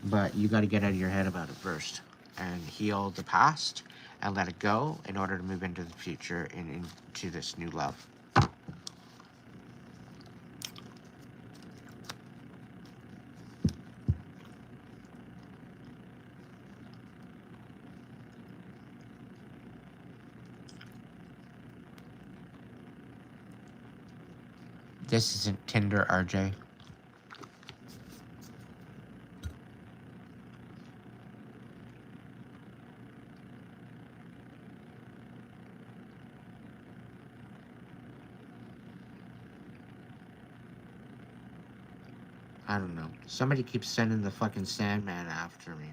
Speaker 1: But you got to get out of your head about it first and heal the past and let it go in order to move into the future and into this new love. This isn't Tinder, RJ. I don't know. Somebody keeps sending the fucking Sandman after me.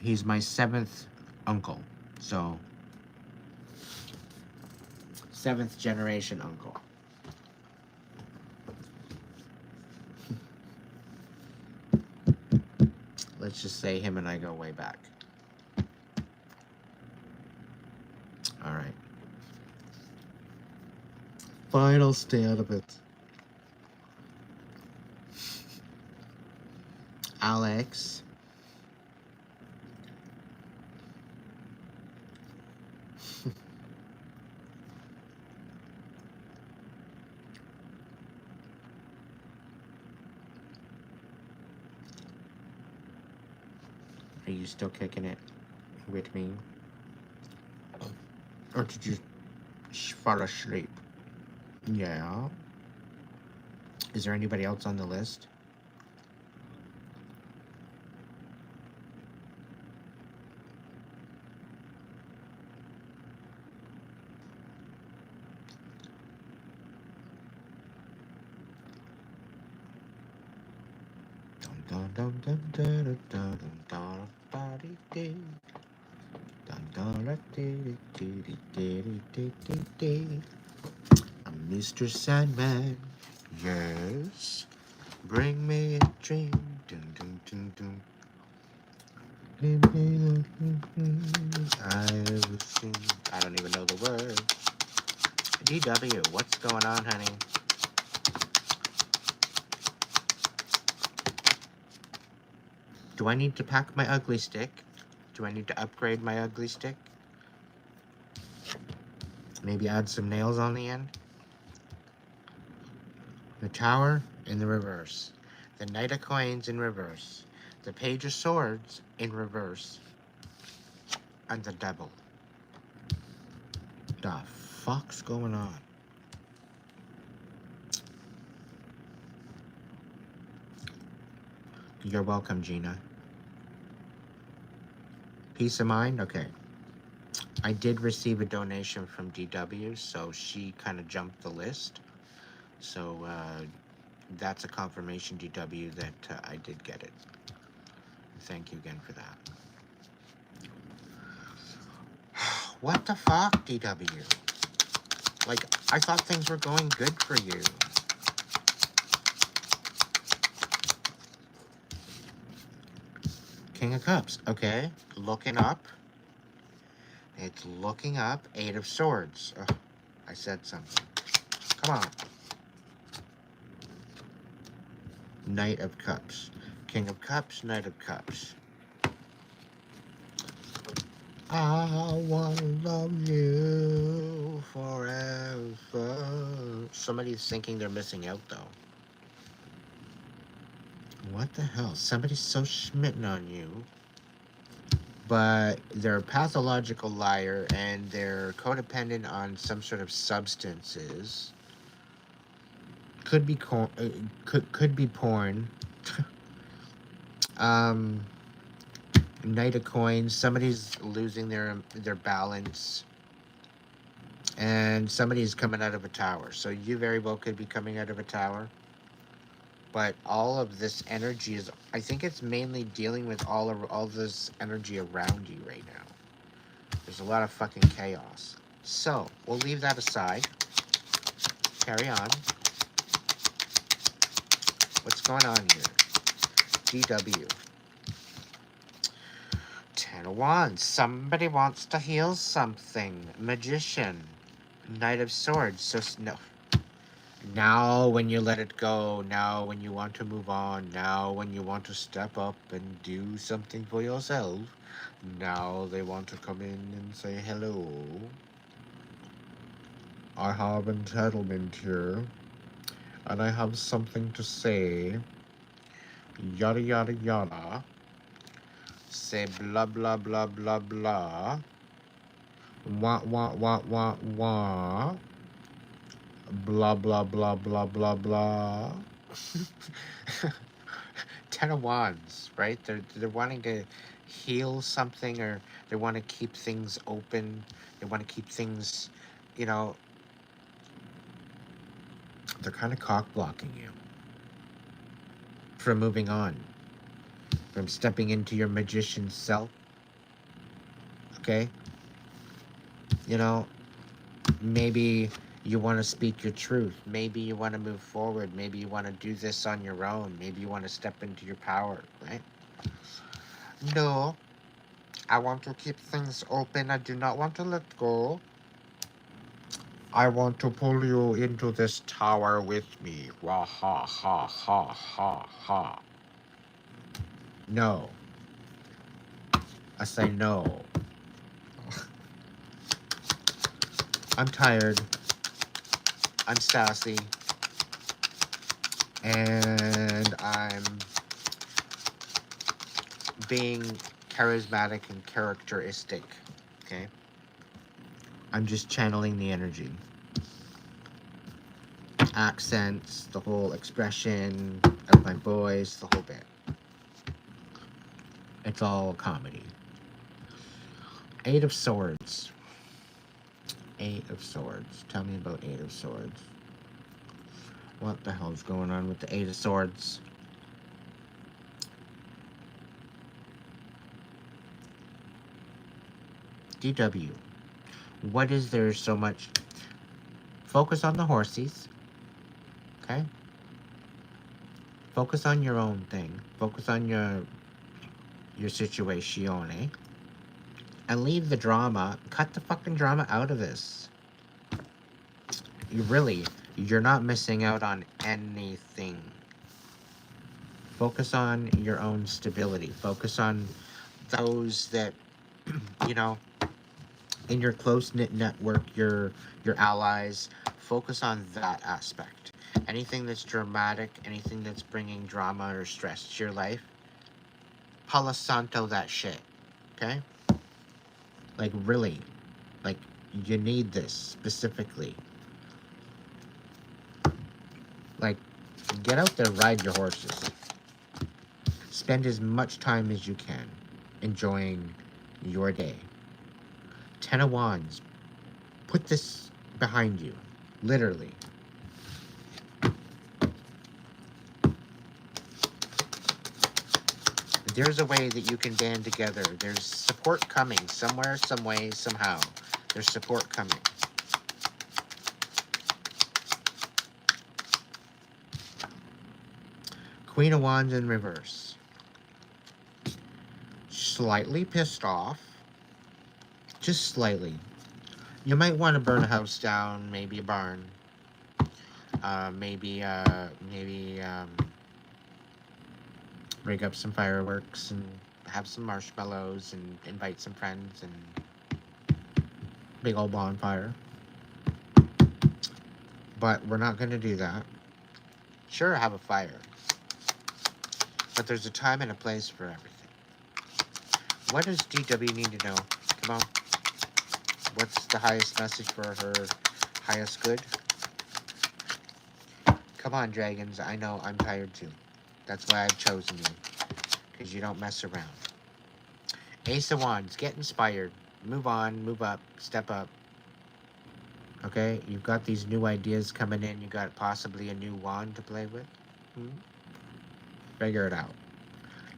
Speaker 1: He's my 7th uncle. So, 7th generation uncle. Let's just say him and I go way back. Alright. Fine, I'll stay out of it. Alex. Are you still kicking it with me? Or did you fall asleep? Yeah. Is there anybody else on the list? Mr. Sandman, yes, bring me a dream. Dun, dun, dun, dun. I don't even know the words. DW, what's going on, honey? Do I need to pack my ugly stick? Do I need to upgrade my ugly stick? Maybe add some nails on the end? The Tower in the reverse. The Knight of Coins in reverse. The Page of Swords in reverse. And the Devil. The fuck's going on? You're welcome, Gina. Peace of mind? Okay. I did receive a donation from DW, so she kind of jumped the list. So that's a confirmation, DW, that I did get it. Thank you again for that. What the fuck, DW? Like, I thought things were going good for you. King of Cups. Okay. Looking up. It's looking up. Eight of Swords. Ugh, I said something. Come on. Knight of Cups. King of Cups, Knight of Cups. I wanna love you forever. Somebody's thinking they're missing out, though. What the hell? Somebody's so smitten on you. But they're a pathological liar and they're codependent on some sort of substances. Could be could be porn. Knight of Coins. Somebody's losing their balance, and somebody's coming out of a tower. So you very well could be coming out of a tower. But all of this energy is, I think it's mainly dealing with all this energy around you right now. There's a lot of fucking chaos. So, we'll leave that aside. Carry on. What's going on here? DW. Ten of Wands. Somebody wants to heal something. Magician. Knight of Swords. So, no. Now when you let it go, now when you want to move on, now when you want to step up and do something for yourself, now they want to come in and say hello. I have entitlement here, and I have something to say. Yada yada yada. Say blah blah blah blah blah. Wah wah wah wah wah. Blah blah blah blah blah blah. Ten of Wands, right? They're wanting to heal something, or they want to keep things open. They want to keep things, you know. They're kind of cock blocking you from moving on, from stepping into your magician self. Okay, you know, maybe you want to speak your truth. Maybe you want to move forward. Maybe you want to do this on your own. Maybe you want to step into your power, right? No, I want to keep things open. I do not want to let go. I want to pull you into this tower with me. Wah ha ha ha ha ha. No. I say no. I'm tired. I'm sassy. And I'm being charismatic and characteristic. Okay? I'm just channeling the energy. Accents, the whole expression of my voice, the whole bit. It's all comedy. Eight of Swords. Eight of Swords. Tell me about Eight of Swords. What the hell's going on with the Eight of Swords? DW. What is there so much? Focus on the horsies. Okay? Focus on your own thing. Focus on your situation, and leave the drama. Cut the fucking drama out of this. You're not missing out on anything. Focus on your own stability. Focus on those that, you know, in your close-knit network, your allies. Focus on that aspect. Anything that's dramatic, anything that's bringing drama or stress to your life, Palo Santo that shit. Okay? Like, really. Like, you need this specifically. Like, get out there, ride your horses. Spend as much time as you can enjoying your day. 10 of Wands. Put this behind you. Literally. There's a way that you can band together. There's support coming. Somewhere, some way, somehow. There's support coming. Queen of Wands in reverse. Slightly pissed off. Just slightly. You might want to burn a house down, maybe a barn. Maybe rig up some fireworks and have some marshmallows and invite some friends and big old bonfire. But we're not going to do that. Sure, have a fire. But there's a time and a place for everything. What does DW need to know? Come on. What's the highest message for her highest good? Come on, dragons. I know I'm tired too. That's why I've chosen you. Because you don't mess around. Ace of Wands. Get inspired. Move on. Move up. Step up. Okay? You've got these new ideas coming in. You got possibly a new wand to play with. Figure it out.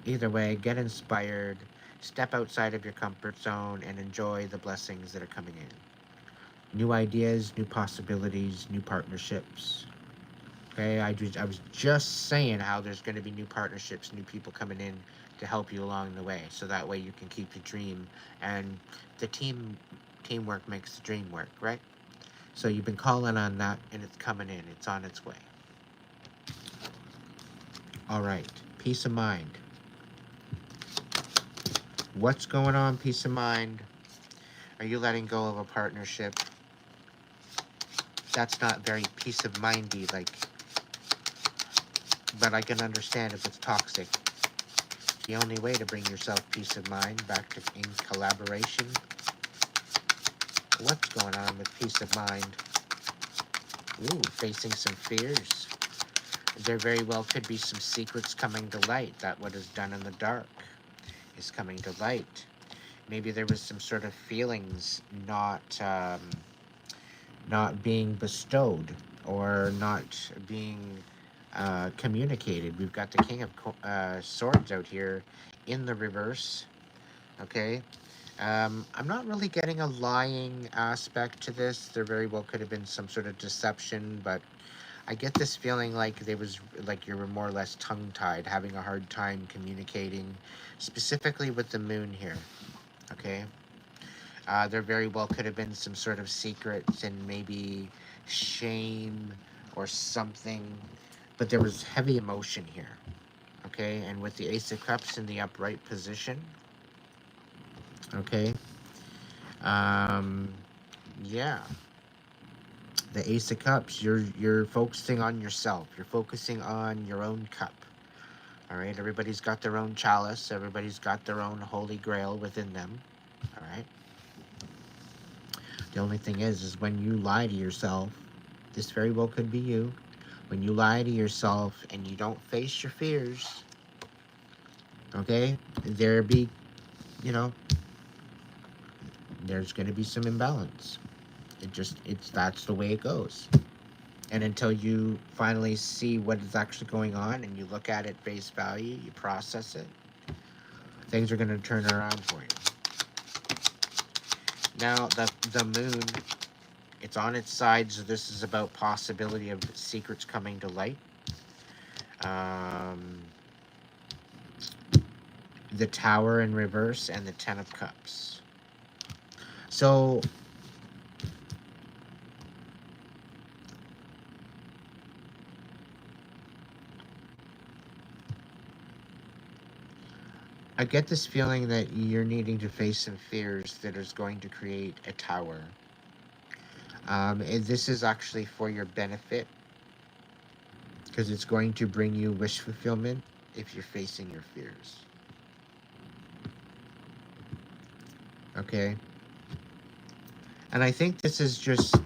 Speaker 1: Either way, get inspired. Step outside of your comfort zone and enjoy the blessings that are coming in. New ideas, new possibilities, new partnerships. Okay, I was just saying how there's going to be new partnerships, new people coming in to help you along the way. So that way you can keep your dream. And the teamwork makes the dream work, right? So you've been calling on that and it's coming in. It's on its way. All right, peace of mind. What's going on, peace of mind? Are you letting go of a partnership that's not very peace of mindy, like, but I can understand if it's toxic. The only way to bring yourself peace of mind back to in collaboration. What's going on with peace of mind? Ooh, facing some fears. There very well could be some secrets coming to light. That what is done in the dark is coming to light. Maybe there was some sort of feelings not being bestowed or not being communicated. We've got the King of Swords out here in the reverse. Okay. I'm not really getting a lying aspect to this. There very well could have been some sort of deception, but I get this feeling like you were more or less tongue-tied, having a hard time communicating, specifically with the moon here. Okay. There very well could have been some sort of secrets and maybe shame or something, but there was heavy emotion here. Okay, and with the Ace of Cups in the upright position. Okay. Yeah. The Ace of Cups, you're focusing on yourself. You're focusing on your own cup. All right, everybody's got their own chalice. Everybody's got their own holy grail within them. All right. The only thing is when you lie to yourself, this very well could be you. When you lie to yourself and you don't face your fears, okay, there's going to be some imbalance. That's the way it goes. And until you finally see what is actually going on and you look at it face value, you process it, things are going to turn around for you. Now, the moon, it's on its side, so this is about possibility of secrets coming to light. the Tower in reverse, and the Ten of Cups. So I get this feeling that you're needing to face some fears that is going to create a tower. And this is actually for your benefit, because it's going to bring you wish fulfillment if you're facing your fears. Okay? And I think this is just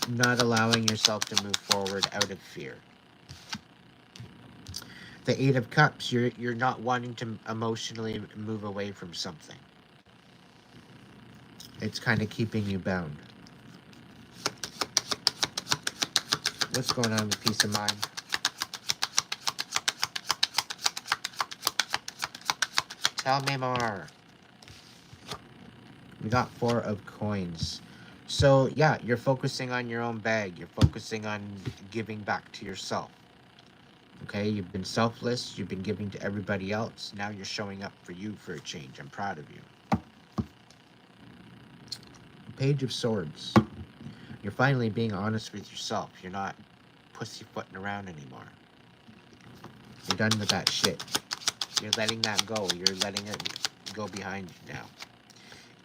Speaker 1: not allowing yourself to move forward out of fear. The Eight of Cups, you're not wanting to emotionally move away from something. It's kind of keeping you bound. What's going on with peace of mind? Tell me more. We got Four of Coins. So yeah, you're focusing on your own bag. You're focusing on giving back to yourself. Okay, you've been selfless. You've been giving to everybody else. Now you're showing up for you for a change. I'm proud of you. Page of Swords. You're finally being honest with yourself. You're not pussyfooting around anymore. You're done with that shit. You're letting that go. You're letting it go behind you now.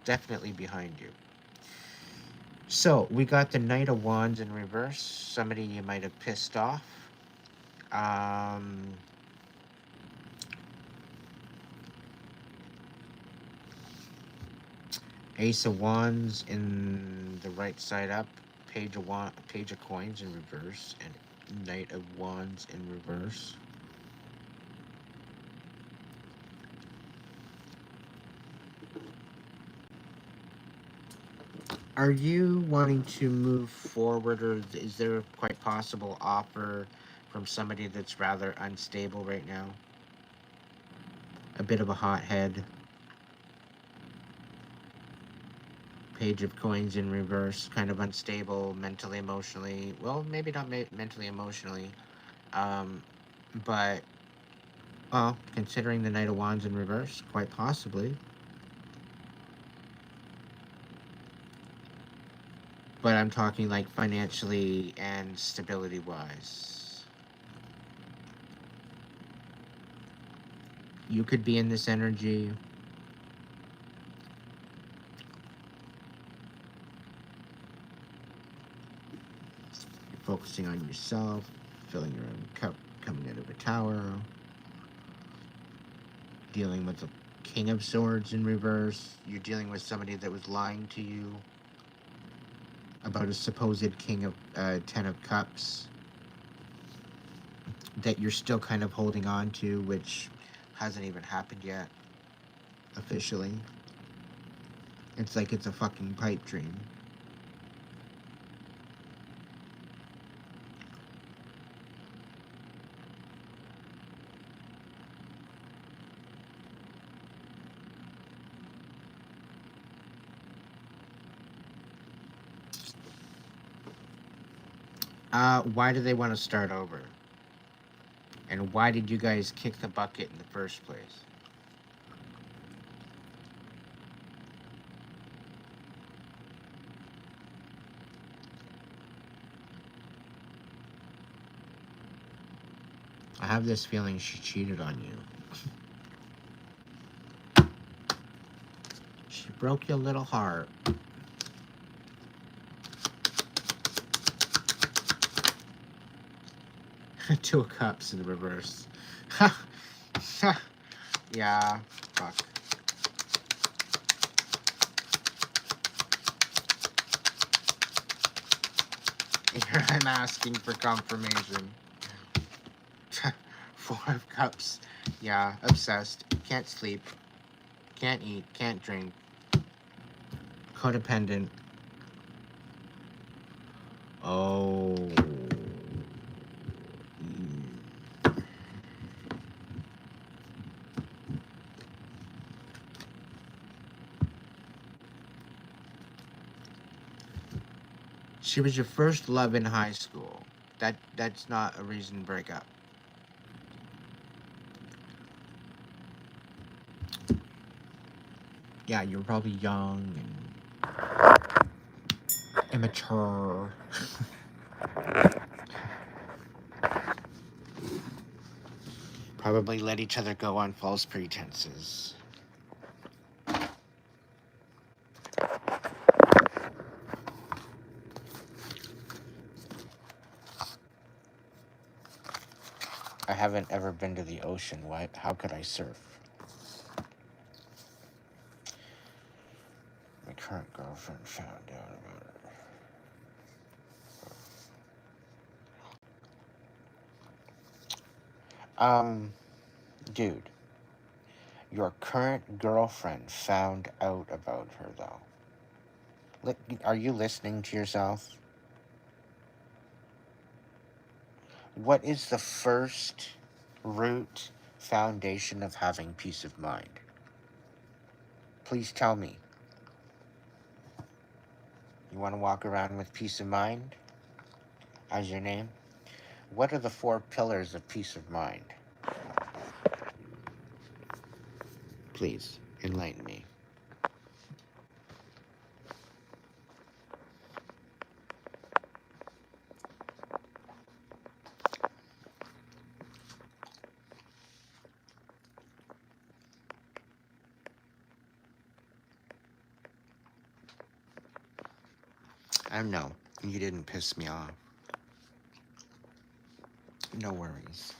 Speaker 1: Definitely behind you. So, we got the Knight of Wands in reverse. Somebody you might have pissed off. Ace of Wands in the right side up. Page of Coins in reverse. And Knight of Wands in reverse. Are you wanting to move forward, or is there a quite possible offer from somebody that's rather unstable right now? A bit of a hothead. Page of Coins in reverse, kind of unstable mentally, emotionally. Well, maybe not mentally, emotionally. But, well, considering the Knight of Wands in reverse, quite possibly. But I'm talking like financially and stability wise. You could be in this energy. You're focusing on yourself, filling your own cup, coming out of a tower. Dealing with the King of Swords in reverse. You're dealing with somebody that was lying to you about a supposed King of Ten of Cups that you're still kind of holding on to, which hasn't even happened yet officially. It's like it's a fucking pipe dream. Why do they want to start over? And why did you guys kick the bucket in the first place? I have this feeling she cheated on you. She broke your little heart. Two of Cups in the reverse. Yeah, fuck. Here I'm asking for confirmation. Four of Cups. Yeah, obsessed. Can't sleep. Can't eat. Can't drink. Codependent. Oh. She was your first love in high school. That's not a reason to break up. Yeah, you're probably young and immature. Probably let each other go on false pretenses. I haven't ever been to the ocean. What? How could I surf? My current girlfriend found out about it. Dude, your current girlfriend found out about her, though. Are you listening to yourself? What is the first root foundation of having peace of mind? Please tell me. You want to walk around with peace of mind as your name? What are the 4 pillars of peace of mind? Please, enlighten me. I know, you didn't piss me off. No worries.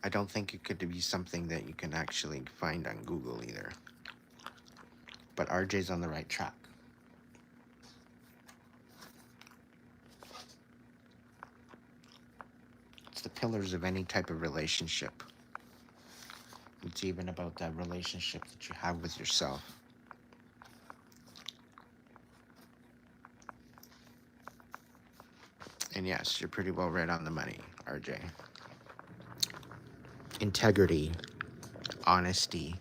Speaker 1: I don't think it could be something that you can actually find on Google either. But RJ's on the right track. It's the pillars of any type of relationship. It's even about that relationship that you have with yourself. And yes, you're pretty well right on the money, RJ. Integrity, honesty,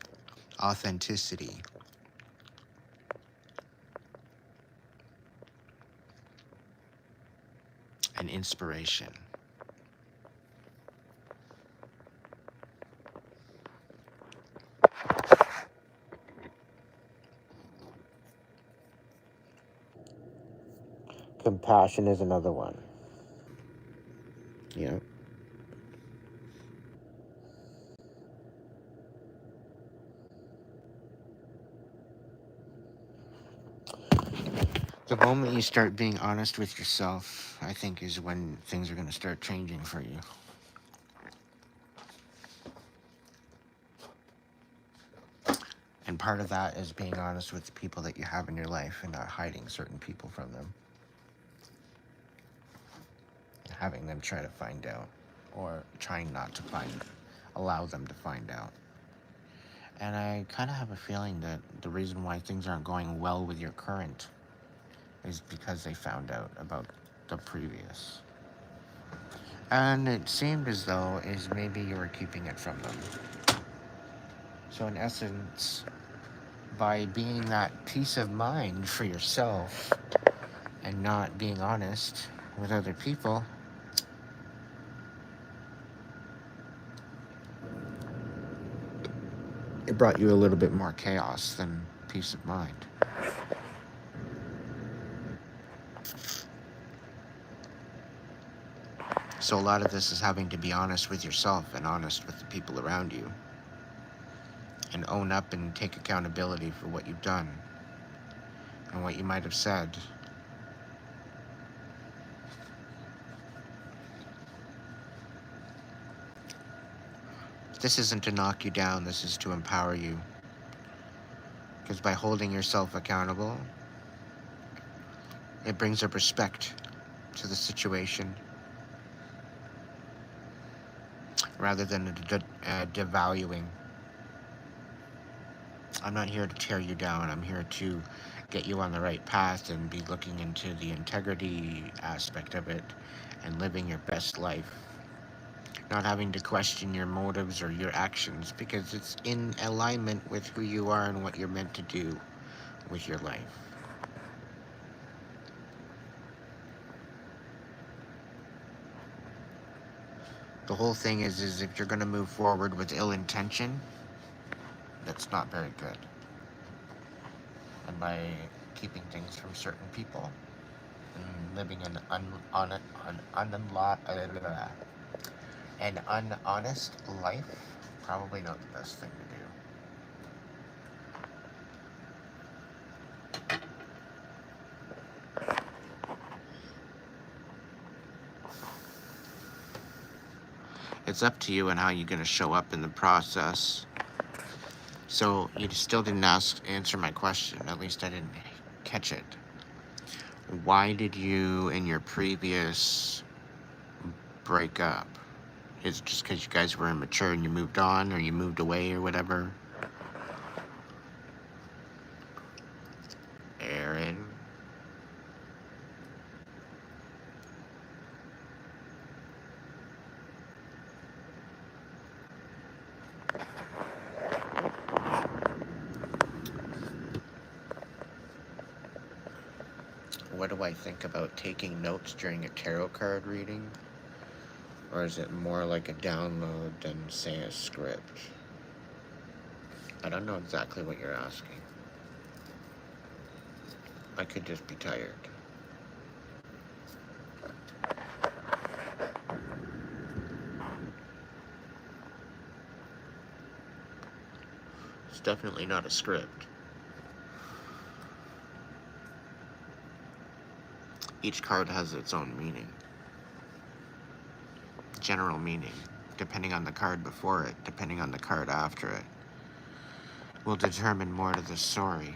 Speaker 1: authenticity. And inspiration. Compassion is another one. Yeah. The moment you start being honest with yourself, I think, is when things are going to start changing for you. And part of that is being honest with the people that you have in your life and not hiding certain people from them. Having them try to find out, or trying not to allow them to find out. And I kind of have a feeling that the reason why things aren't going well with your current is because they found out about the previous. And it seemed as though maybe you were keeping it from them. So in essence, by being that peace of mind for yourself and not being honest with other people, it brought you a little bit more chaos than peace of mind. So a lot of this is having to be honest with yourself and honest with the people around you. And own up and take accountability for what you've done and what you might have said. This isn't to knock you down, this is to empower you. Because by holding yourself accountable, it brings up respect to the situation rather than devaluing. I'm not here to tear you down. I'm here to get you on the right path and be looking into the integrity aspect of it and living your best life. not having to question your motives or your actions because it's in alignment with who you are and what you're meant to do with your life. The whole thing is if you're going to move forward with ill intention, that's not very good. And by keeping things from certain people and living an unhonest life, probably not the best thing to do. It's up to you and how you're going to show up in the process. So you still didn't answer my question. At least I didn't catch it. Why did you in your previous break up? Is it just because you guys were immature and you moved on or you moved away or whatever? Aaron? What do I think about taking notes during a tarot card reading? Or is it more like a download than, say, a script? I don't know exactly what you're asking. I could just be tired. It's definitely not a script. Each card has its own meaning. General meaning, depending on the card before it, depending on the card after it, will determine more to the story.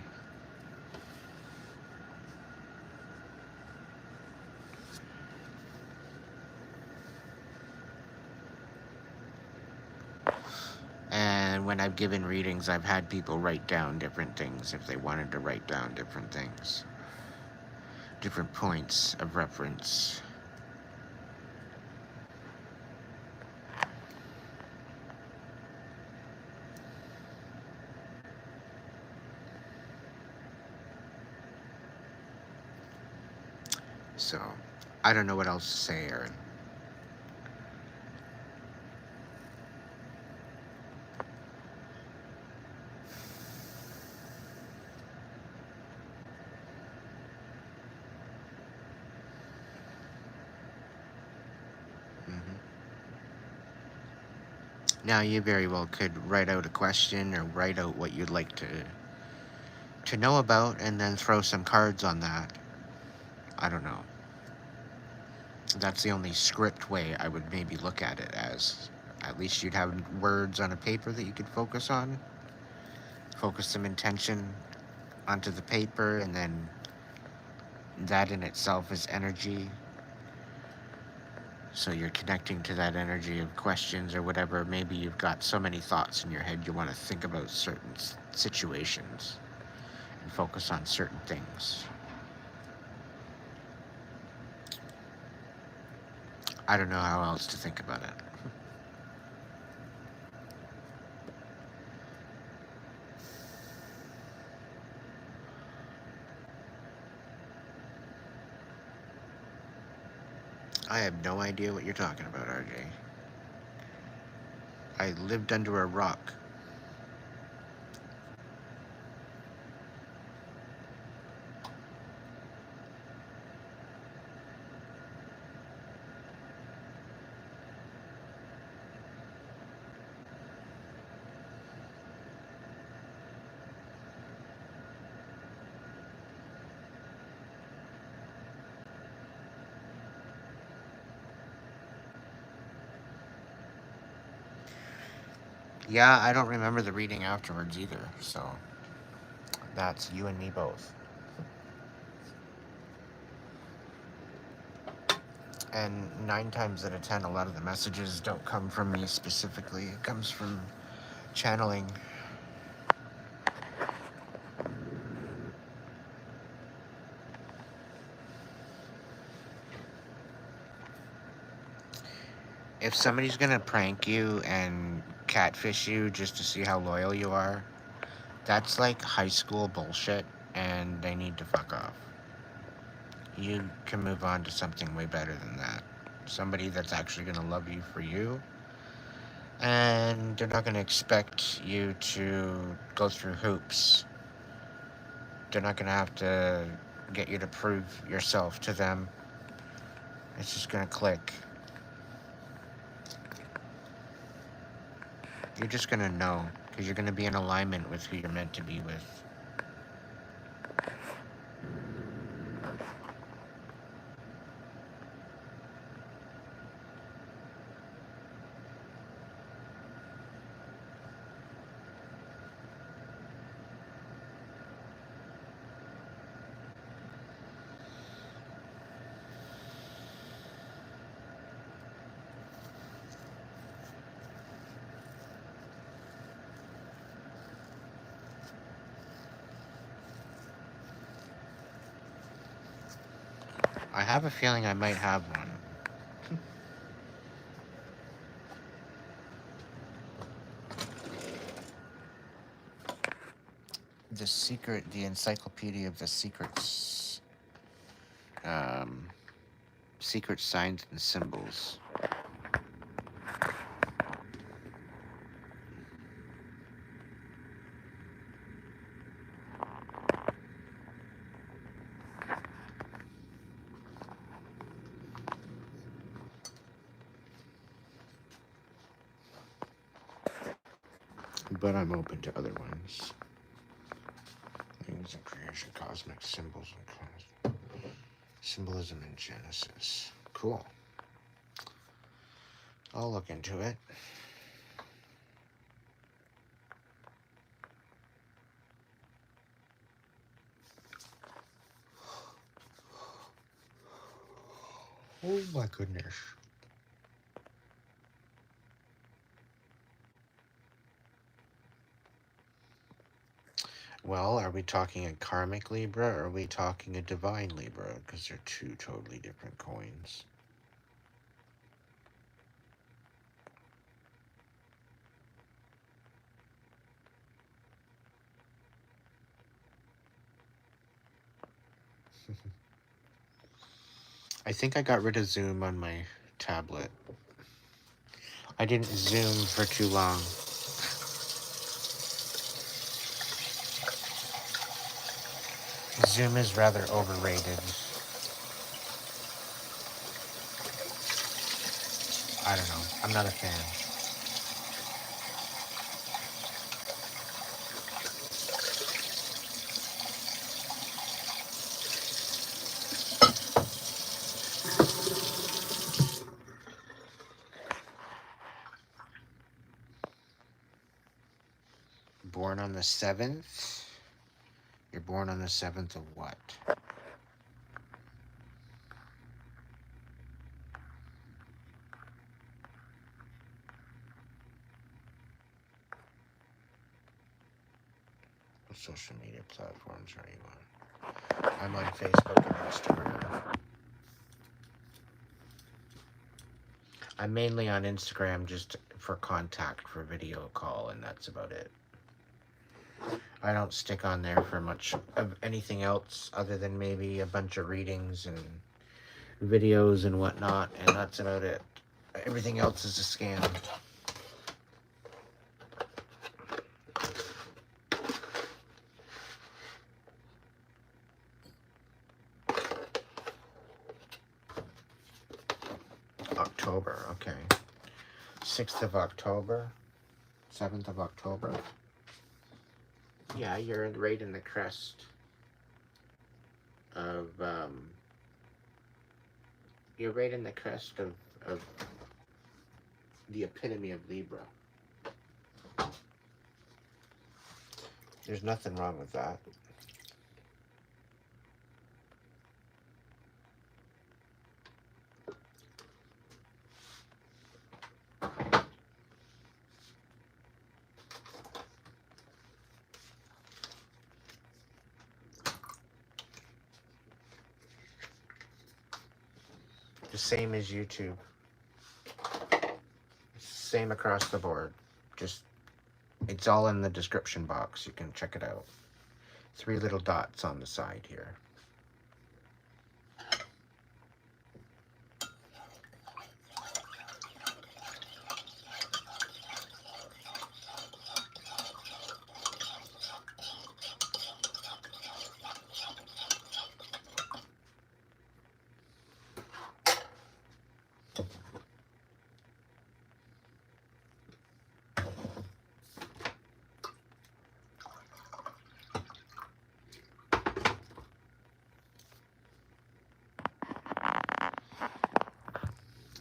Speaker 1: And when I've given readings, I've had people write down different things if they wanted to write down different things. Different points of reference. So, I don't know what else to say, Aaron. Now, you very well could write out a question or write out what you'd like to know about and then throw some cards on that. I don't know. That's the only script way I would maybe look at it as. At least you'd have words on a paper that you could focus on. Focus some intention onto the paper, and then that in itself is energy. So you're connecting to that energy of questions or whatever. Maybe you've got so many thoughts in your head you want to think about certain situations and focus on certain things. I don't know how else to think about it. I have no idea what you're talking about, RJ. I lived under a rock. Yeah, I don't remember the reading afterwards either, so that's you and me both. And 9 times out of 10, a lot of the messages don't come from me specifically. It comes from channeling. If somebody's gonna prank you and catfish you just to see how loyal you are, that's like high school bullshit, and they need to fuck off. You can move on to something way better than that. Somebody that's actually gonna love you for you, and they're not gonna expect you to go through hoops. They're not gonna have to get you to prove yourself to them. It's just gonna click. You're just gonna know, because you're gonna be in alignment with who you're meant to be with. I have a feeling I might have one. The Encyclopedia of the Secrets, secret signs and symbols. But I'm open to other ones. Things in creation, cosmic symbols, and symbolism in Genesis. Cool. I'll look into it. Oh my goodness. Well, are we talking a karmic Libra or are we talking a divine Libra? Because they're two totally different coins. I think I got rid of Zoom on my tablet. I didn't Zoom for too long. Zoom is rather overrated. I don't know. I'm not a fan. Born on the 7th? You're born on the 7th of what? What social media platforms are you on? I'm on Facebook and Instagram. I'm mainly on Instagram just for contact, for video call, and that's about it. I don't stick on there for much of anything else other than maybe a bunch of readings and videos and whatnot, and that's about it. Everything else is a scam. October, okay. 6th of October, 7th of October. Yeah, you're right in the crest of, you're right in the crest of the epitome of Libra. There's nothing wrong with that. The same as YouTube. same across the board. Just, it's all in the description box. You can check it out. 3 little dots on the side here.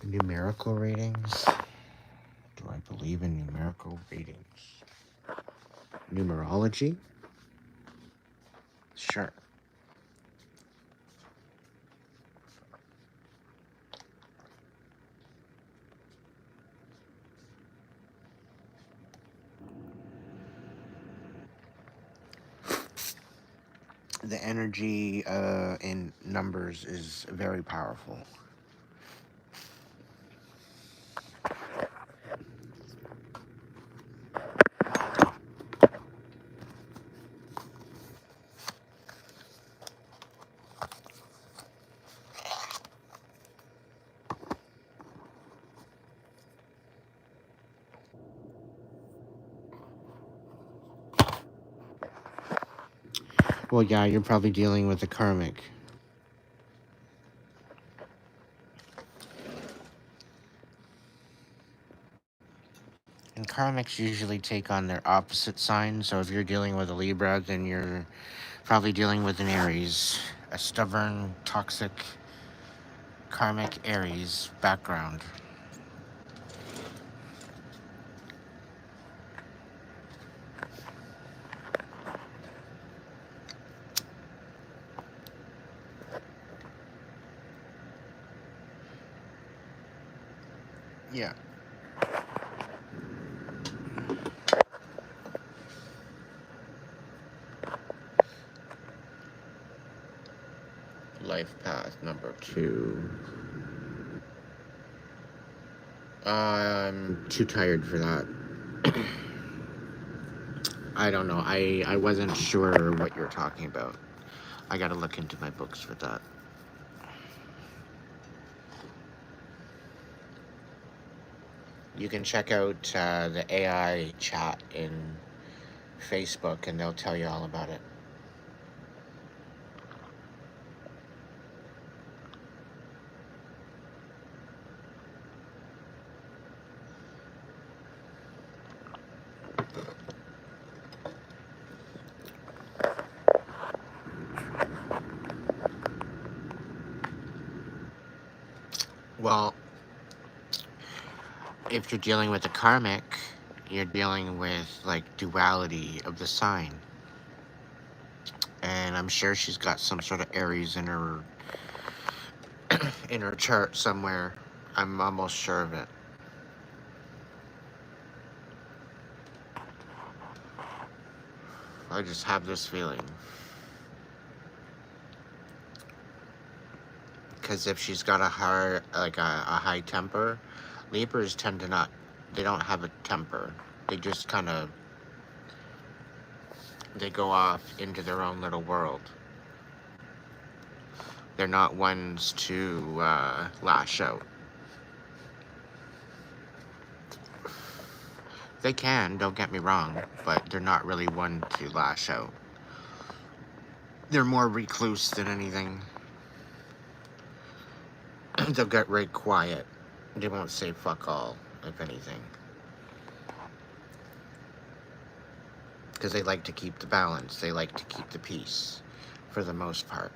Speaker 1: Numerical readings. Do I believe in numerical readings? Numerology? Sure. The energy in numbers is very powerful. Well, yeah, you're probably dealing with the karmic. And karmics usually take on their opposite sign. So if you're dealing with a Libra, then you're probably dealing with an Aries. A stubborn, toxic, karmic Aries background. Yeah. Life path number 2. I'm too tired for that. I don't know. I wasn't sure what you were talking about. I gotta look into my books for that. You can check out the AI chat in Facebook and they'll tell you all about it. Well, if you're dealing with a karmic, you're dealing with like duality of the sign. And I'm sure she's got some sort of Aries in her in her chart somewhere. I'm almost sure of it. I just have this feeling. Because if she's got a high temper, Libras tend to not, they don't have a temper. They just kind of, they go off into their own little world. They're not ones to lash out. They can, don't get me wrong, but they're not really one to lash out. They're more recluse than anything. They'll get right quiet. They won't say fuck all, if anything. Because they like to keep the balance. They like to keep the peace, for the most part.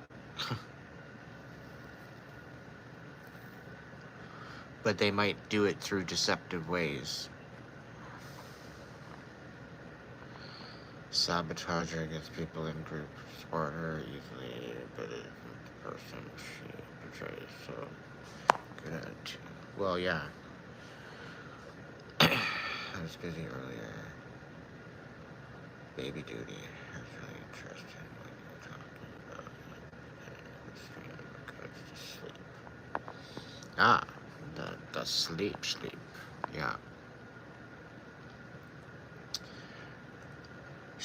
Speaker 1: But they might do it through deceptive ways. Sabotage gets people in groups order easily, but it's the person she portrays so good. Well, yeah. I was busy earlier. Baby duty. I was really interested in what you were talking about. In regards to sleep. Ah, the sleep. Yeah.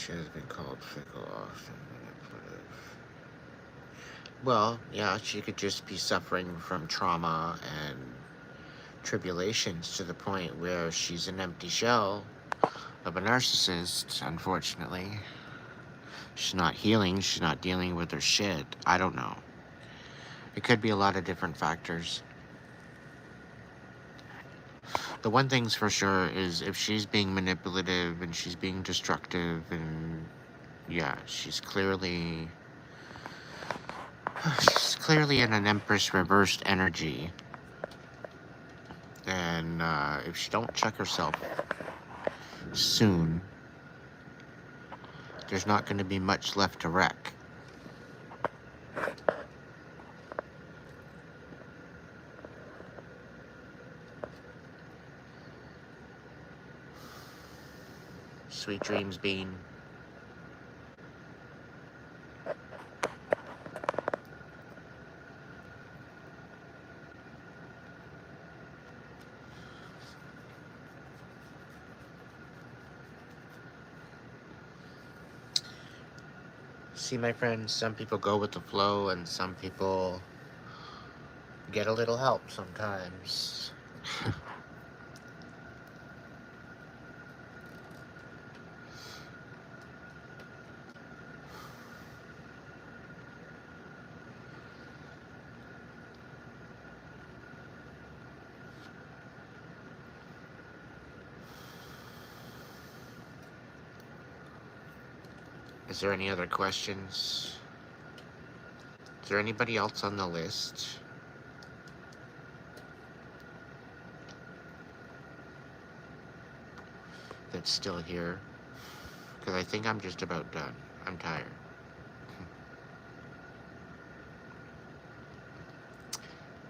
Speaker 1: She has been called fickle often. Well, yeah, she could just be suffering from trauma and tribulations to the point where she's an empty shell of a narcissist, unfortunately. She's not healing, she's not dealing with her shit. I don't know. It could be a lot of different factors. The one thing's for sure is if she's being manipulative and she's being destructive and yeah, she's clearly in an Empress reversed energy. And if she don't check herself soon, there's not going to be much left to wreck. Sweet dreams, Bean. See, my friends, some people go with the flow and some people get a little help sometimes. Is there any other questions? Is there anybody else on the list? That's still here? Because I think I'm just about done. I'm tired.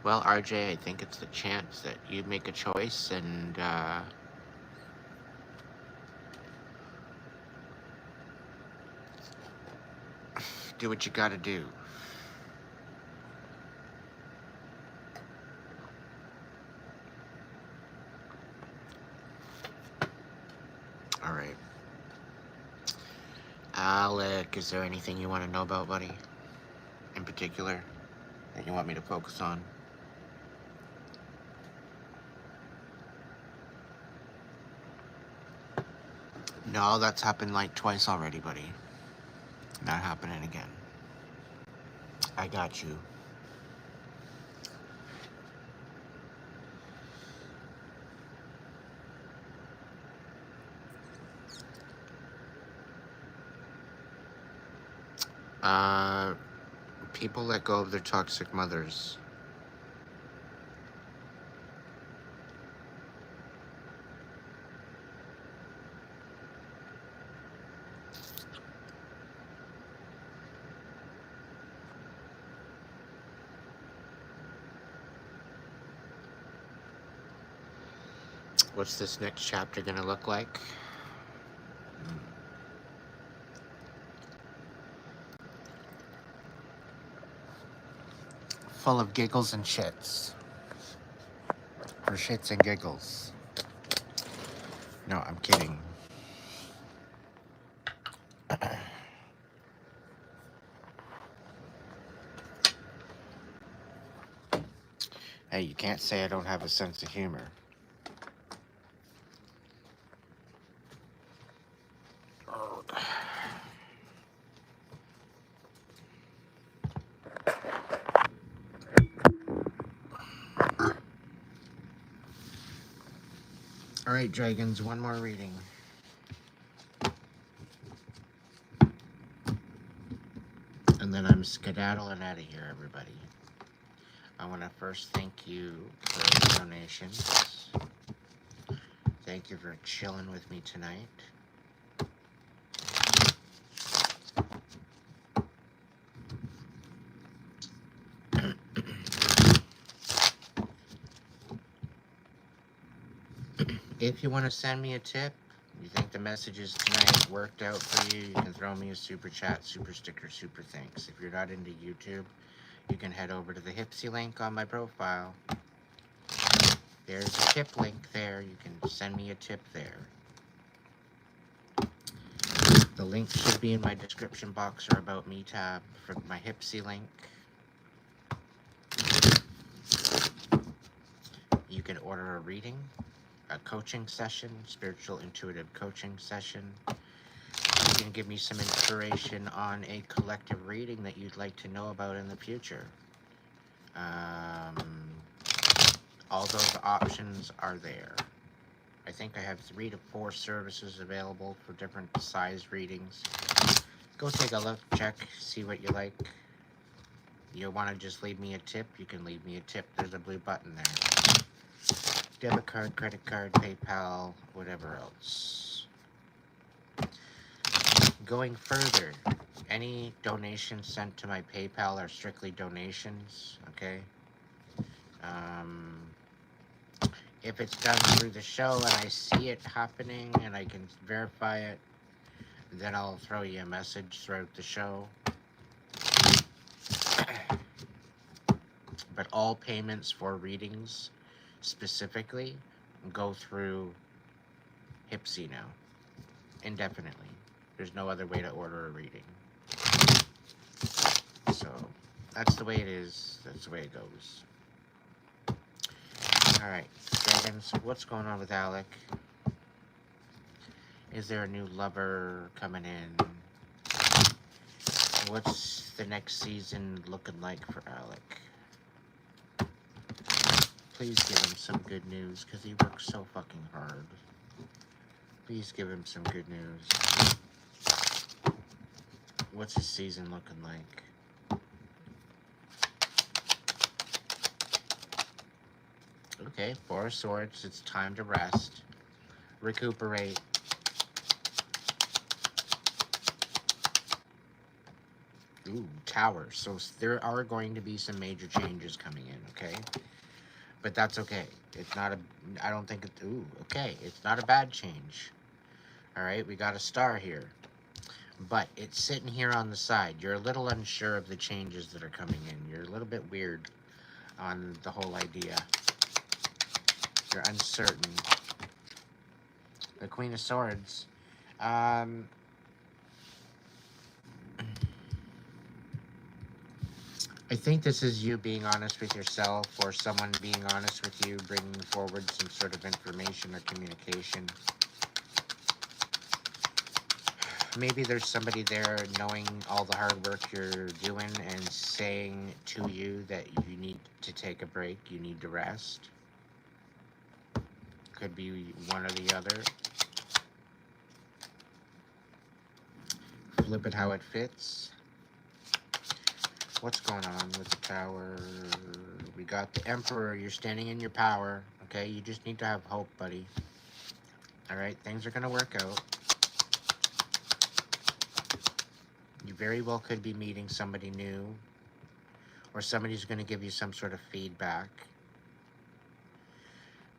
Speaker 1: Well, RJ, I think it's the chance that you make a choice and do what you gotta do. All right. Alec, is there anything you want to know about, buddy? In particular, that you want me to focus on? No, that's happened like twice already, buddy. Not happening again. I got you. People let go of their toxic mothers. What's this next chapter gonna look like? Full of giggles and shits. For shits and giggles. No, I'm kidding. Hey, you can't say I don't have a sense of humor. Alright, dragons, one more reading. And then I'm skedaddling out of here, everybody. I want to first thank you for the donations. Thank you for chilling with me tonight. If you want to send me a tip, you think the messages tonight worked out for you, you can throw me a super chat, super sticker, super thanks. If you're not into YouTube, you can head over to the Hipsy link on my profile. There's a tip link there. You can send me a tip there. The link should be in my description box or About Me tab for my Hipsy link. You can order a reading, a coaching session, spiritual intuitive coaching session. You can give me some inspiration on a collective reading that you'd like to know about in the future. All those options are there. I think I have 3 to 4 services available for different size readings. Go take a look, check, see what you like. You want to just leave me a tip, you can leave me a tip. There's a blue button there. Debit card, credit card, PayPal, whatever else. Going further, any donations sent to my PayPal are strictly donations, okay? If it's done through the show and I see it happening and I can verify it, then I'll throw you a message throughout the show. But all payments for readings specifically go through Hipsy now, indefinitely. There's no other way to order a reading. So that's the way it is. That's the way it goes. Alright, dragons, what's going on with Alec? Is there a new lover coming in? What's the next season looking like for Alec? Please give him some good news, because he works so fucking hard. Please give him some good news. What's his season looking like? Okay, 4 of Swords. It's time to rest. Recuperate. Ooh, Tower. So there are going to be some major changes coming in, okay? But that's okay. It's not a... I don't think it... Ooh, okay. It's not a bad change. Alright, we got a star here. But it's sitting here on the side. You're a little unsure of the changes that are coming in. You're a little bit weird on the whole idea. You're uncertain. The Queen of Swords. I think this is you being honest with yourself, or someone being honest with you, bringing forward some sort of information or communication. Maybe there's somebody there knowing all the hard work you're doing and saying to you that you need to take a break, you need to rest. Could be one or the other. Flip it how it fits. What's going on with the Tower? We got the Emperor. You're standing in your power. Okay, you just need to have hope, buddy. Alright, things are going to work out. You very well could be meeting somebody new. Or somebody's going to give you some sort of feedback.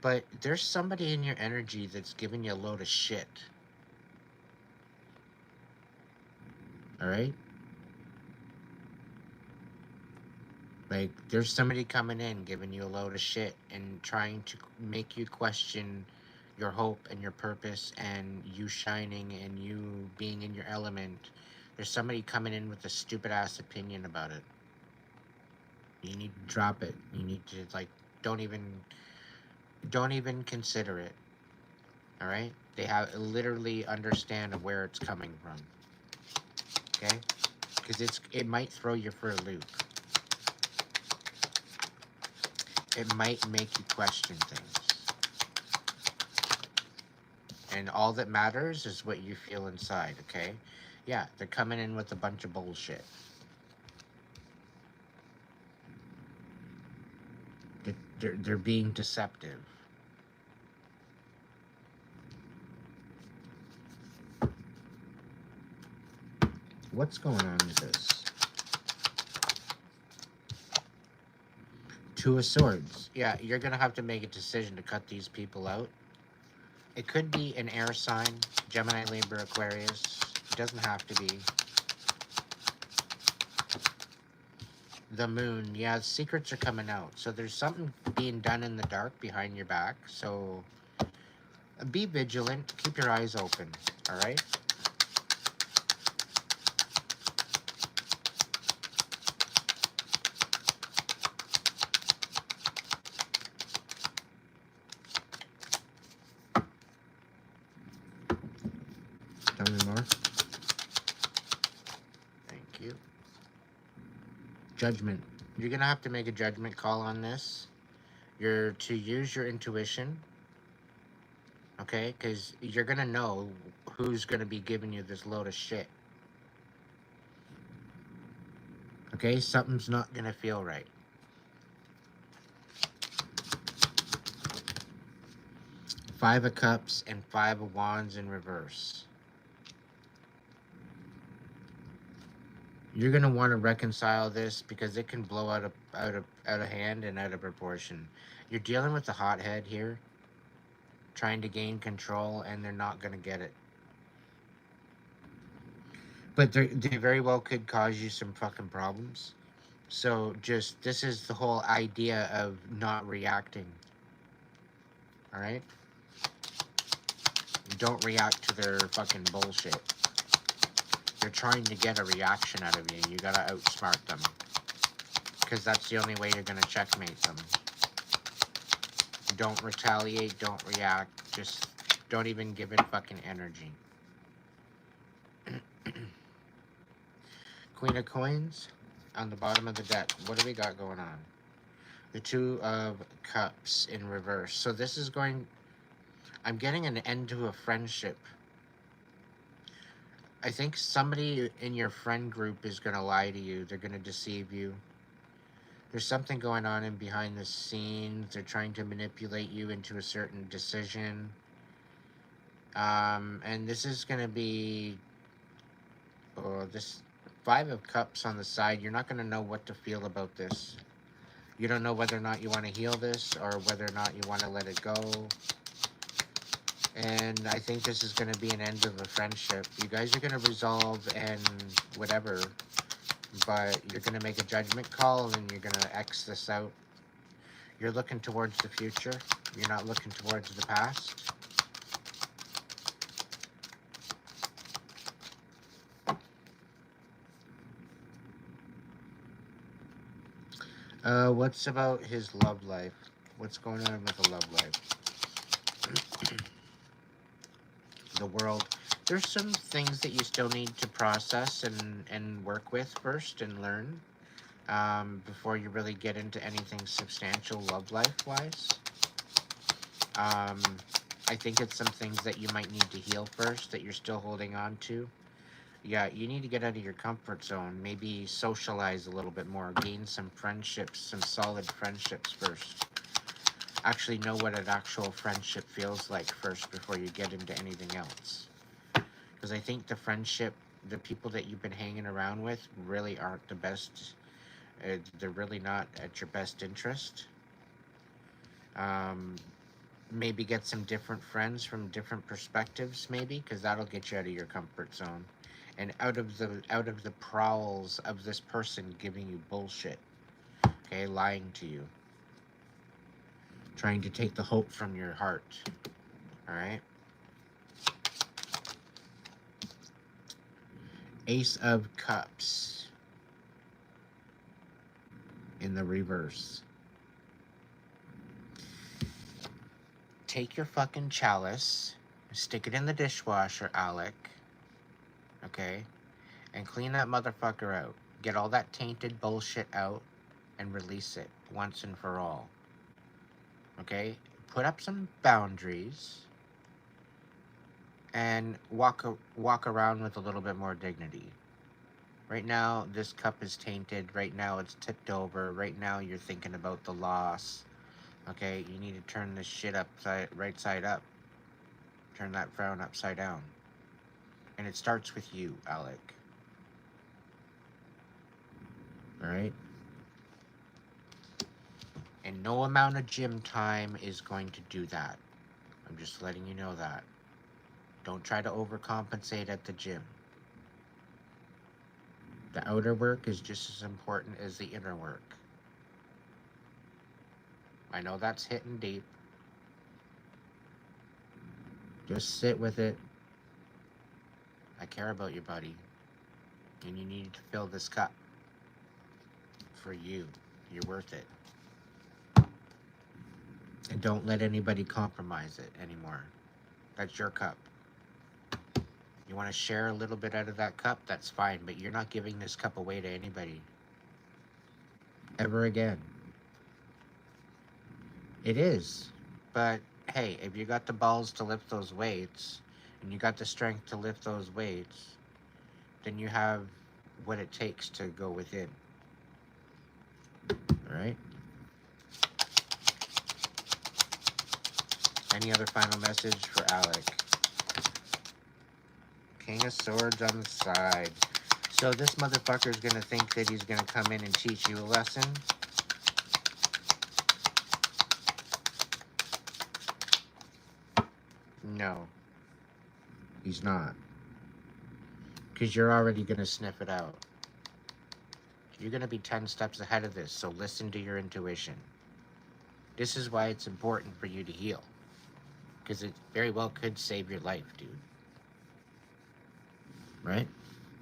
Speaker 1: But there's somebody in your energy that's giving you a load of shit. Alright? Like, there's somebody coming in giving you a load of shit and trying to make you question your hope and your purpose and you shining and you being in your element. There's somebody coming in with a stupid ass opinion about it. You need to drop it. You need to, like, don't even consider it. Alright? They have literally understand where it's coming from. Okay? Because it might throw you for a loop. It might make you question things. And all that matters is what you feel inside, okay? Yeah, they're coming in with a bunch of bullshit. They're being deceptive. What's going on with this? 2 of Swords. Yeah, you're going to have to make a decision to cut these people out. It could be an air sign, Gemini, Libra, Aquarius. It doesn't have to be. The Moon. Yeah, secrets are coming out. So there's something being done in the dark behind your back. So be vigilant. Keep your eyes open. All right? Judgment. You're going to have to make a judgment call on this. You're to use your intuition, okay? Because you're going to know who's going to be giving you this load of shit. Okay? Something's not going to feel right. Five of Cups and Five of Wands in reverse. You're gonna want to reconcile this because it can blow out of hand and out of proportion. You're dealing with a hothead here, trying to gain control, and they're not gonna get it. But they very well could cause you some fucking problems. So just this is the whole idea of not reacting. All right. Don't react to their fucking bullshit. They're trying to get a reaction out of you. You gotta outsmart them. Because that's the only way you're gonna checkmate them. Don't retaliate, don't react. Just don't even give it fucking energy. Queen of Coins on the bottom of the deck. What do we got going on? The Two of Cups in reverse. So this is going... I'm getting an end to a friendship. I think somebody in your friend group is going to lie to you. They're going to deceive you. There's something going on in behind the scenes. They're trying to manipulate you into a certain decision. And this is going to be... Oh, this Five of Cups on the side. You're not going to know what to feel about this. You don't know whether or not you want to heal this or whether or not you want to let it go. And I think this is going to be an end of a friendship. You guys are going to resolve and whatever, but you're going to make a judgment call and you're going to X this out. You're looking towards the future. You're not looking towards the past. What's about his love life? What's going on with the love life? The world. There's some things that you still need to process and work with first and learn before you really get into anything substantial love life-wise. I think it's some things that you might need to heal first that you're still holding on to. Yeah, you need to get out of your comfort zone. Maybe socialize a little bit more. Gain some friendships, some solid friendships first. Actually know what an actual friendship feels like first before you get into anything else. Because I think the friendship, the people that you've been hanging around with really aren't the best. They're really not at your best interest. Maybe get some different friends from different perspectives, maybe, because that'll get you out of your comfort zone. And out of the prowls of this person giving you bullshit. Okay, lying to you. Trying to take the hope from your heart. Alright? Ace of Cups. In the reverse. Take your fucking chalice. Stick it in the dishwasher, Alec. Okay? And clean that motherfucker out. Get all that tainted bullshit out and release it once and for all. Okay? Put up some boundaries and walk around with a little bit more dignity. Right now, this cup is tainted. Right now, it's tipped over. Right now, you're thinking about the loss. Okay? You need to turn this shit right side up. Turn that frown upside down. And it starts with you, Alec. Alright? And no amount of gym time is going to do that. I'm just letting you know that. Don't try to overcompensate at the gym. The outer work is just as important as the inner work. I know that's hitting deep. Just sit with it. I care about you, buddy. And you need to fill this cup. For you. You're worth it. And don't let anybody compromise it anymore. That's your cup. You want to share a little bit out of that cup? That's fine. But you're not giving this cup away to anybody. ever again. It is. But hey, if you got the balls to lift those weights, and you got the strength to lift those weights, then you have what it takes to go within. Alright? Any other final message for Alec? King of Swords on the side. So this motherfucker's gonna think that he's gonna come in and teach you a lesson. No. He's not. Because you're already gonna sniff it out. You're gonna be 10 steps ahead of this, so listen to your intuition. This is why it's important for you to heal. Because it very well could save your life, dude. Right?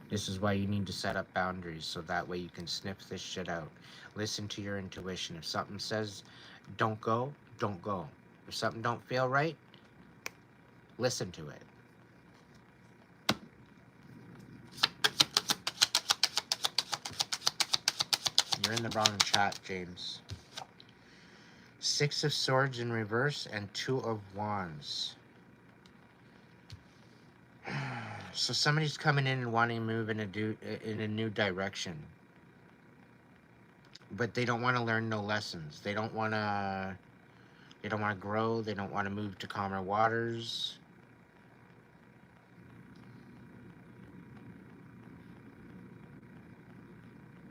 Speaker 1: This is why you need to set up boundaries, so that way you can sniff this shit out. Listen to your intuition. If something says don't go, don't go. If something don't feel right, listen to it. You're in the wrong chat, James. 6 of Swords in reverse and 2 of Wands. So somebody's coming in and wanting to move in a new direction. But they don't want to learn no lessons. They don't want to grow. They don't want to move to calmer waters.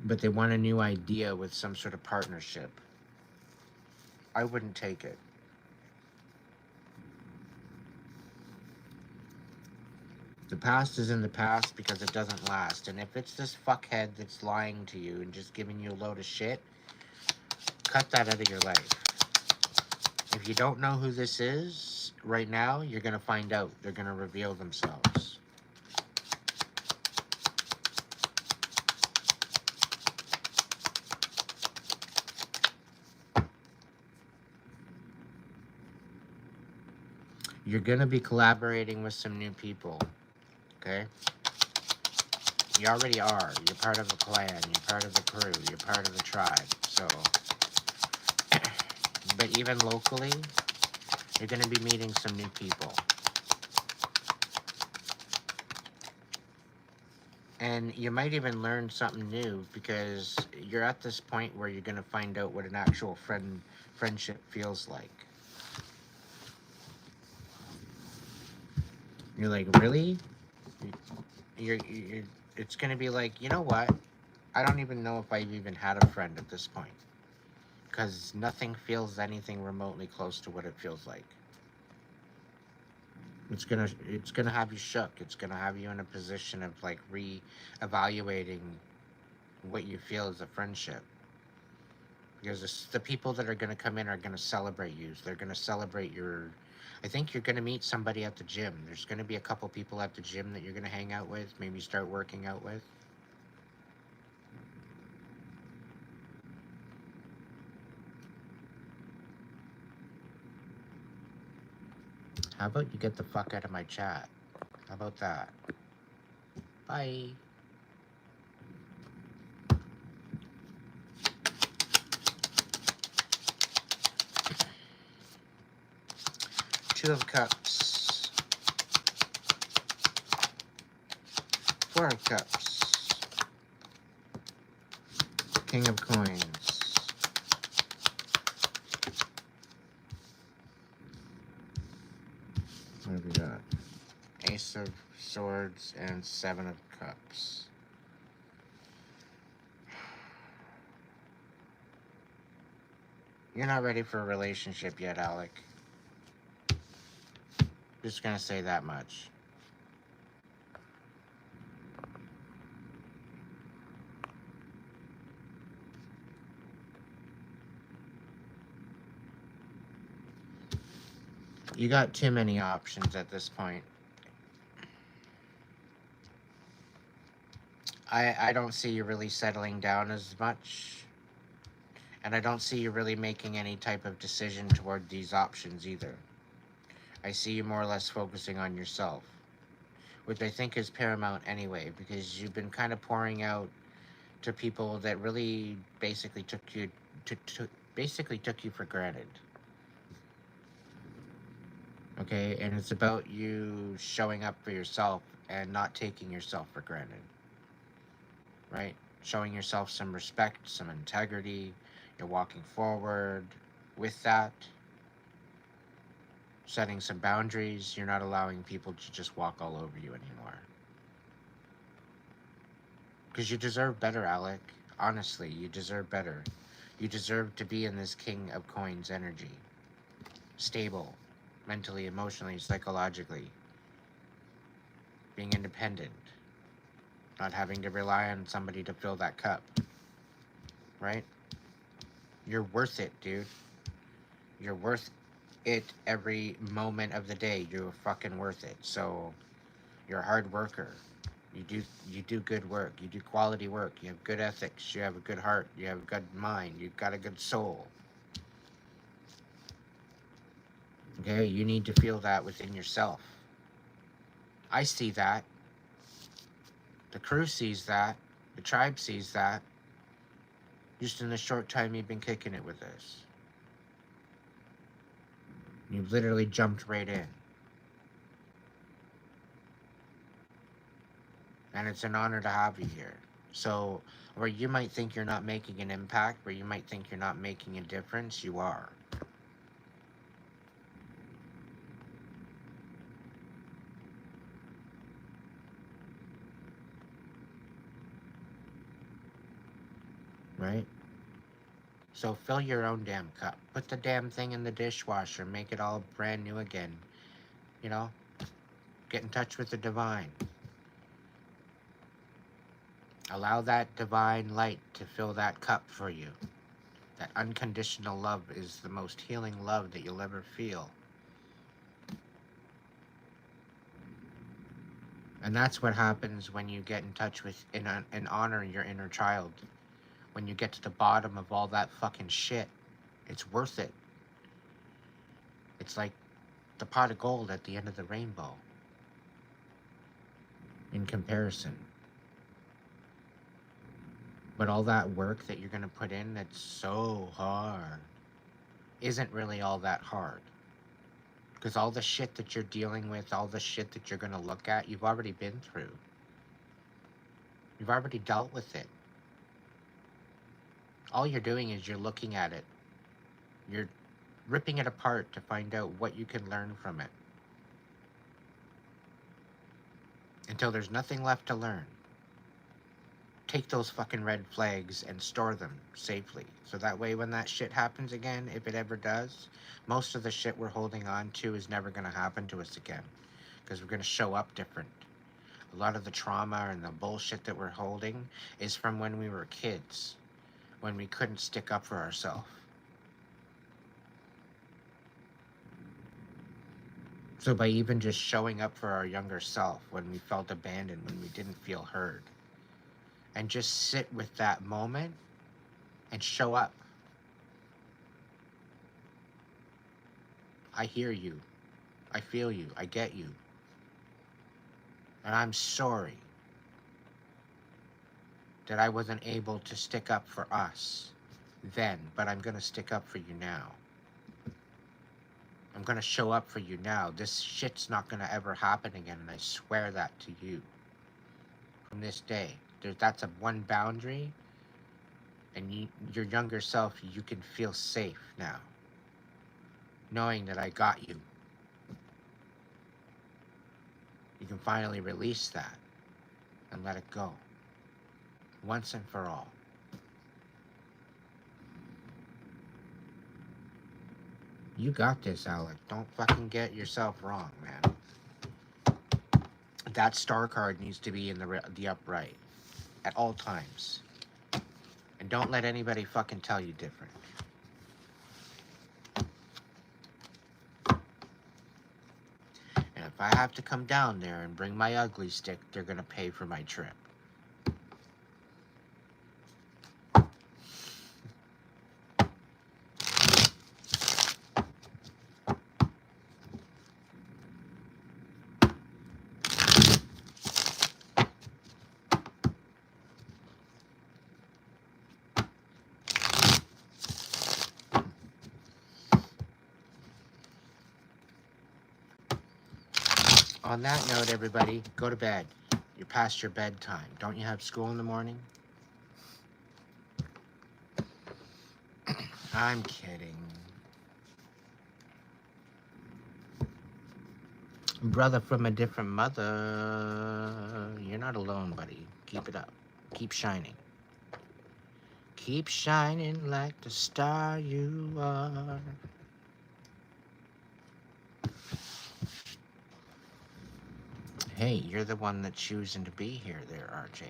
Speaker 1: But they want a new idea with some sort of partnership. I wouldn't take it. The past is in the past because it doesn't last. And if it's this fuckhead that's lying to you and just giving you a load of shit, cut that out of your life. If you don't know who this is right now, you're going to find out. They're going to reveal themselves. You're going to be collaborating with some new people. Okay? You already are. You're part of a clan. You're part of the crew. You're part of the tribe. So, but even locally, you're going to be meeting some new people. And you might even learn something new because you're at this point where you're going to find out what an actual friendship feels like. You're like, really? You're it's going to be like, you know what? I don't even know if I've even had a friend at this point. Because nothing feels anything remotely close to what it feels like. It's gonna have you shook. It's gonna have you in a position of like re-evaluating what you feel as a friendship. Because the people that are gonna come in are gonna celebrate you. They're gonna celebrate your. I think you're gonna meet somebody at the gym. There's gonna be a couple people at the gym that you're gonna hang out with. Maybe start working out with. How about you get the fuck out of my chat? How about that? Bye. Two of Cups. 4 of Cups. King of Coins. What have we got? Ace of Swords and 7 of Cups. You're not ready for a relationship yet, Alec. Just gonna say that much. You got too many options at this point. I don't see you really settling down as much. And I don't see you really making any type of decision toward these options either. I see you more or less focusing on yourself, which I think is paramount anyway, because you've been kind of pouring out to people that really basically took you for granted. Okay, and it's about you showing up for yourself and not taking yourself for granted, right? Showing yourself some respect, some integrity. You're walking forward with that, setting some boundaries. You're not allowing people to just walk all over you anymore. Because you deserve better, Alec. Honestly, you deserve better. You deserve to be in this King of Coins energy. Stable, mentally, emotionally, psychologically. Being independent. Not having to rely on somebody to fill that cup. Right? You're worth it, dude. You're worth it every moment of the day. You're fucking worth it. So, you're a hard worker. You do good work. You do quality work. You have good ethics. You have a good heart. You have a good mind. You've got a good soul. Okay? You need to feel that within yourself. I see that. The crew sees that. The tribe sees that. Just in the short time you've been kicking it with us. You've literally jumped right in. And it's an honor to have you here. So, where you might think you're not making an impact, where you might think you're not making a difference, you are. Right? So fill your own damn cup. Put the damn thing in the dishwasher. Make it all brand new again. You know? Get in touch with the divine. Allow that divine light to fill that cup for you. That unconditional love is the most healing love that you'll ever feel. And that's what happens when you get in touch with and honor your inner child. When you get to the bottom of all that fucking shit, it's worth it. It's like the pot of gold at the end of the rainbow. In comparison. But all that work that you're going to put in that's so hard isn't really all that hard. Because all the shit that you're dealing with, all the shit that you're going to look at, you've already been through. You've already dealt with it. All you're doing is you're looking at it. You're ripping it apart to find out what you can learn from it. Until there's nothing left to learn. Take those fucking red flags and store them safely. So that way when that shit happens again, if it ever does, most of the shit we're holding on to is never going to happen to us again. Because we're going to show up different. A lot of the trauma and the bullshit that we're holding is from when we were kids. When we couldn't stick up for ourselves. So by even just showing up for our younger self when we felt abandoned, when we didn't feel heard, and just sit with that moment and show up. I hear you. I feel you. I get you. And I'm sorry that I wasn't able to stick up for us then, but I'm going to stick up for you now. I'm going to show up for you now. This shit's not going to ever happen again, and I swear that to you. From this day. That's a one boundary, and your younger self, you can feel safe now. Knowing that I got you. You can finally release that and let it go. Once and for all. You got this, Alec. Don't fucking get yourself wrong, man. That star card needs to be in the upright at all times. And don't let anybody fucking tell you different. And if I have to come down there and bring my ugly stick, they're gonna pay for my trip. On that note, everybody, go to bed. You're past your bedtime. Don't you have school in the morning? I'm kidding. Brother from a different mother. You're not alone, buddy. Keep it up. Keep shining. Keep shining like the star you are. Hey, you're the one that's choosing to be here there, RJ.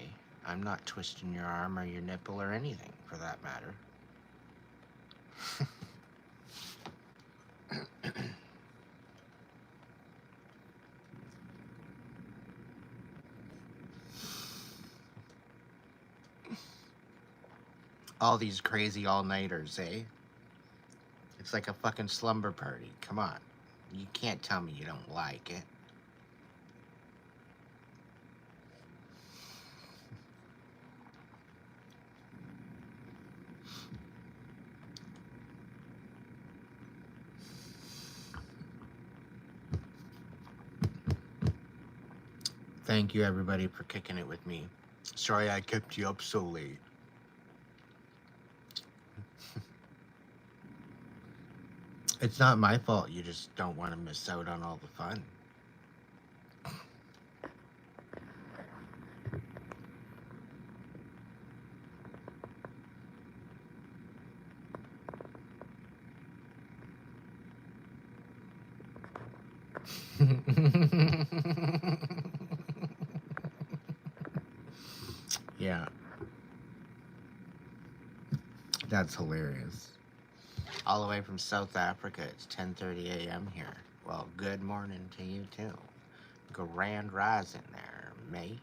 Speaker 1: I'm not twisting your arm or your nipple or anything, for that matter. All these crazy all-nighters, eh? It's like a fucking slumber party. Come on. You can't tell me you don't like it. Thank you, everybody, for kicking it with me. Sorry I kept you up so late. It's not my fault. You just don't want to miss out on all the fun. Yeah. That's hilarious. All the way from South Africa, it's 10:30 a.m. here. Well, good morning to you, too. Grand rising there, mate.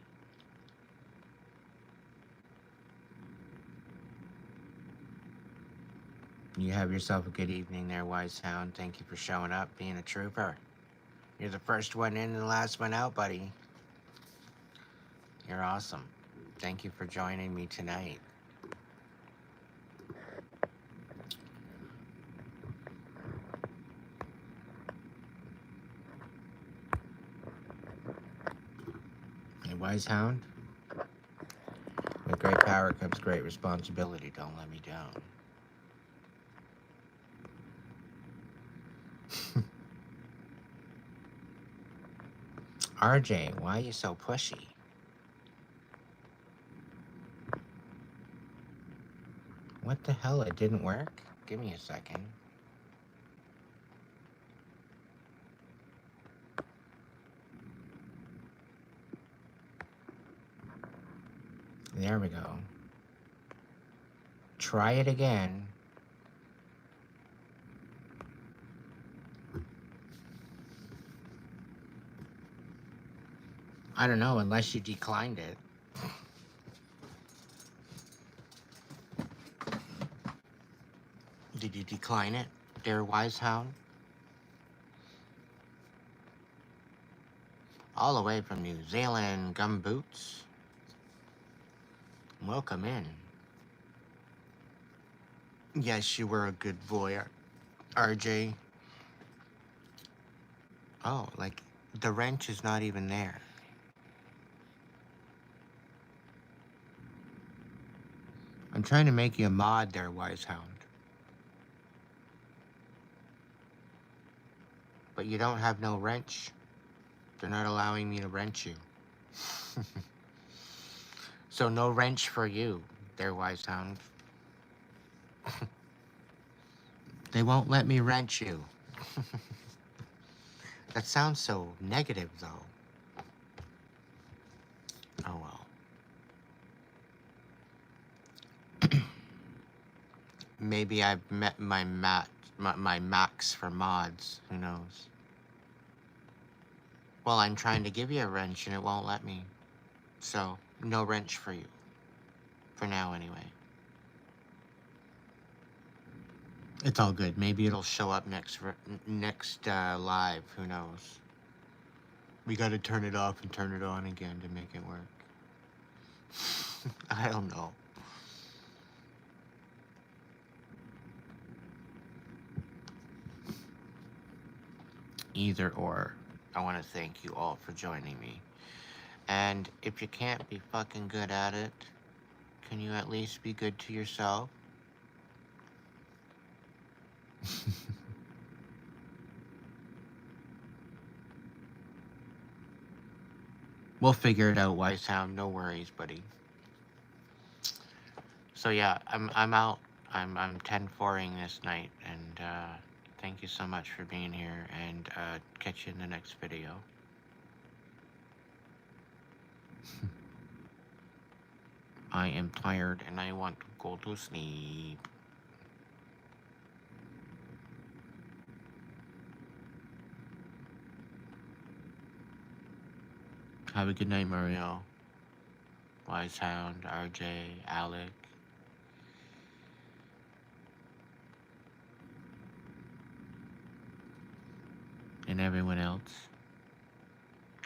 Speaker 1: You have yourself a good evening there, Wise Hound. Thank you for showing up, being a trooper. You're the first one in and the last one out, buddy. You're awesome. Thank you for joining me tonight. Hey, Wise Hound. With great power comes great responsibility. Don't let me down. RJ, why are you so pushy? What the hell? It didn't work? Give me a second. There we go. Try it again. I don't know, unless you declined it. Did you decline it, dear Wise Hound? All the way from New Zealand, gumboots. Welcome in. Yes, you were a good boy, RJ. Oh, like, the wrench is not even there. I'm trying to make you a mod there, Wise Hound. But you don't have no wrench. They're not allowing me to wrench you. So no wrench for you, there, Wise Hound. They won't let me wrench you. That sounds so negative, though. Oh, well. Maybe I've met my max for mods. Who knows? Well, I'm trying to give you a wrench and it won't let me. So, no wrench for you. For now, anyway. It's all good. Maybe it'll show up next live. Who knows? We gotta turn it off and turn it on again to make it work. I don't know. Either or. I want to thank you all for joining me. And if you can't be fucking good at it, can you at least be good to yourself? We'll figure it out, Wise Sound. No worries, buddy. So yeah, I'm out. I'm 10-4ing this night, and thank you so much for being here, and catch you in the next video. I am tired and I want to go to sleep. Have a good night, Mario. Wise Hound, RJ, Alec. And everyone else.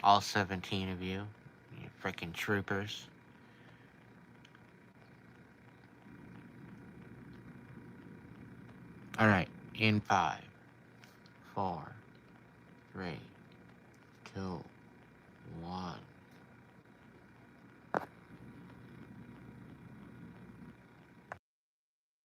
Speaker 1: All 17 of you. You freaking troopers. Alright, in 5, 4, 3, 2, 1.